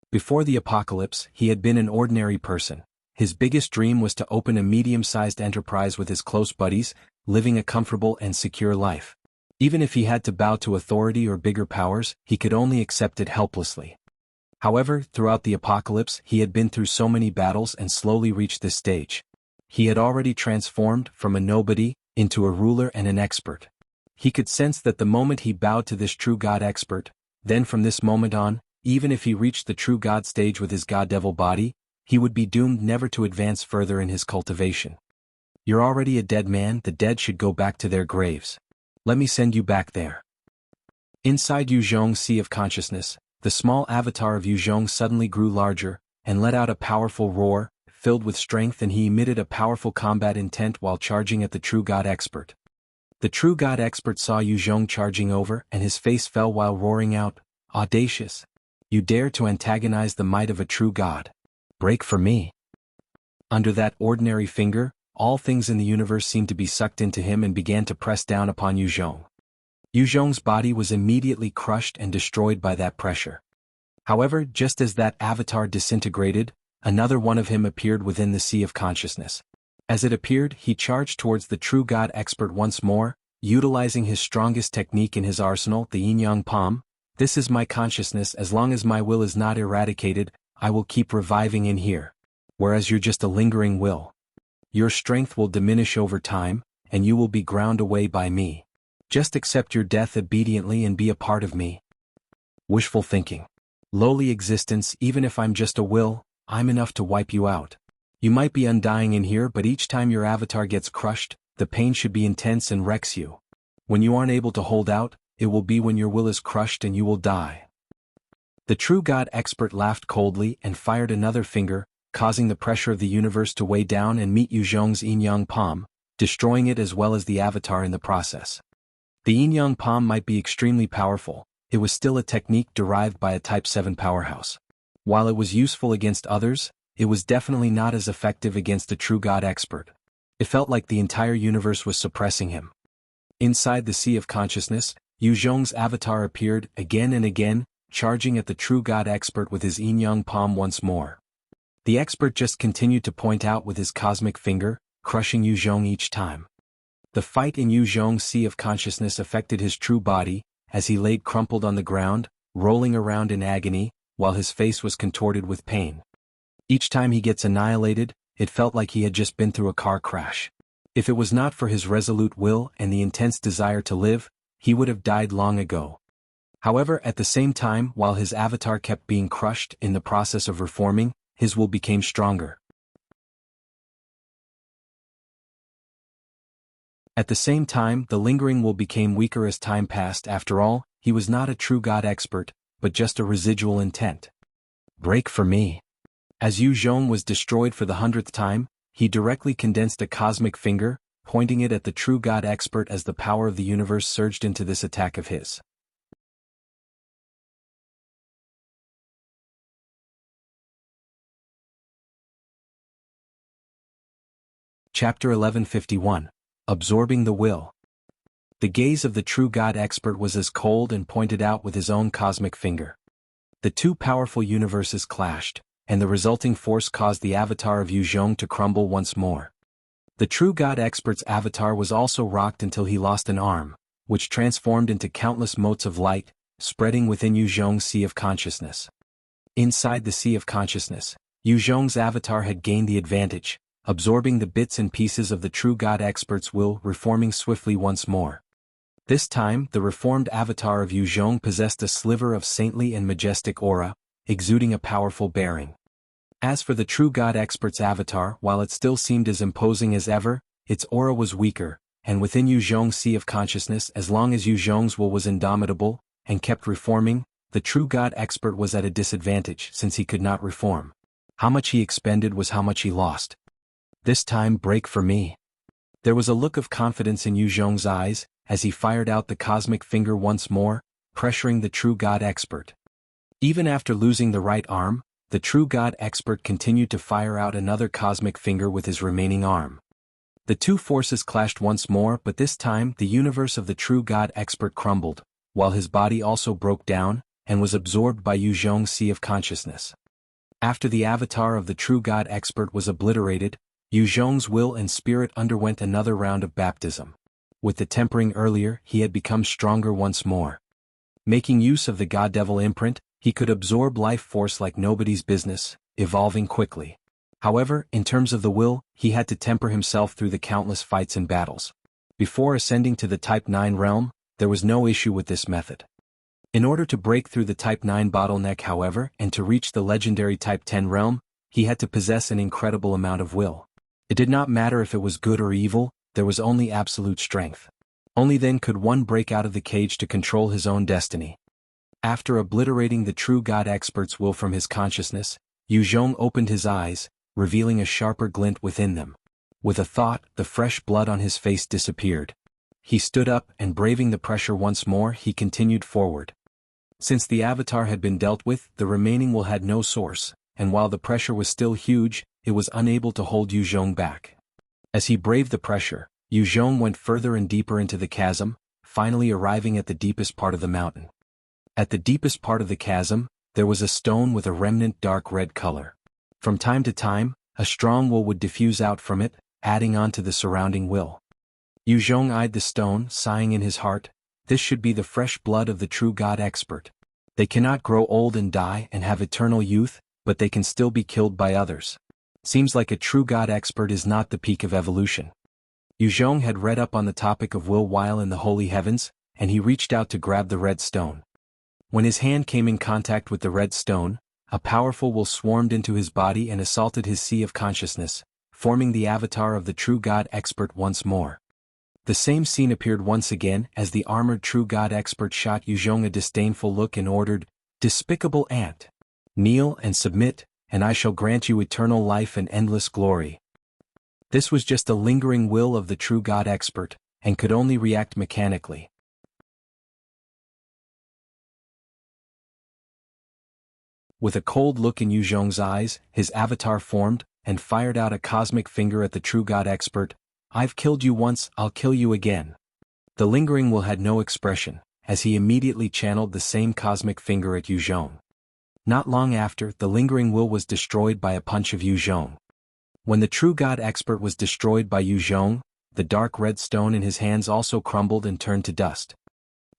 Before the apocalypse, he had been an ordinary person. His biggest dream was to open a medium-sized enterprise with his close buddies, living a comfortable and secure life. Even if he had to bow to authority or bigger powers, he could only accept it helplessly. However, throughout the apocalypse, he had been through so many battles and slowly reached this stage. He had already transformed from a nobody into a ruler and an expert. He could sense that the moment he bowed to this true god expert, then from this moment on, even if he reached the true god stage with his god-devil body, he would be doomed never to advance further in his cultivation. "You're already a dead man, the dead should go back to their graves. Let me send you back there." Inside Yu Zhong's sea of consciousness, the small avatar of Yu Zhong suddenly grew larger, and let out a powerful roar, filled with strength, and he emitted a powerful combat intent while charging at the true god expert. The true god expert saw Yu Zhong charging over, and his face fell while roaring out, "Audacious! You dare to antagonize the might of a true god. Break for me." Under that ordinary finger, all things in the universe seemed to be sucked into him and began to press down upon Yu Zhong. Yu Zhong's body was immediately crushed and destroyed by that pressure. However, just as that avatar disintegrated, another one of him appeared within the sea of consciousness. As it appeared, he charged towards the true god expert once more, utilizing his strongest technique in his arsenal, the yin-yang palm. "This is my consciousness. As long as my will is not eradicated, I will keep reviving in here. Whereas you're just a lingering will. Your strength will diminish over time, and you will be ground away by me. Just accept your death obediently and be a part of me." Wishful thinking. Lowly existence. Even if I'm just a will, I'm enough to wipe you out. You might be undying in here, but each time your avatar gets crushed, the pain should be intense and wrecks you. When you aren't able to hold out, it will be when your will is crushed and you will die. The true god expert laughed coldly and fired another finger, causing the pressure of the universe to weigh down and meet Yu Zhong's yin-yang palm, destroying it as well as the avatar in the process. The yin-yang palm might be extremely powerful, it was still a technique derived by a Type 7 powerhouse. While it was useful against others, it was definitely not as effective against the true god expert. It felt like the entire universe was suppressing him. Inside the sea of consciousness, Yu Zhong's avatar appeared again and again, charging at the true god expert with his yin-yang palm once more. The expert just continued to point out with his cosmic finger, crushing Yu Zhong each time. The fight in Yu Zhong's sea of consciousness affected his true body, as he laid crumpled on the ground, rolling around in agony, while his face was contorted with pain. Each time he gets annihilated, it felt like he had just been through a car crash. If it was not for his resolute will and the intense desire to live, he would have died long ago. However, at the same time, while his avatar kept being crushed in the process of reforming, his will became stronger. At the same time, the lingering will became weaker as time passed. After all, he was not a true god expert, but just a residual intent. Break for me. As Yu Zhong was destroyed for the 100th time, he directly condensed a cosmic finger, pointing it at the true god expert as the power of the universe surged into this attack of his. Chapter 1151. Absorbing the Will. The gaze of the true god expert was as cold and pointed out with his own cosmic finger. The two powerful universes clashed, and the resulting force caused the avatar of Yu Zhong to crumble once more. The true god expert's avatar was also rocked until he lost an arm, which transformed into countless motes of light, spreading within Yu Zhong's sea of consciousness. Inside the sea of consciousness, Yu Zhong's avatar had gained the advantage, absorbing the bits and pieces of the true god expert's will, reforming swiftly once more. This time, the reformed avatar of Yu Zhong possessed a sliver of saintly and majestic aura, exuding a powerful bearing. As for the true god expert's avatar, while it still seemed as imposing as ever, its aura was weaker, and within Yu Zhong's sea of consciousness, as long as Yu Zhong's will was indomitable, and kept reforming, the true god expert was at a disadvantage since he could not reform. How much he expended was how much he lost. This time, break for me. There was a look of confidence in Yu Zhong's eyes, as he fired out the cosmic finger once more, pressuring the true god expert. Even after losing the right arm, the true god expert continued to fire out another cosmic finger with his remaining arm. The two forces clashed once more, but this time the universe of the true god expert crumbled, while his body also broke down, and was absorbed by Yu Zhong's sea of consciousness. After the avatar of the true god expert was obliterated, Yu Zhong's will and spirit underwent another round of baptism. With the tempering earlier, he had become stronger once more. Making use of the god-devil imprint, he could absorb life force like nobody's business, evolving quickly. However, in terms of the will, he had to temper himself through the countless fights and battles. Before ascending to the Type 9 realm, there was no issue with this method. In order to break through the Type 9 bottleneck, however, and to reach the legendary Type 10 realm, he had to possess an incredible amount of will. It did not matter if it was good or evil, there was only absolute strength. Only then could one break out of the cage to control his own destiny. After obliterating the true god expert's will from his consciousness, Yu Zhong opened his eyes, revealing a sharper glint within them. With a thought, the fresh blood on his face disappeared. He stood up, and braving the pressure once more, he continued forward. Since the avatar had been dealt with, the remaining will had no source, and while the pressure was still huge, it was unable to hold Yu Zhong back. As he braved the pressure, Yu Zhong went further and deeper into the chasm, finally arriving at the deepest part of the mountain. At the deepest part of the chasm, there was a stone with a remnant dark red color. From time to time, a strong will would diffuse out from it, adding on to the surrounding will. Yu Zhong eyed the stone, sighing in his heart, this should be the fresh blood of the true god expert. They cannot grow old and die and have eternal youth, but they can still be killed by others. Seems like a true god expert is not the peak of evolution. Yu Zhong had read up on the topic of will while in the holy heavens, and he reached out to grab the red stone. When his hand came in contact with the red stone, a powerful will swarmed into his body and assaulted his sea of consciousness, forming the avatar of the true god expert once more. The same scene appeared once again as the armored true god expert shot Yu Zhong a disdainful look and ordered, "Despicable ant! Kneel and submit, and I shall grant you eternal life and endless glory." This was just a lingering will of the true god expert, and could only react mechanically. With a cold look in Yu Zhong's eyes, his avatar formed, and fired out a cosmic finger at the true god expert. "I've killed you once, I'll kill you again." The lingering will had no expression, as he immediately channeled the same cosmic finger at Yu Zhong. Not long after, the lingering will was destroyed by a punch of Yu Zhong. When the true god expert was destroyed by Yu Zhong, the dark red stone in his hands also crumbled and turned to dust.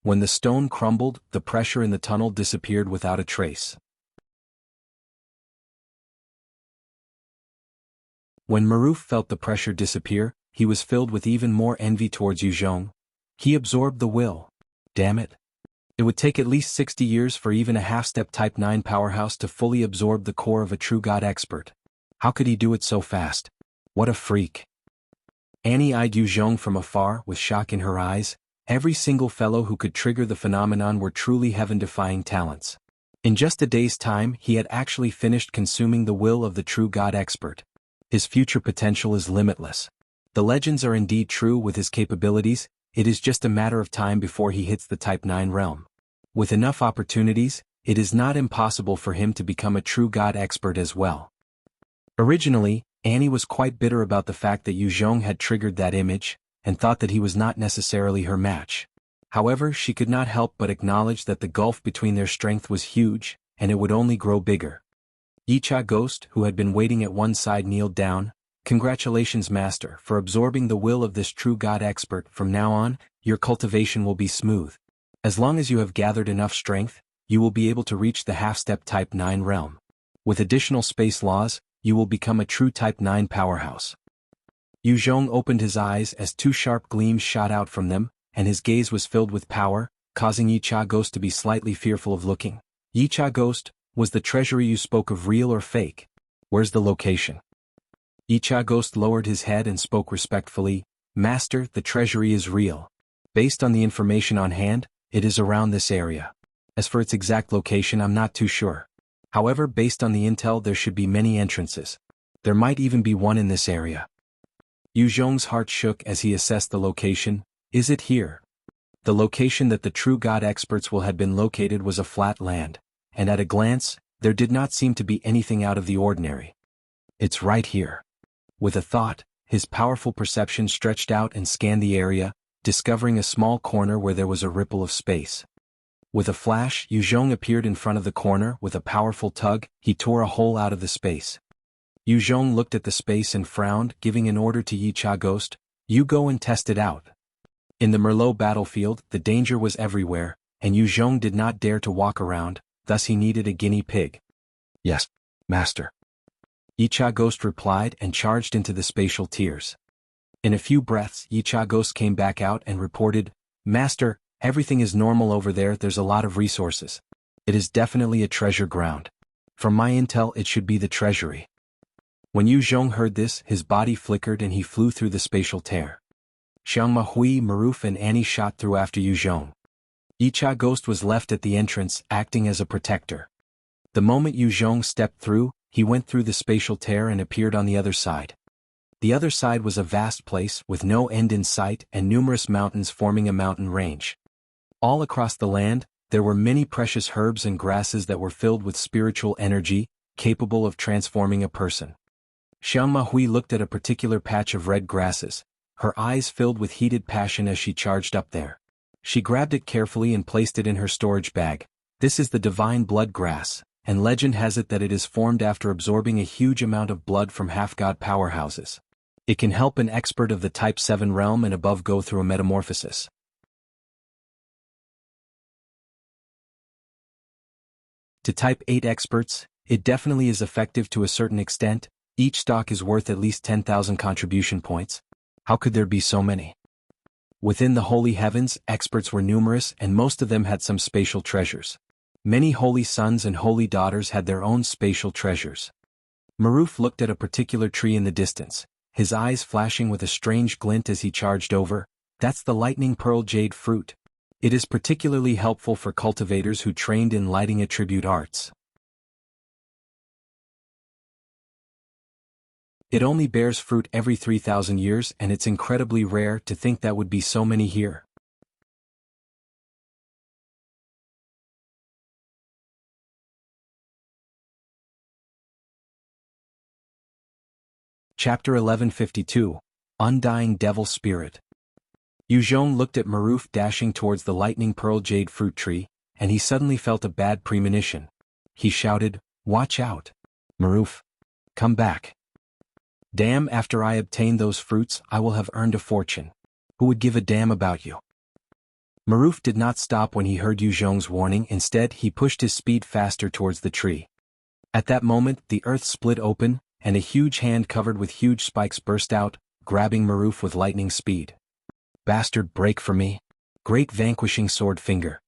When the stone crumbled, the pressure in the tunnel disappeared without a trace. When Maruf felt the pressure disappear, he was filled with even more envy towards Yu Zhong. He absorbed the will. Damn it. It would take at least 60 years for even a half-step Type 9 powerhouse to fully absorb the core of a true god expert. How could he do it so fast? What a freak. Annie eyed Yu Zhong from afar with shock in her eyes. Every single fellow who could trigger the phenomenon were truly heaven-defying talents. In just a day's time, he had actually finished consuming the will of the true god expert. His future potential is limitless. The legends are indeed true with his capabilities. It is just a matter of time before he hits the Type 9 realm. With enough opportunities, it is not impossible for him to become a true god expert as well. Originally, Annie was quite bitter about the fact that Yu Zhong had triggered that image, and thought that he was not necessarily her match. However, she could not help but acknowledge that the gulf between their strength was huge, and it would only grow bigger. Yicha Ghost, who had been waiting at one side, kneeled down. Congratulations, Master, for absorbing the will of this true god expert. From now on, your cultivation will be smooth. As long as you have gathered enough strength, you will be able to reach the half-step Type 9 realm. With additional space laws, you will become a true Type 9 powerhouse. Yu Zhong opened his eyes as two sharp gleams shot out from them, and his gaze was filled with power, causing Yicha Ghost to be slightly fearful of looking. Yicha Ghost, was the treasury you spoke of real or fake? Where's the location? Yicha Ghost lowered his head and spoke respectfully. Master, the treasury is real. Based on the information on hand, it is around this area. As for its exact location, I'm not too sure. However, based on the intel, there should be many entrances. There might even be one in this area. Yu Zhong's heart shook as he assessed the location. Is it here? The location that the true god experts will had been located was a flat land, and at a glance, there did not seem to be anything out of the ordinary. It's right here. With a thought, his powerful perception stretched out and scanned the area, discovering a small corner where there was a ripple of space. With a flash, Yu Zhong appeared in front of the corner. With a powerful tug, he tore a hole out of the space. Yu Zhong looked at the space and frowned, giving an order to Yicha Ghost. You go and test it out. In the Merlot battlefield, the danger was everywhere, and Yu Zhong did not dare to walk around, thus he needed a guinea pig. Yes, Master. Yicha Ghost replied and charged into the spatial tiers. In a few breaths, Yicha Ghost came back out and reported, Master, everything is normal over there. There's a lot of resources. It is definitely a treasure ground. From my intel, it should be the treasury. When Yu Zhong heard this, his body flickered and he flew through the spatial tear. Xiangma Hui, Maruf and Annie shot through after Yu Zhong. Yicha Ghost was left at the entrance, acting as a protector. The moment Yu Zhong stepped through, he went through the spatial tear and appeared on the other side. The other side was a vast place with no end in sight and numerous mountains forming a mountain range. All across the land, there were many precious herbs and grasses that were filled with spiritual energy, capable of transforming a person. Xiangma Hui looked at a particular patch of red grasses, her eyes filled with heated passion as she charged up there. She grabbed it carefully and placed it in her storage bag. This is the divine blood grass, and legend has it that it is formed after absorbing a huge amount of blood from half-god powerhouses. It can help an expert of the Type 7 realm and above go through a metamorphosis. To Type 8 experts, it definitely is effective to a certain extent. Each stock is worth at least 10,000 contribution points. How could there be so many? Within the holy heavens, experts were numerous and most of them had some spatial treasures. Many holy sons and holy daughters had their own spatial treasures. Maruf looked at a particular tree in the distance, his eyes flashing with a strange glint as he charged over. That's the lightning pearl jade fruit. It is particularly helpful for cultivators who trained in lighting attribute arts. It only bears fruit every 3,000 years and it's incredibly rare. To think that would be so many here. Chapter 1152, Undying Devil Spirit. Yu Zhong looked at Maruf dashing towards the lightning pearl jade fruit tree, and he suddenly felt a bad premonition. He shouted, "Watch out! Maruf! Come back! Damn, after I obtain those fruits I will have earned a fortune. Who would give a damn about you?" Maruf did not stop when he heard Yu Zhong's warning. Instead he pushed his speed faster towards the tree. At that moment the earth split open, and a huge hand covered with huge spikes burst out, grabbing Maruf with lightning speed. "Bastard, break for me! Great vanquishing sword finger!"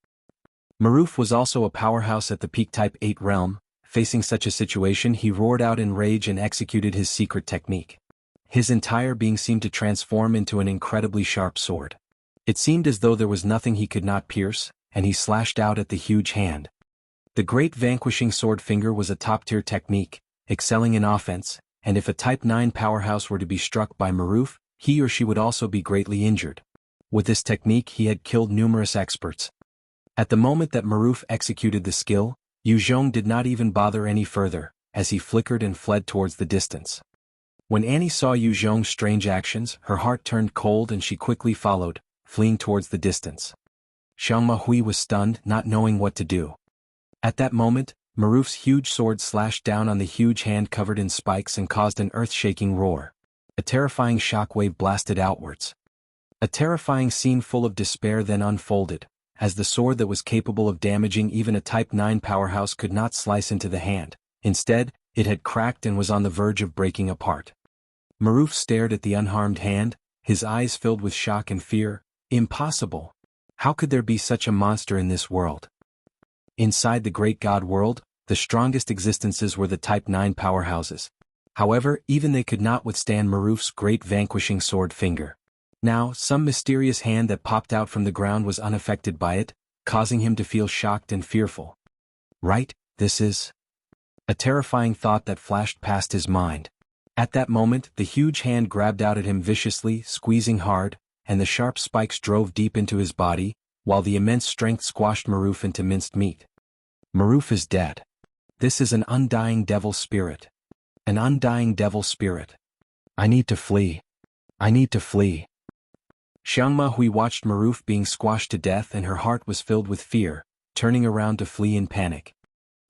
Maruf was also a powerhouse at the peak type 8 realm. Facing such a situation he roared out in rage and executed his secret technique. His entire being seemed to transform into an incredibly sharp sword. It seemed as though there was nothing he could not pierce, and he slashed out at the huge hand. The great vanquishing sword finger was a top-tier technique, excelling in offense, and if a type 9 powerhouse were to be struck by Maruf, he or she would also be greatly injured. With this technique he had killed numerous experts. At the moment that Maruf executed the skill, Yu Zhong did not even bother any further, as he flickered and fled towards the distance. When Annie saw Yu Zhong's strange actions, her heart turned cold and she quickly followed, fleeing towards the distance. Xiang Mahui was stunned, not knowing what to do. At that moment, Maruf's huge sword slashed down on the huge hand covered in spikes and caused an earth-shaking roar. A terrifying shockwave blasted outwards. A terrifying scene full of despair then unfolded, as the sword that was capable of damaging even a Type 9 powerhouse could not slice into the hand. Instead, it had cracked and was on the verge of breaking apart. Maruf stared at the unharmed hand, his eyes filled with shock and fear. Impossible! How could there be such a monster in this world? Inside the great god world, the strongest existences were the Type 9 powerhouses. However, even they could not withstand Maruf's great vanquishing sword finger. Now, some mysterious hand that popped out from the ground was unaffected by it, causing him to feel shocked and fearful. Right, this is a terrifying thought that flashed past his mind. At that moment, the huge hand grabbed out at him viciously, squeezing hard, and the sharp spikes drove deep into his body, while the immense strength squashed Maruf into minced meat. Maruf is dead. This is an undying devil spirit. An undying devil spirit. I need to flee. I need to flee. Xiang Mahui watched Maruf being squashed to death and her heart was filled with fear, turning around to flee in panic.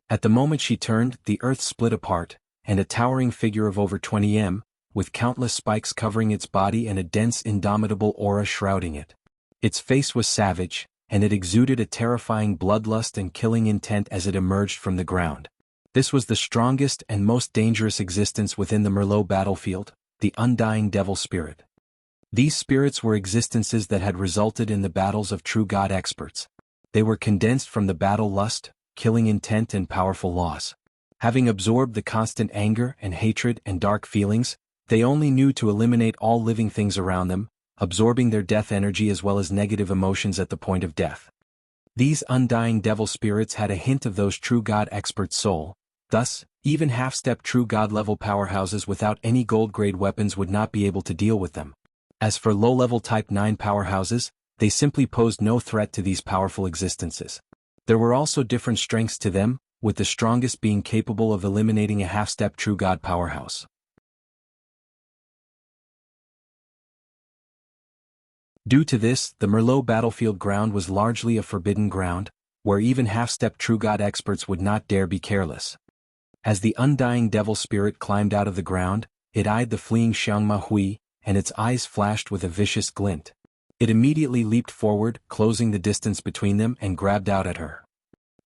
At the moment she turned, the earth split apart, and a towering figure of over 20 m, with countless spikes covering its body and a dense indomitable aura shrouding it. Its face was savage, and it exuded a terrifying bloodlust and killing intent as it emerged from the ground. This was the strongest and most dangerous existence within the Merlot battlefield, the Undying Devil Spirit. These spirits were existences that had resulted in the battles of true god experts. They were condensed from the battle lust, killing intent and powerful laws. Having absorbed the constant anger and hatred and dark feelings, they only knew to eliminate all living things around them, absorbing their death energy as well as negative emotions at the point of death. These undying devil spirits had a hint of those true god experts' soul. Thus, even half-step true god-level powerhouses without any gold-grade weapons would not be able to deal with them. As for low-level Type 9 powerhouses, they simply posed no threat to these powerful existences. There were also different strengths to them, with the strongest being capable of eliminating a half-step true god powerhouse. Due to this, the Merlot battlefield ground was largely a forbidden ground, where even half-step true god experts would not dare be careless. As the undying devil spirit climbed out of the ground, it eyed the fleeing Xiang Mahui, and its eyes flashed with a vicious glint. It immediately leaped forward, closing the distance between them and grabbed out at her.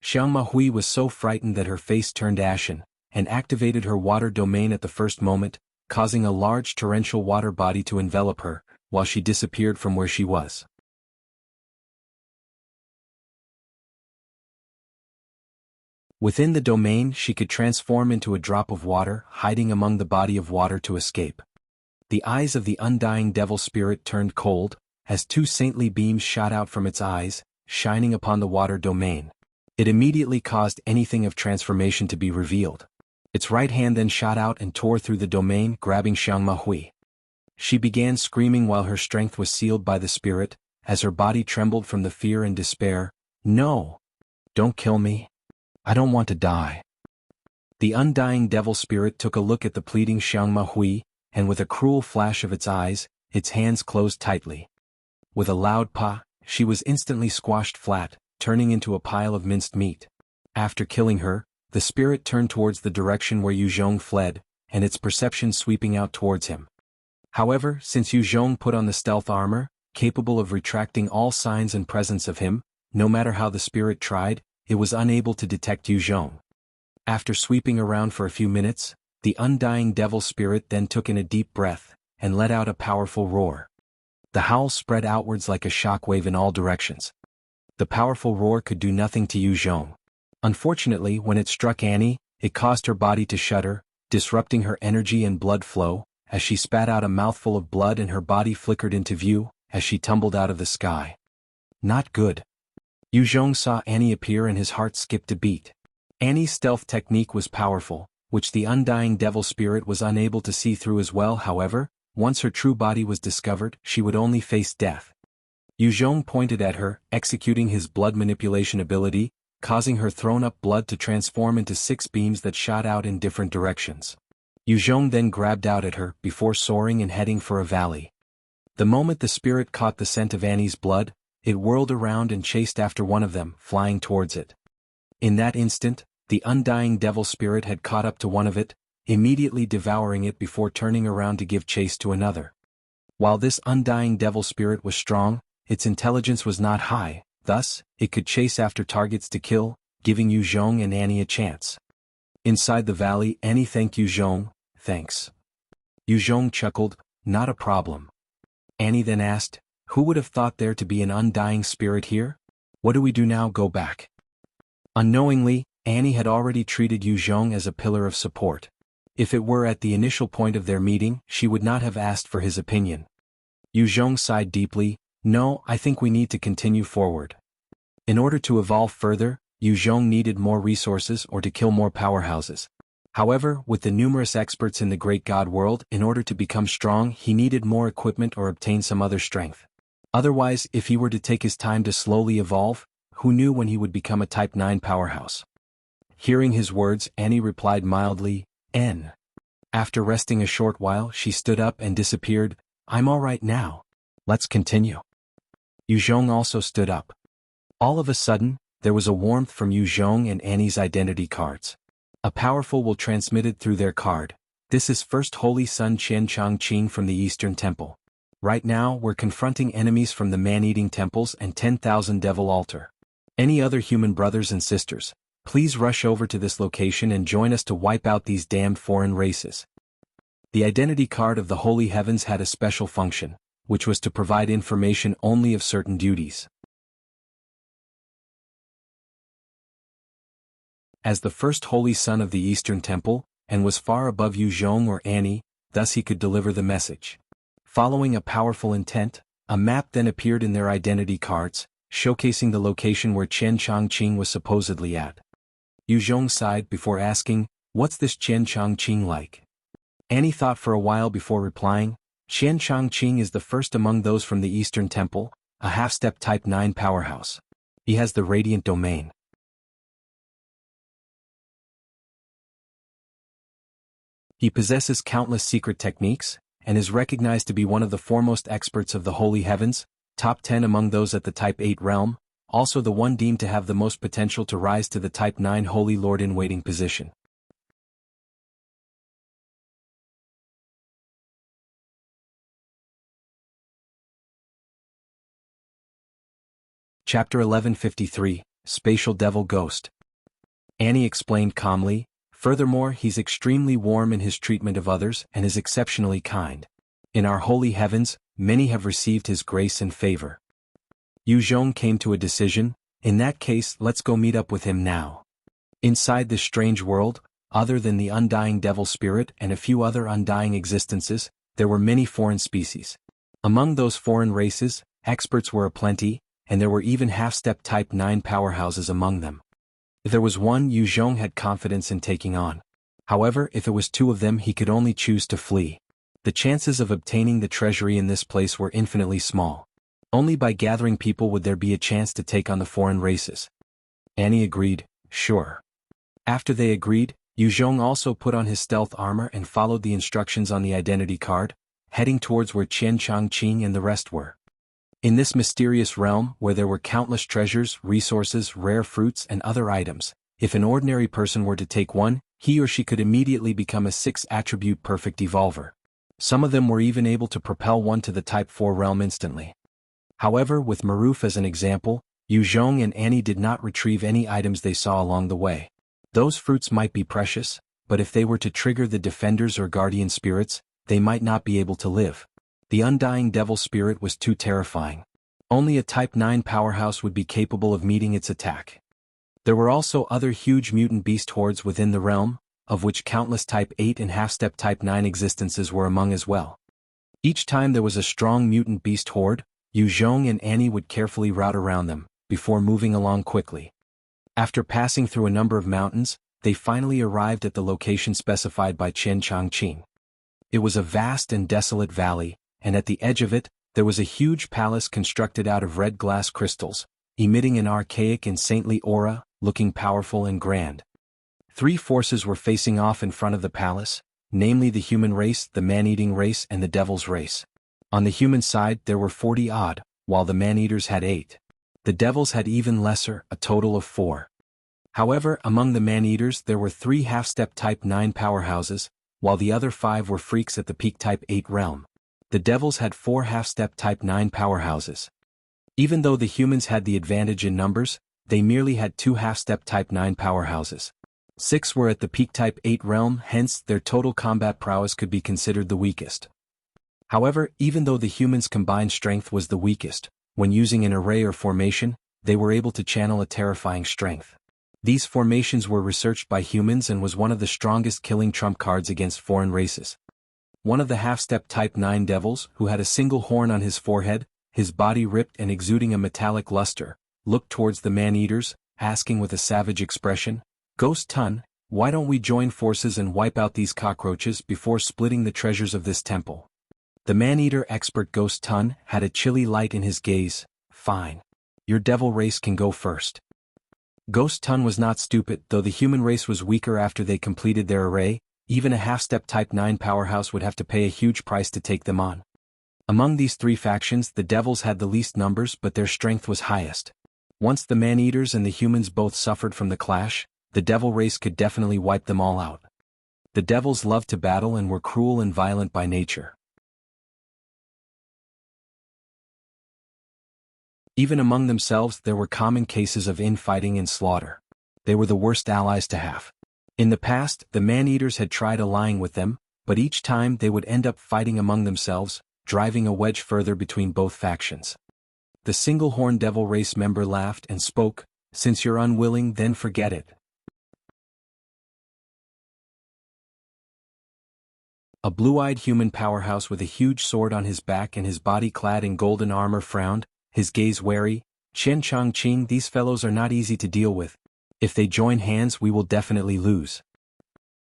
Xiang Mahui was so frightened that her face turned ashen, and activated her water domain at the first moment, causing a large torrential water body to envelop her, while she disappeared from where she was. Within the domain she could transform into a drop of water, hiding among the body of water to escape. The eyes of the undying devil spirit turned cold, as two saintly beams shot out from its eyes, shining upon the water domain. It immediately caused anything of transformation to be revealed. Its right hand then shot out and tore through the domain, grabbing Xiang Mahui. She began screaming while her strength was sealed by the spirit, as her body trembled from the fear and despair. No! Don't kill me. I don't want to die. The undying devil spirit took a look at the pleading Xiang Mahui, and with a cruel flash of its eyes, its hands closed tightly. With a loud "pa," she was instantly squashed flat, turning into a pile of minced meat. After killing her, the spirit turned towards the direction where Yu Zhong fled, and its perception sweeping out towards him. However, since Yu Zhong put on the stealth armor, capable of retracting all signs and presence of him, no matter how the spirit tried, it was unable to detect Yu Zhong. After sweeping around for a few minutes, the undying devil spirit then took in a deep breath, and let out a powerful roar. The howl spread outwards like a shockwave in all directions. The powerful roar could do nothing to Yu Zhong. Unfortunately, when it struck Annie, it caused her body to shudder, disrupting her energy and blood flow, as she spat out a mouthful of blood and her body flickered into view, as she tumbled out of the sky. Not good. Yu Zhong saw Annie appear and his heart skipped a beat. Annie's stealth technique was powerful, which the undying devil spirit was unable to see through as well. However, once her true body was discovered, she would only face death. Yu Zhong pointed at her, executing his blood manipulation ability, causing her thrown-up blood to transform into 6 beams that shot out in different directions. Yu Zhong then grabbed out at her, before soaring and heading for a valley. The moment the spirit caught the scent of Annie's blood, it whirled around and chased after one of them, flying towards it. In that instant, the undying devil spirit had caught up to one of it, immediately devouring it before turning around to give chase to another. While this undying devil spirit was strong, its intelligence was not high, thus, it could chase after targets to kill, giving Yu Zhong and Annie a chance. Inside the valley, Annie thanked Yu Zhong. "Thanks." Yu Zhong chuckled, "Not a problem." Annie then asked, "Who would have thought there to be an undying spirit here? What do we do now? Go back?" Unknowingly, Annie had already treated Yu Zhong as a pillar of support. If it were at the initial point of their meeting, she would not have asked for his opinion. Yu Zhong sighed deeply. "No, I think we need to continue forward." In order to evolve further, Yu Zhong needed more resources or to kill more powerhouses. However, with the numerous experts in the great god world, in order to become strong, he needed more equipment or obtain some other strength. Otherwise, if he were to take his time to slowly evolve, who knew when he would become a Type 9 powerhouse? Hearing his words, Annie replied mildly, "N." After resting a short while, she stood up and disappeared. "I'm all right now. Let's continue." Yu Zhong also stood up. All of a sudden, there was a warmth from Yu Zhong and Annie's identity cards. A powerful will transmitted through their card. "This is First Holy Son Qian Changqing from the Eastern Temple. Right now, we're confronting enemies from the man-eating temples and 10,000 Devil Altar. Any other human brothers and sisters, please rush over to this location and join us to wipe out these damned foreign races." The identity card of the Holy Heavens had a special function, which was to provide information only of certain duties. As the first Holy Son of the Eastern Temple, and was far above Yu Zhong or Annie, thus he could deliver the message. Following a powerful intent, a map then appeared in their identity cards, showcasing the location where Qian Changqing was supposedly at. Yu Zhong sighed before asking, "What's this Qian Changqing like?" Annie thought for a while before replying, "Qian Changqing is the first among those from the Eastern Temple, a half-step Type 9 powerhouse. He has the Radiant Domain. He possesses countless secret techniques, and is recognized to be one of the foremost experts of the Holy Heavens, top 10 among those at the Type 8 realm, also the one deemed to have the most potential to rise to the Type 9 Holy Lord-in-waiting position." Chapter 1153, Spatial Devil Ghost. Annie explained calmly, "Furthermore, he's extremely warm in his treatment of others and is exceptionally kind. In our holy heavens, many have received his grace and favor." Yu Zhong came to a decision. "In that case, let's go meet up with him now." Inside this strange world, other than the undying devil spirit and a few other undying existences, there were many foreign species. Among those foreign races, experts were aplenty, and there were even half-step Type 9 powerhouses among them. If there was one Yu Zhong had confidence in taking on. However, if it was 2 of them, he could only choose to flee. The chances of obtaining the treasury in this place were infinitely small. Only by gathering people would there be a chance to take on the foreign races. Annie agreed, "Sure." After they agreed, Yu Zhong also put on his stealth armor and followed the instructions on the identity card, heading towards where Qian Changqing and the rest were. In this mysterious realm, where there were countless treasures, resources, rare fruits, and other items, if an ordinary person were to take one, he or she could immediately become a 6-attribute perfect evolver. Some of them were even able to propel one to the Type 4 realm instantly. However, with Maruf as an example, Yuzhong and Annie did not retrieve any items they saw along the way. Those fruits might be precious, but if they were to trigger the defenders or guardian spirits, they might not be able to live. The Undying Devil Spirit was too terrifying. Only a Type 9 powerhouse would be capable of meeting its attack. There were also other huge mutant beast hordes within the realm, of which countless Type 8 and half-step Type 9 existences were among as well. Each time there was a strong mutant beast horde, Yuzhong and Annie would carefully route around them, before moving along quickly. After passing through a number of mountains, they finally arrived at the location specified by Chen Changqing. It was a vast and desolate valley, and at the edge of it, there was a huge palace constructed out of red glass crystals, emitting an archaic and saintly aura, looking powerful and grand. 3 forces were facing off in front of the palace, namely the human race, the man-eating race, and the devil's race. On the human side there were 40-odd, while the man-eaters had 8. The devils had even lesser, a total of 4. However, among the man-eaters there were 3 half-step Type 9 powerhouses, while the other 5 were freaks at the peak Type 8 realm. The devils had 4 half-step Type 9 powerhouses. Even though the humans had the advantage in numbers, they merely had 2 half-step Type 9 powerhouses. 6 were at the peak Type 8 realm, hence their total combat prowess could be considered the weakest. However, even though the humans' combined strength was the weakest, when using an array or formation, they were able to channel a terrifying strength. These formations were researched by humans and was one of the strongest killing trump cards against foreign races. One of the half-step Type 9 devils, who had a single horn on his forehead, his body ripped and exuding a metallic luster, looked towards the man-eaters, asking with a savage expression, "Ghost Tun, why don't we join forces and wipe out these cockroaches before splitting the treasures of this temple?" The man-eater expert Ghost Tun had a chilly light in his gaze. "Fine. Your devil race can go first." Ghost Tun was not stupid, though the human race was weaker after they completed their array. Even a half-step Type 9 powerhouse would have to pay a huge price to take them on. Among these 3 factions the devils had the least numbers but their strength was highest. Once the man-eaters and the humans both suffered from the clash, the devil race could definitely wipe them all out. The devils loved to battle and were cruel and violent by nature. Even among themselves there were common cases of infighting and slaughter. They were the worst allies to have. In the past, the man-eaters had tried allying with them, but each time they would end up fighting among themselves, driving a wedge further between both factions. The single-horn devil race member laughed and spoke, "Since you're unwilling, then forget it." A blue-eyed human powerhouse with a huge sword on his back and his body clad in golden armor frowned, his gaze wary. "Chen Changqing, these fellows are not easy to deal with. If they join hands we will definitely lose."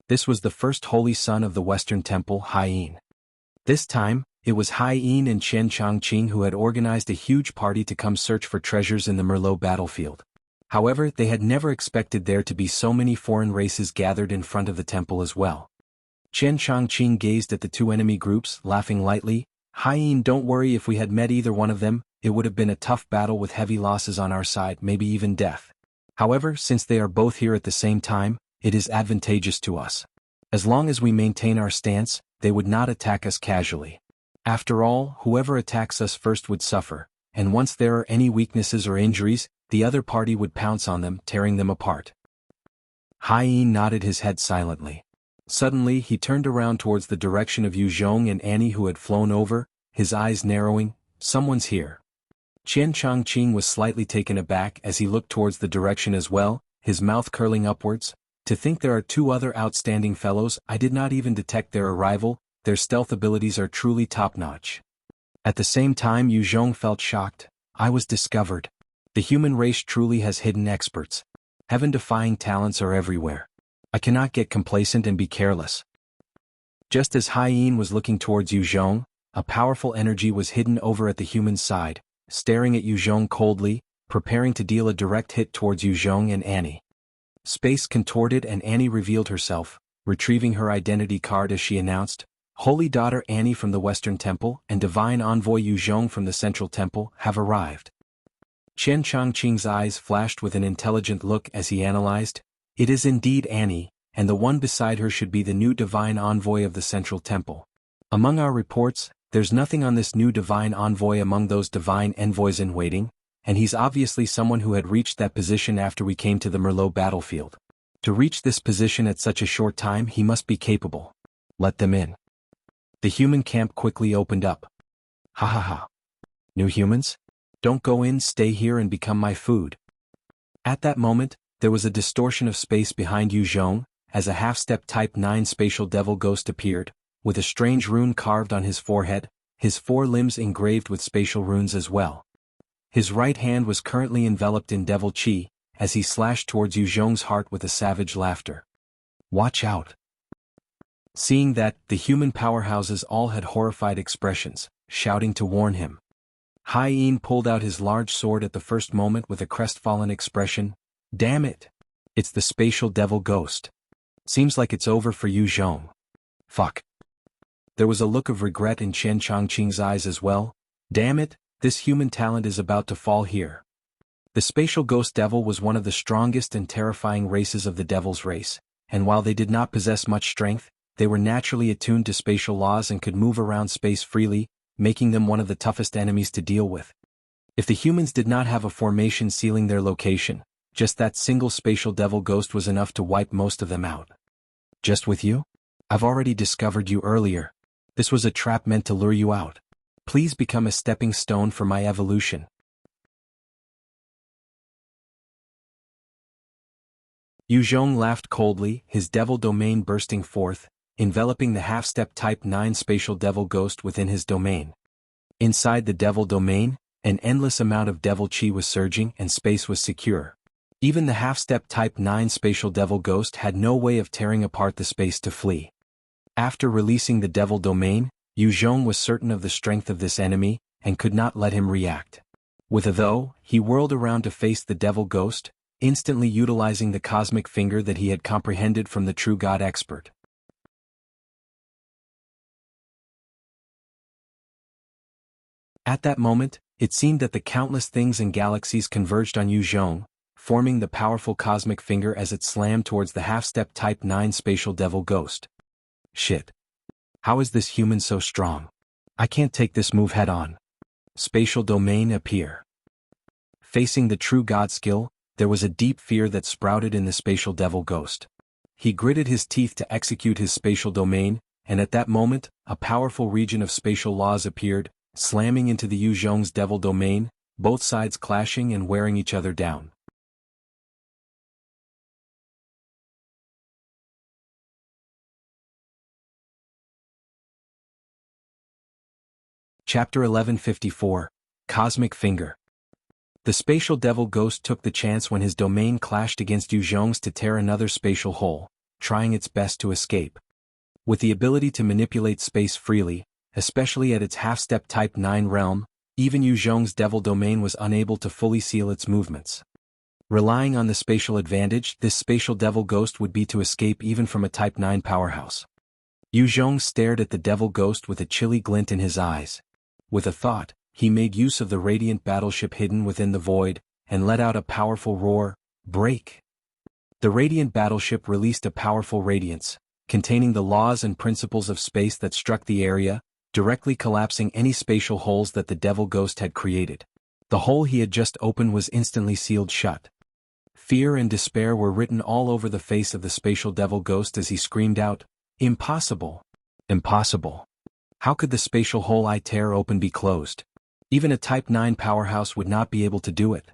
This was the first holy son of the Western Temple, Haiyin. This time, it was Haiyin and Chen Changqing who had organized a huge party to come search for treasures in the Merlot battlefield. However, they had never expected there to be so many foreign races gathered in front of the temple as well. Chen Changqing gazed at the 2 enemy groups, laughing lightly. "Haiyin, don't worry, if we had met either one of them, it would have been a tough battle with heavy losses on our side, maybe even death. However, since they are both here at the same time, it is advantageous to us. As long as we maintain our stance, they would not attack us casually. After all, whoever attacks us first would suffer, and once there are any weaknesses or injuries, the other party would pounce on them, tearing them apart." Haiyin nodded his head silently. Suddenly he turned around towards the direction of Yuzhong and Annie who had flown over, his eyes narrowing. "Someone's here." Chen Changqing was slightly taken aback as he looked towards the direction as well, his mouth curling upwards. "To think there are 2 other outstanding fellows, I did not even detect their arrival, their stealth abilities are truly top-notch." At the same time Yuzhong felt shocked. "I was discovered. The human race truly has hidden experts. Heaven-defying talents are everywhere. I cannot get complacent and be careless." Just as Haiyin was looking towards Yuzhong, a powerful energy was hidden over at the human side, staring at Yuzhong coldly, preparing to deal a direct hit towards Yuzhong and Annie. Space contorted and Annie revealed herself, retrieving her identity card as she announced, Holy Daughter Annie from the Western Temple and Divine Envoy Yuzhong from the Central Temple have arrived. Chen Changqing's eyes flashed with an intelligent look as he analyzed. It is indeed Annie, and the one beside her should be the new Divine Envoy of the Central Temple. Among our reports, there's nothing on this new Divine Envoy among those Divine Envoys in waiting, and he's obviously someone who had reached that position after we came to the Merlot battlefield. To reach this position at such a short time he must be capable. Let them in. The human camp quickly opened up. Ha ha ha. New humans? Don't go in, stay here and become my food. At that moment, there was a distortion of space behind Yuzhong, as a half-step Type 9 spatial devil ghost appeared, with a strange rune carved on his forehead, his 4 limbs engraved with spatial runes as well. His right hand was currently enveloped in devil chi, as he slashed towards Yuzhong's heart with a savage laughter. Watch out. Seeing that, the human powerhouses all had horrified expressions, shouting to warn him. Hien pulled out his large sword at the first moment with a crestfallen expression. Damn it! It's the spatial devil ghost. Seems like it's over for Yuzhong. Fuck. There was a look of regret in Chen Changqing's eyes as well. Damn it, this human talent is about to fall here. The spatial ghost devil was one of the strongest and terrifying races of the devil's race, and while they did not possess much strength, they were naturally attuned to spatial laws and could move around space freely, making them one of the toughest enemies to deal with. If the humans did not have a formation sealing their location, just that single spatial devil ghost was enough to wipe most of them out. Just with you? I've already discovered you earlier. This was a trap meant to lure you out. Please become a stepping stone for my evolution. Yuzhong laughed coldly, his devil domain bursting forth, enveloping the half-step Type 9 spatial devil ghost within his domain. Inside the devil domain, an endless amount of devil chi was surging and space was secure. Even the half-step Type 9 spatial devil ghost had no way of tearing apart the space to flee. After releasing the devil domain, Yuzhong was certain of the strength of this enemy, and could not let him react. With a though, he whirled around to face the devil ghost, instantly utilizing the cosmic finger that he had comprehended from the true God expert. At that moment, it seemed that the countless things and galaxies converged on Yuzhong, forming the powerful cosmic finger as it slammed towards the half-step Type 9 spatial devil ghost. Shit. How is this human so strong? I can't take this move head-on. Spatial domain appear. Facing the true God skill, there was a deep fear that sprouted in the spatial devil ghost. He gritted his teeth to execute his spatial domain, and at that moment, a powerful region of spatial laws appeared, slamming into the Yuzhong's devil domain, both sides clashing and wearing each other down. Chapter 1154, Cosmic Finger. The spatial devil ghost took the chance when his domain clashed against Yuzhong's to tear another spatial hole, trying its best to escape. With the ability to manipulate space freely, especially at its half-step Type 9 realm, even Yuzhong's devil domain was unable to fully seal its movements. Relying on the spatial advantage, this spatial devil ghost would be to escape even from a Type 9 powerhouse. Yuzhong stared at the devil ghost with a chilly glint in his eyes. With a thought, he made use of the radiant battleship hidden within the void, and let out a powerful roar, break. The radiant battleship released a powerful radiance, containing the laws and principles of space that struck the area, directly collapsing any spatial holes that the devil ghost had created. The hole he had just opened was instantly sealed shut. Fear and despair were written all over the face of the spatial devil ghost as he screamed out, "Impossible! Impossible! How could the spatial hole I tear open be closed? Even a Type 9 powerhouse would not be able to do it."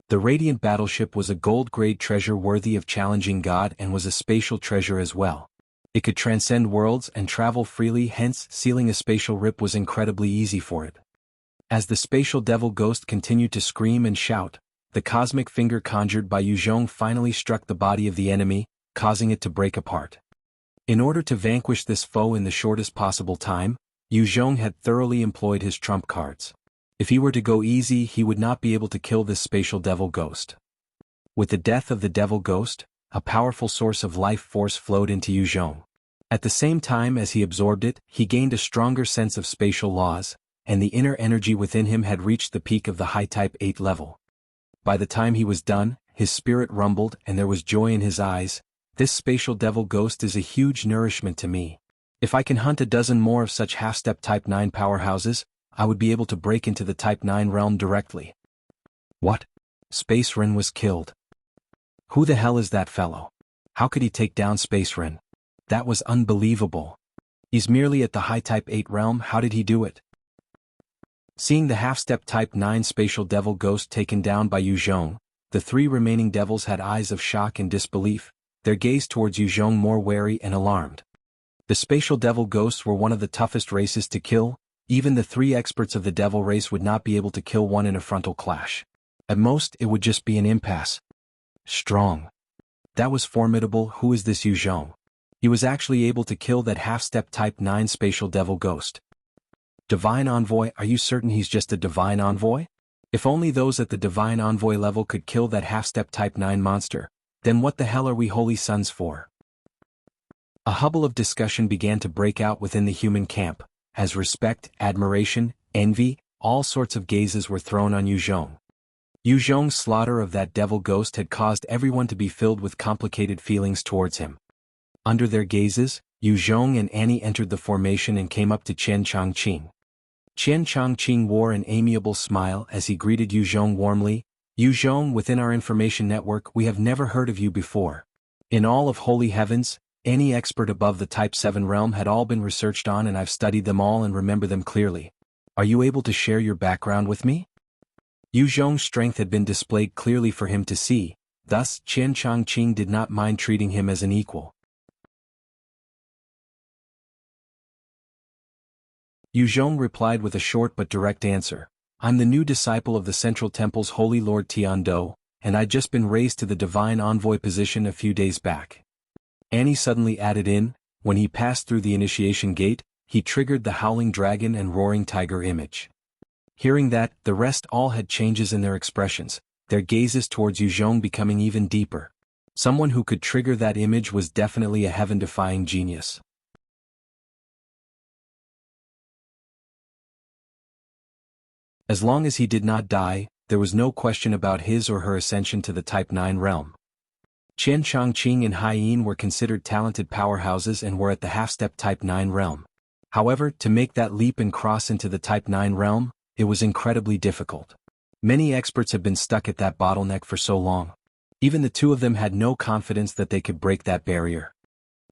The radiant battleship was a gold-grade treasure worthy of challenging God and was a spatial treasure as well. It could transcend worlds and travel freely, hence sealing a spatial rip was incredibly easy for it. As the spatial devil ghost continued to scream and shout, the cosmic finger conjured by Yuzhong finally struck the body of the enemy, causing it to break apart. In order to vanquish this foe in the shortest possible time, Yuzhong had thoroughly employed his trump cards. If he were to go easy, he would not be able to kill this spatial devil ghost. With the death of the devil ghost, a powerful source of life force flowed into Yuzhong. At the same time as he absorbed it, he gained a stronger sense of spatial laws, and the inner energy within him had reached the peak of the high type 8 level. By the time he was done, his spirit rumbled and there was joy in his eyes. This spatial devil ghost is a huge nourishment to me. If I can hunt a dozen more of such half-step type 9 powerhouses, I would be able to break into the type 9 realm directly. What? Space Rin was killed. Who the hell is that fellow? How could he take down Space Rin? That was unbelievable. He's merely at the high type 8 realm, how did he do it? Seeing the half-step type 9 spatial devil ghost taken down by Yu Zhong, the three remaining devils had eyes of shock and disbelief, their gaze towards Yu Zhong more wary and alarmed. The spatial devil ghosts were one of the toughest races to kill, even the three experts of the devil race would not be able to kill one in a frontal clash. At most, it would just be an impasse. Strong. That was formidable. Who is this Yu Zhong? He was actually able to kill that half-step type 9 spatial devil ghost. Divine Envoy, are you certain he's just a Divine Envoy? If only those at the Divine Envoy level could kill that half-step type 9 monster, then what the hell are we Holy Sons for? A hubble of discussion began to break out within the human camp, as respect, admiration, envy, all sorts of gazes were thrown on Yu Zhong. Yu Zhong's slaughter of that devil ghost had caused everyone to be filled with complicated feelings towards him. Under their gazes, Yu Zhong and Annie entered the formation and came up to Chen Changqing. Chen Changqing wore an amiable smile as he greeted Yu Zhong warmly. Yu Zhong, within our information network we have never heard of you before. In all of holy heavens, any expert above the Type 7 realm had all been researched on and I've studied them all and remember them clearly. Are you able to share your background with me? Yu Zhong's strength had been displayed clearly for him to see, thus Chen Changqing did not mind treating him as an equal. Yu Zhong replied with a short but direct answer. I'm the new disciple of the Central Temple's Holy Lord Tiando, and I'd just been raised to the Divine Envoy position a few days back. Annie suddenly added in, when he passed through the initiation gate, he triggered the Howling Dragon and Roaring Tiger image. Hearing that, the rest all had changes in their expressions, their gazes towards Yu Zhong becoming even deeper. Someone who could trigger that image was definitely a heaven-defying genius. As long as he did not die, there was no question about his or her ascension to the Type 9 realm. Chen Changqing and Haiyin were considered talented powerhouses and were at the half-step Type 9 realm. However, to make that leap and cross into the Type 9 realm, it was incredibly difficult. Many experts have been stuck at that bottleneck for so long. Even the two of them had no confidence that they could break that barrier.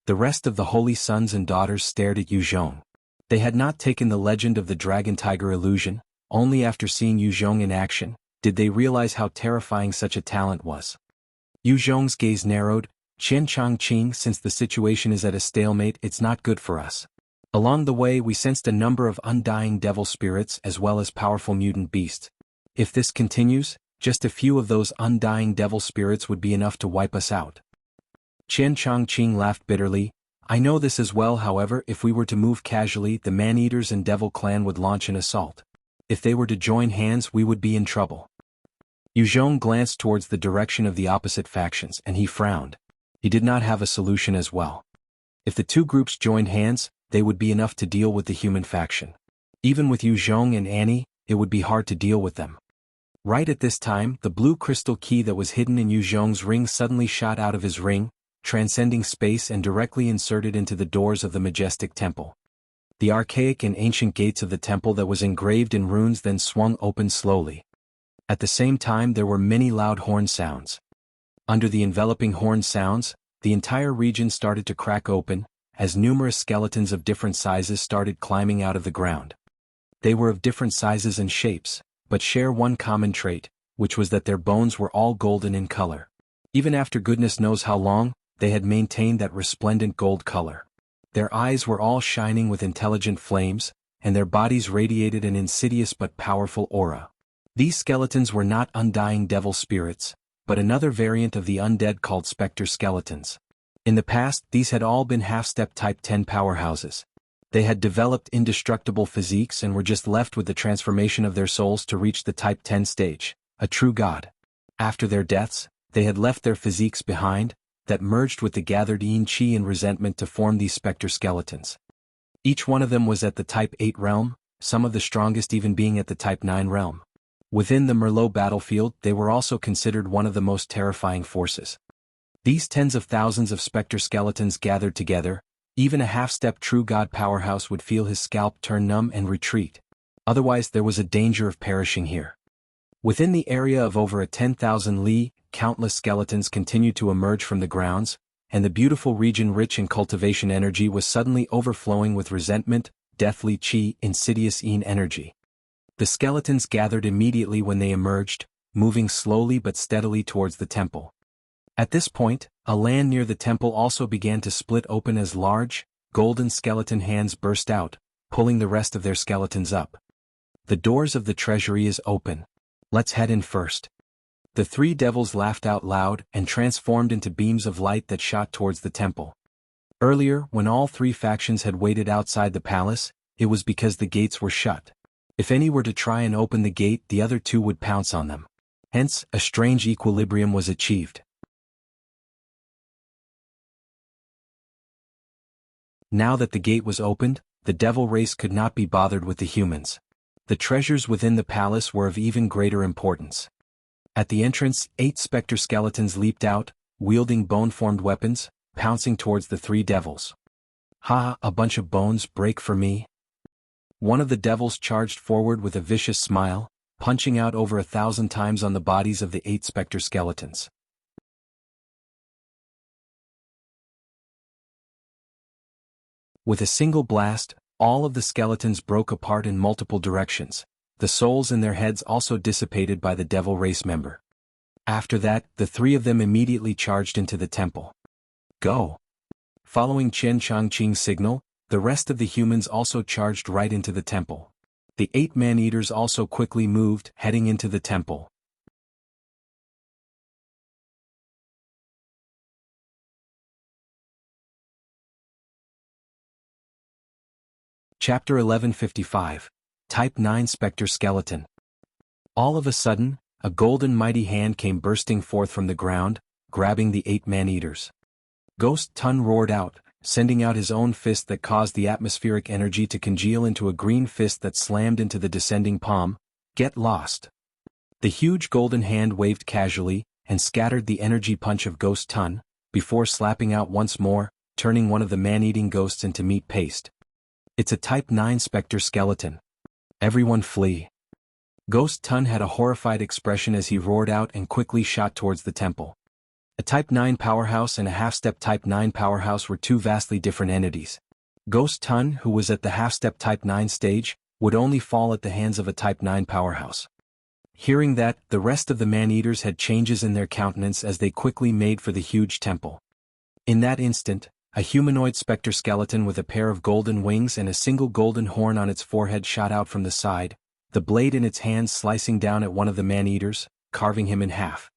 The rest of the holy sons and daughters stared at Yu Zhong. They had not taken the legend of the Dragon Tiger illusion. Only after seeing Yu Zhong in action, did they realize how terrifying such a talent was. Yu Zhong's gaze narrowed. Chen Changqing, since the situation is at a stalemate, it's not good for us. Along the way we sensed a number of undying devil spirits as well as powerful mutant beasts. If this continues, just a few of those undying devil spirits would be enough to wipe us out. Chen Changqing laughed bitterly. I know this as well, however, if we were to move casually, the Man-Eaters and Devil Clan would launch an assault. If they were to join hands, we would be in trouble. Yu Zhong glanced towards the direction of the opposite factions and he frowned. He did not have a solution as well. If the two groups joined hands, they would be enough to deal with the human faction. Even with Yu Zhong and Annie, it would be hard to deal with them. Right at this time, the blue crystal key that was hidden in Yu Zhong's ring suddenly shot out of his ring, transcending space and directly inserted into the doors of the majestic temple. The archaic and ancient gates of the temple that was engraved in runes then swung open slowly. At the same time there were many loud horn sounds. Under the enveloping horn sounds, the entire region started to crack open, as numerous skeletons of different sizes started climbing out of the ground. They were of different sizes and shapes, but share one common trait, which was that their bones were all golden in color. Even after goodness knows how long, they had maintained that resplendent gold color. Their eyes were all shining with intelligent flames, and their bodies radiated an insidious but powerful aura. These skeletons were not undying devil spirits, but another variant of the undead called Specter skeletons. In the past, these had all been half-step Type 10 powerhouses. They had developed indestructible physiques and were just left with the transformation of their souls to reach the Type 10 stage, a true god. After their deaths, they had left their physiques behind, that merged with the gathered yin qi and resentment to form these specter skeletons. Each one of them was at the Type 8 realm, some of the strongest even being at the Type 9 realm. Within the Merlot battlefield, they were also considered one of the most terrifying forces. These tens of thousands of specter skeletons gathered together, even a half-step true god powerhouse would feel his scalp turn numb and retreat. Otherwise there was a danger of perishing here. Within the area of over a 10,000 li, countless skeletons continued to emerge from the grounds, and the beautiful region rich in cultivation energy was suddenly overflowing with resentment, deathly qi, insidious yin energy. The skeletons gathered immediately when they emerged, moving slowly but steadily towards the temple. At this point, a land near the temple also began to split open as large, golden skeleton hands burst out, pulling the rest of their skeletons up. The doors of the treasury is open. Let's head in first. The three devils laughed out loud and transformed into beams of light that shot towards the temple. Earlier, when all three factions had waited outside the palace, it was because the gates were shut. If any were to try and open the gate, the other two would pounce on them. Hence, a strange equilibrium was achieved. Now that the gate was opened, the devil race could not be bothered with the humans. The treasures within the palace were of even greater importance. At the entrance, 8 specter skeletons leaped out, wielding bone-formed weapons, pouncing towards the three devils. "Ha, a bunch of bones, break for me." One of the devils charged forward with a vicious smile, punching out over 1,000 times on the bodies of the 8 specter skeletons. With a single blast, all of the skeletons broke apart in multiple directions. The souls in their heads also dissipated by the devil race member. After that, the three of them immediately charged into the temple. Go! Following Chen Changqing's signal, the rest of the humans also charged right into the temple. The 8 man-eaters also quickly moved, heading into the temple. Chapter 1155. Type 9 Specter Skeleton. All of a sudden, a golden mighty hand came bursting forth from the ground, grabbing the 8 man-eaters. Ghost Tun roared out, sending out his own fist that caused the atmospheric energy to congeal into a green fist that slammed into the descending palm. Get lost. The huge golden hand waved casually, and scattered the energy punch of Ghost Tun, before slapping out once more, turning one of the man-eating ghosts into meat paste. It's a Type 9 Specter Skeleton. Everyone flee. Ghost Tun had a horrified expression as he roared out and quickly shot towards the temple. A Type 9 powerhouse and a half-step Type 9 powerhouse were two vastly different entities. Ghost Tun, who was at the half-step Type 9 stage, would only fall at the hands of a Type 9 powerhouse. Hearing that, the rest of the man-eaters had changes in their countenance as they quickly made for the huge temple. In that instant, a humanoid specter skeleton with a pair of golden wings and a single golden horn on its forehead shot out from the side, the blade in its hand slicing down at one of the man-eaters, carving him in half.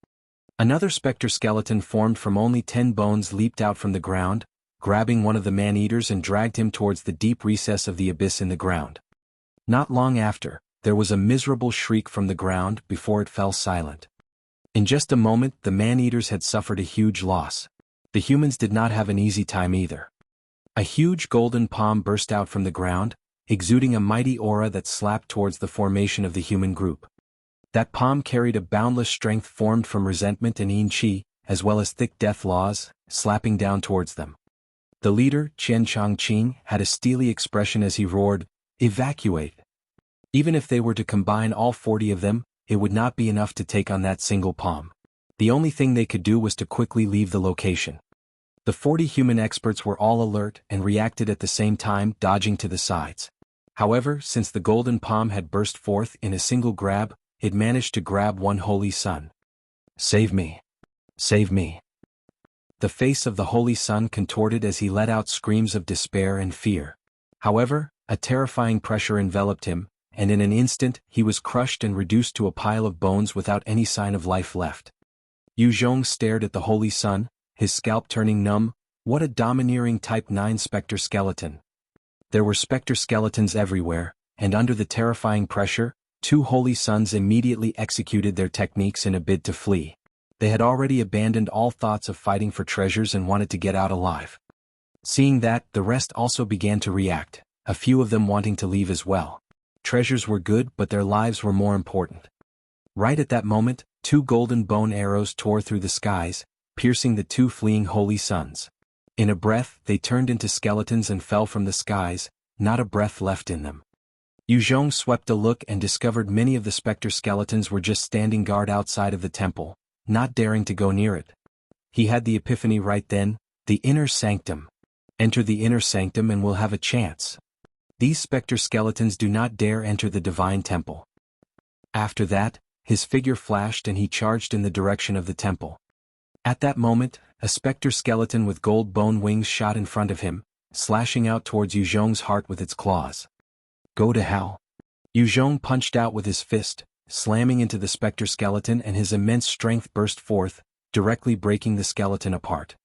Another specter skeleton formed from only 10 bones leaped out from the ground, grabbing one of the man-eaters and dragged him towards the deep recess of the abyss in the ground. Not long after, there was a miserable shriek from the ground before it fell silent. In just a moment, the man-eaters had suffered a huge loss. The humans did not have an easy time either. A huge golden palm burst out from the ground, exuding a mighty aura that slapped towards the formation of the human group. That palm carried a boundless strength formed from resentment and yin qi, as well as thick death laws, slapping down towards them. The leader, Chen Changqing, had a steely expression as he roared, "Evacuate!" Even if they were to combine all 40 of them, it would not be enough to take on that single palm. The only thing they could do was to quickly leave the location. The 40 human experts were all alert and reacted at the same time, dodging to the sides. However, since the golden palm had burst forth in a single grab, it managed to grab one holy sun. "Save me! Save me!" The face of the holy sun contorted as he let out screams of despair and fear. However, a terrifying pressure enveloped him, and in an instant, he was crushed and reduced to a pile of bones without any sign of life left. Yu Zhong stared at the holy sun, his scalp turning numb. What a domineering Type 9 specter skeleton. There were specter skeletons everywhere, and under the terrifying pressure, 2 holy suns immediately executed their techniques in a bid to flee. They had already abandoned all thoughts of fighting for treasures and wanted to get out alive. Seeing that, the rest also began to react, a few of them wanting to leave as well. Treasures were good, but their lives were more important. Right at that moment, 2 golden bone arrows tore through the skies, piercing the 2 fleeing holy sons. In a breath, they turned into skeletons and fell from the skies, not a breath left in them. Yuzhong swept a look and discovered many of the Specter skeletons were just standing guard outside of the temple, not daring to go near it. He had the epiphany right then: the inner sanctum. Enter the inner sanctum and we'll have a chance. These Specter skeletons do not dare enter the divine temple. After that, his figure flashed and he charged in the direction of the temple. At that moment, a Specter skeleton with gold bone wings shot in front of him, slashing out towards Yuzhong's heart with its claws. Go to hell. Yuzhong punched out with his fist, slamming into the Specter skeleton, and his immense strength burst forth, directly breaking the skeleton apart.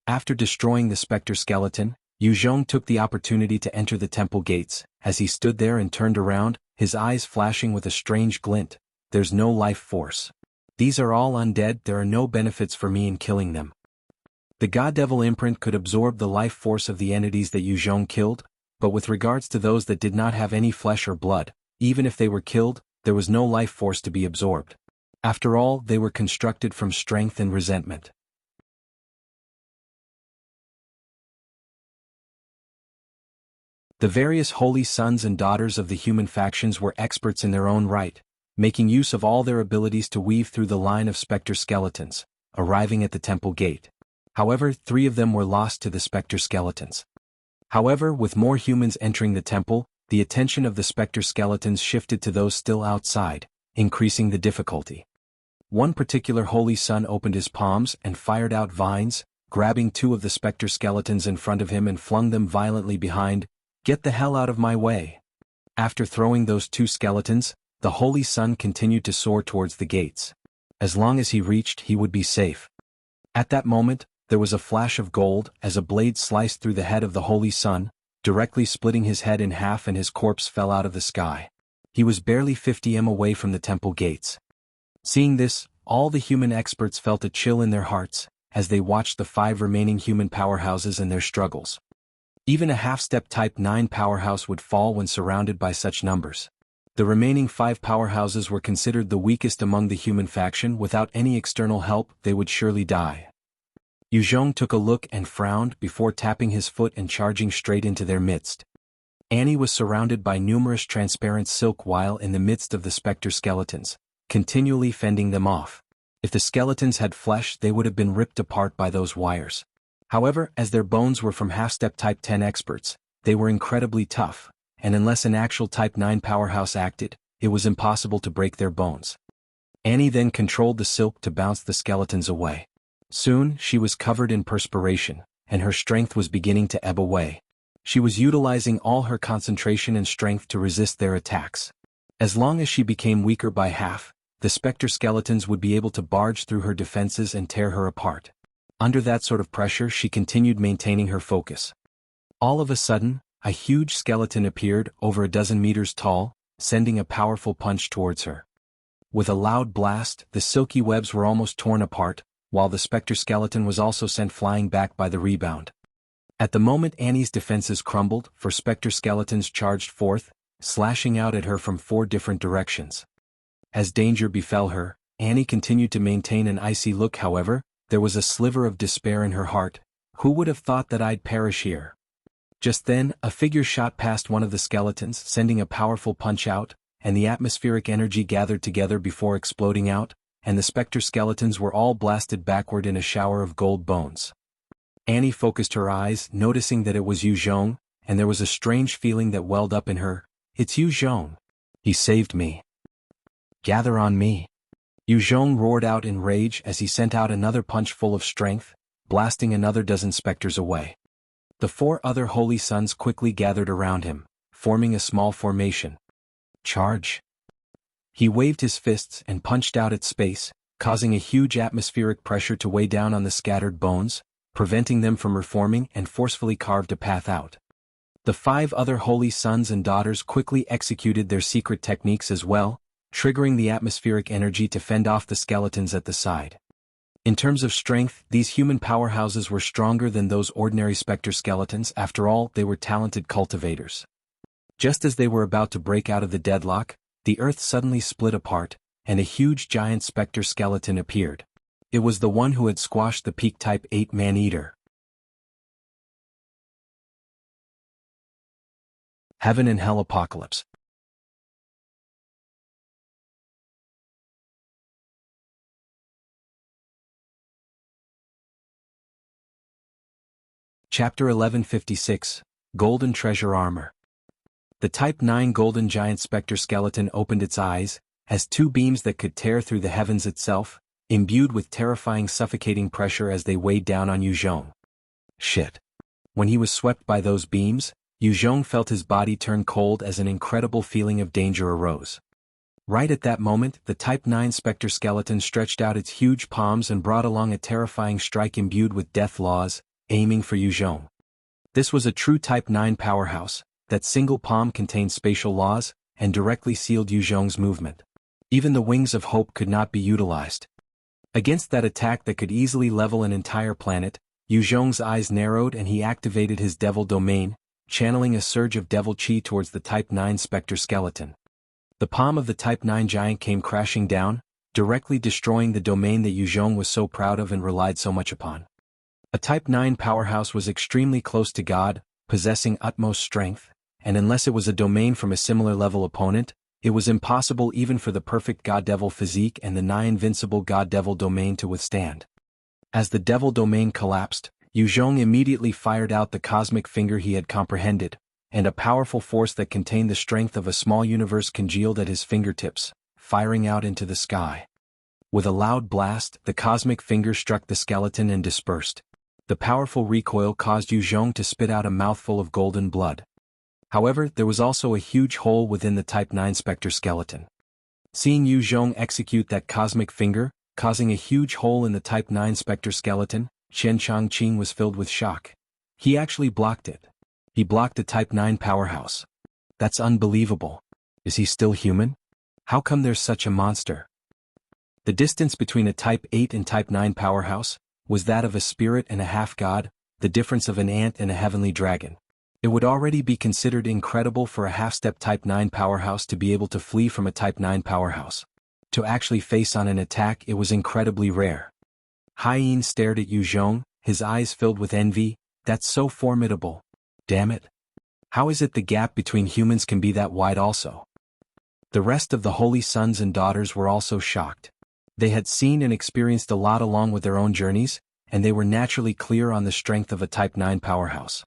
After destroying the Specter skeleton, Yuzhong took the opportunity to enter the temple gates. As he stood there and turned around, his eyes flashing with a strange glint. There's no life force. These are all undead, there are no benefits for me in killing them. The God-Devil imprint could absorb the life force of the entities that Yuzhong killed, but with regards to those that did not have any flesh or blood, even if they were killed, there was no life force to be absorbed. After all, they were constructed from strength and resentment. The various holy sons and daughters of the human factions were experts in their own right, making use of all their abilities to weave through the line of Specter skeletons, arriving at the temple gate. However, 3 of them were lost to the Specter skeletons. However, with more humans entering the temple, the attention of the Specter skeletons shifted to those still outside, increasing the difficulty. One particular holy son opened his palms and fired out vines, grabbing 2 of the Specter skeletons in front of him and flung them violently behind. Get the hell out of my way. After throwing those 2 skeletons, the holy son continued to soar towards the gates. As long as he reached, he would be safe. At that moment, there was a flash of gold as a blade sliced through the head of the holy son, directly splitting his head in half, and his corpse fell out of the sky. He was barely 50 m away from the temple gates. Seeing this, all the human experts felt a chill in their hearts, as they watched the 5 remaining human powerhouses and their struggles. Even a half-step Type 9 powerhouse would fall when surrounded by such numbers. The remaining 5 powerhouses were considered the weakest among the human faction. Without any external help, they would surely die. Yuzhong took a look and frowned before tapping his foot and charging straight into their midst. Annie was surrounded by numerous transparent silk while in the midst of the Specter skeletons, continually fending them off. If the skeletons had flesh, they would have been ripped apart by those wires. However, as their bones were from half-step Type 10 experts, they were incredibly tough, and unless an actual Type 9 powerhouse acted, it was impossible to break their bones. Annie then controlled the silk to bounce the skeletons away. Soon, she was covered in perspiration, and her strength was beginning to ebb away. She was utilizing all her concentration and strength to resist their attacks. As long as she became weaker by half, the Specter skeletons would be able to barge through her defenses and tear her apart. Under that sort of pressure, she continued maintaining her focus. All of a sudden, a huge skeleton appeared, over a dozen meters tall, sending a powerful punch towards her. With a loud blast, the silky webs were almost torn apart, while the Specter skeleton was also sent flying back by the rebound. At the moment, Annie's defenses crumbled, for Specter skeletons charged forth, slashing out at her from 4 different directions. As danger befell her, Annie continued to maintain an icy look. However, there was a sliver of despair in her heart. Who would have thought that I'd perish here? Just then, a figure shot past one of the skeletons, sending a powerful punch out, and the atmospheric energy gathered together before exploding out, and the Specter skeletons were all blasted backward in a shower of gold bones. Annie focused her eyes, noticing that it was Yuzhong, and there was a strange feeling that welled up in her. It's Yuzhong. He saved me. Gather on me. Yuzhong roared out in rage as he sent out another punch full of strength, blasting another dozen specters away. The 4 other holy sons quickly gathered around him, forming a small formation. Charge! He waved his fists and punched out at space, causing a huge atmospheric pressure to weigh down on the scattered bones, preventing them from reforming, and forcefully carved a path out. The 5 other holy sons and daughters quickly executed their secret techniques as well, triggering the atmospheric energy to fend off the skeletons at the side. In terms of strength, these human powerhouses were stronger than those ordinary Specter skeletons. After all, they were talented cultivators. Just as they were about to break out of the deadlock, the earth suddenly split apart, and a huge giant Specter skeleton appeared. It was the one who had squashed the peak Type 8 man-eater. Heaven and Hell Apocalypse. Chapter 1156, Golden Treasure Armor. The Type 9 Golden Giant Specter skeleton opened its eyes, as 2 beams that could tear through the heavens itself, imbued with terrifying suffocating pressure as they weighed down on Yuzhong. Shit. When he was swept by those beams, Yuzhong felt his body turn cold as an incredible feeling of danger arose. Right at that moment, the Type 9 Specter skeleton stretched out its huge palms and brought along a terrifying strike imbued with death laws, aiming for Yuzhong. This was a true Type 9 powerhouse. That single palm contained spatial laws, and directly sealed Yuzhong's movement. Even the wings of hope could not be utilized. Against that attack that could easily level an entire planet, Yuzhong's eyes narrowed and he activated his devil domain, channeling a surge of devil chi towards the Type 9 Specter skeleton. The palm of the Type 9 giant came crashing down, directly destroying the domain that Yuzhong was so proud of and relied so much upon. A Type 9 powerhouse was extremely close to God, possessing utmost strength, and unless it was a domain from a similar level opponent, it was impossible even for the perfect God-Devil physique and the nigh-invincible God-Devil domain to withstand. As the Devil domain collapsed, Yuzhong immediately fired out the cosmic finger he had comprehended, and a powerful force that contained the strength of a small universe congealed at his fingertips, firing out into the sky. With a loud blast, the cosmic finger struck the skeleton and dispersed. The powerful recoil caused Yuzhong to spit out a mouthful of golden blood. However, there was also a huge hole within the Type 9 Specter skeleton. Seeing Yuzhong execute that cosmic finger, causing a huge hole in the Type 9 Specter skeleton, Cheng was filled with shock. He actually blocked it. He blocked the Type 9 powerhouse. That's unbelievable. Is he still human? How come there's such a monster? The distance between a Type 8 and Type 9 powerhouse was that of a spirit and a half-god, the difference of an ant and a heavenly dragon. It would already be considered incredible for a half-step Type 9 powerhouse to be able to flee from a Type 9 powerhouse. To actually face on an attack, it was incredibly rare. Howling stared at Yuzhong, his eyes filled with envy. That's so formidable. Damn it. How is it the gap between humans can be that wide also? The rest of the holy sons and daughters were also shocked. They had seen and experienced a lot along with their own journeys, and they were naturally clear on the strength of a Type 9 powerhouse.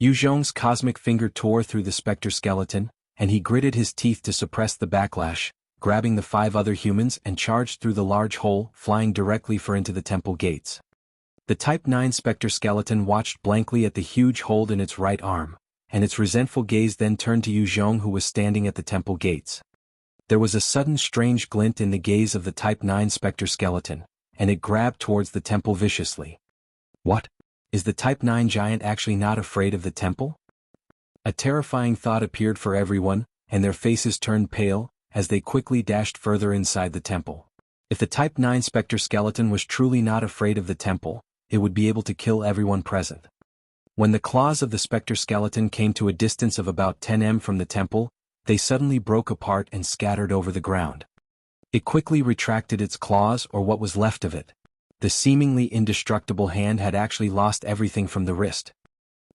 Yuzhong's cosmic finger tore through the Specter skeleton, and he gritted his teeth to suppress the backlash, grabbing the 5 other humans and charged through the large hole, flying directly for into the temple gates. The Type 9 Specter skeleton watched blankly at the huge hole in its right arm, and its resentful gaze then turned to Yuzhong, who was standing at the temple gates. There was a sudden strange glint in the gaze of the Type 9 Specter skeleton, and it grabbed towards the temple viciously. What? Is the Type 9 giant actually not afraid of the temple? A terrifying thought appeared for everyone, and their faces turned pale, as they quickly dashed further inside the temple. If the Type 9 Specter skeleton was truly not afraid of the temple, it would be able to kill everyone present. When the claws of the Specter skeleton came to a distance of about 10 m from the temple, they suddenly broke apart and scattered over the ground. It quickly retracted its claws, or what was left of it. The seemingly indestructible hand had actually lost everything from the wrist.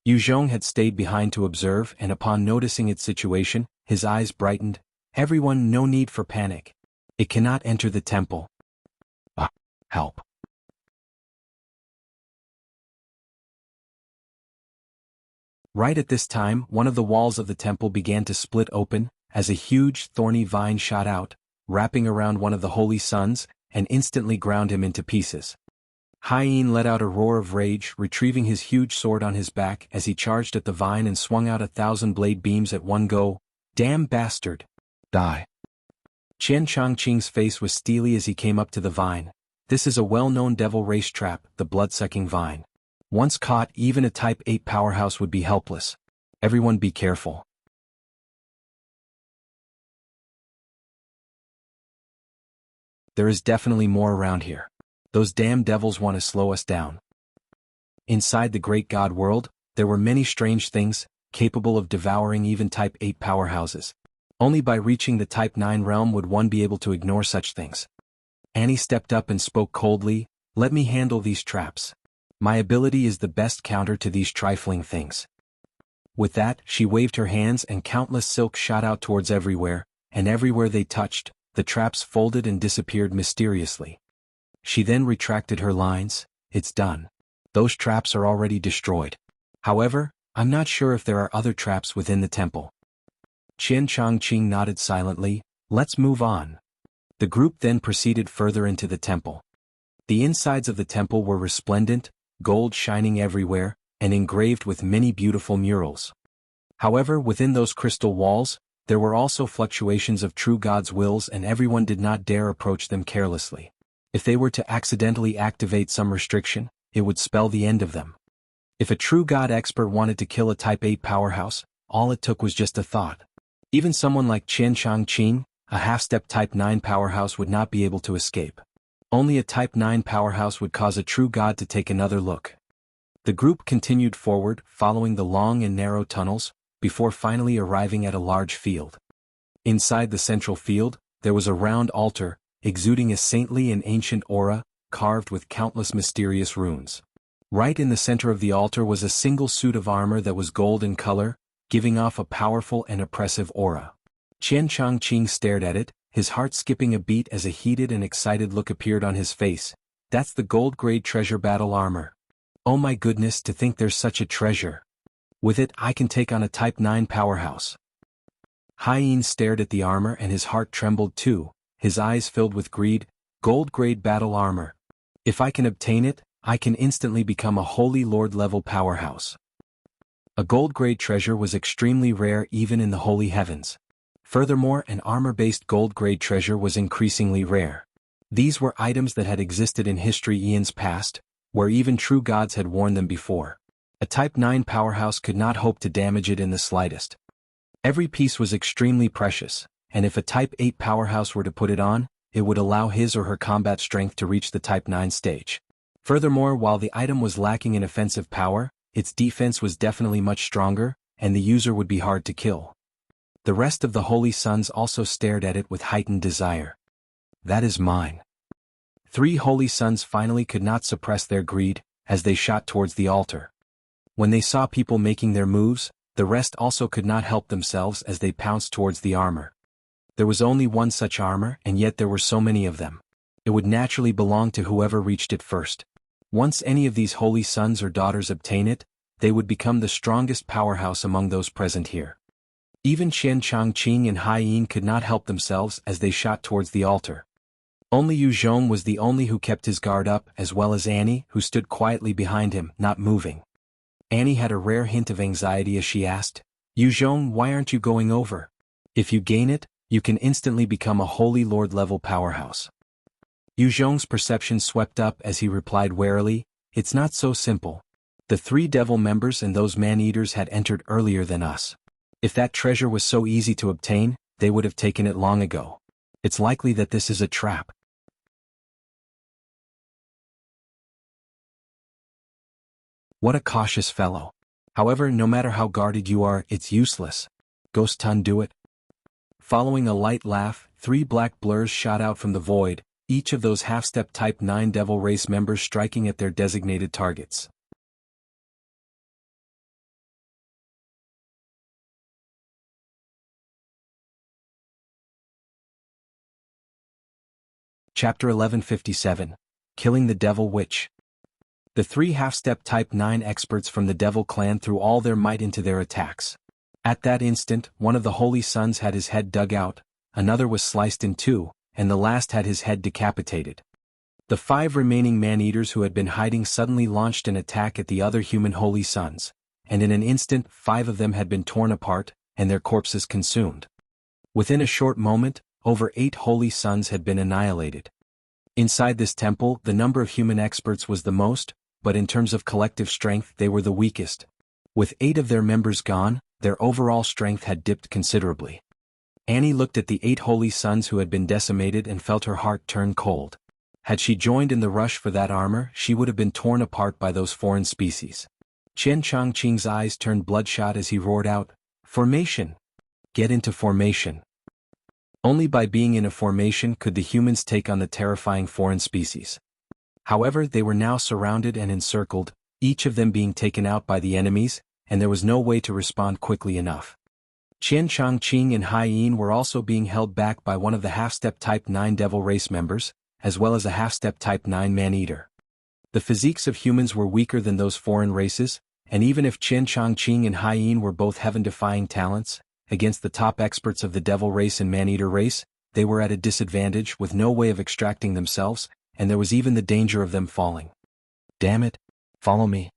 Yuzhong had stayed behind to observe, and upon noticing its situation, his eyes brightened. Everyone, no need for panic. It cannot enter the temple. Help. Right at this time, one of the walls of the temple began to split open, as a huge, thorny vine shot out, wrapping around one of the holy sons, and instantly ground him into pieces. Howling let out a roar of rage, retrieving his huge sword on his back as he charged at the vine and swung out 1,000 blade beams at one go. Damn bastard! Die. Cheng's face was steely as he came up to the vine. This is a well-known devil race trap, the blood-sucking vine. Once caught, even a Type 8 powerhouse would be helpless. Everyone be careful. There is definitely more around here. Those damn devils want to slow us down. Inside the great god world, there were many strange things, capable of devouring even Type 8 powerhouses. Only by reaching the Type 9 realm would one be able to ignore such things. Annie stepped up and spoke coldly, "Let me handle these traps. My ability is the best counter to these trifling things." With that, she waved her hands and countless silk shot out towards everywhere, and everywhere they touched, the traps folded and disappeared mysteriously. She then retracted her lines, "It's done. Those traps are already destroyed. However, I'm not sure if there are other traps within the temple." Qian Changqing nodded silently, "Let's move on." The group then proceeded further into the temple. The insides of the temple were resplendent, gold shining everywhere, and engraved with many beautiful murals. However, within those crystal walls, there were also fluctuations of true God's wills, and everyone did not dare approach them carelessly. If they were to accidentally activate some restriction, it would spell the end of them. If a true God expert wanted to kill a Type 8 powerhouse, all it took was just a thought. Even someone like Qian Changqing, a half-step Type 9 powerhouse, would not be able to escape. Only a Type 9 powerhouse would cause a true God to take another look. The group continued forward, following the long and narrow tunnels, before finally arriving at a large field. Inside the central field, there was a round altar, exuding a saintly and ancient aura, carved with countless mysterious runes. Right in the center of the altar was a single suit of armor that was gold in color, giving off a powerful and oppressive aura. Qian Changqing stared at it, his heart skipping a beat as a heated and excited look appeared on his face. "That's the gold-grade treasure battle armor. Oh my goodness, to think there's such a treasure. With it I can take on a Type 9 powerhouse." Haiyin stared at the armor and his heart trembled too, his eyes filled with greed. "Gold-grade battle armor. If I can obtain it, I can instantly become a Holy Lord level powerhouse." A gold-grade treasure was extremely rare even in the holy heavens. Furthermore, an armor-based gold-grade treasure was increasingly rare. These were items that had existed in history eons past, where even true gods had worn them before. A Type 9 powerhouse could not hope to damage it in the slightest. Every piece was extremely precious, and if a Type 8 powerhouse were to put it on, it would allow his or her combat strength to reach the Type 9 stage. Furthermore, while the item was lacking in offensive power, its defense was definitely much stronger, and the user would be hard to kill. The rest of the Holy Sons also stared at it with heightened desire. "That is mine." 3 Holy Sons finally could not suppress their greed, as they shot towards the altar. When they saw people making their moves, the rest also could not help themselves as they pounced towards the armor. There was only one such armor, and yet there were so many of them. It would naturally belong to whoever reached it first. Once any of these holy sons or daughters obtain it, they would become the strongest powerhouse among those present here. Even Qian Changqing and Haiyin could not help themselves as they shot towards the altar. Only Yu Zhong was the only who kept his guard up, as well as Annie, who stood quietly behind him, not moving. Annie had a rare hint of anxiety as she asked, "Yu Zhong, why aren't you going over? If you gain it, you can instantly become a Holy Lord level powerhouse." Yu Zhong's perception swept up as he replied warily, "It's not so simple. The 3 devil members and those man-eaters had entered earlier than us. If that treasure was so easy to obtain, they would have taken it long ago. It's likely that this is a trap." What a cautious fellow. However, no matter how guarded you are, it's useless. Ghost Tun, do it. Following a light laugh, 3 black blurs shot out from the void, each of those half-step Type 9 Devil Race members striking at their designated targets. Chapter 1157. Killing the Devil Witch. The 3 half-step Type 9 experts from the Devil Clan threw all their might into their attacks. At that instant, one of the Holy Sons had his head dug out, another was sliced in 2, and the last had his head decapitated. The 5 remaining man-eaters who had been hiding suddenly launched an attack at the other human Holy Sons, and in an instant 5 of them had been torn apart, and their corpses consumed. Within a short moment, over 8 Holy Sons had been annihilated. Inside this temple, the number of human experts was the most, but in terms of collective strength they were the weakest. With 8 of their members gone, their overall strength had dipped considerably. Annie looked at the 8 holy sons who had been decimated and felt her heart turn cold. Had she joined in the rush for that armor, she would have been torn apart by those foreign species. Chen Changqing's eyes turned bloodshot as he roared out, "Formation! Get into formation!" Only by being in a formation could the humans take on the terrifying foreign species. However, they were now surrounded and encircled, each of them being taken out by the enemies, and there was no way to respond quickly enough. Qian Changqing and Hai Yin were also being held back by one of the half-step Type 9 Devil Race members, as well as a half-step Type 9 Man-Eater. The physiques of humans were weaker than those foreign races, and even if Qian Changqing and Hai Yin were both heaven-defying talents, against the top experts of the Devil Race and Man-Eater race, they were at a disadvantage with no way of extracting themselves, and there was even the danger of them falling. "Damn it! Follow me."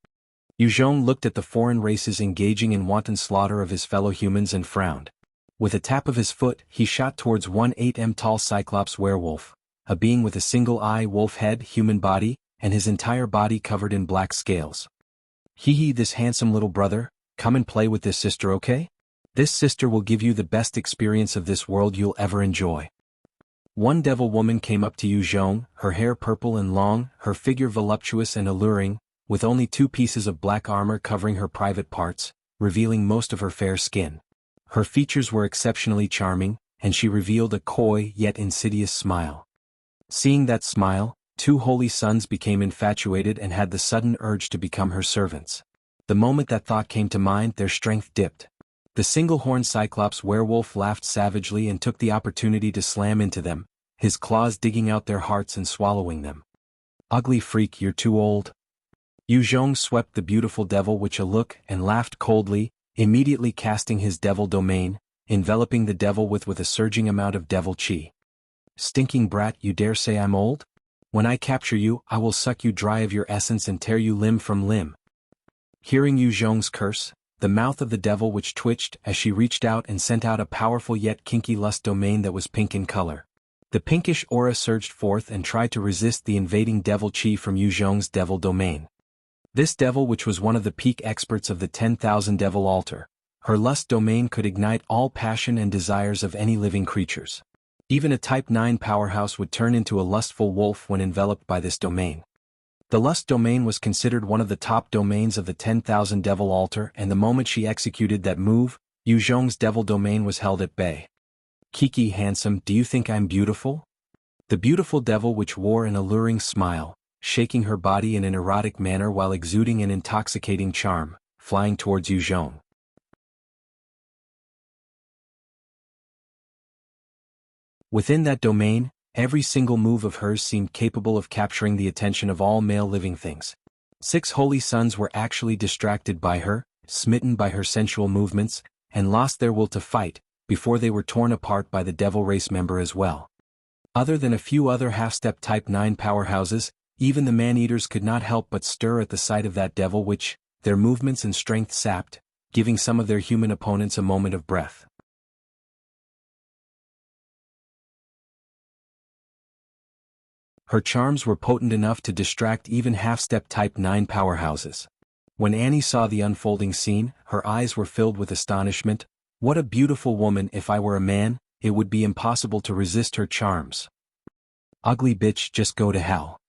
Yu Zhong looked at the foreign races engaging in wanton slaughter of his fellow humans and frowned. With a tap of his foot, he shot towards one 8 m tall Cyclops werewolf, a being with a single eye, wolf head, human body, and his entire body covered in black scales. "Hee, this handsome little brother, come and play with this sister, okay? This sister will give you the best experience of this world you'll ever enjoy." One devil woman came up to Yu Zhong, her hair purple and long, her figure voluptuous and alluring, with only 2 pieces of black armor covering her private parts, revealing most of her fair skin. Her features were exceptionally charming, and she revealed a coy yet insidious smile. Seeing that smile, 2 holy sons became infatuated and had the sudden urge to become her servants. The moment that thought came to mind, their strength dipped. The single-horned Cyclops werewolf laughed savagely and took the opportunity to slam into them, his claws digging out their hearts and swallowing them. "Ugly freak, you're too old." Yu Zhong swept the beautiful devil witch a look and laughed coldly, immediately casting his devil domain, enveloping the devil with a surging amount of devil chi. "Stinking brat, you dare say I'm old? When I capture you, I will suck you dry of your essence and tear you limb from limb." Hearing Yu Zhong's curse, the mouth of the devil witch twitched as she reached out and sent out a powerful yet kinky lust domain that was pink in color. The pinkish aura surged forth and tried to resist the invading devil chi from Yu Zhong's devil domain. This devil, which was one of the peak experts of the 10,000 Devil Altar, her lust domain could ignite all passion and desires of any living creatures. Even a Type 9 powerhouse would turn into a lustful wolf when enveloped by this domain. The lust domain was considered one of the top domains of the 10,000 Devil Altar, and the moment she executed that move, Yu Zhong's devil domain was held at bay. "Kiki, handsome, do you think I'm beautiful?" The beautiful devil witch wore an alluring smile, shaking her body in an erotic manner while exuding an intoxicating charm, flying towards Yu Zhong. Within that domain, every single move of hers seemed capable of capturing the attention of all male living things. 6 holy sons were actually distracted by her, smitten by her sensual movements, and lost their will to fight, before they were torn apart by the devil race member as well. Other than a few other half-step Type 9 powerhouses, even the man-eaters could not help but stir at the sight of that devil witch, their movements and strength sapped, giving some of their human opponents a moment of breath. Her charms were potent enough to distract even half-step Type 9 powerhouses. When Annie saw the unfolding scene, her eyes were filled with astonishment. "What a beautiful woman! If I were a man, it would be impossible to resist her charms." "Ugly bitch, just go to hell."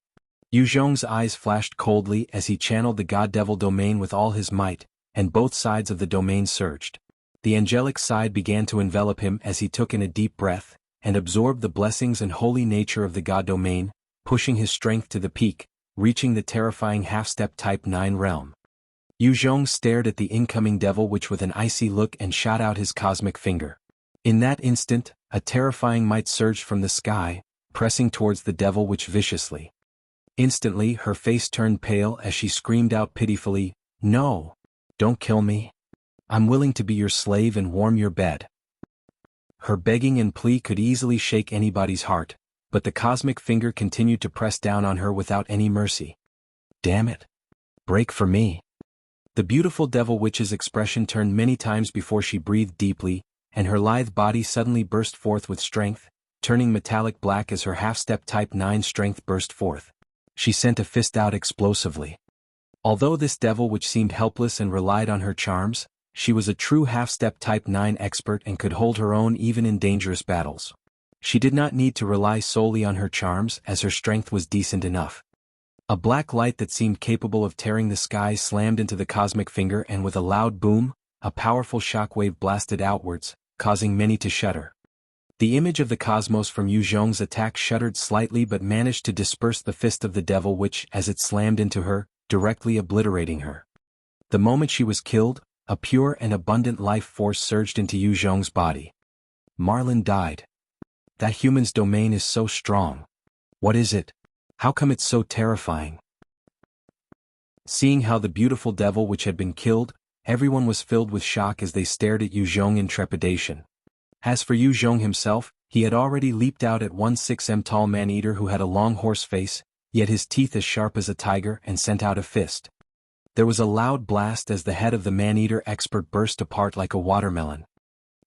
Yu Zhong's eyes flashed coldly as he channeled the god-devil domain with all his might, and both sides of the domain surged. The angelic side began to envelop him as he took in a deep breath, and absorbed the blessings and holy nature of the god domain, pushing his strength to the peak, reaching the terrifying half-step Type 9 realm. Yu Zhong stared at the incoming devil witch with an icy look and shot out his cosmic finger. In that instant, a terrifying might surged from the sky, pressing towards the devil witch viciously. Instantly her face turned pale as she screamed out pitifully, "No! Don't kill me. I'm willing to be your slave and warm your bed." Her begging and plea could easily shake anybody's heart, but the cosmic finger continued to press down on her without any mercy. "Damn it! Break for me." The beautiful devil witch's expression turned many times before she breathed deeply, and her lithe body suddenly burst forth with strength, turning metallic black as her half-step Type 9 strength burst forth. She sent a fist out explosively. Although this devil witch seemed helpless and relied on her charms, she was a true half-step Type 9 expert and could hold her own even in dangerous battles. She did not need to rely solely on her charms as her strength was decent enough. A black light that seemed capable of tearing the sky slammed into the cosmic finger, and with a loud boom, a powerful shockwave blasted outwards, causing many to shudder. The image of the cosmos from Yu Zhong's attack shuddered slightly but managed to disperse the fist of the devil which, as it slammed into her, directly obliterating her. The moment she was killed, a pure and abundant life force surged into Yu Zhong's body. Marlin died. That human's domain is so strong. What is it? How come it's so terrifying? Seeing how the beautiful devil which had been killed, everyone was filled with shock as they stared at Yu Zhong in trepidation. As for Yu Zhong himself, he had already leaped out at 1/6 tall man-eater who had a long horse face, yet his teeth as sharp as a tiger, and sent out a fist. There was a loud blast as the head of the man-eater expert burst apart like a watermelon.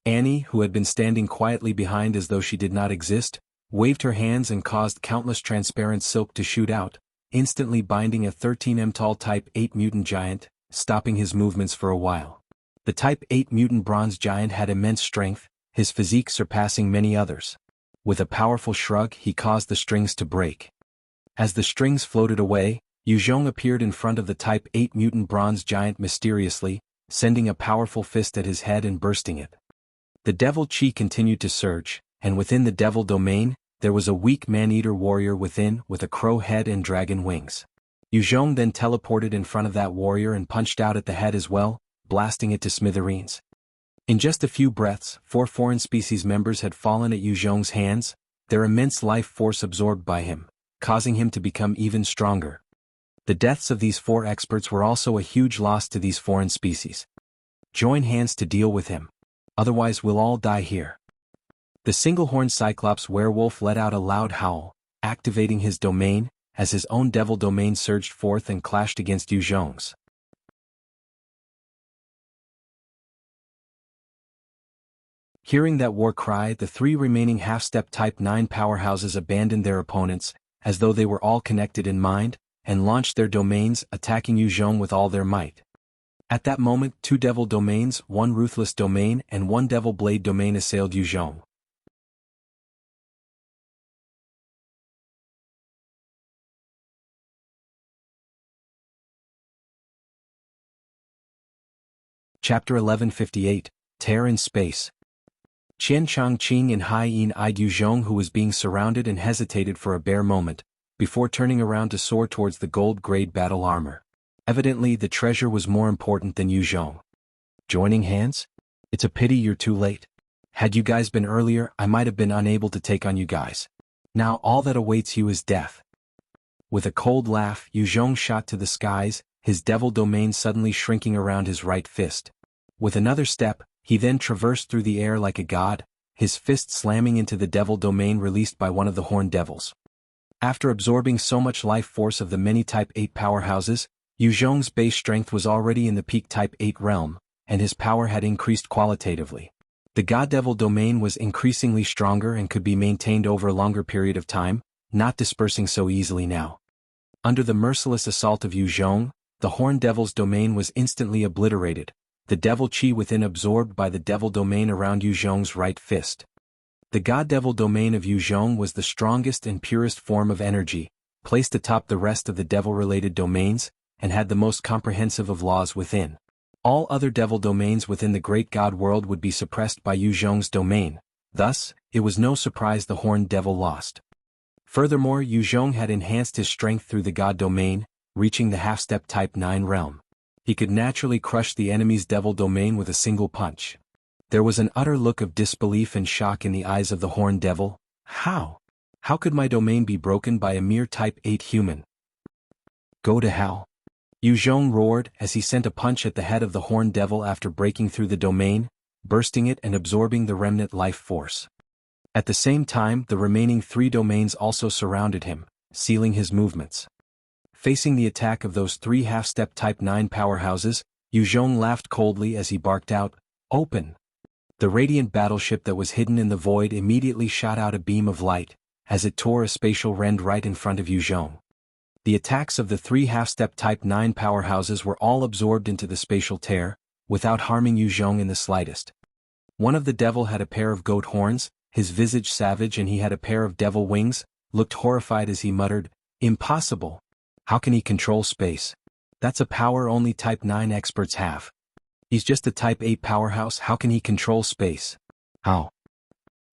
Annie, who had been standing quietly behind as though she did not exist, waved her hands and caused countless transparent silk to shoot out, instantly binding a 13 tall Type 8 mutant giant, stopping his movements for a while. The Type 8 mutant bronze giant had immense strength, his physique surpassing many others. With a powerful shrug he caused the strings to break. As the strings floated away, Yu Zhong appeared in front of the Type 8 mutant bronze giant mysteriously, sending a powerful fist at his head and bursting it. The devil chi continued to surge, and within the devil domain, there was a weak man-eater warrior within with a crow head and dragon wings. Yu Zhong then teleported in front of that warrior and punched out at the head as well, blasting it to smithereens. In just a few breaths, 4 foreign species members had fallen at Yu Zhong's hands, their immense life force absorbed by him, causing him to become even stronger. The deaths of these 4 experts were also a huge loss to these foreign species. Join hands to deal with him. Otherwise we'll all die here. The single-horned Cyclops werewolf let out a loud howl, activating his domain, as his own devil domain surged forth and clashed against Yu Zhong's. Hearing that war cry, the 3 remaining half-step Type 9 powerhouses abandoned their opponents, as though they were all connected in mind, and launched their domains, attacking Yu Zhong with all their might. At that moment, 2 devil domains, 1 ruthless domain and 1 devil blade domain assailed Yu Zhong. Chapter 1158, Tear in Space. Qian Changqing and Hai Yin eyed Yu Zhong, who was being surrounded, and hesitated for a bare moment, before turning around to soar towards the gold-grade battle armor. Evidently the treasure was more important than Yu Zhong. Joining hands? It's a pity you're too late. Had you guys been earlier, I might have been unable to take on you guys. Now all that awaits you is death. With a cold laugh, Yu Zhong shot to the skies, his devil domain suddenly shrinking around his right fist. With another step, he then traversed through the air like a god, his fist slamming into the devil domain released by one of the horned devils. After absorbing so much life force of the many Type 8 powerhouses, Yu Zhong's base strength was already in the peak Type 8 realm, and his power had increased qualitatively. The God-Devil domain was increasingly stronger and could be maintained over a longer period of time, not dispersing so easily now. Under the merciless assault of Yu Zhong, the Horned Devil's domain was instantly obliterated, the Devil Chi within absorbed by the Devil domain around Yu Zhong's right fist. The God-Devil domain of Yu Zhong was the strongest and purest form of energy, placed atop the rest of the devil-related domains, and had the most comprehensive of laws within. All other devil domains within the great god world would be suppressed by Yu Zhong's domain, thus, it was no surprise the Horned Devil lost. Furthermore, Yu Zhong had enhanced his strength through the god domain, reaching the half-step Type 9 realm. He could naturally crush the enemy's devil domain with a single punch. There was an utter look of disbelief and shock in the eyes of the Horned Devil. How? How could my domain be broken by a mere Type 8 human? Go to hell. Yu Zhong roared as he sent a punch at the head of the Horned Devil after breaking through the domain, bursting it and absorbing the remnant life force. At the same time, the remaining 3 domains also surrounded him, sealing his movements. Facing the attack of those 3 half-step Type 9 powerhouses, Yu Zhong laughed coldly as he barked out, "Open!" The radiant battleship that was hidden in the void immediately shot out a beam of light, as it tore a spatial rend right in front of Yu Zhong. The attacks of the 3 half-step Type 9 powerhouses were all absorbed into the spatial tear, without harming Yu Zhong in the slightest. One of the devil had a pair of goat horns, his visage savage, and he had a pair of devil wings, looked horrified as he muttered, "Impossible! How can he control space? That's a power only Type 9 experts have. He's just a Type 8 powerhouse, how can he control space? How?"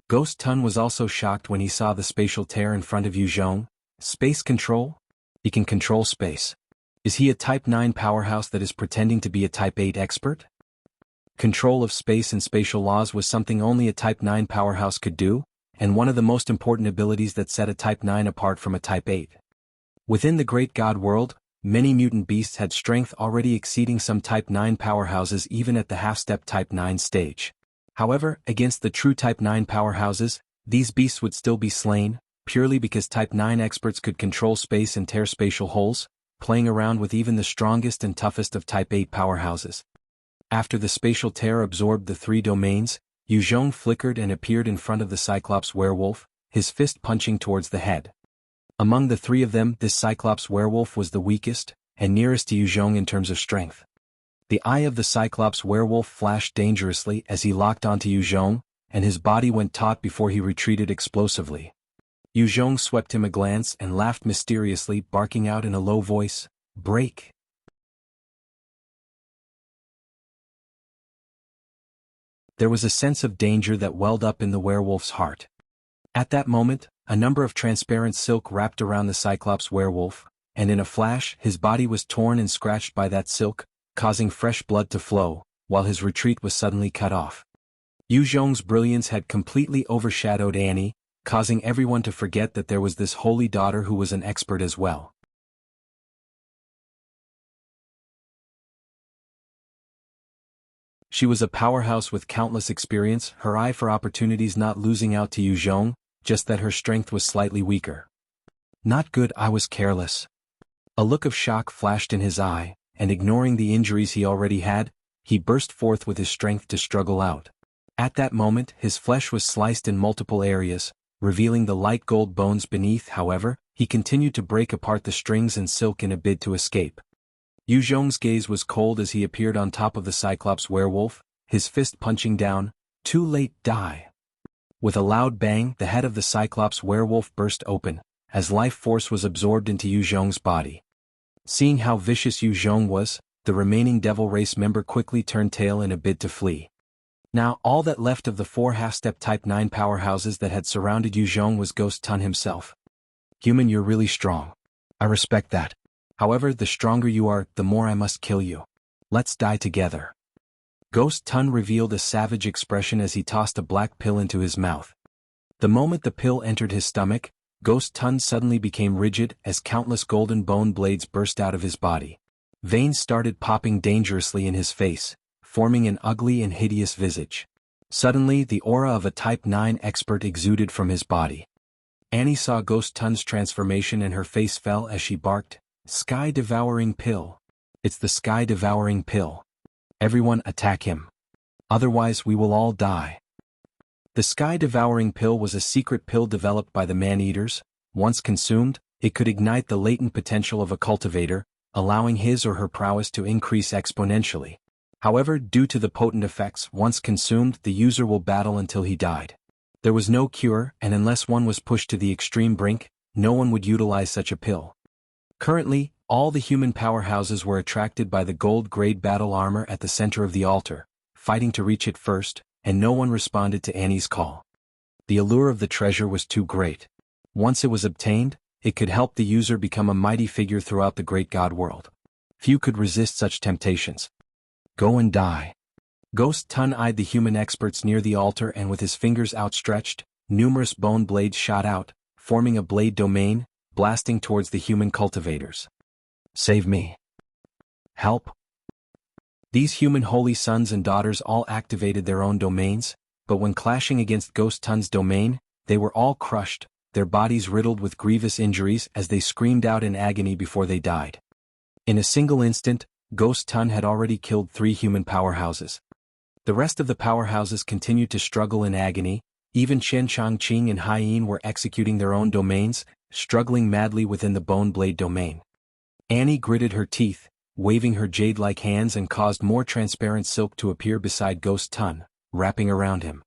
Ghost Tun was also shocked when he saw the spatial tear in front of Yu Zhong. Space control? He can control space. Is he a Type 9 powerhouse that is pretending to be a Type 8 expert? Control of space and spatial laws was something only a Type 9 powerhouse could do, and one of the most important abilities that set a Type 9 apart from a Type 8. Within the Great God world, many mutant beasts had strength already exceeding some Type 9 powerhouses even at the half-step Type 9 stage. However, against the true Type 9 powerhouses, these beasts would still be slain, purely because Type 9 experts could control space and tear spatial holes, playing around with even the strongest and toughest of Type 8 powerhouses. After the spatial tear absorbed the 3 domains, Yu Zhong flickered and appeared in front of the Cyclops werewolf, his fist punching towards the head. Among the 3 of them, this Cyclops werewolf was the weakest, and nearest to Yu Zhong in terms of strength. The eye of the Cyclops werewolf flashed dangerously as he locked onto Yu Zhong, and his body went taut before he retreated explosively. Yu Zhong swept him a glance and laughed mysteriously, barking out in a low voice, "Break!" There was a sense of danger that welled up in the werewolf's heart. At that moment, a number of transparent silk wrapped around the Cyclops werewolf, and in a flash his body was torn and scratched by that silk, causing fresh blood to flow, while his retreat was suddenly cut off. Yu Zhong's brilliance had completely overshadowed Annie, causing everyone to forget that there was this holy daughter who was an expert as well. She was a powerhouse with countless experience, her eye for opportunities not losing out to Yu Zhong, just that her strength was slightly weaker. "Not good, I was careless." A look of shock flashed in his eye, and ignoring the injuries he already had, he burst forth with his strength to struggle out. At that moment, his flesh was sliced in multiple areas, revealing the light gold bones beneath. However, he continued to break apart the strings and silk in a bid to escape. Yu Zhong's gaze was cold as he appeared on top of the Cyclops werewolf, his fist punching down. "Too late, die." With a loud bang, the head of the Cyclops werewolf burst open, as life force was absorbed into Yu Zhong's body. Seeing how vicious Yu Zhong was, the remaining devil race member quickly turned tail in a bid to flee. Now all that left of the 4 half-step Type 9 powerhouses that had surrounded Yu Zhong was Ghost Tun himself. "Human, you're really strong. I respect that. However, the stronger you are, the more I must kill you. Let's die together." Ghost Tun revealed a savage expression as he tossed a black pill into his mouth. The moment the pill entered his stomach, Ghost Tun suddenly became rigid as countless golden bone blades burst out of his body. Veins started popping dangerously in his face, forming an ugly and hideous visage. Suddenly, the aura of a Type 9 expert exuded from his body. Annie saw Ghost Tun's transformation and her face fell as she barked, "Sky-devouring pill. It's the sky-devouring pill. Everyone attack him. Otherwise we will all die." The sky-devouring pill was a secret pill developed by the man-eaters. Once consumed, it could ignite the latent potential of a cultivator, allowing his or her prowess to increase exponentially. However, due to the potent effects, once consumed, the user will battle until he died. There was no cure, and unless one was pushed to the extreme brink, no one would utilize such a pill. Currently, all the human powerhouses were attracted by the gold-grade battle armor at the center of the altar, fighting to reach it first, and no one responded to Annie's call. The allure of the treasure was too great. Once it was obtained, it could help the user become a mighty figure throughout the Great God world. Few could resist such temptations. "Go and die." Ghost Tun eyed the human experts near the altar, and with his fingers outstretched, numerous bone blades shot out, forming a blade domain, blasting towards the human cultivators. "Save me. Help." These human holy sons and daughters all activated their own domains, but when clashing against Ghost Tun's domain, they were all crushed, their bodies riddled with grievous injuries as they screamed out in agony before they died. In a single instant, Ghost Tun had already killed 3 human powerhouses. The rest of the powerhouses continued to struggle in agony. Even Chen Changqing and Haiyin were executing their own domains, struggling madly within the Bone Blade domain. Annie gritted her teeth, waving her jade-like hands, and caused more transparent silk to appear beside Ghost Tun, wrapping around him.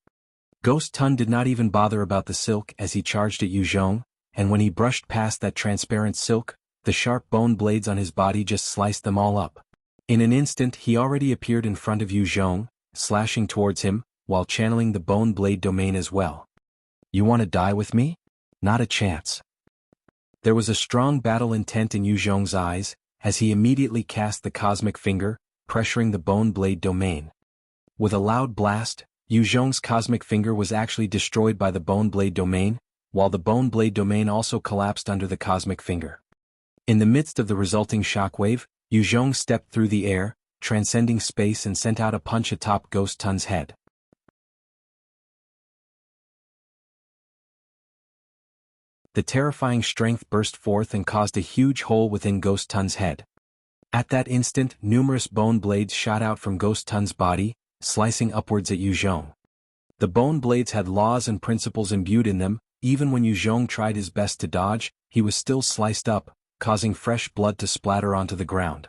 Ghost Tun did not even bother about the silk as he charged at Yuzhong, and when he brushed past that transparent silk, the sharp bone blades on his body just sliced them all up. In an instant he already appeared in front of Yuzhong, slashing towards him, while channeling the bone blade domain as well. "You want to die with me? Not a chance." There was a strong battle intent in Yuzhong's eyes, as he immediately cast the cosmic finger, pressuring the bone blade domain. With a loud blast, Yuzhong's cosmic finger was actually destroyed by the bone blade domain, while the bone blade domain also collapsed under the cosmic finger. In the midst of the resulting shockwave, Yuzhong stepped through the air, transcending space, and sent out a punch atop Ghost Tun's head. The terrifying strength burst forth and caused a huge hole within Ghost Tun's head. At that instant, numerous bone blades shot out from Ghost Tun's body, slicing upwards at Yuzhong. The bone blades had laws and principles imbued in them. Even when Yuzhong tried his best to dodge, he was still sliced up, causing fresh blood to splatter onto the ground.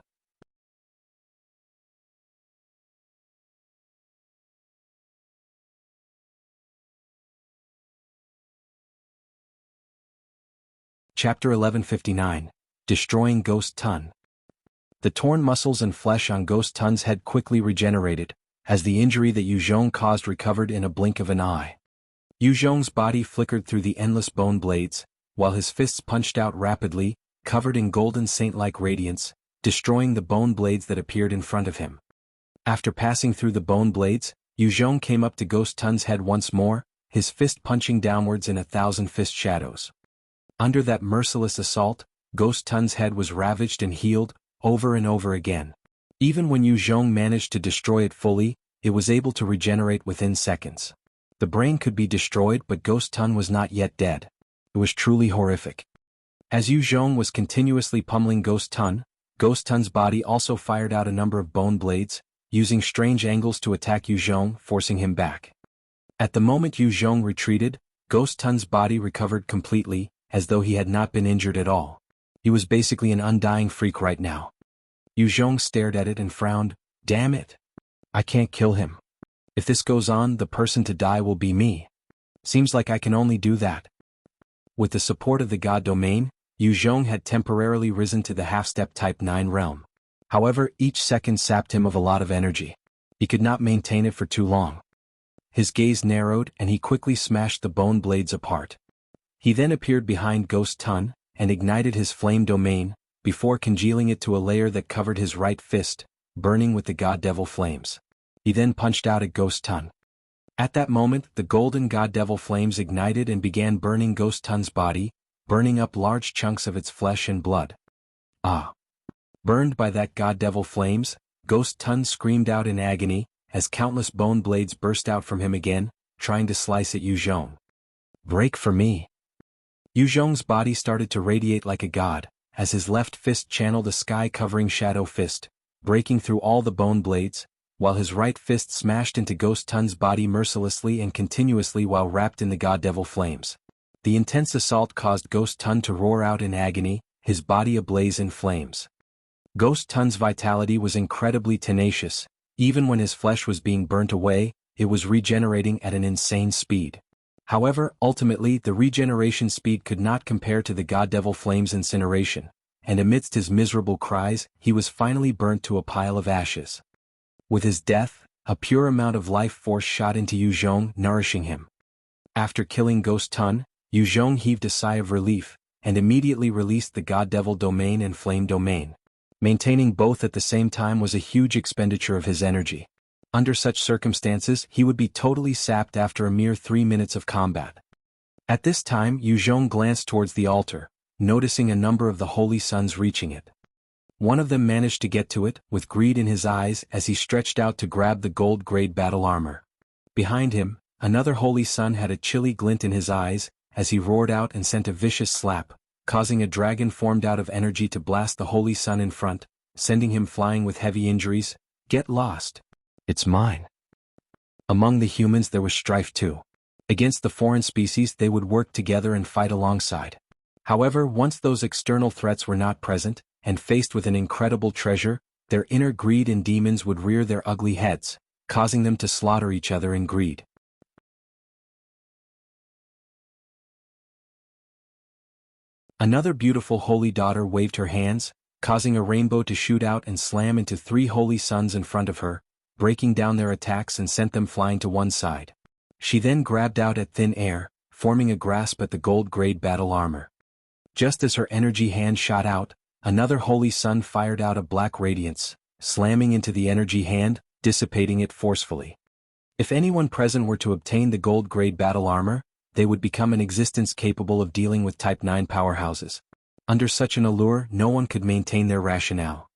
Chapter 1159. Destroying Ghost Tun. The torn muscles and flesh on Ghost Tun's head quickly regenerated, as the injury that Yuzhong caused recovered in a blink of an eye. Yuzhong's body flickered through the endless bone blades, while his fists punched out rapidly, covered in golden saint-like radiance, destroying the bone blades that appeared in front of him. After passing through the bone blades, Yuzhong came up to Ghost Tun's head once more, his fist punching downwards in 1,000 fist shadows. Under that merciless assault, Ghost Tun's head was ravaged and healed, over and over again. Even when Yuzhong managed to destroy it fully, it was able to regenerate within seconds. The brain could be destroyed, but Ghost Tun was not yet dead. It was truly horrific. As Yuzhong was continuously pummeling Ghost Tun's body also fired out a number of bone blades, using strange angles to attack Yuzhong, forcing him back. At the moment Yuzhong retreated, Ghost Tun's body recovered completely, as though he had not been injured at all. He was basically an undying freak right now. Yuzhong stared at it and frowned. "Damn it. I can't kill him. If this goes on, the person to die will be me. Seems like I can only do that." With the support of the God domain, Yuzhong had temporarily risen to the half-step Type 9 realm. However, each second sapped him of a lot of energy. He could not maintain it for too long. His gaze narrowed and he quickly smashed the bone blades apart. He then appeared behind Ghost Tun, and ignited his flame domain, before congealing it to a layer that covered his right fist, burning with the God Devil flames. He then punched out at Ghost Tun. At that moment, the golden God Devil flames ignited and began burning Ghost Tun's body, burning up large chunks of its flesh and blood. Ah! Burned by that God Devil flames, Ghost Tun screamed out in agony, as countless bone blades burst out from him again, trying to slice at Yuzhong. "Break for me." Yuzhong's body started to radiate like a god, as his left fist channeled a sky-covering shadow fist, breaking through all the bone blades, while his right fist smashed into Ghost Tun's body mercilessly and continuously while wrapped in the God Devil flames. The intense assault caused Ghost Tun to roar out in agony, his body ablaze in flames. Ghost Tun's vitality was incredibly tenacious. Even when his flesh was being burnt away, it was regenerating at an insane speed. However, ultimately the regeneration speed could not compare to the God Devil Flame's incineration, and amidst his miserable cries, he was finally burnt to a pile of ashes. With his death, a pure amount of life force shot into Yuzhong, nourishing him. After killing Ghost Tun, Yuzhong heaved a sigh of relief, and immediately released the God Devil domain and Flame domain. Maintaining both at the same time was a huge expenditure of his energy. Under such circumstances, he would be totally sapped after a mere 3 minutes of combat. At this time, Yuzhong glanced towards the altar, noticing a number of the holy sons reaching it. One of them managed to get to it, with greed in his eyes as he stretched out to grab the gold-grade battle armor. Behind him, another holy son had a chilly glint in his eyes, as he roared out and sent a vicious slap, causing a dragon formed out of energy to blast the holy son in front, sending him flying with heavy injuries. "Get lost. It's mine." Among the humans there was strife too. Against the foreign species they would work together and fight alongside. However, once those external threats were not present, and faced with an incredible treasure, their inner greed and demons would rear their ugly heads, causing them to slaughter each other in greed. Another beautiful holy daughter waved her hands, causing a rainbow to shoot out and slam into 3 holy suns in front of her, breaking down their attacks and sent them flying to one side. She then grabbed out at thin air, forming a grasp at the gold-grade battle armor. Just as her energy hand shot out, another holy sun fired out a black radiance, slamming into the energy hand, dissipating it forcefully. If anyone present were to obtain the gold-grade battle armor, they would become an existence capable of dealing with Type 9 powerhouses. Under such an allure, no one could maintain their rationale.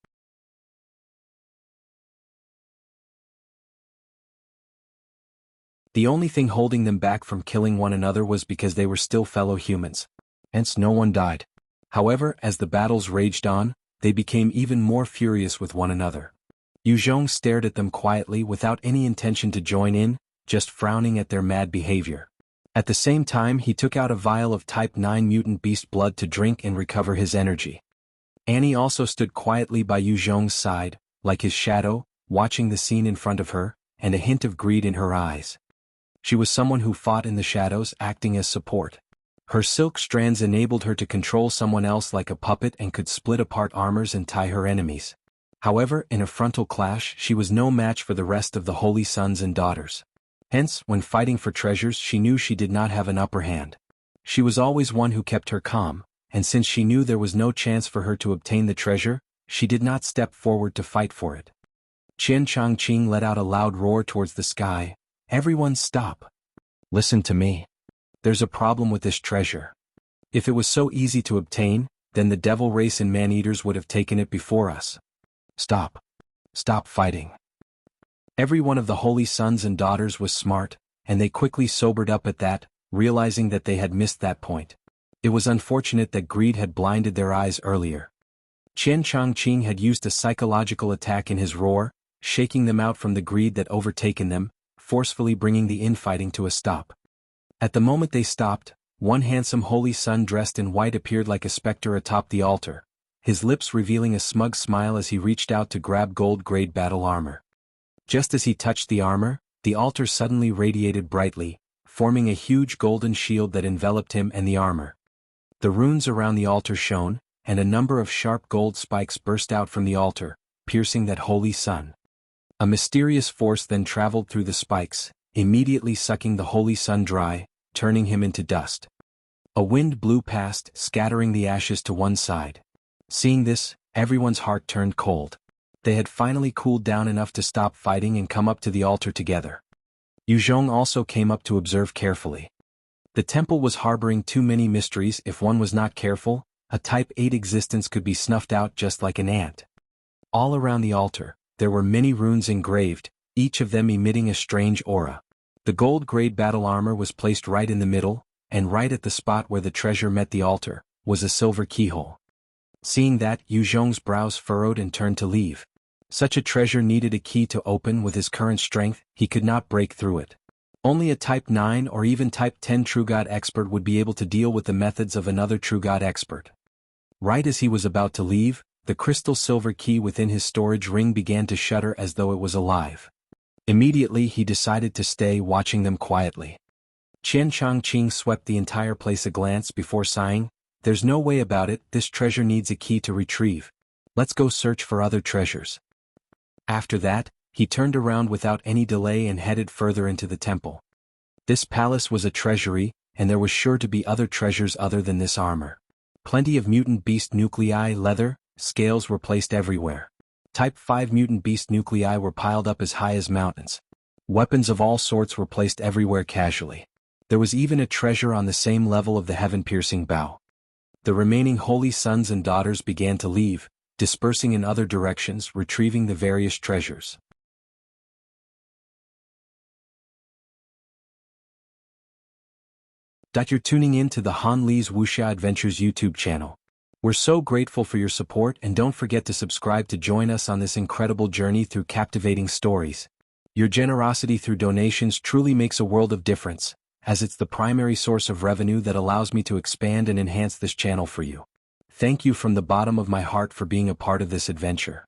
The only thing holding them back from killing one another was because they were still fellow humans. Hence no one died. However, as the battles raged on, they became even more furious with one another. Yuzhong stared at them quietly without any intention to join in, just frowning at their mad behavior. At the same time, he took out a vial of Type 9 mutant beast blood to drink and recover his energy. Annie also stood quietly by Yuzhong's side, like his shadow, watching the scene in front of her, and a hint of greed in her eyes. She was someone who fought in the shadows, acting as support. Her silk strands enabled her to control someone else like a puppet and could split apart armors and tie her enemies. However, in a frontal clash, she was no match for the rest of the holy sons and daughters. Hence, when fighting for treasures, she knew she did not have an upper hand. She was always one who kept her calm, and since she knew there was no chance for her to obtain the treasure, she did not step forward to fight for it. Qian Changqing let out a loud roar towards the sky. Everyone stop. Listen to me. There's a problem with this treasure. If it was so easy to obtain, then the devil race and man-eaters would have taken it before us. Stop. Stop fighting. Every one of the holy sons and daughters was smart, and they quickly sobered up at that, realizing that they had missed that point. It was unfortunate that greed had blinded their eyes earlier. Qian Changqing had used a psychological attack in his roar, shaking them out from the greed that overtaken them, forcefully bringing the infighting to a stop. At the moment they stopped, one handsome holy son dressed in white appeared like a specter atop the altar, his lips revealing a smug smile as he reached out to grab gold-grade battle armor. Just as he touched the armor, the altar suddenly radiated brightly, forming a huge golden shield that enveloped him and the armor. The runes around the altar shone, and a number of sharp gold spikes burst out from the altar, piercing that holy sun. A mysterious force then traveled through the spikes, immediately sucking the holy sun dry, turning him into dust. A wind blew past, scattering the ashes to one side. Seeing this, everyone's heart turned cold. They had finally cooled down enough to stop fighting and come up to the altar together. Yuzhong also came up to observe carefully. The temple was harboring too many mysteries. If one was not careful, a Type 8 existence could be snuffed out just like an ant. All around the altar, there were many runes engraved, each of them emitting a strange aura. The gold-grade battle armor was placed right in the middle, and right at the spot where the treasure met the altar, was a silver keyhole. Seeing that, Yuzhong's brows furrowed and turned to leave. Such a treasure needed a key to open. With his current strength, he could not break through it. Only a Type 9 or even Type 10 True God expert would be able to deal with the methods of another True God expert. Right as he was about to leave, the crystal silver key within his storage ring began to shudder as though it was alive. Immediately he decided to stay, watching them quietly. Qian Changqing swept the entire place a glance before sighing, "There's no way about it, this treasure needs a key to retrieve. Let's go search for other treasures." After that, he turned around without any delay and headed further into the temple. This palace was a treasury, and there was sure to be other treasures other than this armor. Plenty of mutant beast nuclei, leather, scales were placed everywhere. Type 5 mutant beast nuclei were piled up as high as mountains. Weapons of all sorts were placed everywhere casually. There was even a treasure on the same level of the heaven-piercing bow. The remaining holy sons and daughters began to leave, dispersing in other directions, retrieving the various treasures. You're tuning in to the Han Li's Wuxia Adventures YouTube channel. We're so grateful for your support, and don't forget to subscribe to join us on this incredible journey through captivating stories. Your generosity through donations truly makes a world of difference, as it's the primary source of revenue that allows me to expand and enhance this channel for you. Thank you from the bottom of my heart for being a part of this adventure.